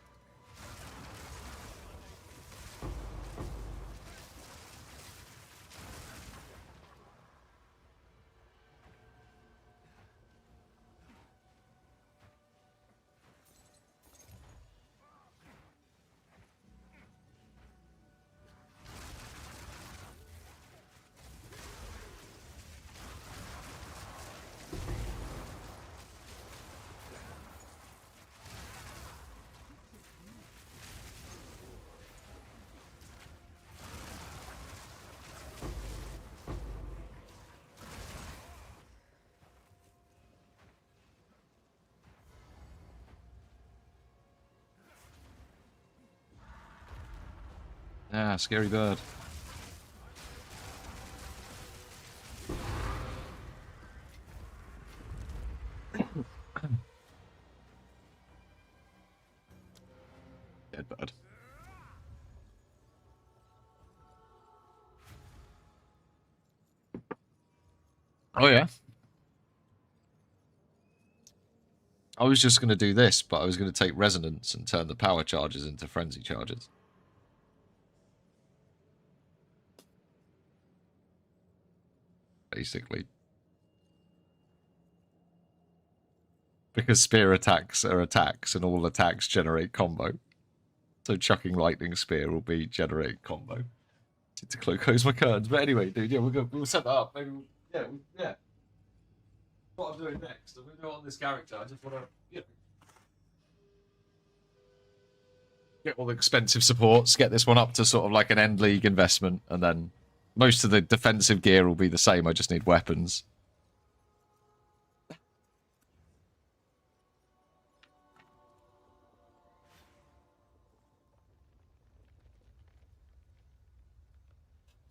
Ah, scary bird. Dead bird. Oh yeah. I was just going to do this, but I was going to take resonance and turn the power charges into frenzy charges. Basically. Because spear attacks are attacks, and all attacks generate combo. So chucking lightning spear will be generate combo. To close my curtains. But anyway, dude, yeah, we'll set that up. Maybe yeah. What I'm doing next, I'm going to do it on this character. I just want to, get all the expensive supports, get this one up to sort of like an end league investment, and then most of the defensive gear will be the same. I just need weapons.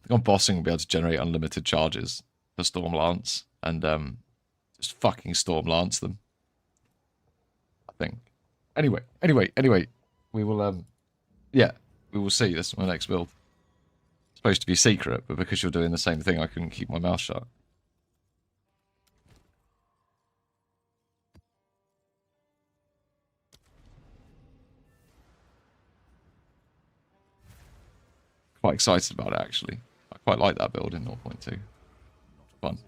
think on bossing we'll be able to generate unlimited charges for Storm Lance and just fucking Storm Lance them. I think. Anyway, we will yeah, we will see. This is my next build. It's supposed to be secret, but because you're doing the same thing, I couldn't keep my mouth shut. Quite excited about it, actually. I quite like that build in 0.2. Fun.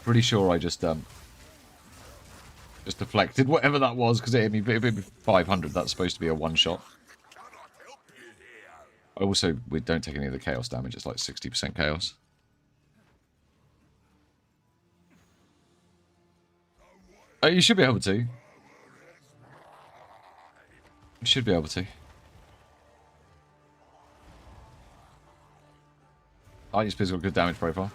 Pretty sure I just deflected whatever that was because it hit me 500. That's supposed to be a one shot. Also, we don't take any of the chaos damage. It's like 60% chaos. You should be able to. You should be able to. Lightning Spear's got good damage profile.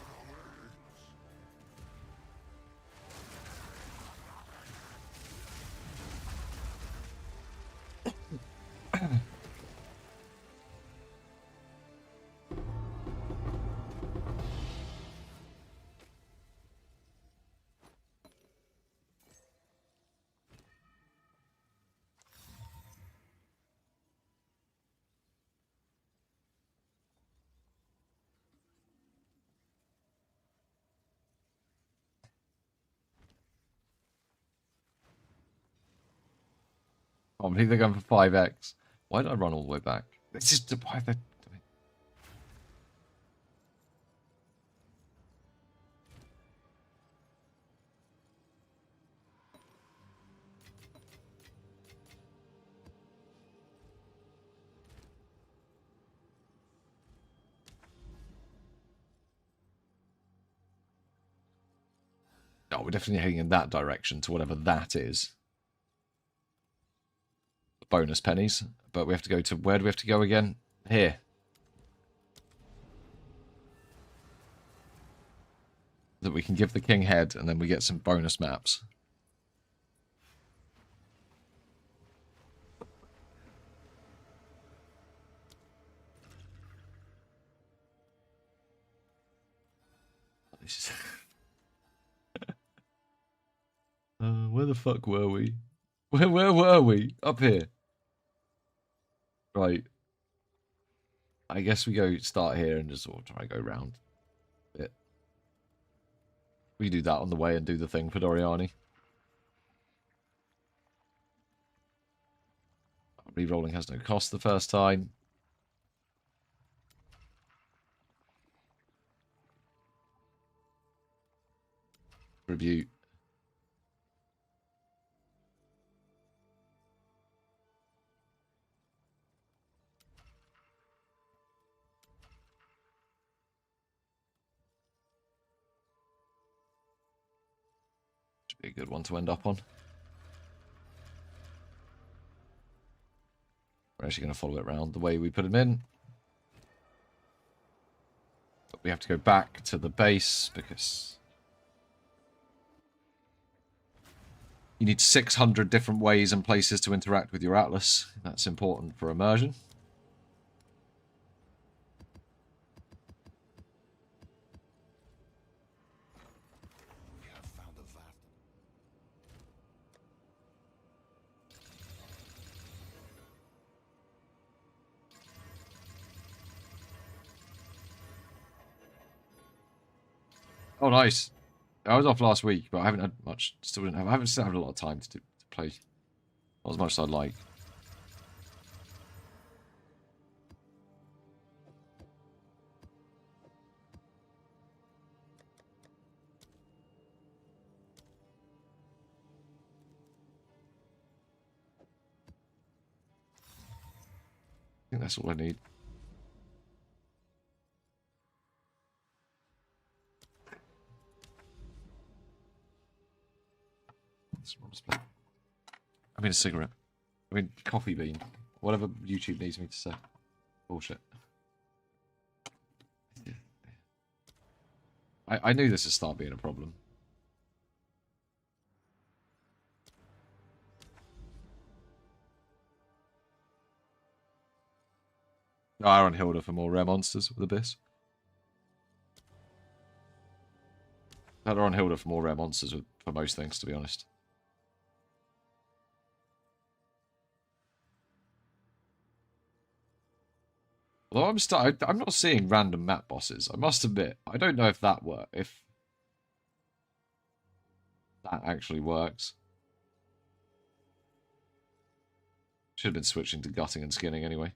I believe they're going for 5x. Why did I run all the way back? It's just why they. Oh, we're definitely heading in that direction to whatever that is. Bonus pennies, but we have to go to, where do we have to go again? Here. That we can give the king head and then we get some bonus maps. This is where the fuck were we? Where were we? Up here. Right. I guess we go start here and just sort of try and go round a bit. We do that on the way and do the thing for Doriani. Rerolling has no cost the first time. Tribute. Should be a good one to end up on. We're actually going to follow it around the way we put him in. But we have to go back to the base because you need 600 different ways and places to interact with your Atlas. That's important for immersion. Oh, nice. I was off last week, but I haven't had much. Still didn't have. I haven't still had a lot of time to play. Not as much as I'd like. I think that's all I need. I mean a cigarette. I mean coffee bean. Whatever YouTube needs me to say. Bullshit. I knew this would start being a problem. Iron Hilda for more rare monsters with Abyss. Better on Hilda for more rare monsters for most things, to be honest. Although I'm not seeing random map bosses. I must admit, I don't know if that if that actually works. Should have been switching to gutting and skinning anyway.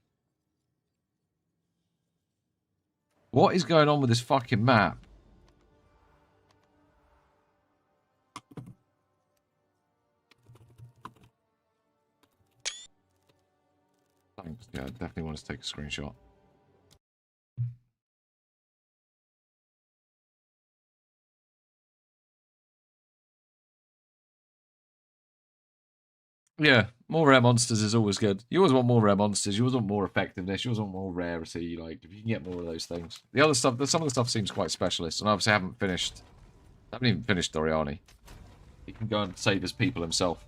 What is going on with this fucking map? Thanks. Yeah, I definitely want to take a screenshot. Yeah, more rare monsters is always good. You always want more rare monsters. You always want more effectiveness. You always want more rarity. Like, if you can get more of those things. The other stuff, some of the stuff seems quite specialist. And obviously I haven't even finished Doriani. He can go and save his people himself.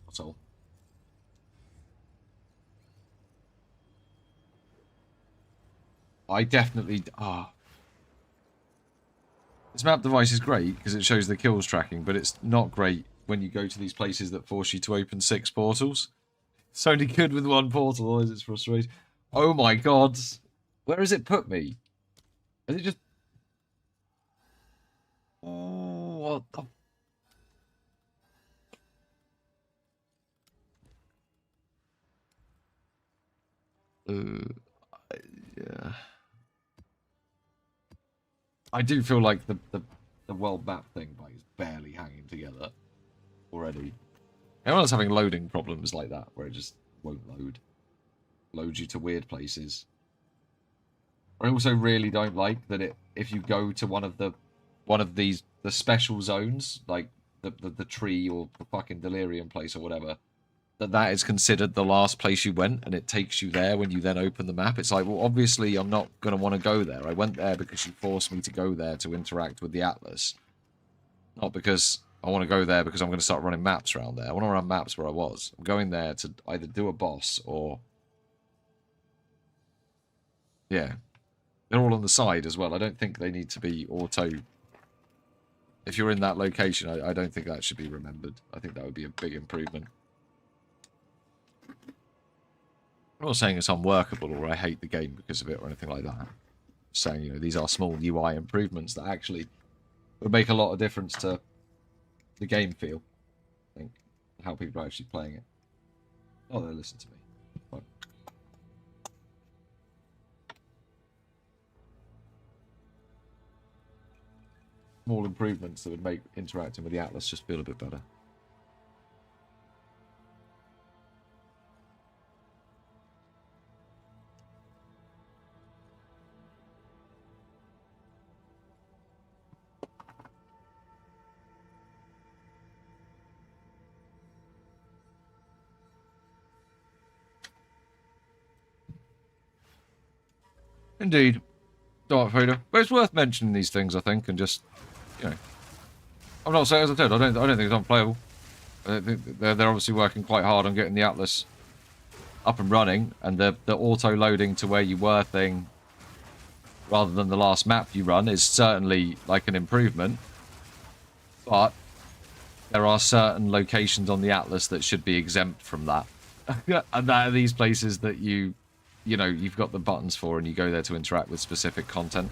That's all. I definitely... This map device is great because it shows the kills tracking, but it's not great when you go to these places that force you to open 6 portals. It's only good with 1 portal, otherwise it's frustrating. Oh my god. Where has it put me? Has it just... Oh, what the... yeah. I do feel like the world map thing like, is barely hanging together already. Everyone's having loading problems like that, where it just won't load. Loads you to weird places. I also really don't like that if you go to one of the special zones, like the tree or the fucking delirium place or whatever, that is considered the last place you went, and it takes you there when you then open the map. It's like, well, obviously I'm not going to want to go there. I went there because you forced me to go there to interact with the Atlas. Not because I want to go there because I'm going to start running maps around there. I want to run maps where I was. I'm going there to either do a boss or... Yeah. They're all on the side as well. I don't think they need to be auto... If you're in that location, I don't think that should be remembered. I think that would be a big improvement. I'm not saying it's unworkable or I hate the game because of it or anything like that. I'm saying, you know, these are small UI improvements that actually would make a lot of difference to the game feel, I think, how people are actually playing it. Oh, they listen to me. Fine. Small improvements that would make interacting with the Atlas just feel a bit better. Indeed. Dark Vader. But it's worth mentioning these things, I think, and just, you know... I'm not saying, as I said, I don't think it's unplayable. I think they're obviously working quite hard on getting the Atlas up and running, and the auto-loading to where you were thing, rather than the last map you run, is certainly, like, an improvement. But there are certain locations on the Atlas that should be exempt from that. And that are these places that you know, you've got the buttons for and you go there to interact with specific content.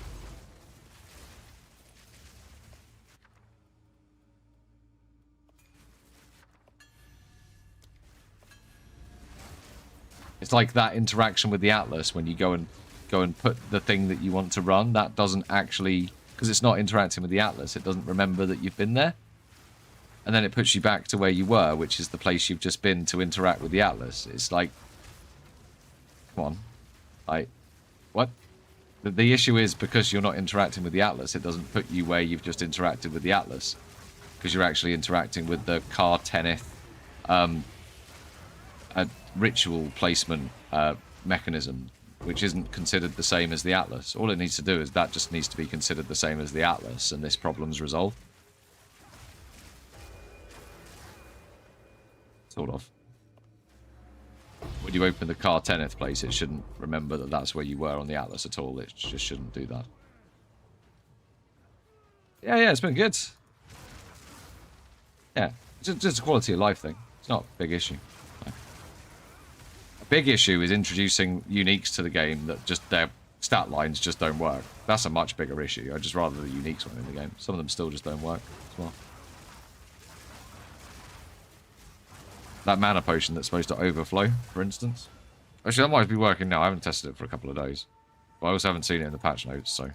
It's like that interaction with the Atlas when you go and put the thing that you want to run. That doesn't actually, because it's not interacting with the Atlas, it doesn't remember that you've been there. And then it puts you back to where you were, which is the place you've just been to interact with the Atlas. It's like, come on. Like, what? The issue is because you're not interacting with the Atlas, it doesn't put you where you've just interacted with the Atlas. Because you're actually interacting with the Car Teneth a ritual placement mechanism, which isn't considered the same as the Atlas. All it needs to do is that just needs to be considered the same as the Atlas, and this problem's resolved. Sort of. when you open the car 10th place, it shouldn't remember that that's where you were on the atlas at all. It just shouldn't do that. Yeah, it's been good. Yeah, it's just a quality of life thing. It's not a big issue. No. A big issue is introducing uniques to the game that just their stat lines just don't work. That's a much bigger issue. I'd just rather the uniques weren't in the game. Some of them still just don't work as well. That mana potion that's supposed to overflow, for instance. Actually, that might be working now. I haven't tested it for a couple of days. But I also haven't seen it in the patch notes, so...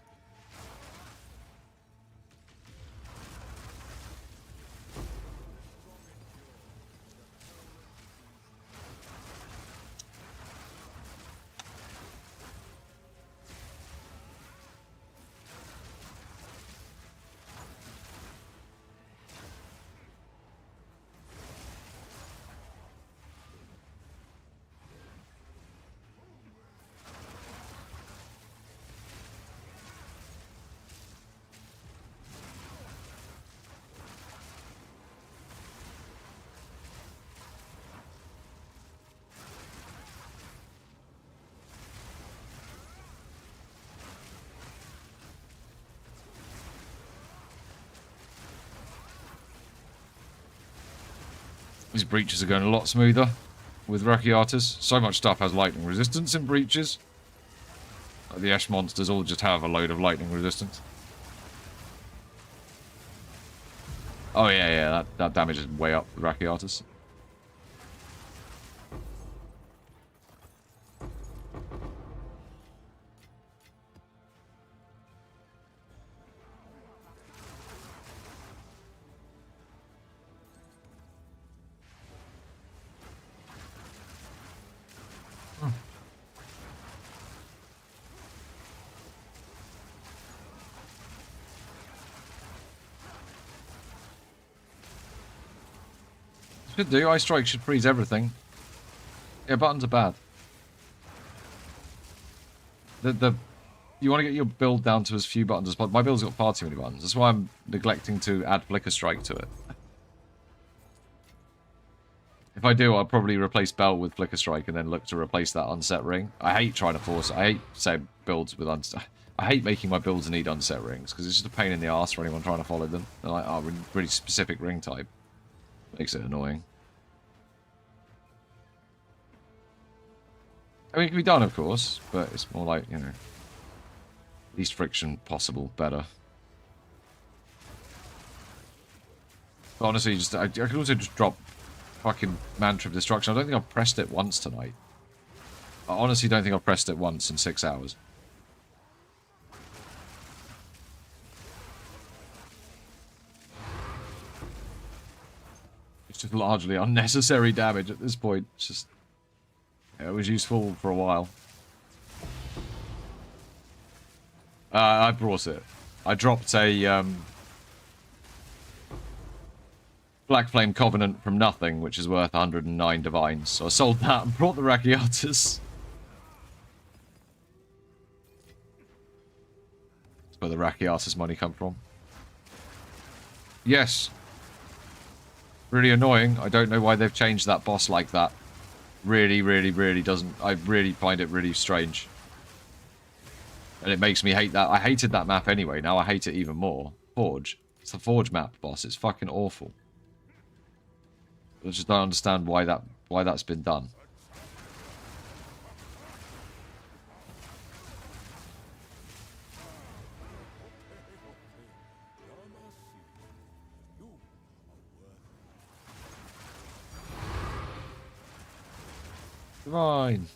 These breaches are going a lot smoother with Rakiatas. So much stuff has lightning resistance in breaches. Like the Ash monsters all just have a load of lightning resistance. Oh yeah, that damage is way up with Rakiatas. Should do. Ice Strike should freeze everything. Yeah, buttons are bad. You want to get your build down to as few buttons as possible. My build's got far too many buttons. That's why I'm neglecting to add Flicker Strike to it. If I do, I'll probably replace Bell with Flicker Strike and then look to replace that unset ring. I hate trying to force... I hate, say, builds with unset... I hate making my builds need unset rings, because it's just a pain in the ass for anyone trying to follow them. They're like, oh, really specific ring type. Makes it annoying. I mean, it can be done, of course, but it's more like, you know, least friction possible, better. But honestly, I could also just drop fucking Mantra of Destruction. I don't think I've pressed it once tonight. I honestly don't think I've pressed it once in 6 hours. It's just largely unnecessary damage at this point. It's just... yeah, it was useful for a while. I brought it. I dropped a Black Flame Covenant from nothing, which is worth 109 divines. So I sold that and brought the Rakiatas. That's where the Rakiatas money come from. Yes. Really annoying. I don't know why they've changed that boss like that. Really doesn't... I really find it really strange. And it makes me hate that. I hated that map anyway. Now I hate it even more. Forge. It's the Forge map, boss. It's fucking awful. I just don't understand why that's been done. Divine.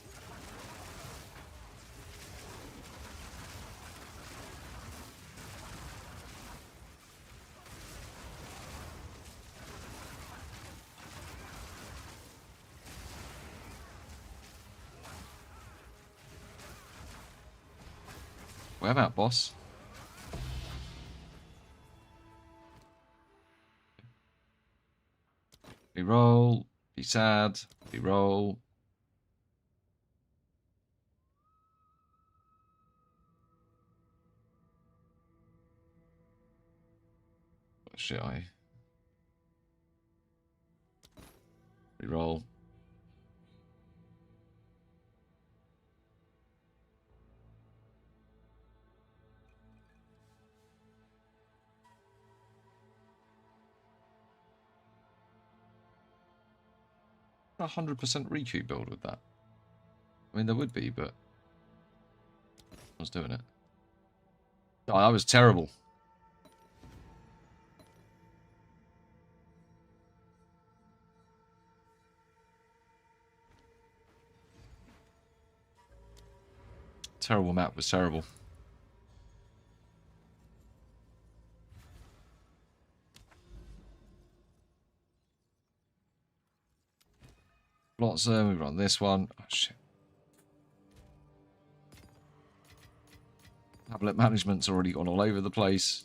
Where am I at, boss? Reroll. Be sad. Reroll. What should I? Reroll. 100% recoup build with that. I mean, there would be, but I was doing it. Oh, that was terrible. Terrible map was terrible. Flotsam, we run this one. Oh, shit. Tablet management's already gone all over the place.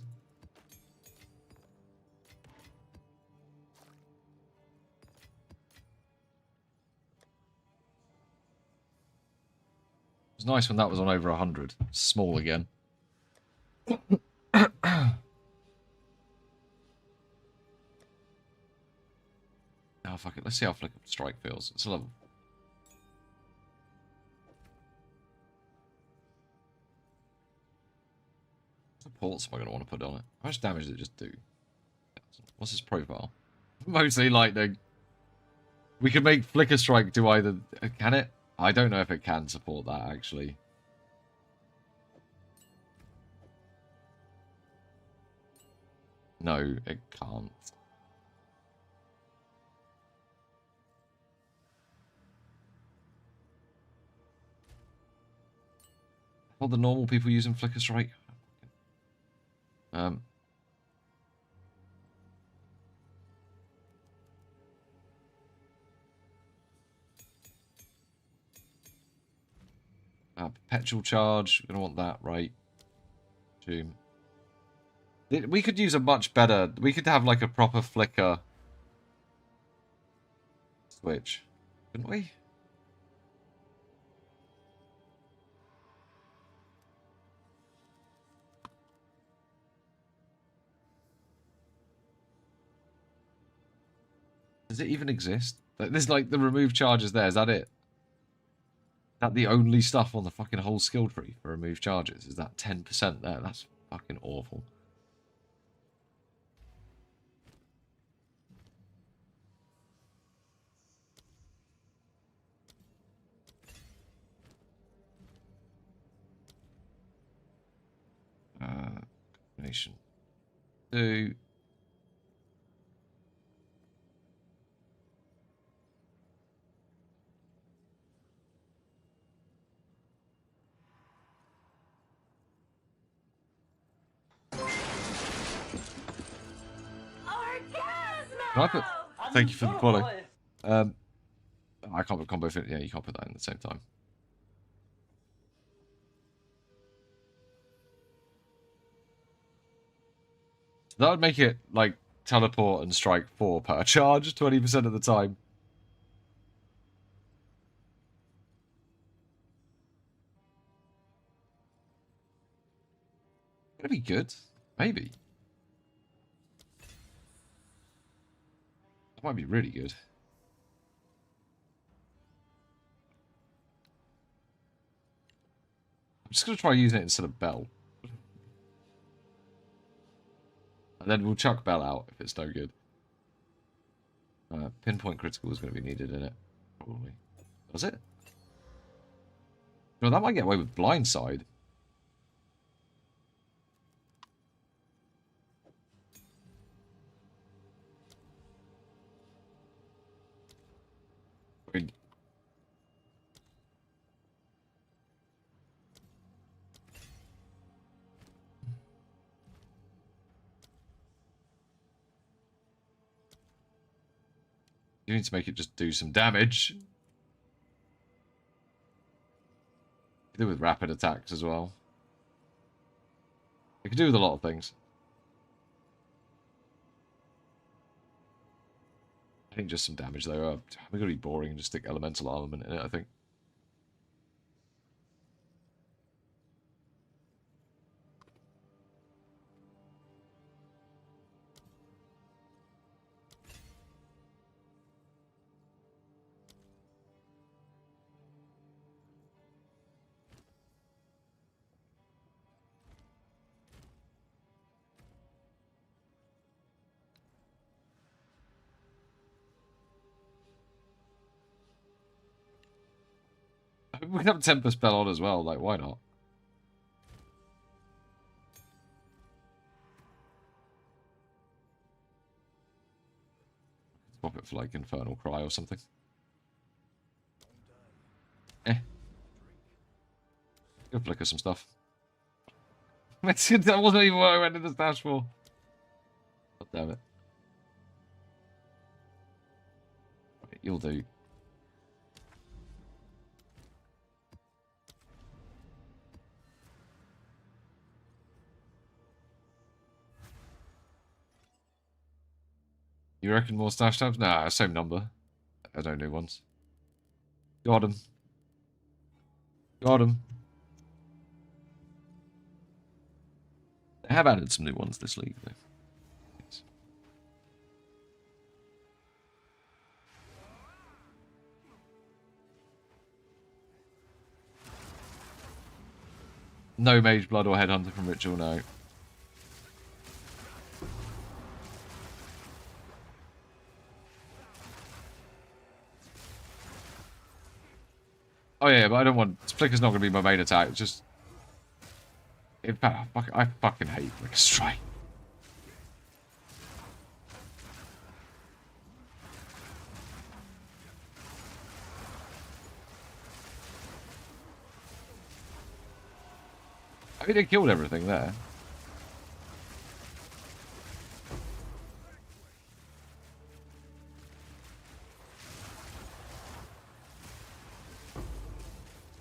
It was nice when that was on over 100. Small again. Oh, fuck it. Let's see how Flicker Strike feels. It's a level. What ports am I going to want to put on it? How much damage does it just do? What's its profile? Mostly lightning. We could make Flicker Strike do either... Can it? I don't know if it can support that, actually. No, it can't. All the normal people using Flicker Strike. Perpetual charge. We're gonna want that, right? Zoom. We could use a much better. We could have like a proper flicker switch, couldn't we? Does it even exist? There's like the remove charges there. Is that it? Is that the only stuff on the fucking whole skill tree for remove charges? Is that 10% there? That's fucking awful. Combination 2. Can I put... Thank you for the follow. I can't put combo fit. Yeah, you can't put that in at the same time. That would make it like teleport and strike 4 per charge 20% of the time. That'd be good. Maybe. That might be really good. I'm just going to try using it instead of Bell. And then we'll chuck Bell out if it's no good. Pinpoint critical is going to be needed in it. Probably. Does it? No, that might get away with blindside. I mean, you need to make it just do some damage. You can do with rapid attacks as well. You can do with a lot of things. I think just some damage though. We're going to be boring and just stick elemental armament in it, I think. We can have a temper spell on as well, like, why not? Swap it for, like, Infernal Cry or something. Eh. Go flicker some stuff. That wasn't even what I went in the stash for. God damn it. Right, you'll do. You reckon more stash tabs? Nah, same number. I don't new ones. Got him. Got him. They have added some new ones this league, though. Yes. No Mage Blood or Headhunter from Ritual, no. Oh yeah, but I don't want... Flicker's not going to be my main attack, it's just... In fact, I fucking hate Flicker Strike. I mean, they killed everything there.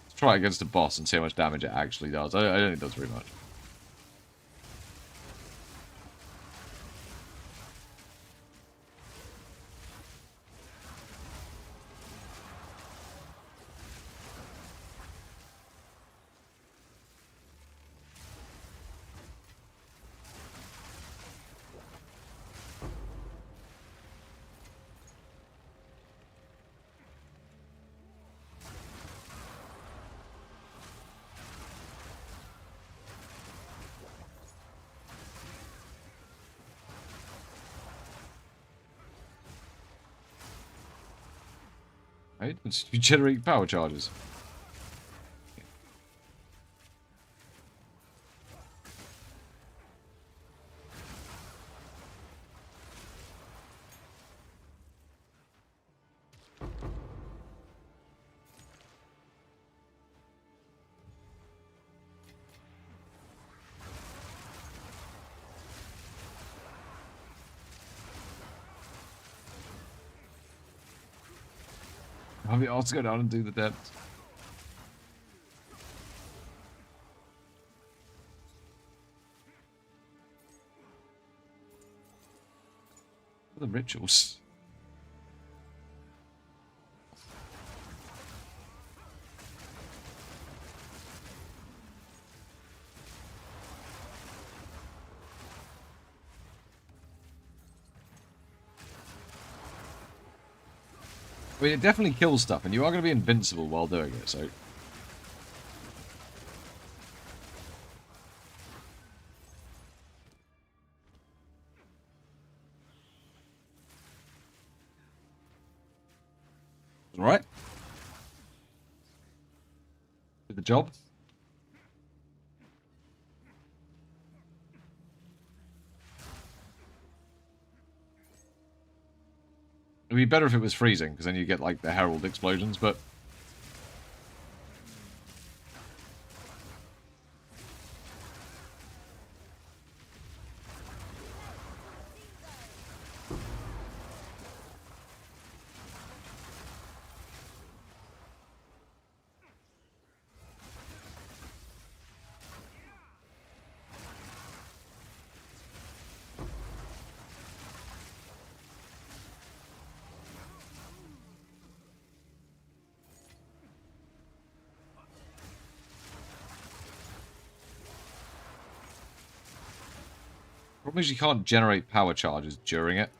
Let's try it against a boss and see how much damage it actually does. I don't think it does very much. Right? You generate power charges. I mean, I'll just go down and do the depth. The rituals. I mean, it definitely kills stuff, and you are going to be invincible while doing it, so... Alright. Did the job. It'd be better if it was freezing, because then you get, like, the herald explosions, but... Problem is you can't generate power charges during it.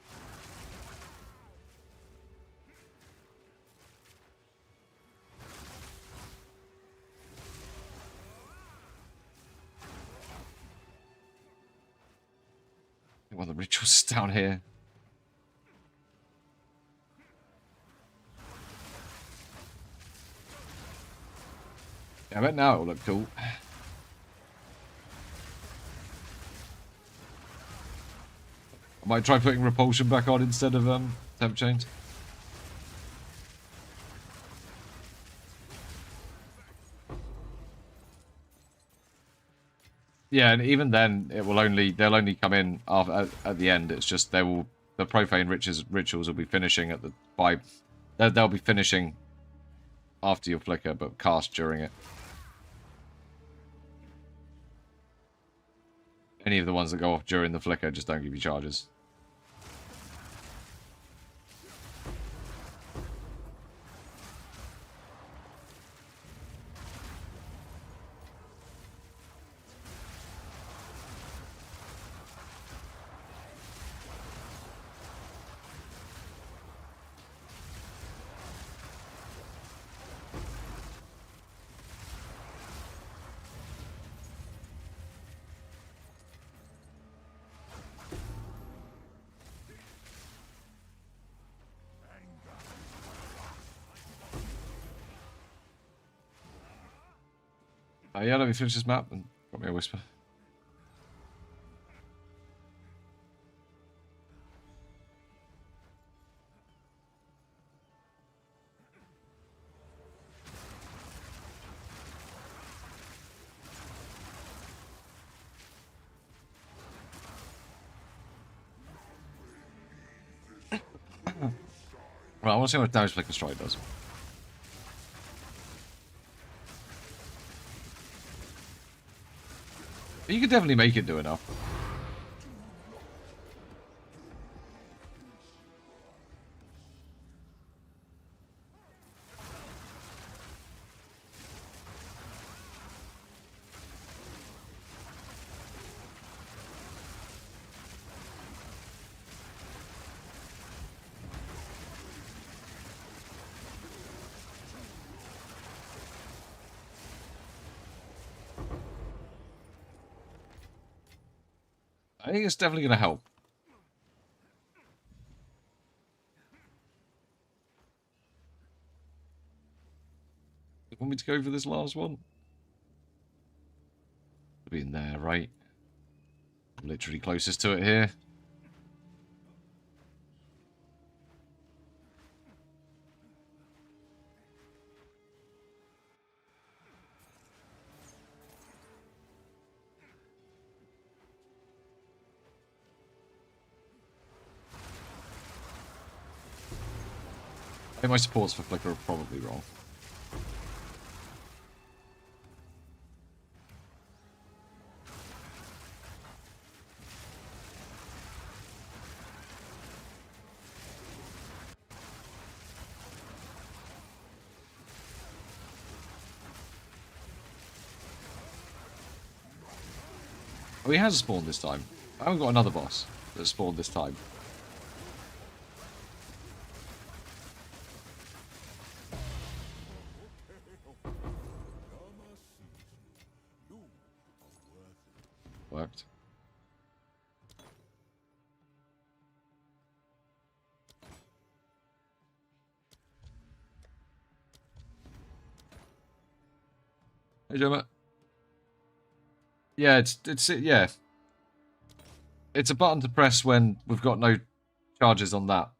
Well, the ritual's down here. I bet now it'll look cool. I might try putting repulsion back on instead of temp chains. Yeah, and even then, they'll only come in at the end. It's just the profane rituals will be finishing at the they'll be finishing after your flicker, but cast during it. Any of the ones that go off during the flicker just don't give you charges. Yeah, let me finish this map and got me a whisper. Right, I want to see how much damage Flicker Strike does. You could definitely make it do enough. I think it's definitely going to help. You want me to go for this last one? It'll be in there, right? I'm literally closest to it here. I think my supports for Flicker are probably wrong. Oh, he has spawned this time. I haven't got another boss that spawned this time. Worked. Hey, Gemma. Yeah, yeah. It's a button to press when we've got no charges on that.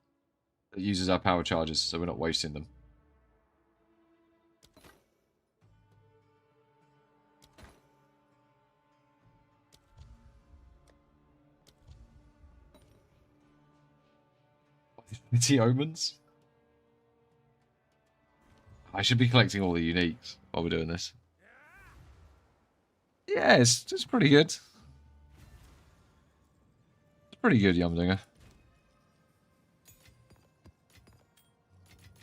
It uses our power charges, so we're not wasting them. Witty Omens? I should be collecting all the uniques while we're doing this. Yeah, it's pretty good. It's pretty good, Yumdinger.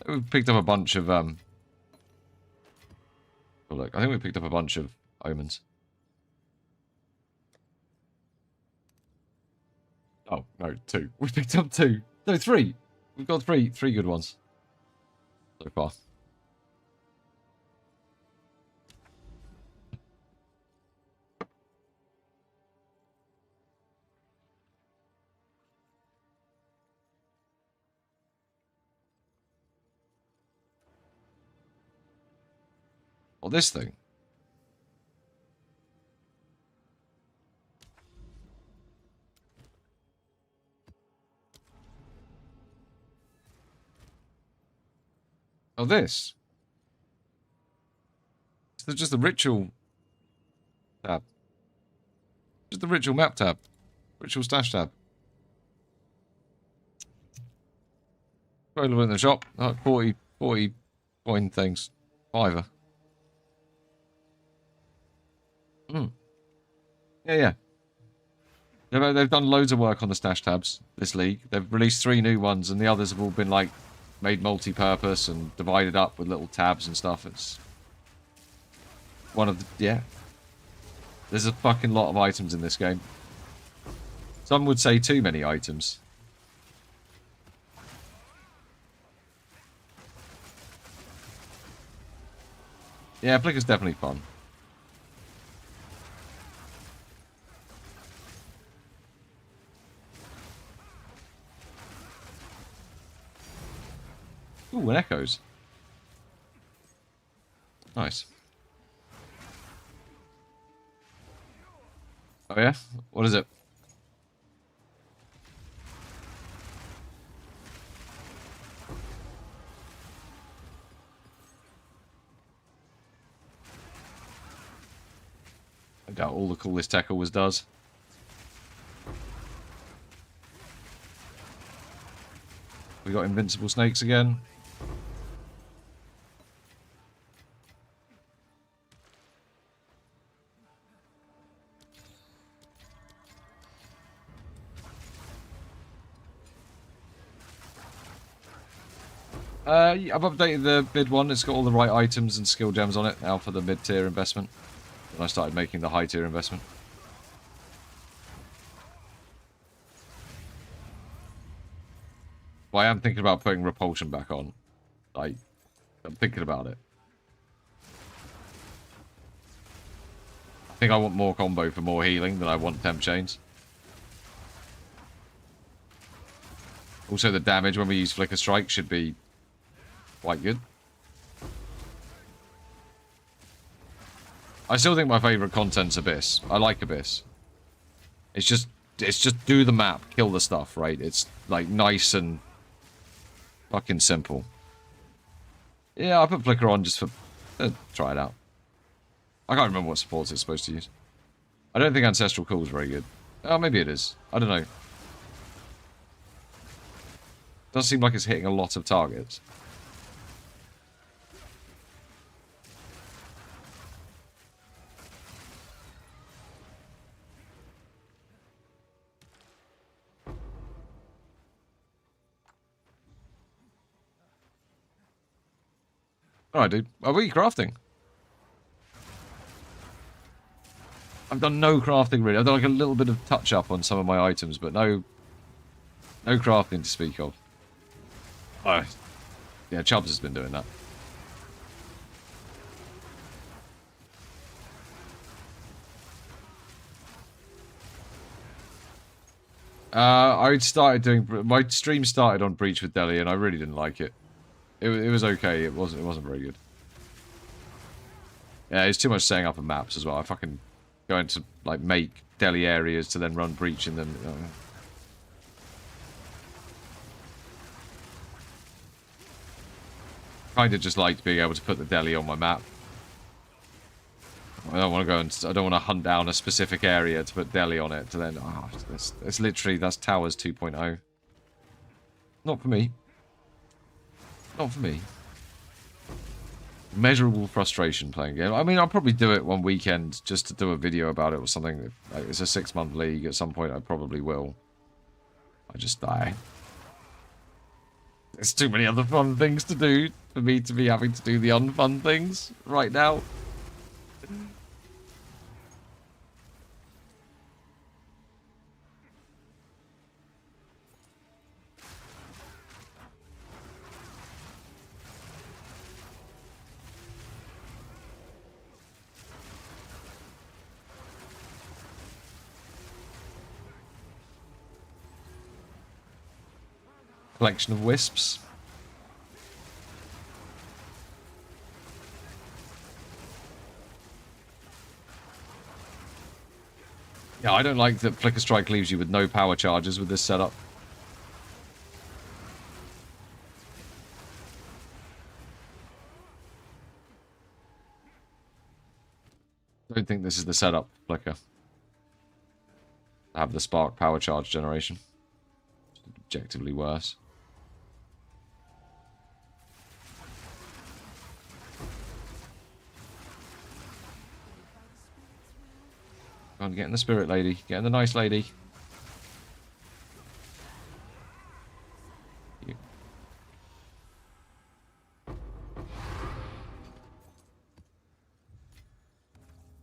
We've picked up a bunch of, oh, look, I think we picked up a bunch of omens. Oh, no, 2. We picked up 2. No, 3. We've got 3 good ones so far. Well, this thing. Oh, this. It's just the ritual tab. Just the ritual map tab. Ritual stash tab. Available in the shop. Like 40 coin things. Fiver. Hmm. Yeah. They've done loads of work on the stash tabs, this league. They've released 3 new ones, and the others have all been, like, made multi-purpose and divided up with little tabs and stuff. It's one of the... yeah. There's a fucking lot of items in this game. Some would say too many items. Yeah, Flicker's definitely fun. Ooh, and echoes. Nice. Oh yeah? What is it? I doubt all the coolest tech always does. We got invincible snakes again. I've updated the mid one. It's got all the right items and skill gems on it now for the mid-tier investment. And I started making the high-tier investment. Well, I am thinking about putting repulsion back on. Like, I'm thinking about it. I think I want more combo for more healing than I want temp chains. Also, the damage when we use Flicker Strike should be quite good. I still think my favourite content's Abyss. I like Abyss. It's just do the map, kill the stuff, right? It's like nice and fucking simple. Yeah, I put Flicker on just for try it out. I can't remember what supports it's supposed to use. I don't think Ancestral Call is very good. Oh, maybe it is. I don't know. Does seem like it's hitting a lot of targets. Alright, dude. Are we crafting? I've done no crafting, really. I've done like a little bit of touch-up on some of my items, but no crafting to speak of. Oh, yeah, Chubbs has been doing that. I started doing... my stream started on Breach with Deli, and I really didn't like it. It was okay. It wasn't very good. Yeah, it's too much setting up of maps as well. I fucking going to like make Deli areas to then run Breach in them. Kind of just liked being able to put the Deli on my map. I don't want to go and I don't want to hunt down a specific area to put Deli on it to then. Oh, it's literally that's Towers 2.0. Not for me. Not for me. Measurable frustration playing a game. I mean, I'll probably do it one weekend just to do a video about it or something. Like, it's a 6-month league. At some point, I probably will. I just die. There's too many other fun things to do for me to be having to do the unfun things right now. Collection of wisps. Yeah, I don't like that Flicker Strike leaves you with no power charges with this setup. don't think this is the setup, Flicker. Have the spark power charge generation. Objectively worse. Come on, get in the spirit lady. Get in the nice lady. You.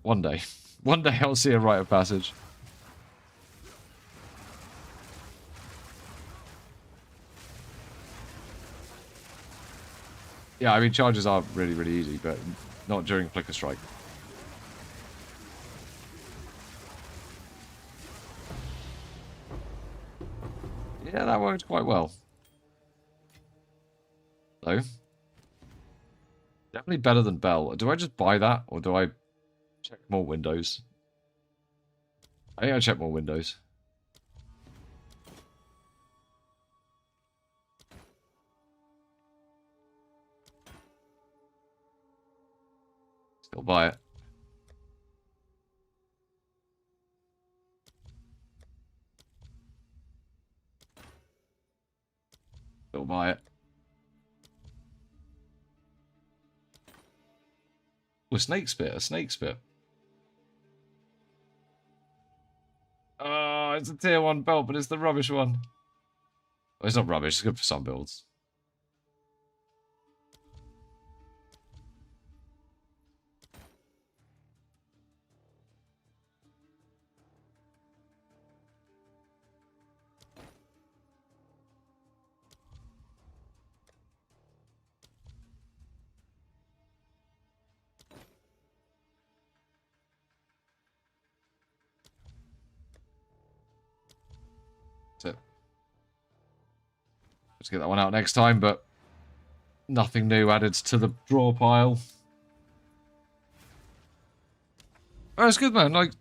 One day. One day I'll see a rite of passage. Yeah, I mean, charges are really, really easy, but not during Flicker Strike. Yeah, that worked quite well. Though. Definitely better than Bell. Do I just buy that, or do I check more windows? I think I check more windows. Still buy it. Still buy it. Oh, a snake spit, a snake spit. Oh, it's a tier 1 belt, but it's the rubbish one. Well, it's not rubbish, it's good for some builds. That's it. Let's get that one out next time, but nothing new added to the draw pile. Oh, it's good, man. Like,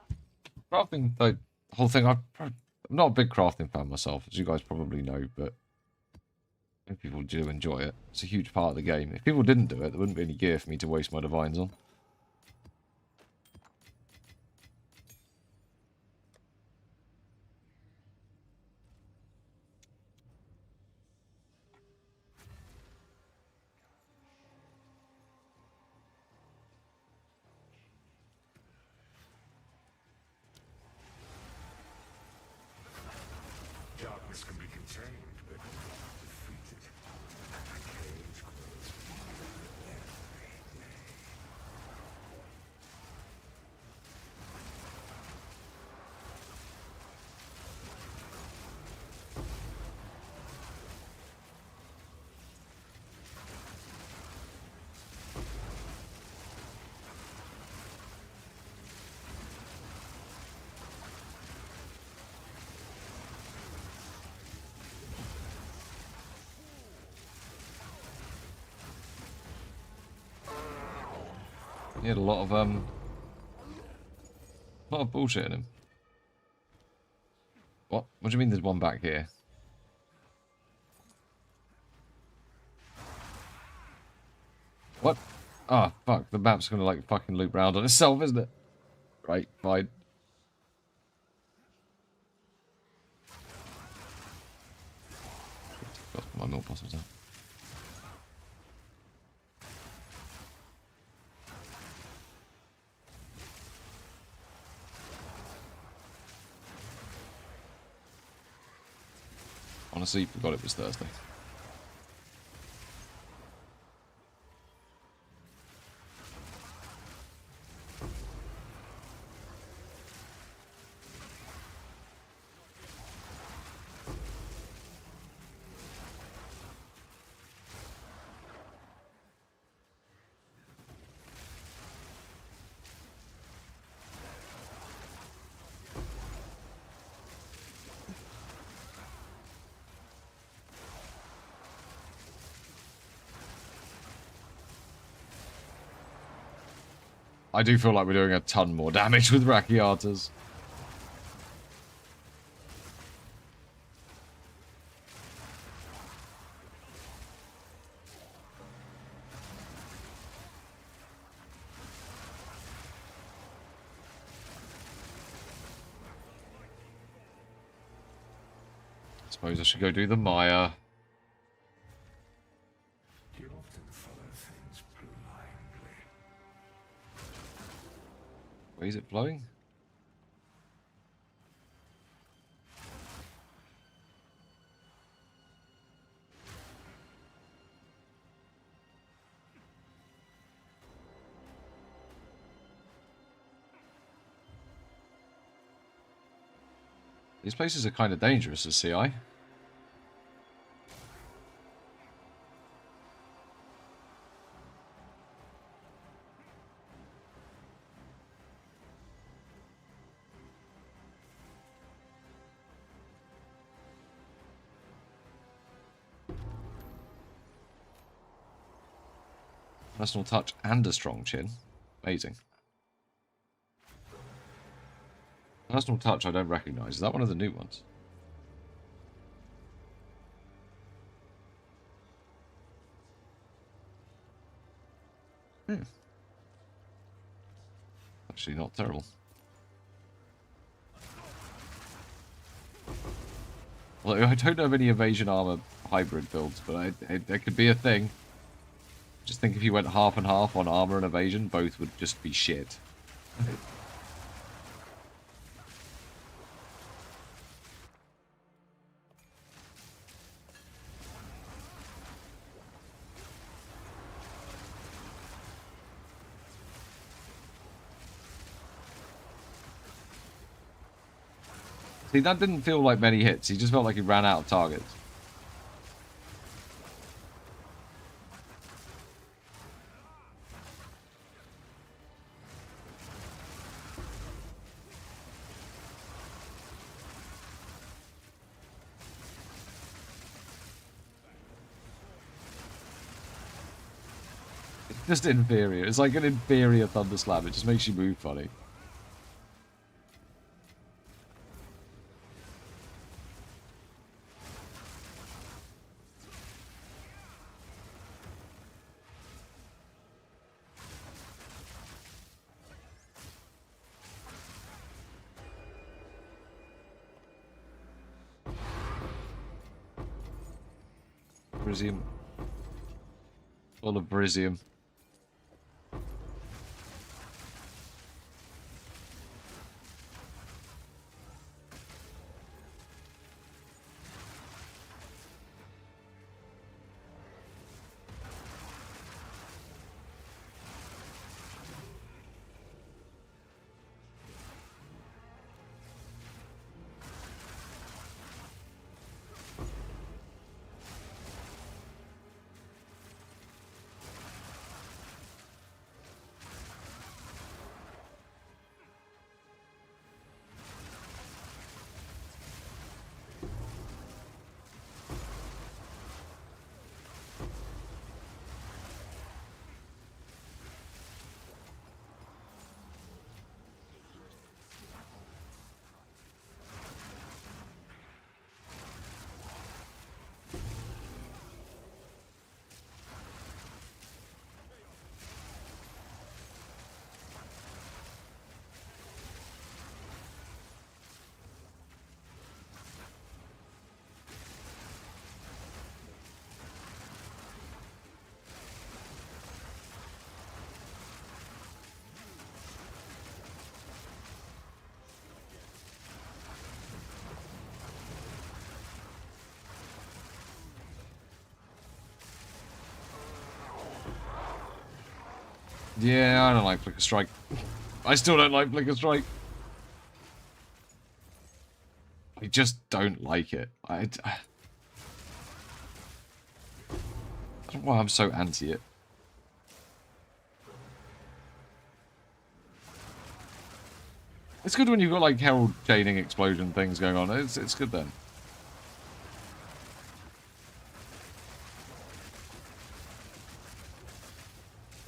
crafting, like, the whole thing, I'm not a big crafting fan myself, as you guys probably know, but if people do enjoy it, it's a huge part of the game. If people didn't do it, there wouldn't be any gear for me to waste my divines on. Darkness can be contained, but not defeated. The cage grows bigger every day. He had a lot of bullshit in him. What? What do you mean there's one back here? What? Ah, oh, fuck. The map's gonna, like, fucking loop round on itself, isn't it? Right, fine. Got my milk bottles out. Honestly, forgot it was Thursday. I do feel like we're doing a ton more damage with Rakiatas. Suppose I should go do the Maya. You often follow things blindly. Where is it flowing? These places are kind of dangerous as CI. Personal touch and a strong chin. Amazing. Personal touch I don't recognise. Is that one of the new ones? Actually not terrible. Well, I don't know of any evasion armor hybrid builds, but there could be a thing. Just think if you went half and half on armor and evasion, both would just be shit. See, that didn't feel like many hits. He just felt like he ran out of targets. It's just inferior. It's like an inferior Thunder Slam. It just makes you move funny. Brisium. Full of Brisium. Yeah, I don't like Flicker Strike. I still don't like Flicker Strike. I just don't like it. I don't know why I'm so anti it. It's good when you've got like Herald chaining explosion things going on. It's good then.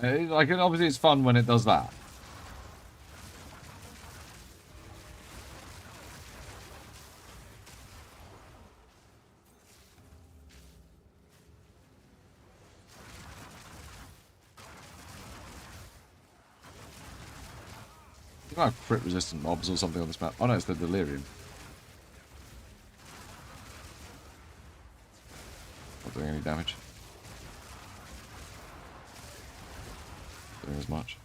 Like, obviously it's fun when it does that. You might have crit resistant mobs or something on this map. Oh no, it's the Delirium. Not doing any damage. Doing as much.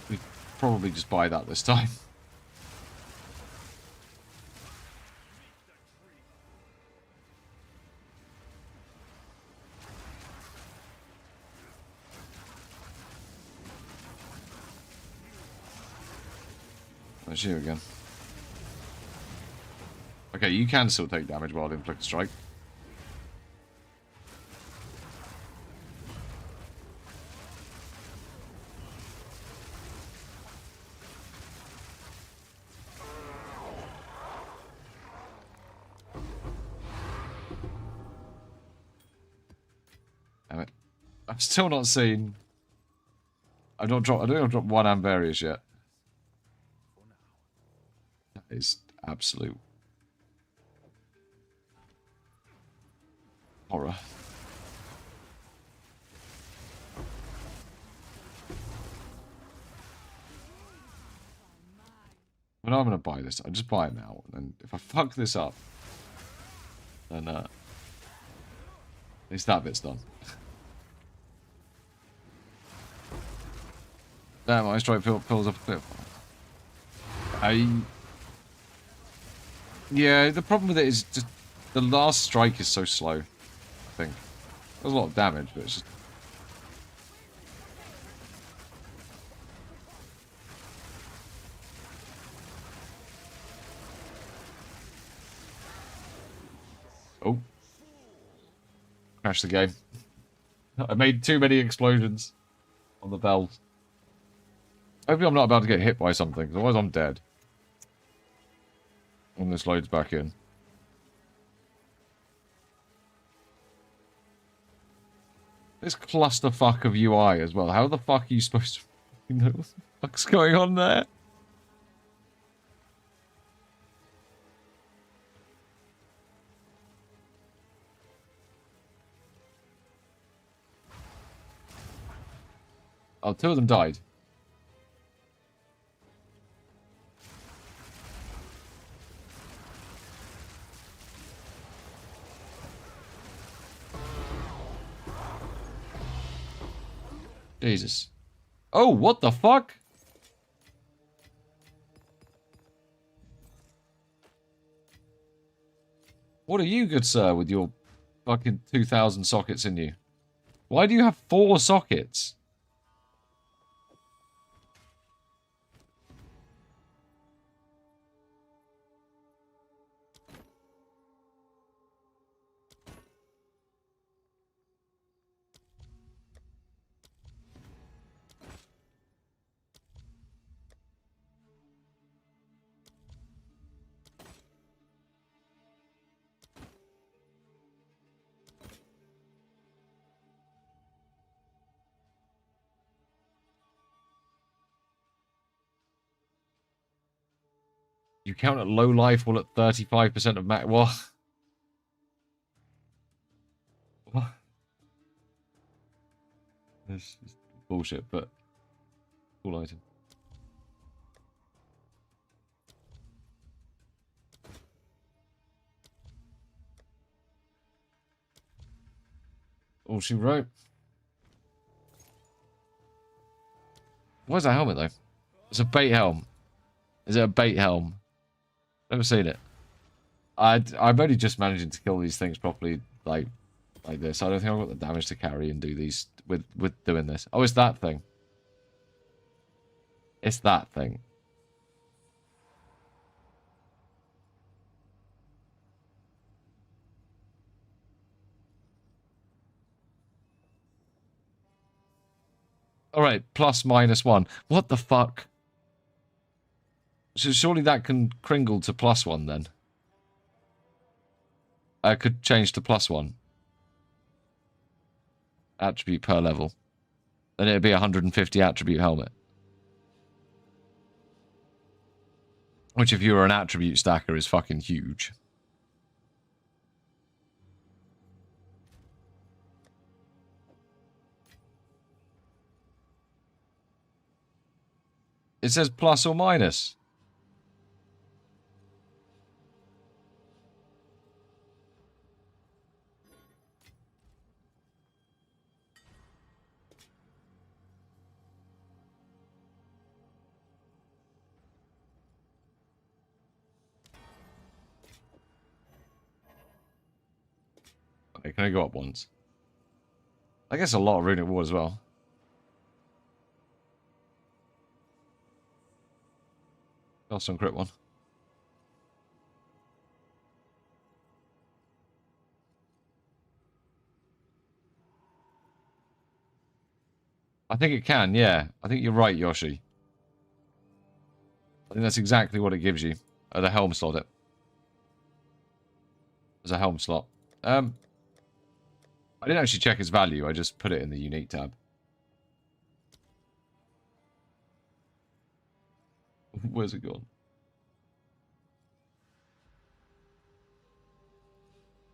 We probably just buy that this time. That's you again. Okay, you can still take damage while inflict strike. Damn it. I've still not seen. I don't think I've dropped one Amberius yet. That is absolute horror. But I'm gonna buy this. I just buy it now, and if I fuck this up, then at least that bit's done. Damn, Ice Strike pulls up a clip. Yeah, the problem with it is just the last strike is so slow, I think. There's a lot of damage, but it's just... Oh. Crash the game. I made too many explosions on the bells. Hopefully I'm not about to get hit by something, otherwise I'm dead. When this loads back in. This clusterfuck of UI as well. How the fuck are you supposed to know what the fuck's going on there? Oh, two of them died. Jesus. Oh, what the fuck? What are you, good sir, with your fucking 2,000 sockets in you? Why do you have 4 sockets? You count at low life while at 35% of max. What? What? This is bullshit, but cool item. All she wrote. Where's that helmet though? It's a bait helm. Is it a bait helm? Never seen it. I'm only just managing to kill these things properly, like this. I don't think I've got the damage to carry and do these with doing this. Oh, it's that thing. It's that thing. All right, plus -1. What the fuck? So surely that can kringle to +1 then. I could change to +1. Attribute per level. Then it'd be 150 attribute helmet. Which if you were an attribute stacker is fucking huge. It says plus or minus. Okay, can I go up once? I guess a lot of runic war as well. Got some crit one. I think it can, yeah. I think you're right, Yoshi. I think that's exactly what it gives you. The helm slot it. There's a helm slot. I didn't actually check its value, I just put it in the unique tab. Where's it gone?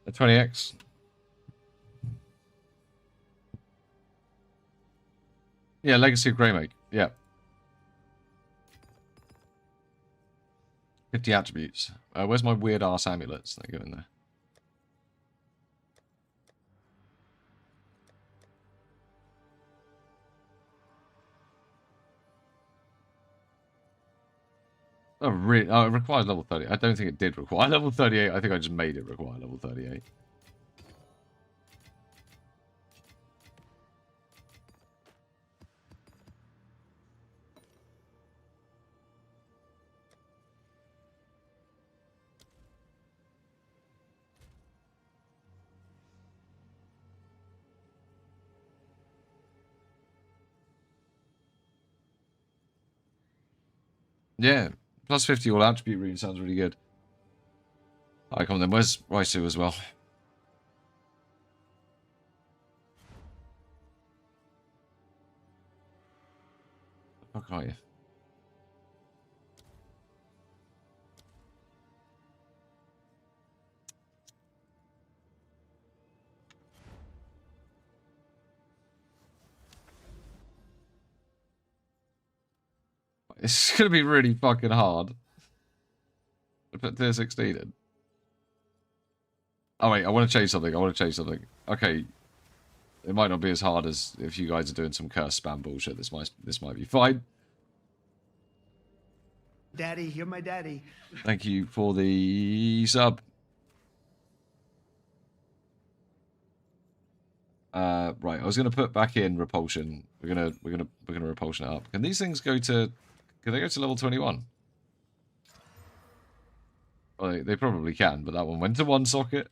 A 20x. Yeah, Legacy of Greymake. Yeah. 50 attributes. Where's my weird ass amulets? They go in there. Oh, really? Oh, it requires level 30. I don't think it did require level 38. I think I just made it require level 38. Yeah. Plus 50 all attribute rune sounds really good. Alright, come on then. Where's Raisu as well? Where the fuck are you? It's gonna be really fucking hard to put tier 16 in. Oh wait, I want to change something. Okay, it might not be as hard as if you guys are doing some curse spam bullshit. This might be fine. Daddy, you're my daddy. Thank you for the sub. Right, I was gonna put back in repulsion. We're gonna repulsion it up. Can these things go to? Can they go to level 21? Well, they probably can, but that one went to one socket.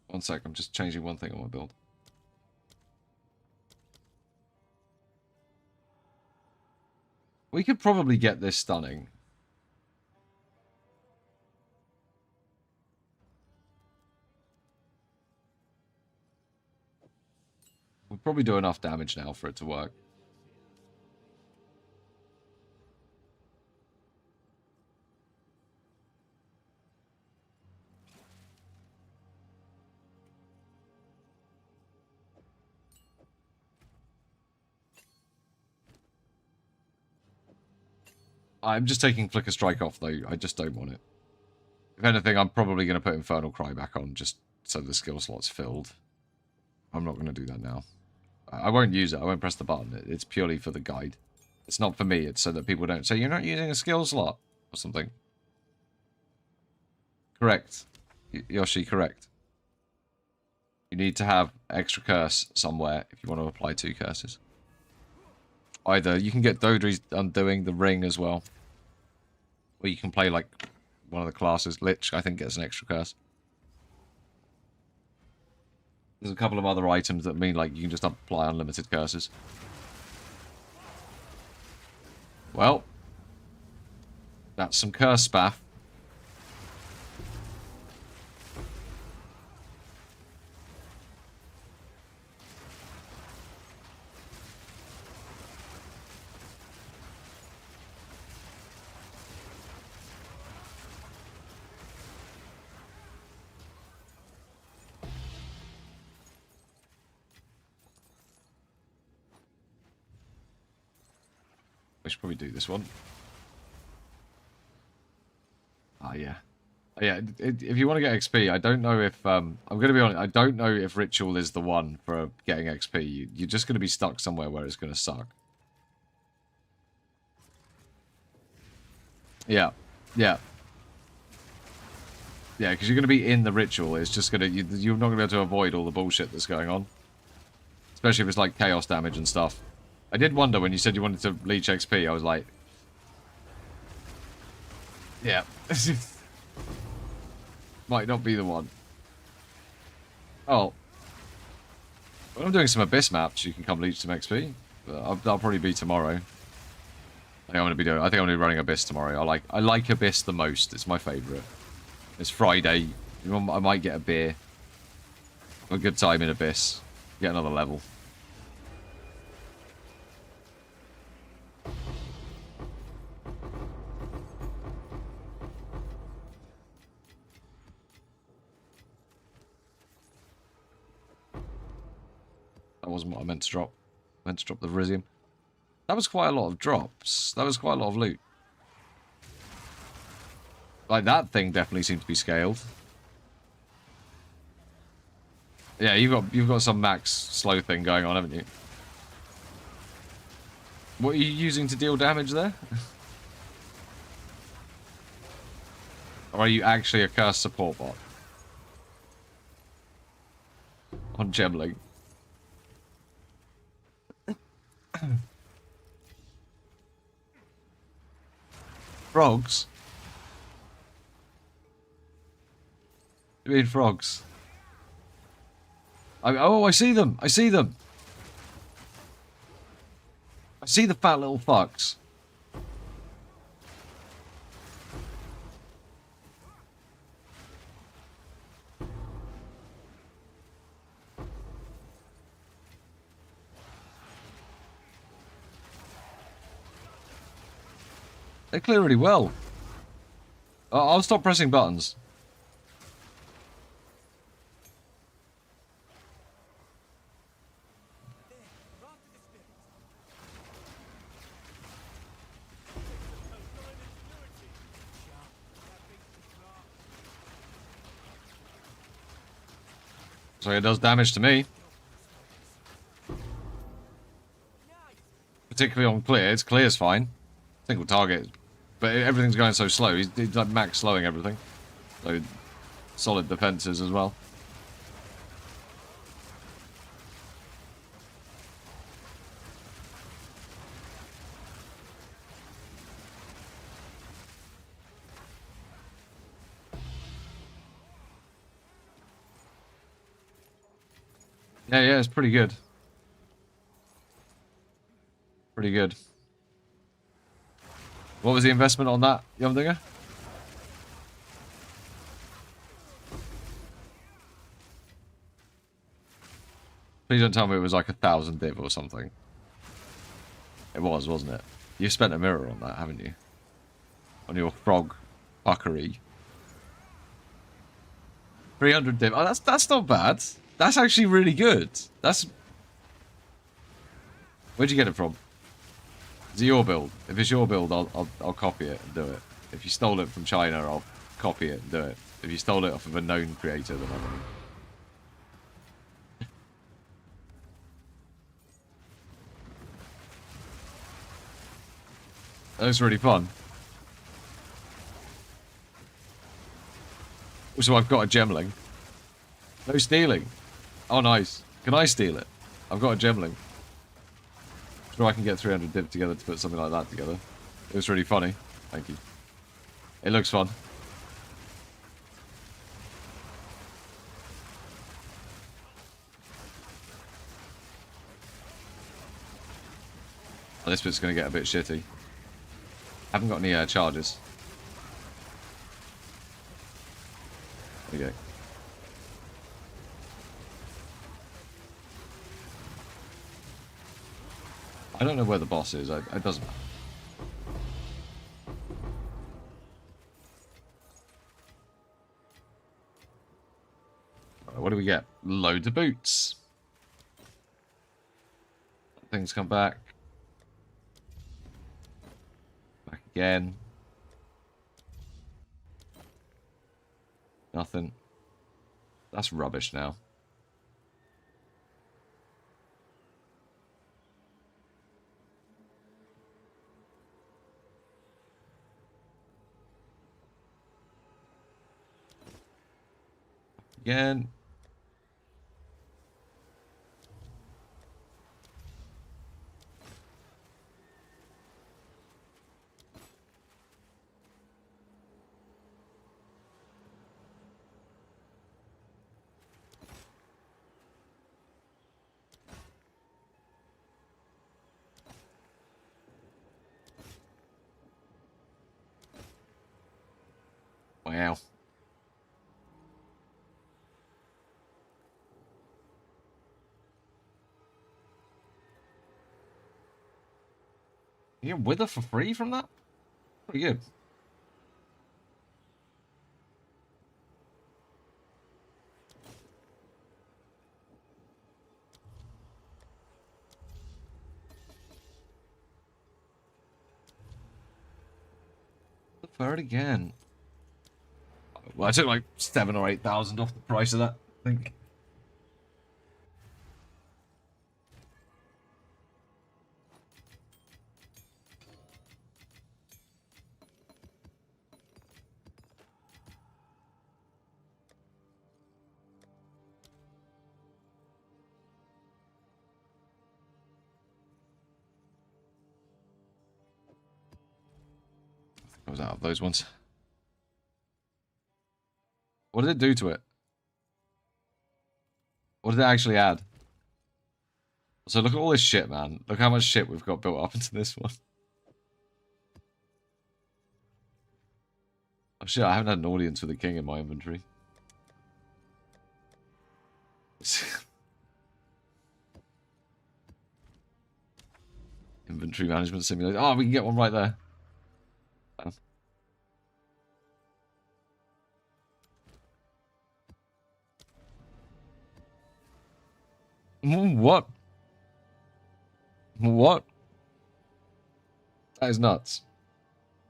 1 sec, I'm just changing one thing on my build. We could probably get this stunning. We'll probably do enough damage now for it to work. I'm just taking Flicker Strike off, though. I just don't want it. If anything, I'm probably going to put Infernal Cry back on, just so the skill slot's filled. I'm not going to do that now. I won't use it. I won't press the button. It's purely for the guide. It's not for me. It's so that people don't say, you're not using a skill slot, or something. Correct. Yoshi, correct. You need to have extra curse somewhere if you want to apply 2 curses. Either you can get Dodri's Undoing, the Ring as well. Or you can play like one of the classes. Lich, I think, gets an extra curse. There's a couple of other items that mean like you can just apply unlimited curses. Well, that's some curse spaff. I should probably do this one. Ah, yeah. Yeah, if you want to get XP, I don't know if... I'm going to be honest, I don't know if Ritual is the one for getting XP. You're just going to be stuck somewhere where it's going to suck. Yeah. Yeah. Yeah, because you're going to be in the Ritual. It's just going to... You're not going to be able to avoid all the bullshit that's going on. Especially if it's like chaos damage and stuff. I did wonder when you said you wanted to leech XP, I was like... Yeah. Might not be the one. Oh. Well, I'm doing some Abyss maps, you can come leech some XP. That'll probably be tomorrow. I think I'm going to be running Abyss tomorrow. I like Abyss the most. It's my favourite. It's Friday. I might get a beer. Have a good time in Abyss. Get another level. That wasn't what I meant to drop. I meant to drop the Vrisium. That was quite a lot of drops. That was quite a lot of loot. Like, that thing definitely seemed to be scaled. Yeah, you've got some max slow thing going on, haven't you? What are you using to deal damage there? Or are you actually a cursed support bot? On Gemling. Frogs? You mean frogs? Oh, I see them! I see them! I see the fat little fucks. They clear really well. I'll stop pressing buttons. So it does damage to me. Particularly on clear. It's clear's fine. Single target. But everything's going so slow. He's like max slowing everything. So solid defenses as well. Yeah, it's pretty good. Pretty good. What was the investment on that, Yumdinger? Please don't tell me it was like 1,000 div or something. It was, wasn't it? You spent a mirror on that, haven't you? On your frog fuckery. 300 div. Oh, that's not bad. That's actually really good. That's... Where'd you get it from? Is it your build? If it's your build, I'll copy it and do it. If you stole it from China, I'll copy it and do it. If you stole it off of a known creator, then I won't. That was really fun. So I've got a gemling. No stealing. Oh, nice. Can I steal it? I've got a gemling. Sure I can get 300 div together to put something like that together. It was really funny. Thank you. It looks fun. Oh, this bit's going to get a bit shitty. Haven't got any charges. There you go. I don't know where the boss is. It doesn't matter. Right, what do we get? Loads of boots. Things come back. Again. Nothing. That's rubbish now. Again. Wow. You get Wither for free from that? Pretty good. The third again. Well, I took like 7,000 or 8,000 off the price of that, I think. I was out of those ones. What did it do to it? What did it actually add? So look at all this shit, man. Look how much shit we've got built up into this one. Oh shit, I haven't had an audience with the king in my inventory. Inventory management simulator. Oh, we can get one right there. What? What? That is nuts.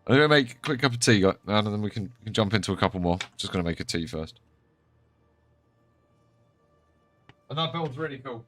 I'm gonna make a quick cup of tea, and then we can jump into a couple more. Just gonna make a tea first. And that build's really cool.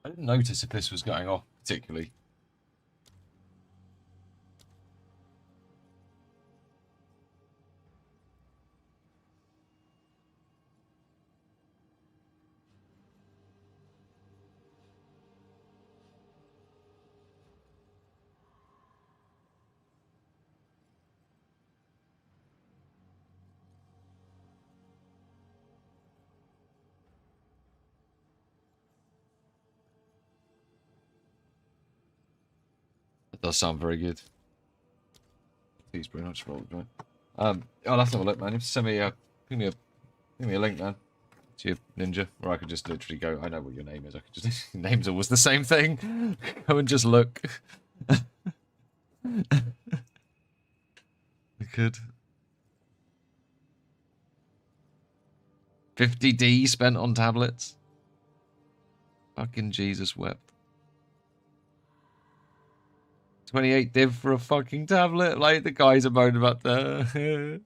I didn't notice if this was going off particularly. That does sound very good. Please, bro, not just roll the joint. I'll have to have a look, man. You have to send me a, give me a link, man. To your ninja, or I could just literally go. I know what your name is. I could just name's always the same thing. Go and just look. I could. 50D spent on tablets. Fucking Jesus wept. 28 div for a fucking tablet. Like the guys are moaning about the. Do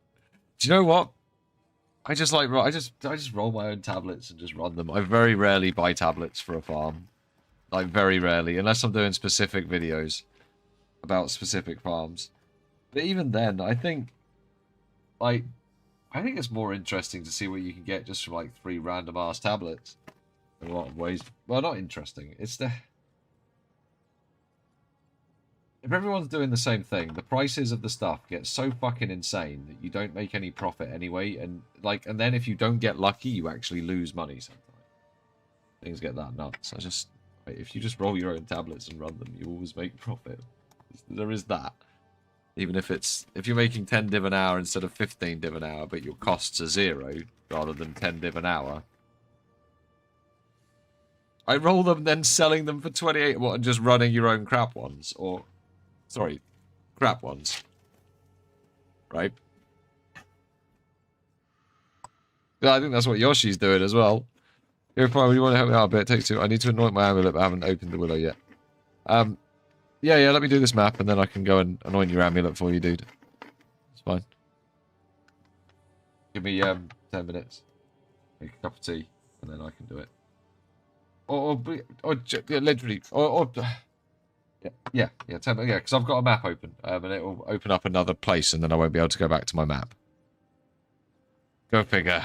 you know what? I just roll my own tablets and just run them. I very rarely buy tablets for a farm. Like very rarely, unless I'm doing specific videos about specific farms. But even then, I think it's more interesting to see what you can get just from like 3 random ass tablets. In a lot of ways. Well, not interesting. It's the if everyone's doing the same thing, the prices of the stuff get so fucking insane that you don't make any profit anyway, and then if you don't get lucky, you actually lose money sometimes. Things get that nuts. If you just roll your own tablets and run them, you always make profit. There is that. Even if you're making 10 div an hour instead of 15 div an hour, but your costs are 0 rather than 10 div an hour. I roll them, then selling them for 28 and just running your own crap ones, or sorry, crap ones. Right? Yeah, I think that's what Yoshi's doing as well. You're fine, you want to help me out a bit? It takes 2. I need to anoint my amulet, but I haven't opened the willow yet. Yeah, let me do this map, and then I can go and anoint your amulet for you, dude. It's fine. Give me 10 minutes. Make a cup of tea, and then I can do it. Or yeah, literally, yeah, 10 minutes, yeah, because I've got a map open, and it will open up another place, and then I won't be able to go back to my map. Go figure.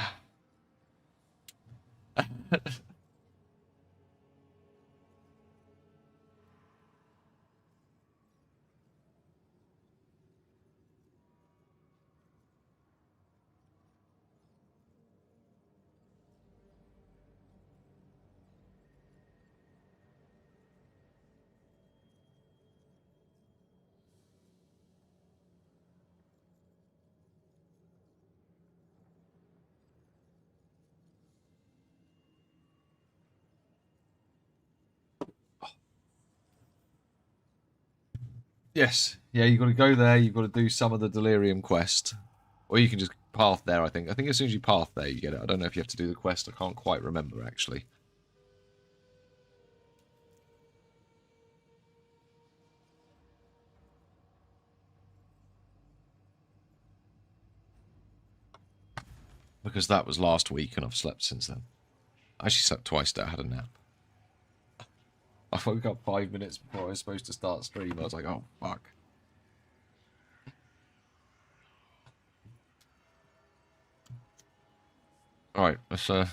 Yes. Yeah, you've got to go there, you've got to do some of the Delirium quest. Or you can just path there, I think. I think as soon as you path there, you get it. I don't know if you have to do the quest. I can't quite remember, actually. Because that was last week, and I've slept since then. I actually slept twice today. I had a nap. I woke up 5 minutes before I was supposed to start stream. I was like, oh, fuck. Alright, let's, I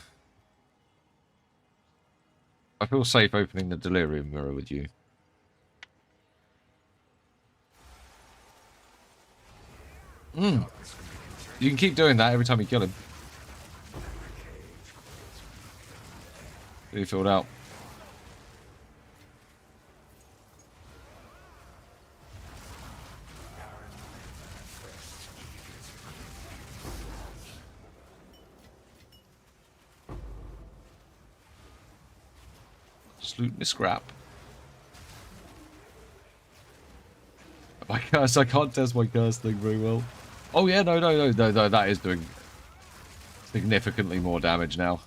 feel safe opening the Delirium mirror with you. You can keep doing that every time you kill him. Really filled out. Just looting the scrap. My curse, I can't test my curse thing very well. Oh yeah, no, that is doing significantly more damage now.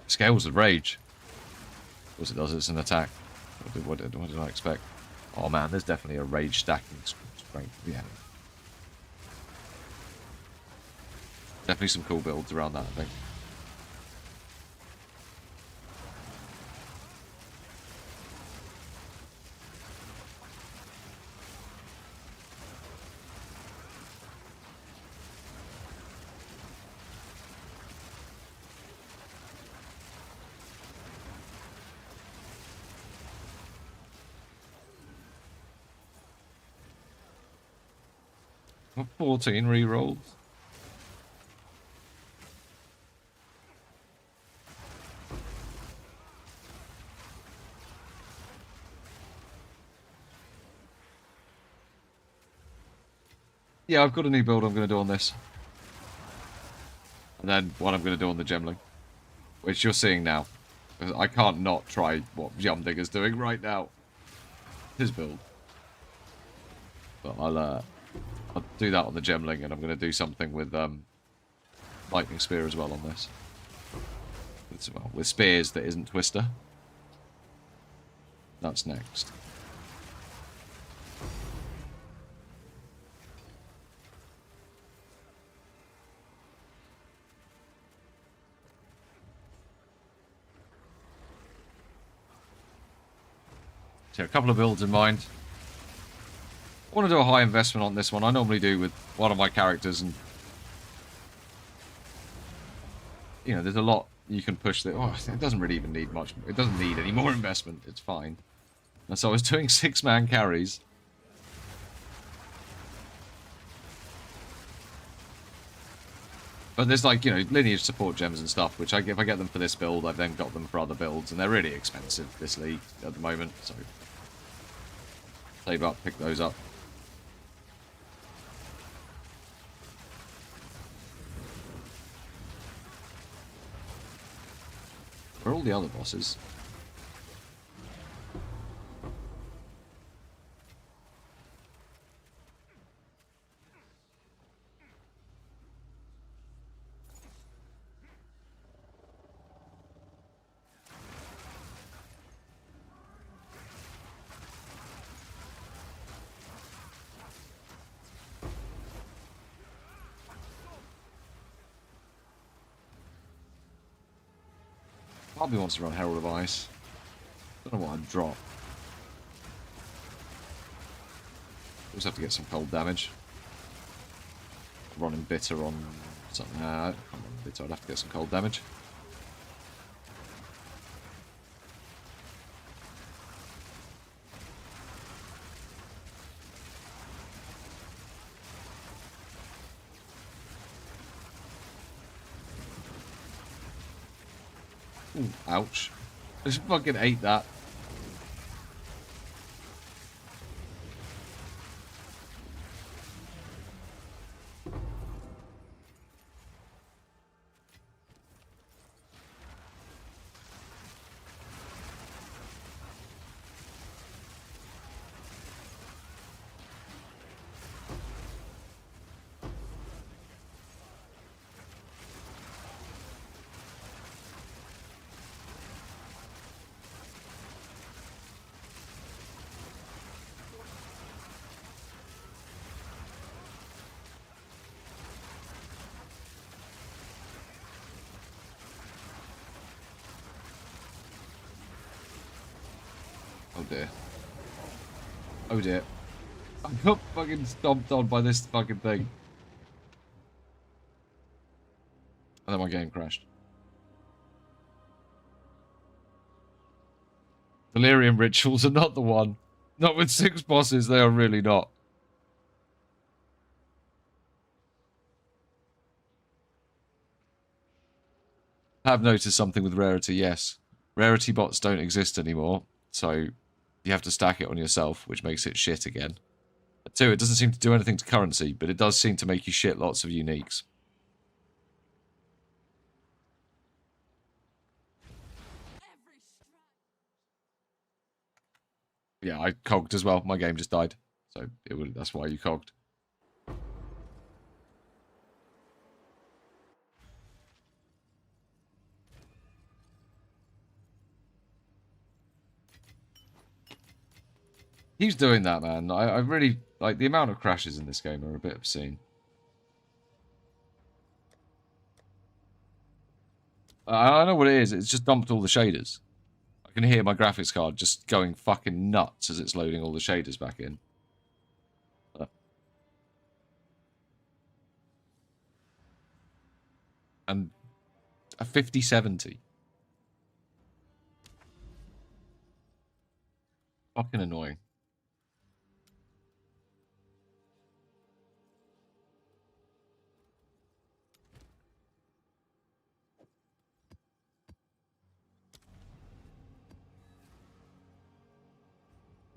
Scales of Rage. Of course it does, it's an attack. What did I expect? Oh man, there's definitely a rage stacking strength. Yeah. Definitely some cool builds around that, I think. What, 14 rerolls? Yeah, I've got a new build I'm going to do on this. And then what I'm going to do on the gemling. Which you're seeing now. I can't not try what Yumdigger's doing right now. His build. But I'll do that on the gemling, and I'm going to do something with lightning spear as well on this. With spears that isn't twister. That's next. So a couple of builds in mind. I want to do a high investment on this one. I normally do with one of my characters, and you know, there's a lot you can push that. Oh, it doesn't really even need much. It doesn't need any more investment. It's fine. And so I was doing 6-man carries. But there's like, you know, lineage support gems and stuff, which if I get them for this build, I've then got them for other builds, and they're really expensive, this league, at the moment, so save up, pick those up. Where are all the other bosses? Probably wants to run Herald of Ice. Don't know what I'd drop. Just have to get some cold damage. Running bitter on something. I can't run bitter. I'd have to get some cold damage. Ooh, ouch. I just fucking ate that. Oh dear. Oh dear. I got fucking stomped on by this fucking thing. And then my game crashed. Delirium rituals are not the one. Not with 6 bosses, they are really not. I have noticed something with rarity, yes. Rarity bots don't exist anymore, so you have to stack it on yourself, which makes it shit again. 2, it doesn't seem to do anything to currency, but it does seem to make you shit lots of uniques. Yeah, I cogged as well. My game just died. So that's why you cogged. He's doing that, man. I really... Like, the amount of crashes in this game are a bit obscene. I know what it is. It's just dumped all the shaders. I can hear my graphics card just going fucking nuts as it's loading all the shaders back in. And a 5070. Fucking annoying.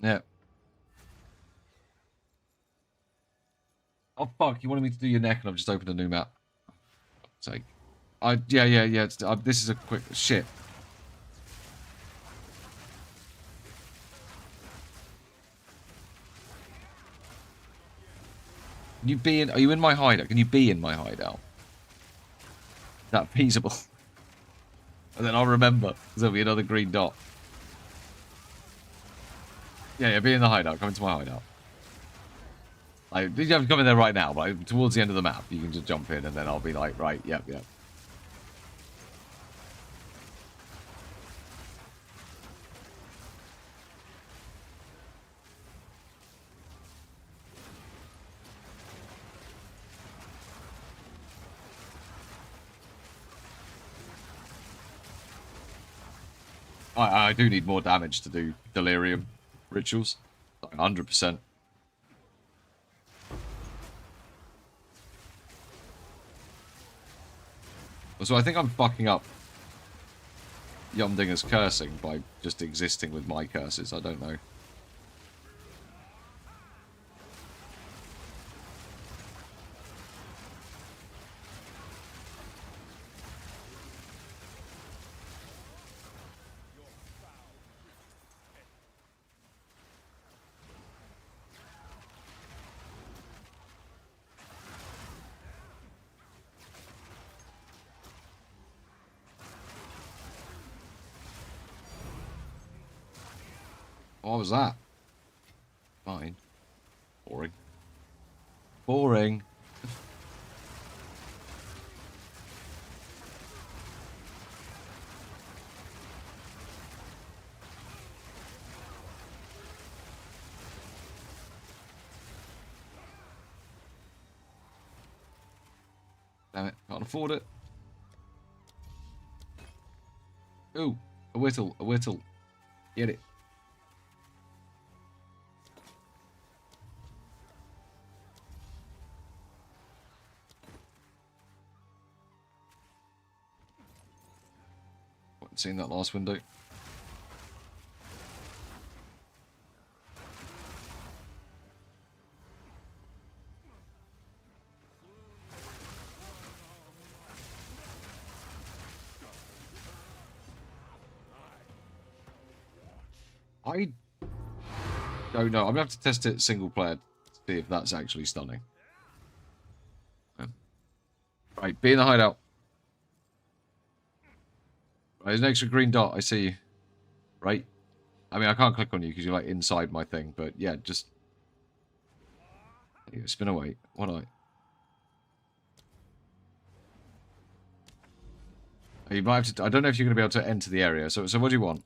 Yeah. Oh fuck! You wanted me to do your neck, and I've just opened a new map. It's like, yeah. This is a quick shit. Can you be in? Are you in my hideout? Can you be in my hideout? Is that feasible? And then I'll remember. There'll be another green dot. Yeah, be in the hideout. Come into my hideout. Like, you have to come in there right now, but like, towards the end of the map, you can just jump in, and then I'll be like, right, yep. I do need more damage to do delirium rituals. 100%. So I think I'm fucking up Yumdinger's cursing by just existing with my curses. I don't know. What was that? Fine. Boring. Boring. Damn it, can't afford it. Ooh, a whittle, a whittle. Get it. Haven't seen that last window. I don't know. I'm gonna have to test it single player to see if that's actually stunning. Right, be in the hideout. Right, there's an extra green dot. I see you. Right. I mean, I can't click on you because you're like inside my thing, but yeah, just spin away. Why not? You might have to. I don't know if you're gonna be able to enter the area. So what do you want?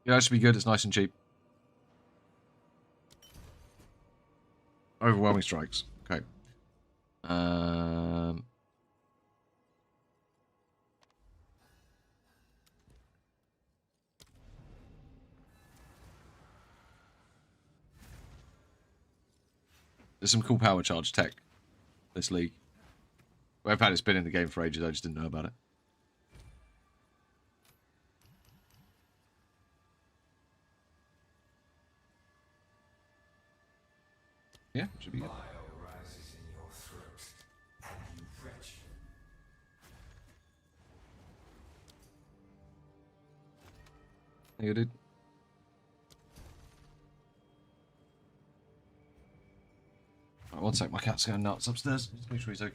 Yeah, that should be good. It's nice and cheap. Overwhelming strikes. Okay. There's some cool power charge tech this league. I've had it's been in the game for ages. I just didn't know about it. Yeah, should be good. Rises in your throat, and you retch. Yeah, dude. Right, one sec, my cat's going nuts upstairs. Just make sure he's okay.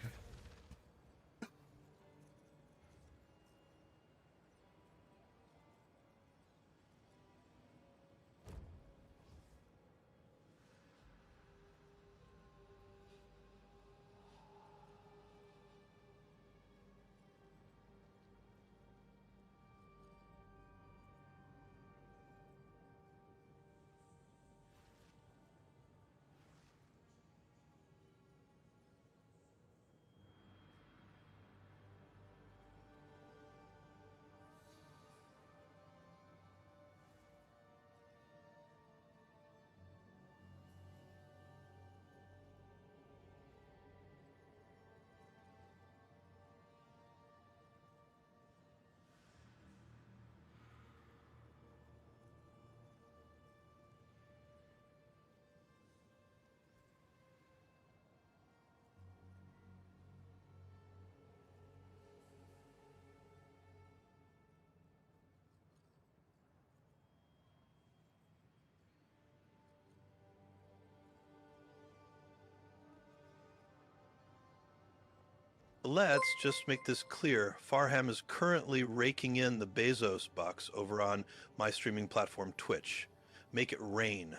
Let's just make this clear. Farham is currently raking in the Bezos bucks over on my streaming platform Twitch. Make it rain.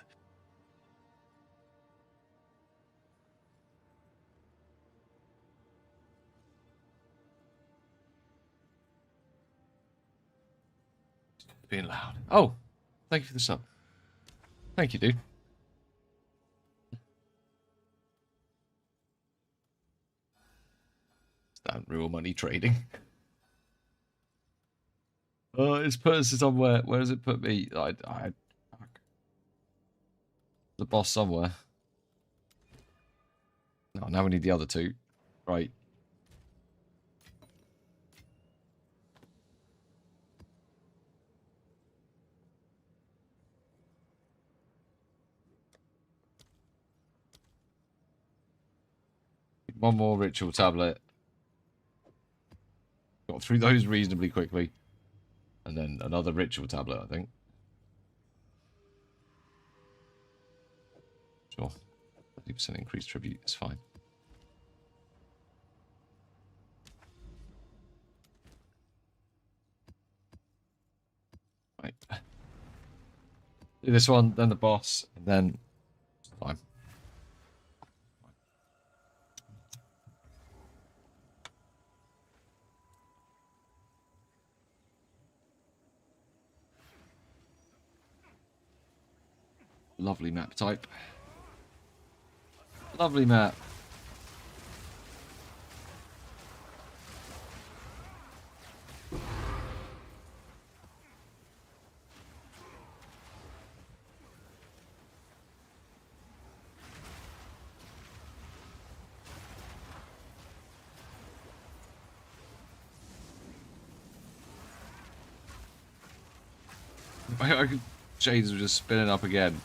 Being loud. Oh, thank you for the sub. Thank you, dude. Stand real money trading. It's put us somewhere. Where does it put me? Fuck. The boss somewhere. No, now we need the other two. Right. One more ritual tablet. Got through those reasonably quickly. And then another ritual tablet, I think. Sure. 30% increased tribute is fine. Right. Do this one, then the boss, and then time. Lovely map type. Lovely map. Shades are just spinning up again.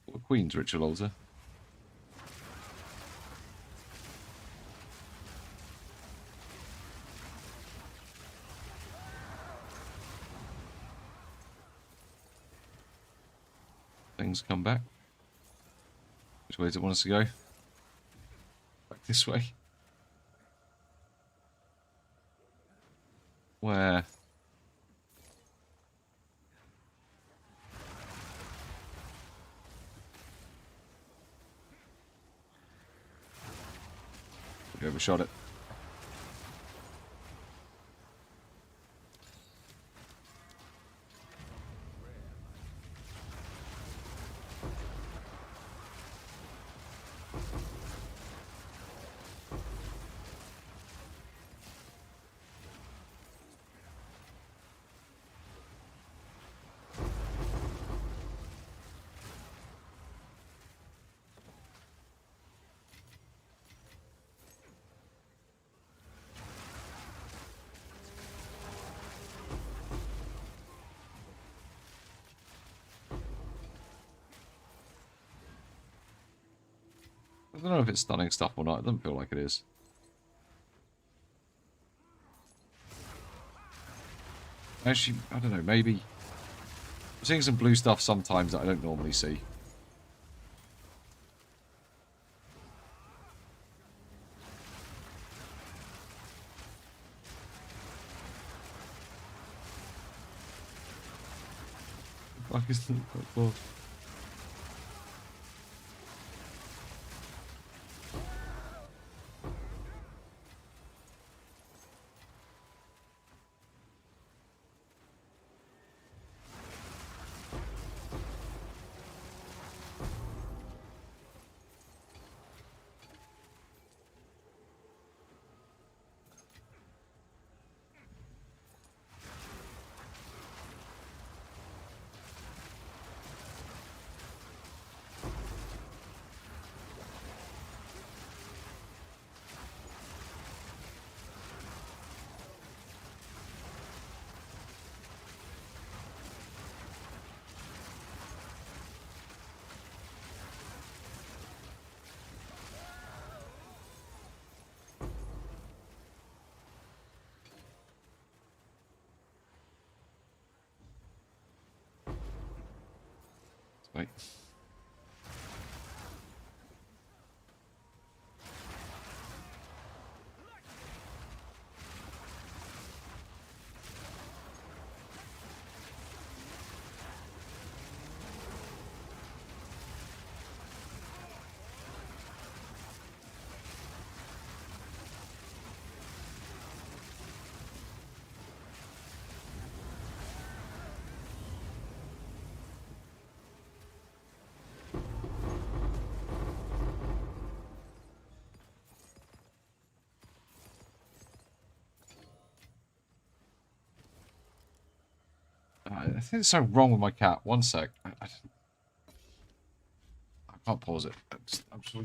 What Queen's ritual altar? Things come back. Which way does it want us to go? Back this way. Where? We overshot it. I don't know if it's stunning stuff or not. It doesn't feel like it is. Actually, I don't know. Maybe I'm seeing some blue stuff sometimes that I don't normally see. Fuck is the fuck? Right. think there's something wrong with my cat. One sec. I can't pause it. I'm just...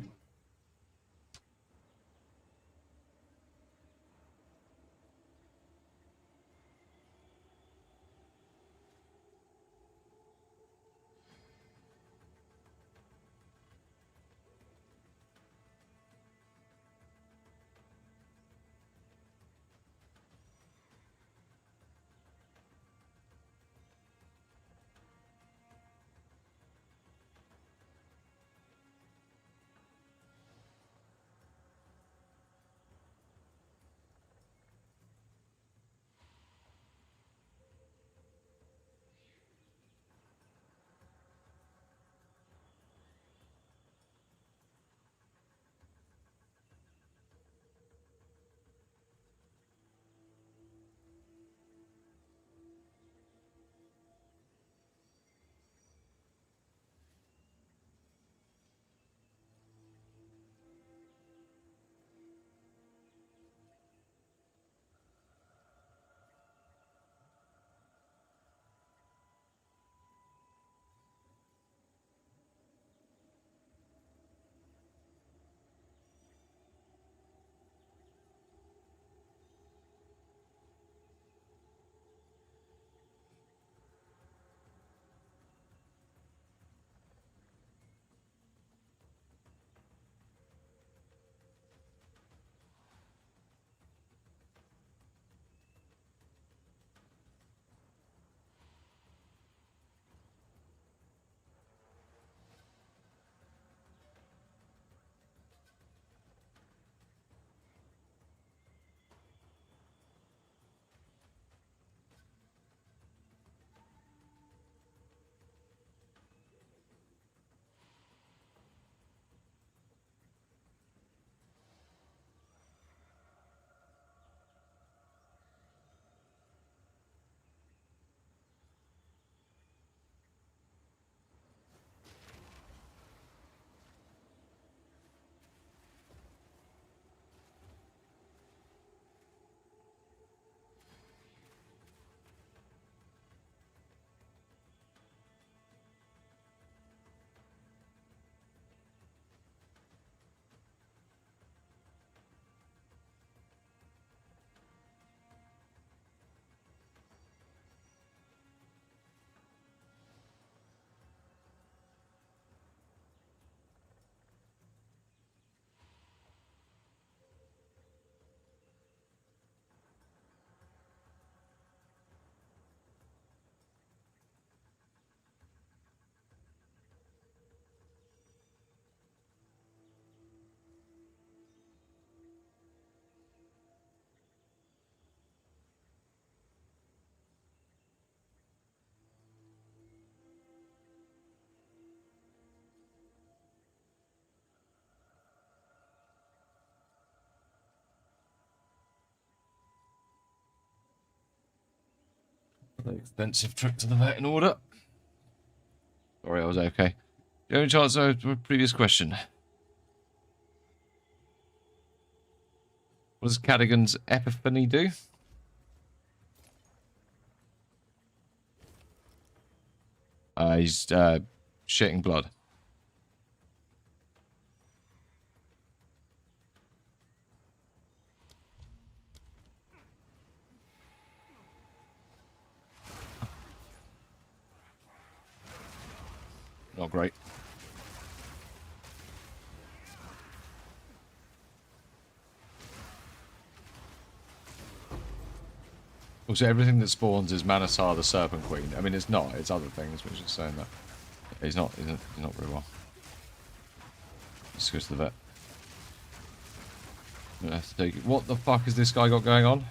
The expensive trip to the vet in order. Sorry, I was okay. The only chance of a previous question. What does Cadigan's epiphany do? He's shitting blood. Not great. Also, everything that spawns is Manasar the Serpent Queen. I mean, it's not. It's other things, which is saying that. He's not very well. Let's go to the vet. I'm gonna have to take it. What the fuck has this guy got going on?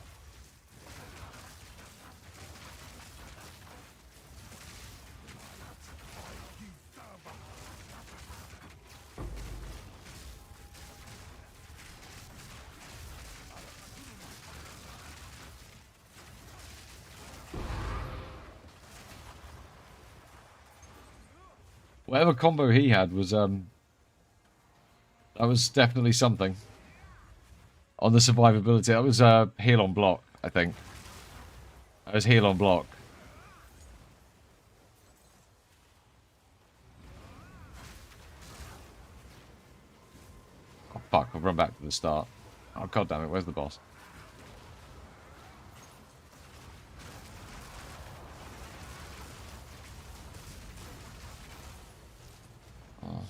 Whatever combo he had was that was definitely something. On the survivability, that was heal on block, I think. That was heal on block. fuck, I've run back to the start. Oh, god damn it, where's the boss? Oh.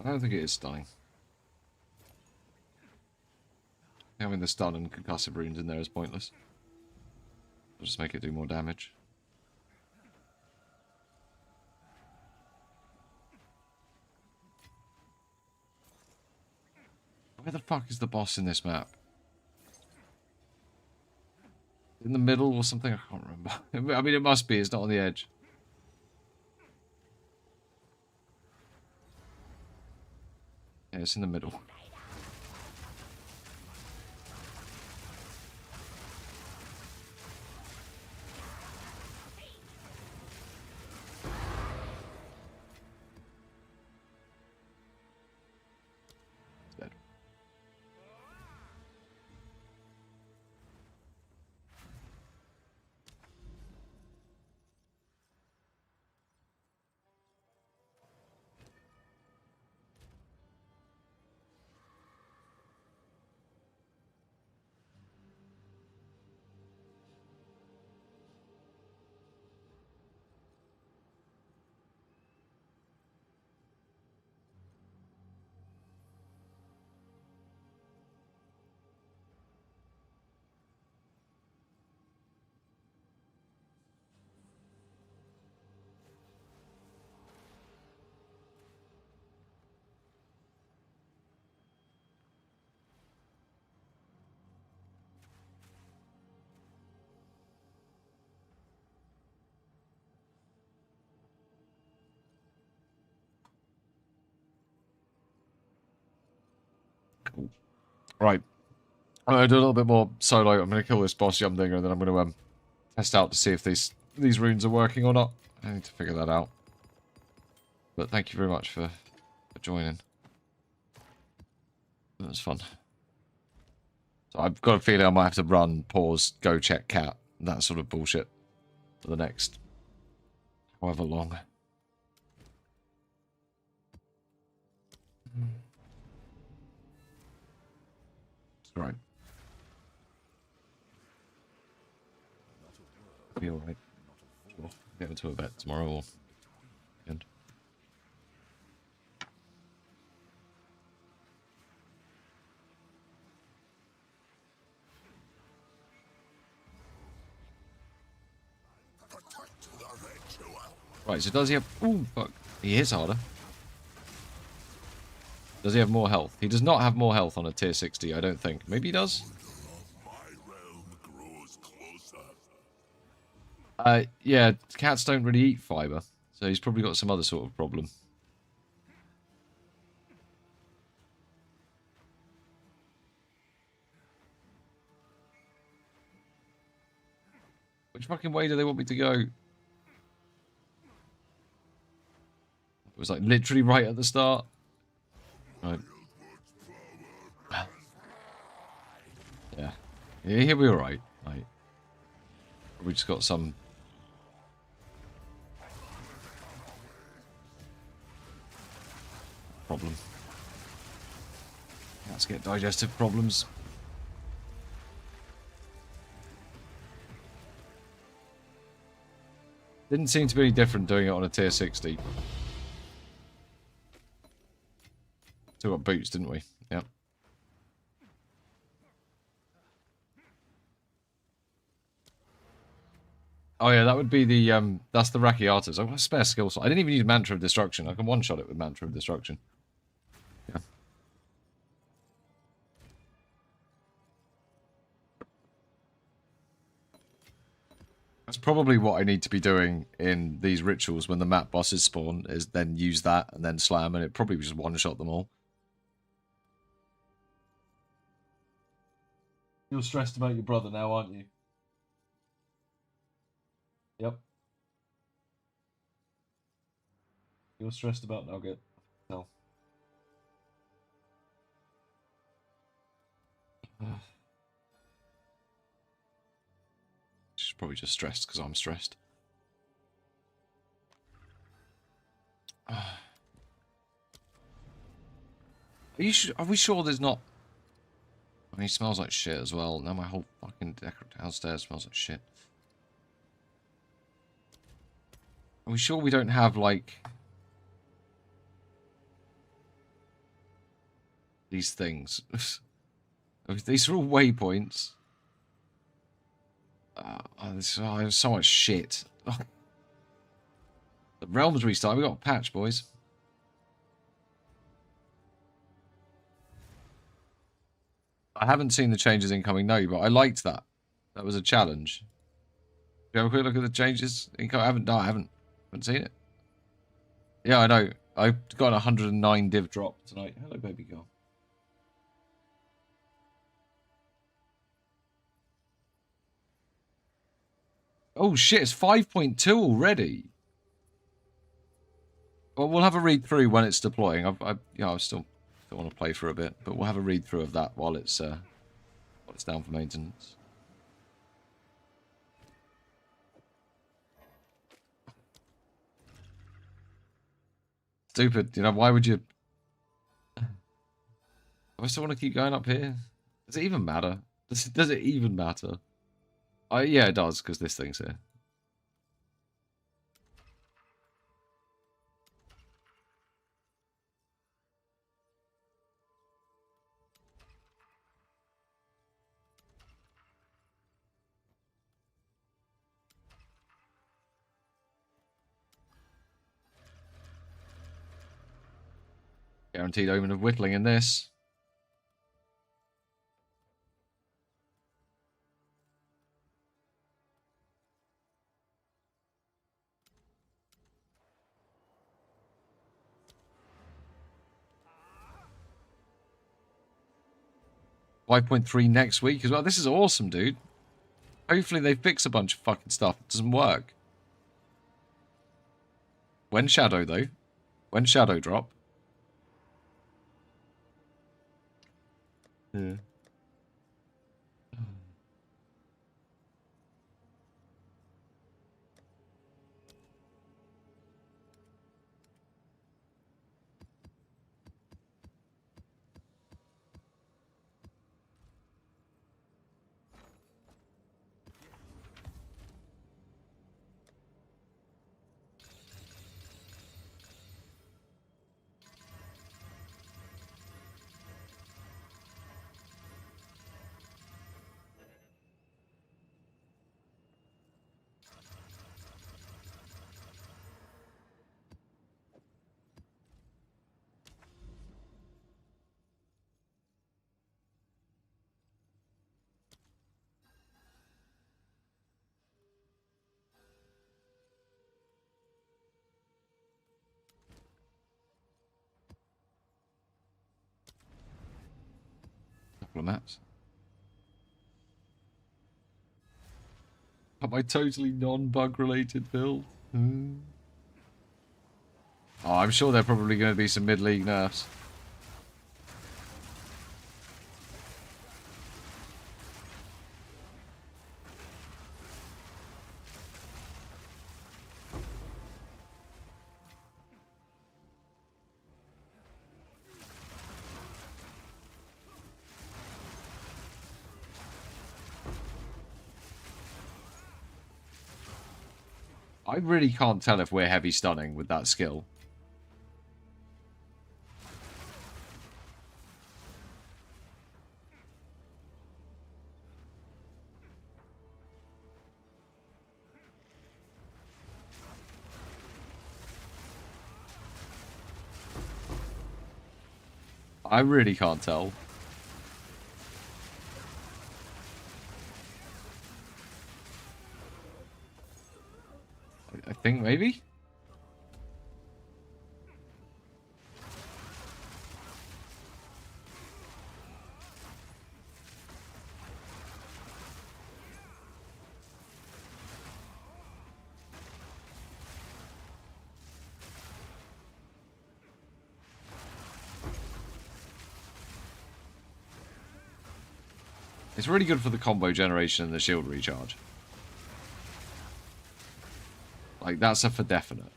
I don't think it is stunning. Having the stun and concussive runes in there is pointless. It'll just make it do more damage. Where the fuck is the boss in this map? In the middle or something? I can't remember. I mean, it must be. It's not on the edge. Yeah, it's in the middle. Dead. Cool. Right. I'm going to do a little bit more solo. I'm going to kill this boss Yumdinger, and then I'm going to test out to see if these runes are working or not. I need to figure that out. But thank you very much for joining. That was fun. So I've got a feeling I might have to run, pause, go check cat, that sort of bullshit for the next however long. It's great. Be alright. Sure. Get into a bet tomorrow or weekend. Right, so does he have... Ooh, fuck. He is harder. Does he have more health? He does not have more health on a tier 60, I don't think. Maybe he does? Yeah, cats don't really eat fiber, so he's probably got some other sort of problem. Which fucking way do they want me to go? It was like literally right at the start. Right. Yeah. Yeah, he'll be alright. Right. We just got some... problem. Let's get digestive problems. Didn't seem to be any different doing it on a tier 60. Still got boots, didn't we? Yep. Oh yeah, that would be the that's the Rakiatas. I've got a spare skill slot. I didn't even use Mantra of Destruction. I can one-shot it with Mantra of Destruction. Yeah. That's probably what I need to be doing in these rituals when the map bosses spawn, is then use that and then slam, and it probably just one-shot them all. You're stressed about your brother now, aren't you? Yep. You're stressed about Nugget. No. She's probably just stressed because I'm stressed. Are we sure there's not... I mean, he smells like shit as well. Now my whole fucking downstairs smells like shit. Are we sure we don't have, like... these things? These are all waypoints. There's so much shit. The realm's restarted. We got a patch, boys. I haven't seen the changes incoming, no, but I liked that. That was a challenge. Do you have a quick look at the changes incoming? I haven't seen it. Yeah, I know. I got 109 div drop tonight. Hello, baby girl. Oh shit, it's 5.2 already. Well, we'll have a read through when it's deploying. I still want to play for a bit, but we'll have a read through of that while it's down for maintenance. Stupid, you know, why would you... Do I still want to keep going up here? Does it even matter? Does it even matter? Yeah, it does, because this thing's here. Guaranteed omen of whittling in this. .3 next week as well. This is awesome, dude. Hopefully they fix a bunch of fucking stuff that doesn't work. When Shadow, though? When Shadow drop? Yeah. Couple of maps. My totally non-bug related build. Oh, I'm sure there are probably going to be some mid-league nerfs. I really can't tell if we're heavy stunning with that skill. I really can't tell. I think maybe. It's really good for the combo generation and the shield recharge. Like, that's a for definite.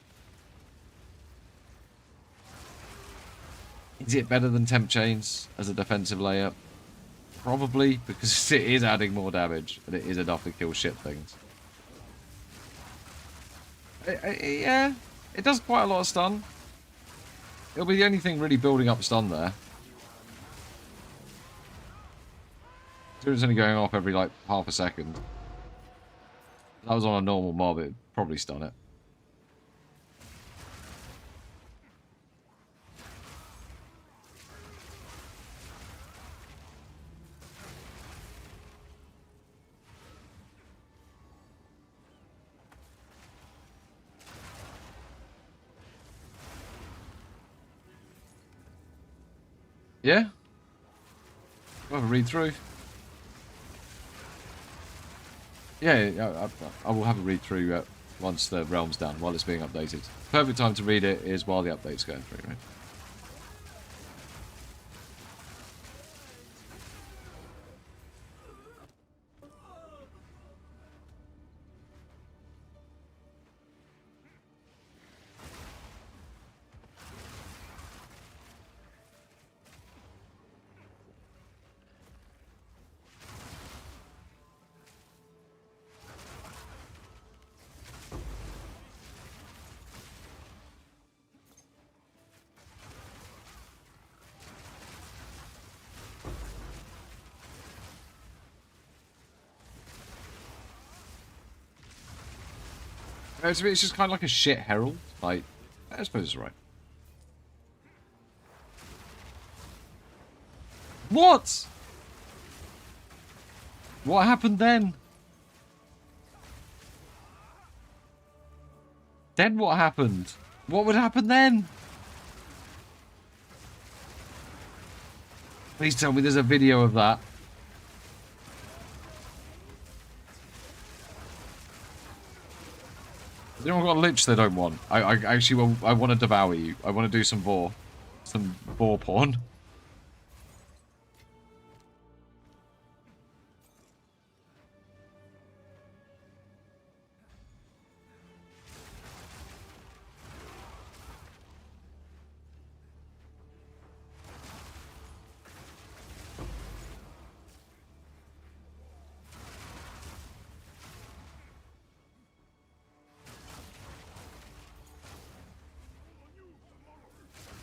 Is it better than Temp Chains as a defensive layer? Probably, because it is adding more damage, and it is enough to kill shit things. Yeah, it does quite a lot of stun. It'll be the only thing really building up stun there. It's only going off every, like, half a second. If that was on a normal mob, it'd probably stun it. Yeah? We'll have a read through. Yeah, I will have a read through once the realm's done, while it's being updated. Perfect time to read it is while the update's going through, right? It's just kind of like a shit herald. Like, I suppose it's right. What? What happened then? Then what happened? What would happen then? Please tell me there's a video of that. Has anyone got a lich they don't want? I actually, I want to devour you. I want to do some vor. Some vor porn.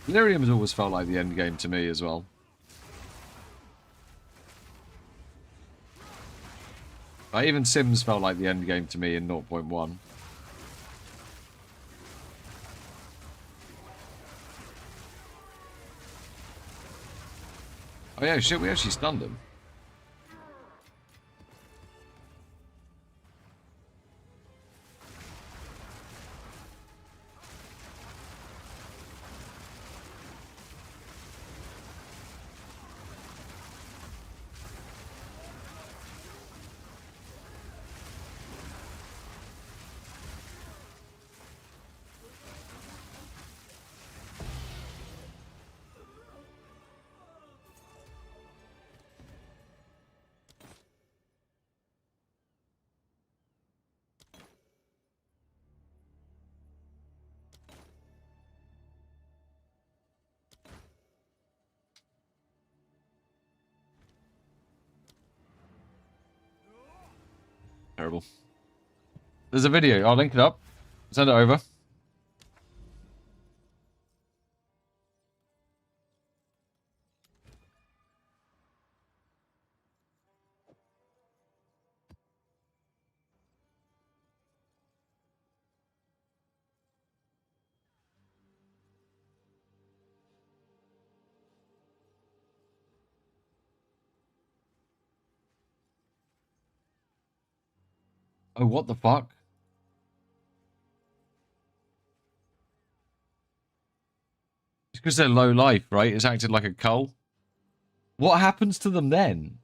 Lyrium has always felt like the end game to me as well. Even Sims felt like the end game to me in 0.1. Oh yeah, shit, we actually stunned him. Terrible. There's a video. I'll link it up. Send it over. Oh, what the fuck? Because they're low life, right? It's acted like a cull. What happens to them then?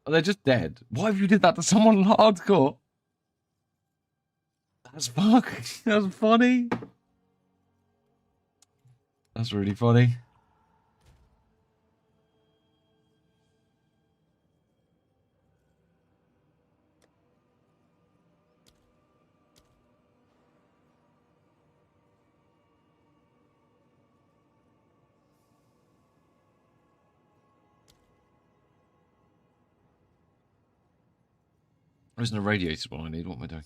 Are they just dead? Why have you did that to someone hardcore? That's fuck. That's funny. That's really funny. There isn't a radiated one I need. What am I doing?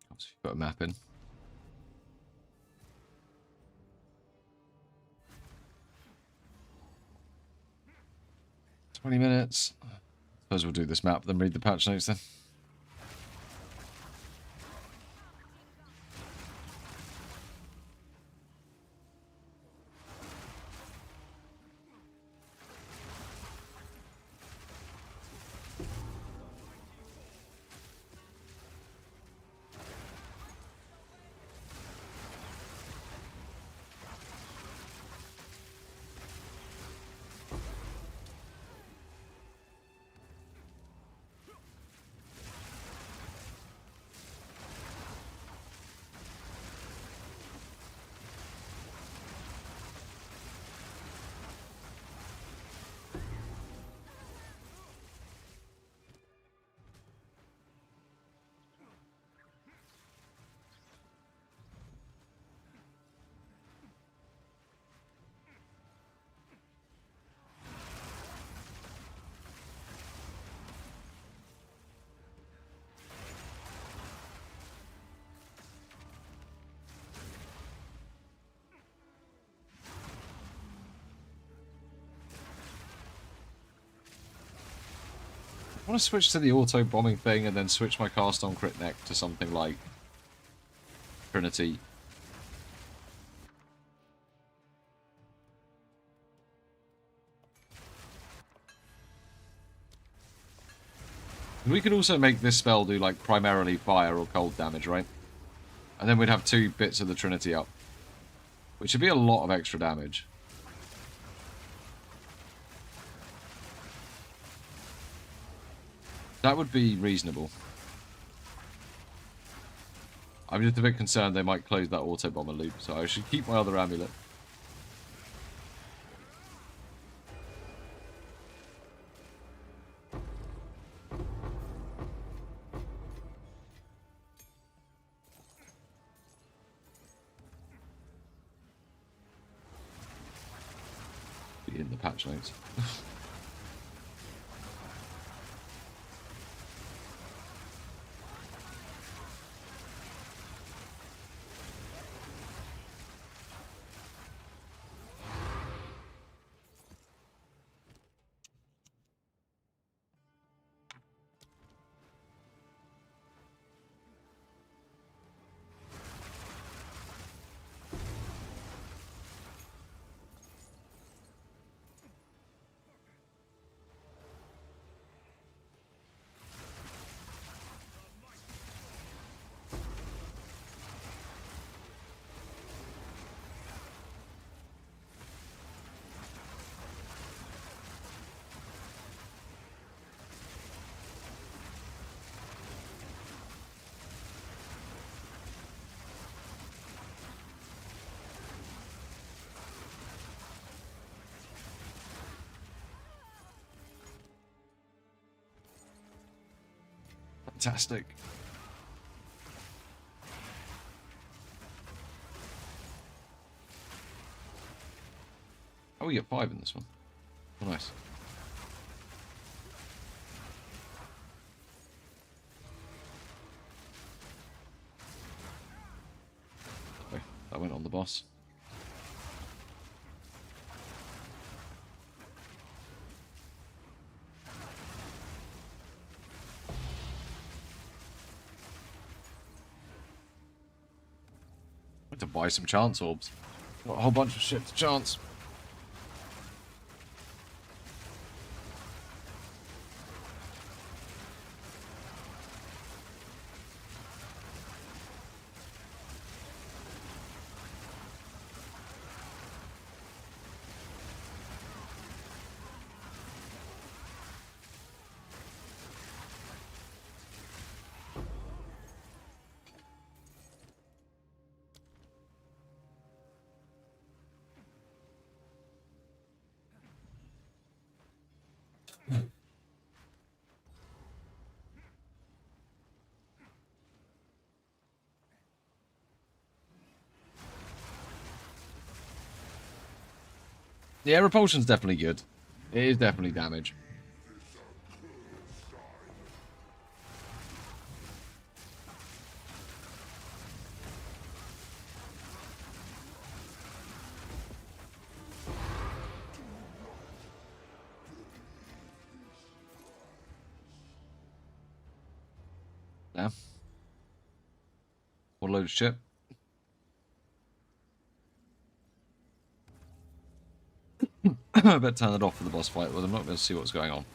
Obviously, put a map in. 20 minutes. Suppose we'll do this map, then read the patch notes then. I want to switch to the auto bombing thing and then switch my cast on crit neck to something like Trinity. We could also make this spell do like primarily fire or cold damage, right? And then we'd have 2 bits of the Trinity up, which would be a lot of extra damage. That would be reasonable. I'm just a bit concerned they might close that auto bomber loop, so I should keep my other amulet. Be in the patch notes. Fantastic. Oh, we get 5 in this one. Oh, nice. Okay, that went on the boss. To buy some chance orbs. Got a whole bunch of shit to chance. Yeah, repulsion's definitely good. It is definitely damage. Yeah. What a load of shit. I better turn it off for the boss fight, but I'm not going to see what's going on.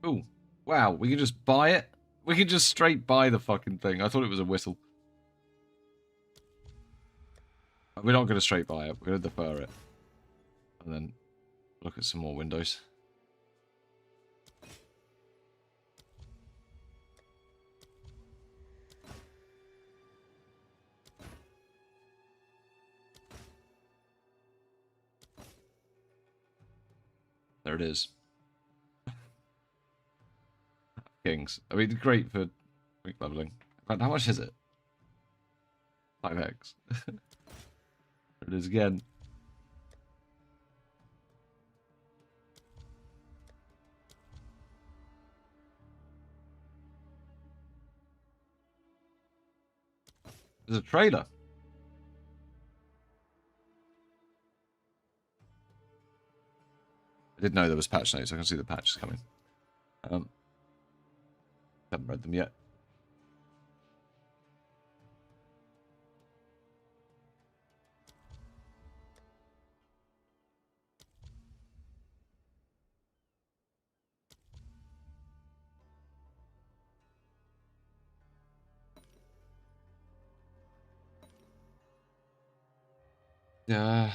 Oh, wow, we can just buy it? We can just straight buy the fucking thing. I thought it was a whistle. We're not going to straight buy it. We're going to defer it. And then look at some more windows. There it is. Kings. I mean, great for quick leveling. In fact, how much is it? 5x. There it is again. There's a trailer. I didn't know there was patch notes. I can see the patch is coming. Haven't read them yet. Yeah.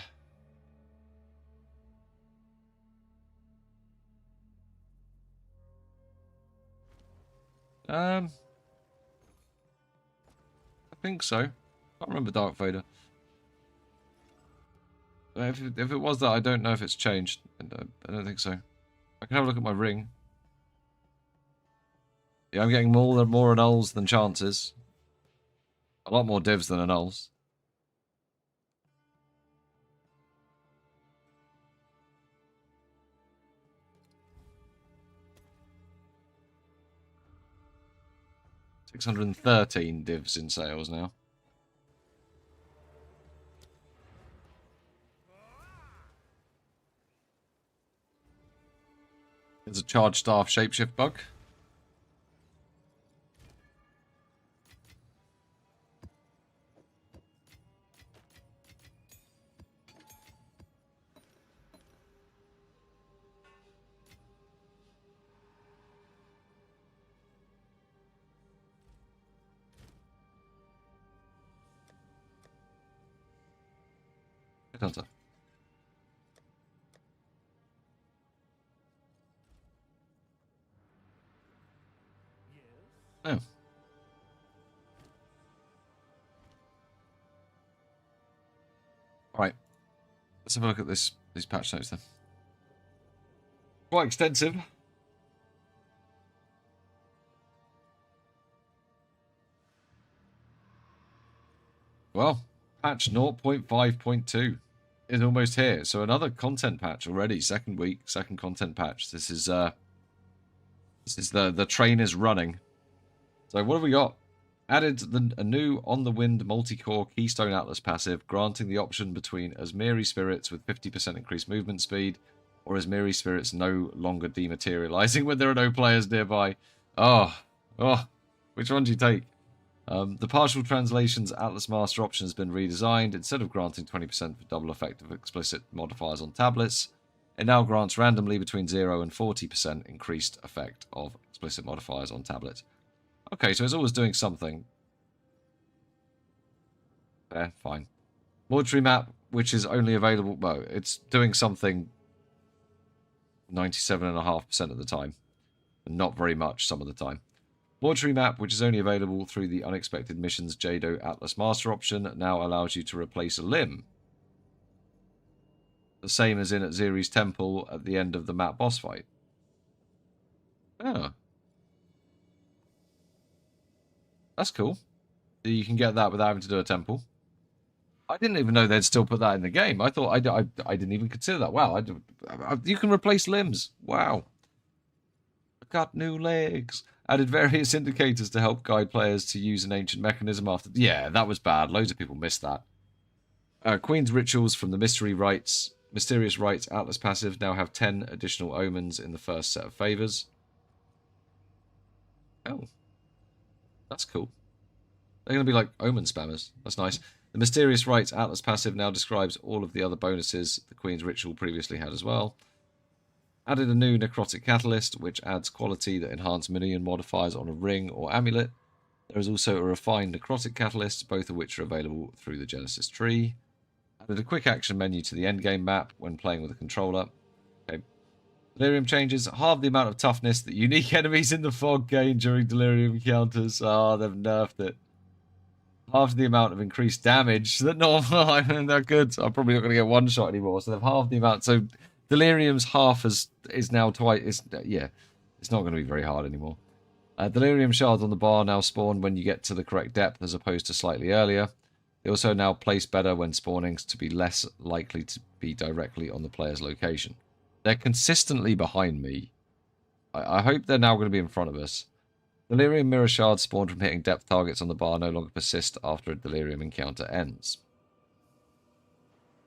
I think so. I can't remember Dark Vader. If it was that, I don't know if it's changed. I don't think so. I can have a look at my ring. Yeah, I'm getting more annuls than chances. A lot more divs than annuls. $613 divs in sales now. There's a charge staff shapeshift bug. Hunter. Oh. Alright. Let's have a look at these patch notes then. Quite extensive. Well, patch 0.5.2 is almost here. So another content patch already. Second week, second content patch. This is the train is running. So what have we got? Added a new On the Wind multi-core Keystone Atlas passive, granting the option between Asmiri Spirits with 50% increased movement speed, or Asmiri Spirits no longer dematerializing when there are no players nearby. Oh, which one do you take? The partial translations Atlas Master option has been redesigned. Instead of granting 20% for double effect of explicit modifiers on tablets, It now grants randomly between 0 and 40% increased effect of explicit modifiers on tablets. Okay, so it's always doing something. Fine. Mortuary map, which is only available... Well, it's doing something 97.5% of the time. And not very much some of the time. Mortuary map, which is only available through the Unexpected Missions Jado Atlas Master option, now allows you to replace a limb. The same as in at Ziri's Temple at the end of the map boss fight. Oh. That's cool. You can get that without having to do a temple. I didn't even know they'd still put that in the game. I thought I didn't even consider that. Wow, you can replace limbs. Wow. I got new legs. Added various indicators to help guide players to use an ancient mechanism after... Yeah, that was bad. Loads of people missed that. Queen's Rituals from the Mysterious Rites Atlas passive now have 10 additional omens in the first set of favors. Oh. That's cool. They're going to be like omen spammers. That's nice. The Mysterious Rites Atlas passive now describes all of the other bonuses the Queen's Ritual previously had as well. Added a new Necrotic Catalyst, which adds quality that enhance minion modifiers on a ring or amulet. There is also a refined Necrotic Catalyst, both of which are available through the Genesis tree. Added a quick action menu to the endgame map when playing with a controller. Okay. Delirium changes halve the amount of toughness that unique enemies in the fog gain during Delirium encounters. Oh, they've nerfed it. Half the amount of increased damage that normal. I mean, they're good. I'm probably not going to get one shot anymore, so they've halved the amount. So Delirium's half is now twice. It's not going to be very hard anymore. Delirium shards on the bar now spawn when you get to the correct depth as opposed to slightly earlier. They also now place better when spawning to be less likely to be directly on the player's location. They're consistently behind me. I hope they're now going to be in front of us. Delirium mirror shards spawned from hitting depth targets on the bar no longer persist after a Delirium encounter ends.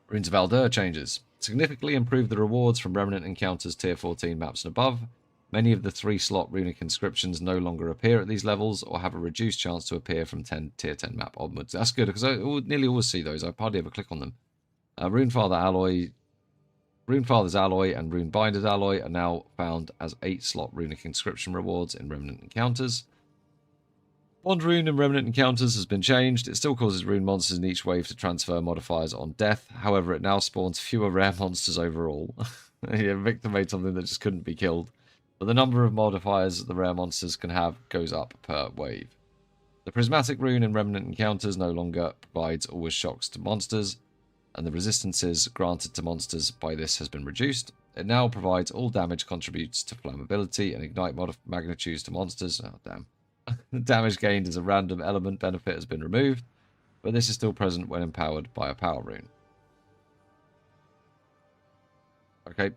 Runes of Aldur changes. Significantly improved the rewards from Remnant encounters tier 14 maps and above. Many of the 3-slot runic inscriptions no longer appear at these levels or have a reduced chance to appear from tier 10 map onwards. That's good because I nearly always see those. I hardly ever click on them. Runefather's Alloy and Runebinder's Alloy are now found as 8-slot runic inscription rewards in Remnant encounters. Bond Rune in Remnant encounters has been changed. It still causes rune monsters in each wave to transfer modifiers on death. However, it now spawns fewer rare monsters overall. Yeah, Victor made something that just couldn't be killed. But the number of modifiers the rare monsters can have goes up per wave. The Prismatic Rune in Remnant encounters no longer provides always shocks to monsters, and the resistances granted to monsters by this has been reduced. It now provides all damage contributes to flammability and ignite magnitudes to monsters. Oh, damn. The damage gained as a random element benefit has been removed, but this is still present when empowered by a power rune. Okay.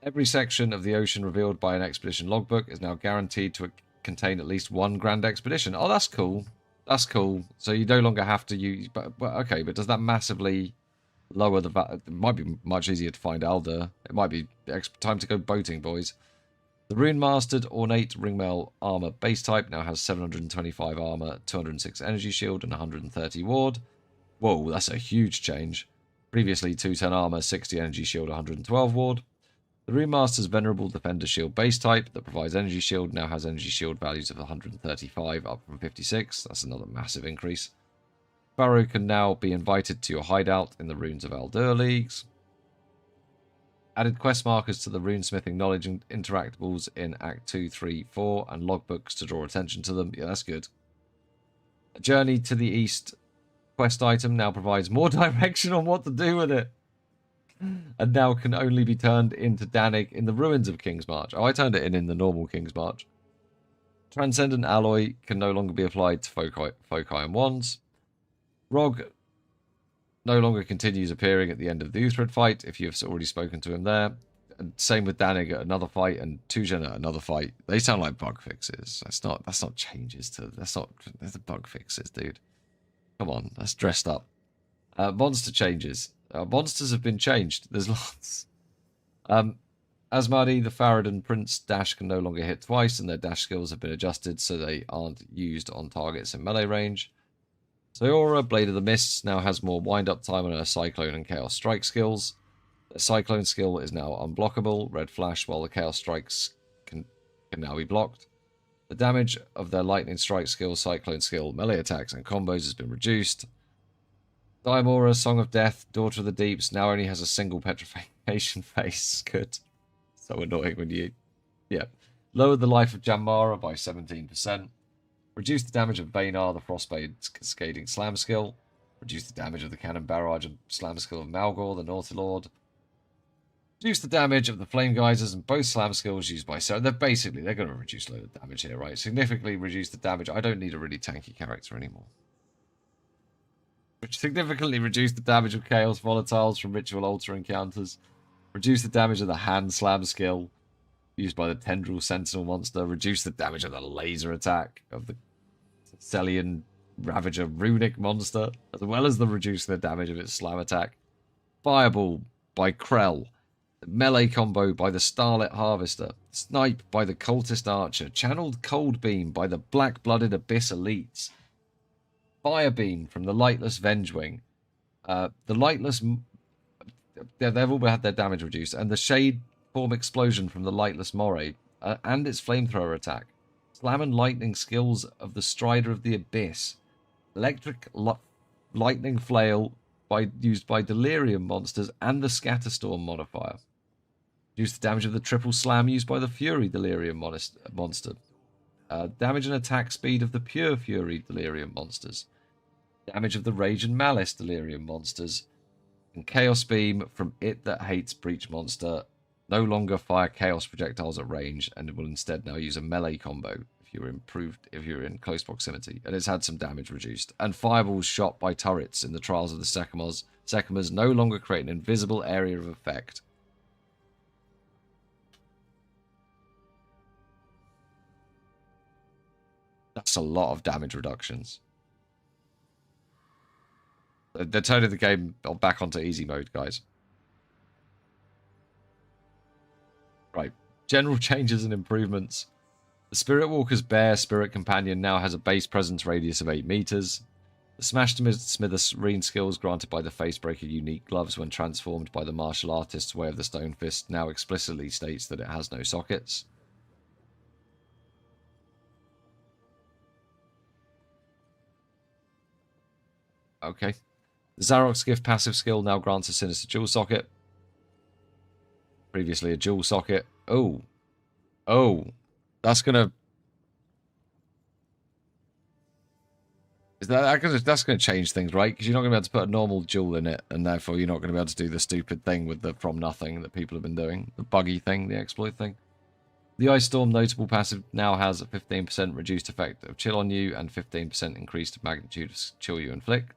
Every section of the ocean revealed by an expedition logbook is now guaranteed to contain at least one grand expedition. Oh, that's cool. That's cool. So you no longer have to use... But okay, but does that massively lower the... It might be much easier to find Aldur. It might be time to go boating, boys. The Rune-Mastered Ornate Ringmail Armor base type now has 725 armor, 206 energy shield, and 130 ward. Whoa, that's a huge change. Previously, 210 armor, 60 energy shield, 112 ward. The Rune-Master's Venerable Defender Shield base type that provides energy shield now has energy shield values of 135 up from 56. That's another massive increase. Pharaoh can now be invited to your hideout in the Runes of Aldur Leagues. Added quest markers to the runesmithing knowledge interactables in Act 2, 3, 4 and logbooks to draw attention to them. Yeah, that's good. A Journey to the East quest item now provides more direction on what to do with it. And now can only be turned into Danig in the ruins of King's March. Oh, I turned it in the normal King's March. Transcendent Alloy can no longer be applied to foci and wands. Rog no longer continues appearing at the end of the Uthred fight if you've already spoken to him there. And same with Danig at another fight and Tujen at another fight. They sound like bug fixes. That's not changes to... That's the bug fixes, dude. Come on, that's dressed up. Monster changes. Monsters have been changed. There's lots. Asmadi, the Farad'n Prince dash can no longer hit twice, and their dash skills have been adjusted so they aren't used on targets in melee range. Sayora, Blade of the Mists, now has more wind-up time on her Cyclone and Chaos Strike skills. The Cyclone skill is now unblockable. Red flash while the Chaos strikes can now be blocked. The damage of their Lightning Strike skill, Cyclone skill, melee attacks, and combos has been reduced. Daimora, Song of Death, Daughter of the Deeps, now only has a single petrification phase. Good. So annoying when you... Yeah. Lowered the life of Jamara by 17%. Reduced the damage of Vaynar, the Frostbane Cascading Slam skill. Reduced the damage of the Cannon Barrage and Slam skill of Malgor, the Nautilord. Reduce the damage of the Flame Geysers and both Slam skills used by Sarah. They're going to reduce a load of damage here, right? Significantly reduce the damage. I don't need a really tanky character anymore. Which significantly reduce the damage of Chaos Volatiles from Ritual Altar encounters. Reduce the damage of the Hand Slam skill used by the Tendril Sentinel monster. Reduce the damage of the laser attack of the Celian Ravager Runic monster, as well as the reduce the damage of its Slam attack. Fireball by Krell. Melee combo by the Starlit Harvester. Snipe by the Cultist Archer. Channeled Cold Beam by the Black-Blooded Abyss Elites. Fire Beam from the Lightless Vengewing. The Lightless... They've all had their damage reduced. And the Shade Form Explosion from the Lightless Moray. And its Flamethrower attack. Slam and Lightning skills of the Strider of the Abyss. Electric Lightning Flail used by Delirium monsters and the Scatterstorm modifier. Reduce the damage of the Triple Slam used by the Fury Delirium monster. Damage and attack speed of the Pure Fury Delirium monsters. Damage of the Rage and Malice Delirium monsters. And Chaos Beam from It That Hates Breach monster. No longer fire Chaos projectiles at range and will instead now use a melee combo if you're in close proximity. And it's had some damage reduced. And fireballs shot by turrets in the Trials of the Sekimers no longer create an invisible area of effect. That's a lot of damage reductions. They're turning the game back onto easy mode, guys. Right. General changes and improvements. The Spirit Walker's Bear Spirit Companion now has a base presence radius of 8 meters. The Smash Smithereen skills granted by the Facebreaker unique gloves when transformed by the martial artist's Way of the Stone Fist now explicitly states that it has no sockets. Okay. The Zarok's Gift passive skill now grants a Sinister Jewel socket. Previously a Jewel socket. Oh. Oh. That's gonna... That's gonna change things, right? Because you're not gonna be able to put a normal jewel in it, and therefore you're not gonna be able to do the stupid thing with the From Nothing that people have been doing. The buggy thing, the exploit thing. The Ice Storm notable passive now has a 15% reduced effect of chill on you and 15% increased magnitude of chill you inflict.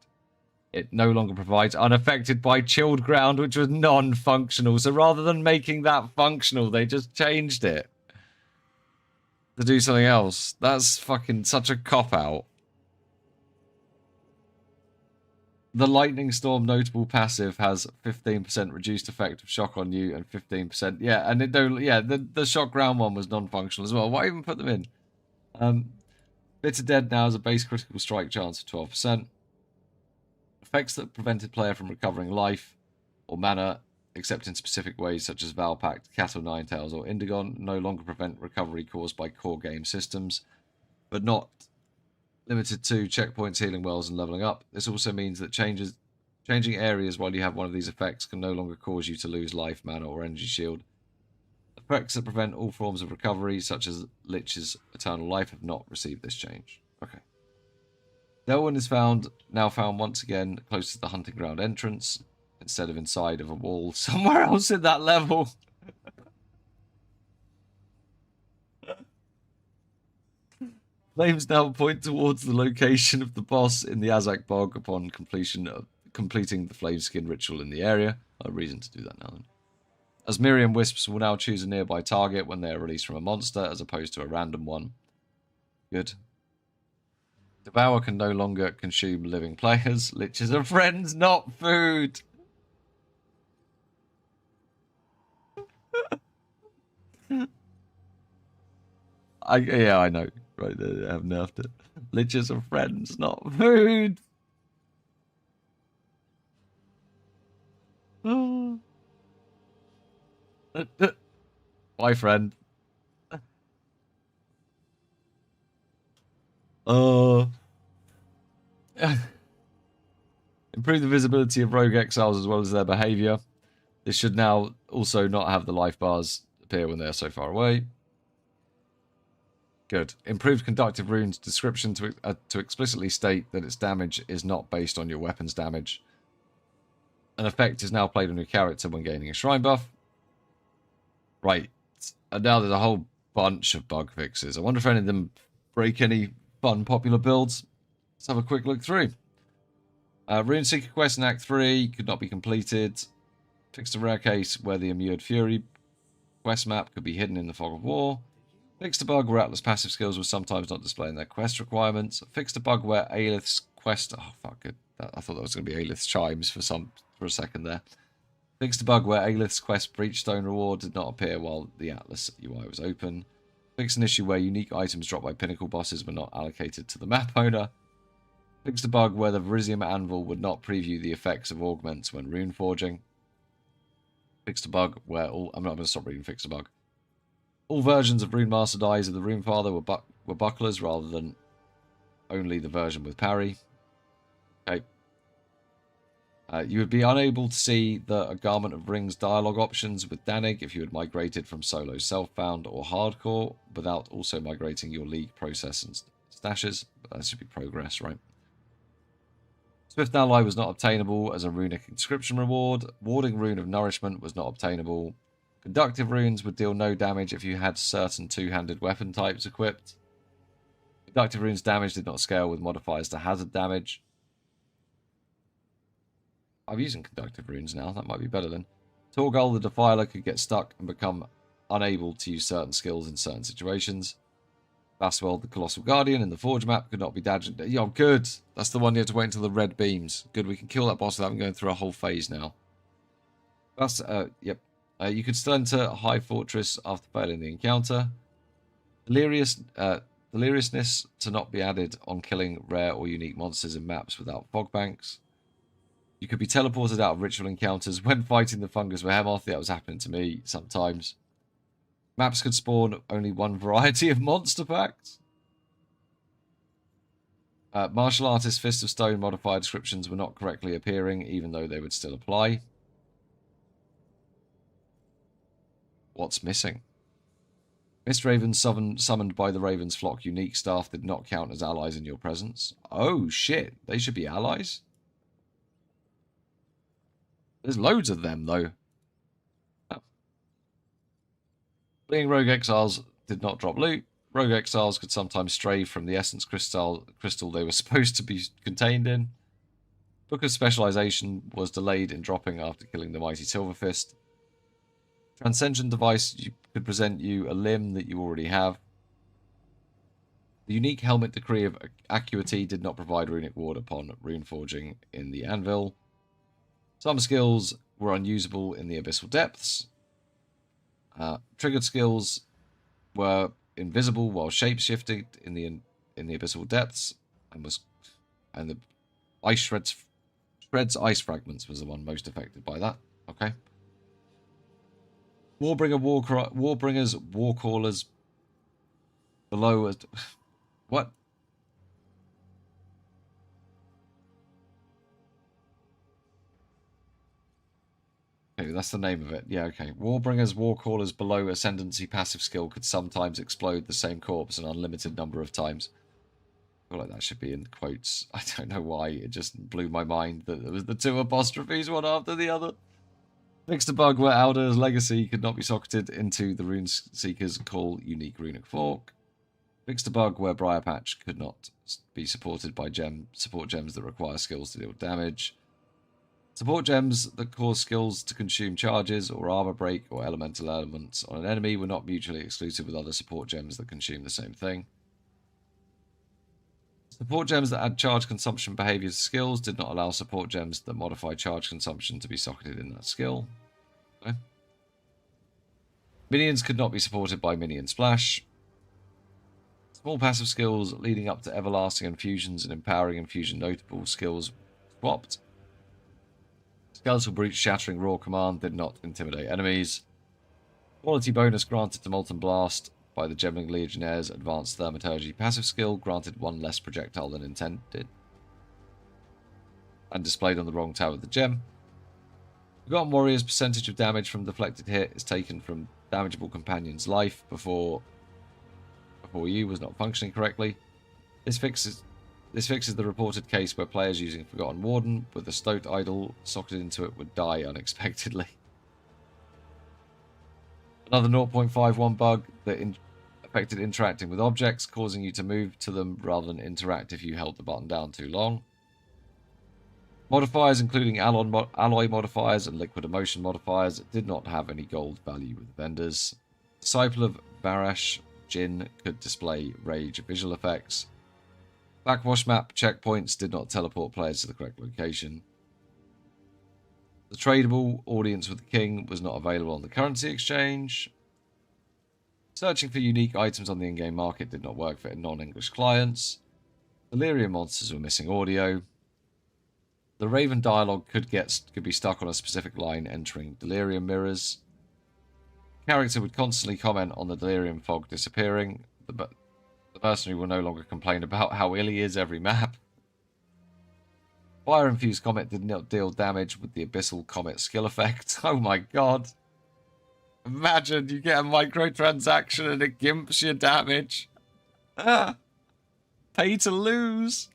It no longer provides unaffected by chilled ground, which was non-functional. So rather than making that functional, they just changed it to do something else. That's fucking such a cop-out. The Lightning Storm notable passive has 15% reduced effect of shock on you and 15%. Yeah, and it don't. Yeah, the shock ground one was non-functional as well. Why even put them in? Bitter Dead now has a base critical strike chance of 12%. Effects that prevented player from recovering life or mana, except in specific ways such as Valpact, Cat o' Nine Tails, or Indigon, no longer prevent recovery caused by core game systems, but not limited to checkpoints, healing wells, and leveling up. This also means that changing areas while you have one of these effects can no longer cause you to lose life, mana, or energy shield. Effects that prevent all forms of recovery, such as Lich's Eternal Life, have not received this change. Okay. Delwyn is now found once again close to the hunting ground entrance, instead of inside of a wall somewhere else in that level. Flames now point towards the location of the boss in the Azak Bog upon completing the Flame Skin ritual in the area. A reason to do that now then. As Miriam Wisps will now choose a nearby target when they are released from a monster, as opposed to a random one. Good. Devour can no longer consume living players. Liches are friends, not food. Yeah, I know. Right, I have nerfed it. Liches are friends, not food. Bye, friend. Uh, improve the visibility of rogue exiles as well as their behavior. This should now also not have the life bars appear when they're so far away. Good. Improved conductive runes description to explicitly state that its damage is not based on your weapon's damage. An effect is now played on your character when gaining a shrine buff. Right. And now there's a whole bunch of bug fixes. I wonder if any of them break any fun popular builds. Let's have a quick look through. Rune Seeker quest in Act 3 could not be completed. Fixed a rare case where the Immured Fury quest map could be hidden in the Fog of War. Fixed a bug where Atlas passive skills were sometimes not displaying their quest requirements. Fixed a bug where Aelith's quest... Oh, fuck it. I thought that was going to be Aelith's chimes for a second there. Fixed a bug where Aelith's quest Breachstone reward did not appear while the Atlas UI was open. Fixed an issue where unique items dropped by pinnacle bosses were not allocated to the map owner. Fixed a bug where the Verisium Anvil would not preview the effects of augments when rune forging. Fixed a bug where all... I'm not going to stop reading fixed a bug. All versions of Rune Master Dies of the Rune Father were bucklers rather than only the version with parry. Okay. You would be unable to see the Garment of Rings dialogue options with Danig if you had migrated from solo self-found or hardcore without also migrating your league process and stashes. But that should be progress, right? Swift Ally was not obtainable as a runic inscription reward. Warding Rune of Nourishment was not obtainable. Conductive runes would deal no damage if you had certain two-handed weapon types equipped. Conductive runes damage did not scale with modifiers to hazard damage. I'm using conductive runes now, that might be better then. Torgal the Defiler could get stuck and become unable to use certain skills in certain situations. Baswell the Colossal Guardian in the Forge map could not be dodged. Yo, good! That's the one you have to wait until the red beams. Good, we can kill that boss without going through a whole phase now. That's, yep. You could still enter High Fortress after failing the encounter. Deliriousness to not be added on killing rare or unique monsters in maps without fog banks. You could be teleported out of ritual encounters when fighting the fungus behemoth. That was happening to me sometimes. Maps could spawn only one variety of monster packs. Martial Artist Fist of Stone modifier descriptions were not correctly appearing, even though they would still apply. What's missing? Mist Ravens summoned by the Raven's Flock unique staff did not count as allies in your presence. Oh, shit. They should be allies? There's loads of them, though. Oh. Being Rogue Exiles did not drop loot. Rogue Exiles could sometimes stray from the Essence crystal they were supposed to be contained in. Book of Specialization was delayed in dropping after killing the Mighty Silverfist. Transcendent Device could present you a limb that you already have. The unique Helmet Decree of Acuity did not provide runic ward upon rune forging in the Anvil. Some skills were unusable in the Abyssal Depths. Triggered skills were invisible while shape-shifted in the Abyssal Depths, and the Ice Shreds Ice Fragments was the one most affected by that. Okay. Warbringers, Warcallers, below... What? Okay, that's the name of it. Yeah, okay. Warbringers, Warcallers below Ascendancy passive skill could sometimes explode the same corpse an unlimited number of times. I feel like that should be in quotes. I don't know why. It just blew my mind that there was the two apostrophes one after the other. Fixed a bug where Alder's Legacy could not be socketed into the Rune Seeker's Call unique runic fork. Fixed a bug where Briar Patch could not be supported by support gems that require skills to deal damage. Support gems that cause skills to consume charges or armor break or elemental elements on an enemy were not mutually exclusive with other support gems that consume the same thing. Support gems that add charge consumption behaviors to skills did not allow support gems that modify charge consumption to be socketed in that skill. Okay. Minions could not be supported by Minion Splash. Small passive skills leading up to Everlasting Infusions and Empowering Infusion notable skills swapped. Skeletal Brute Shattering Raw Command did not intimidate enemies. Quality bonus granted to Molten Blast by the Gemling Legionnaire's advanced Thermaturgy passive skill, granted 1 less projectile than intended. And displayed on the wrong tab of the gem. Forgotten Warrior's percentage of damage from deflected hit is taken from damageable companion's life before you was not functioning correctly. This fixes the reported case where players using Forgotten Warden with a Stoat Idol socketed into it would die unexpectedly. Another 0.51 bug that affected interacting with objects, causing you to move to them rather than interact if you held the button down too long. Modifiers including alloy modifiers and liquid emotion modifiers did not have any gold value with vendors. Disciple of Varash Jin could display rage visual effects. Backwash map checkpoints did not teleport players to the correct location. The tradable audience with the king was not available on the currency exchange. Searching for unique items on the in-game market did not work for non-English clients. Delirium monsters were missing audio. The Raven dialogue could be stuck on a specific line entering delirium mirrors. Character would constantly comment on the delirium fog disappearing. The mercenary will no longer complain about how ill he is every map. Fire infused comet did not deal damage with the abyssal comet skill effect. Oh my god. Imagine you get a microtransaction and it gimps your damage. Pay to lose.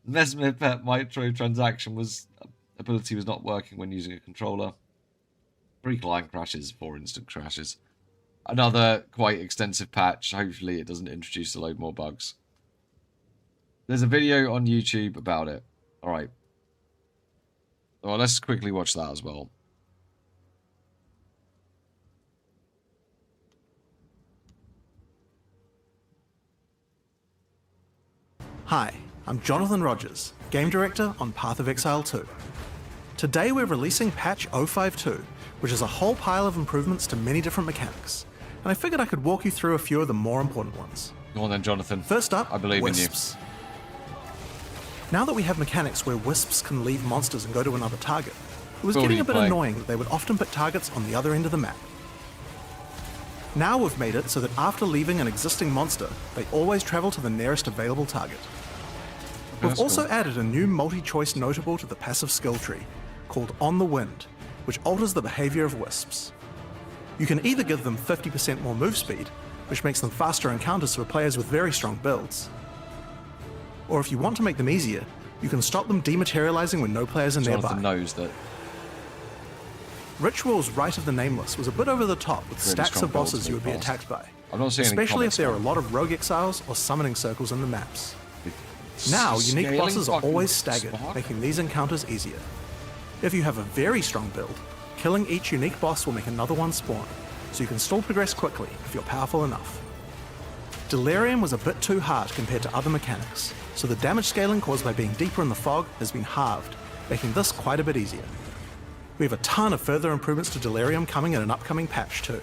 Mesmer Pet microtransaction ability was not working when using a controller. 3 client crashes, 4 instant crashes. Another quite extensive patch. Hopefully it doesn't introduce a load more bugs. There's a video on YouTube about it. Alright. Well, let's quickly watch that as well. Hi, I'm Jonathan Rogers, Game Director on Path of Exile 2. Today we're releasing patch 052, which is a whole pile of improvements to many different mechanics, and I figured I could walk you through a few of the more important ones. Go on then, Jonathan. First up, I believe wisps. In you. Now that we have mechanics where wisps can leave monsters and go to another target, it was getting a bit annoying that they would often pick targets on the other end of the map. Now we've made it so that after leaving an existing monster, they always travel to the nearest available target. We've also added a new multi-choice notable to the passive skill tree, called On the Wind, which alters the behavior of wisps. You can either give them 50% more move speed, which makes them faster encounters for players with very strong builds. Or if you want to make them easier, you can stop them dematerializing when no players are nearby. Jonathan knows that. Ritual's Rite of the Nameless was a bit over the top with stacks of bosses you would be attacked by, especially if there are a lot of rogue exiles or summoning circles in the maps. Now, unique bosses are always staggered, making these encounters easier. If you have a very strong build, killing each unique boss will make another one spawn, so you can still progress quickly if you're powerful enough. Delirium was a bit too hard compared to other mechanics, so the damage scaling caused by being deeper in the fog has been halved, making this quite a bit easier. We have a ton of further improvements to Delirium coming in an upcoming patch too.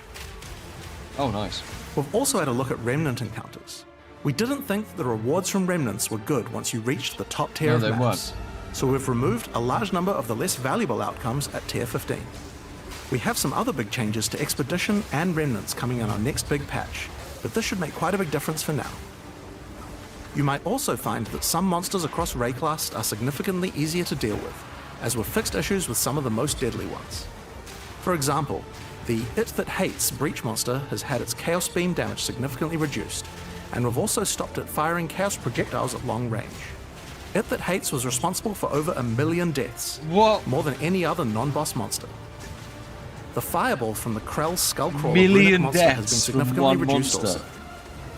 Oh, nice. We've also had a look at Remnant encounters. We didn't think that the rewards from Remnants were good once you reached the top tier of maps, so we've removed a large number of the less valuable outcomes at tier 15. We have some other big changes to Expedition and Remnants coming in our next big patch, but this should make quite a big difference for now. You might also find that some monsters across Rayclast are significantly easier to deal with, as we've fixed issues with some of the most deadly ones. For example, the It That Hates Breach monster has had its Chaos Beam damage significantly reduced, and we've also stopped it firing Chaos projectiles at long range. It That Hates was responsible for over 1 million deaths, more than any other non-boss monster. The Fireball from the Krell Skullcrawler runic monster has been significantly reduced also.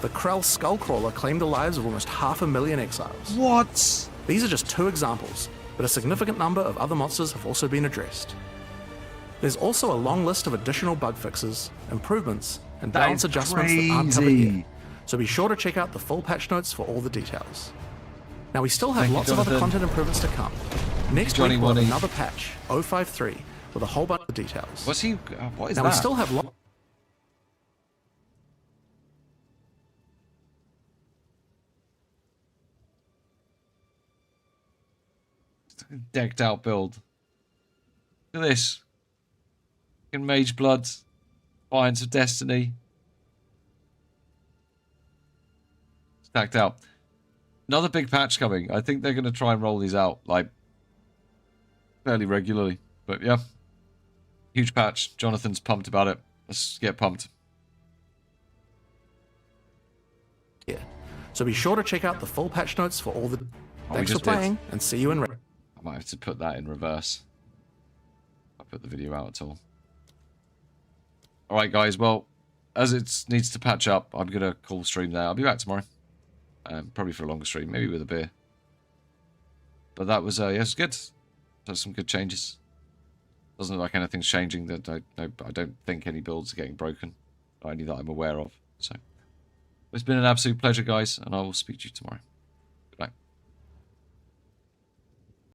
The Krell Skullcrawler claimed the lives of almost 500,000 exiles. What? These are just 2 examples, but a significant number of other monsters have also been addressed. There's also a long list of additional bug fixes, improvements, and balance adjustments that aren't covered yet, so be sure to check out the full patch notes for all the details. Now we still have lots of other content improvements to come. Next week we'll have another patch, 053, with a whole bunch of details. What is now that? We still have decked out build. Look at this. Fucking Mage Blood. Defiance of Destiny. Stacked out. Another big patch coming. I think they're going to try and roll these out, like, fairly regularly. But yeah. Huge patch. Jonathan's pumped about it. Let's get pumped. Yeah. So be sure to check out the full patch notes for all the... Oh, Thanks for playing, and see you in... I might have to put that in reverse. I'll put the video out at all. Alright guys, well, as it needs to patch up, I'm going to call stream there. I'll be back tomorrow. Probably for a longer stream, maybe with a beer. But that was, yeah, it was good. There's some good changes. Doesn't look like anything's changing. That I don't think any builds are getting broken. Only that I'm aware of. So, it's been an absolute pleasure, guys, and I will speak to you tomorrow.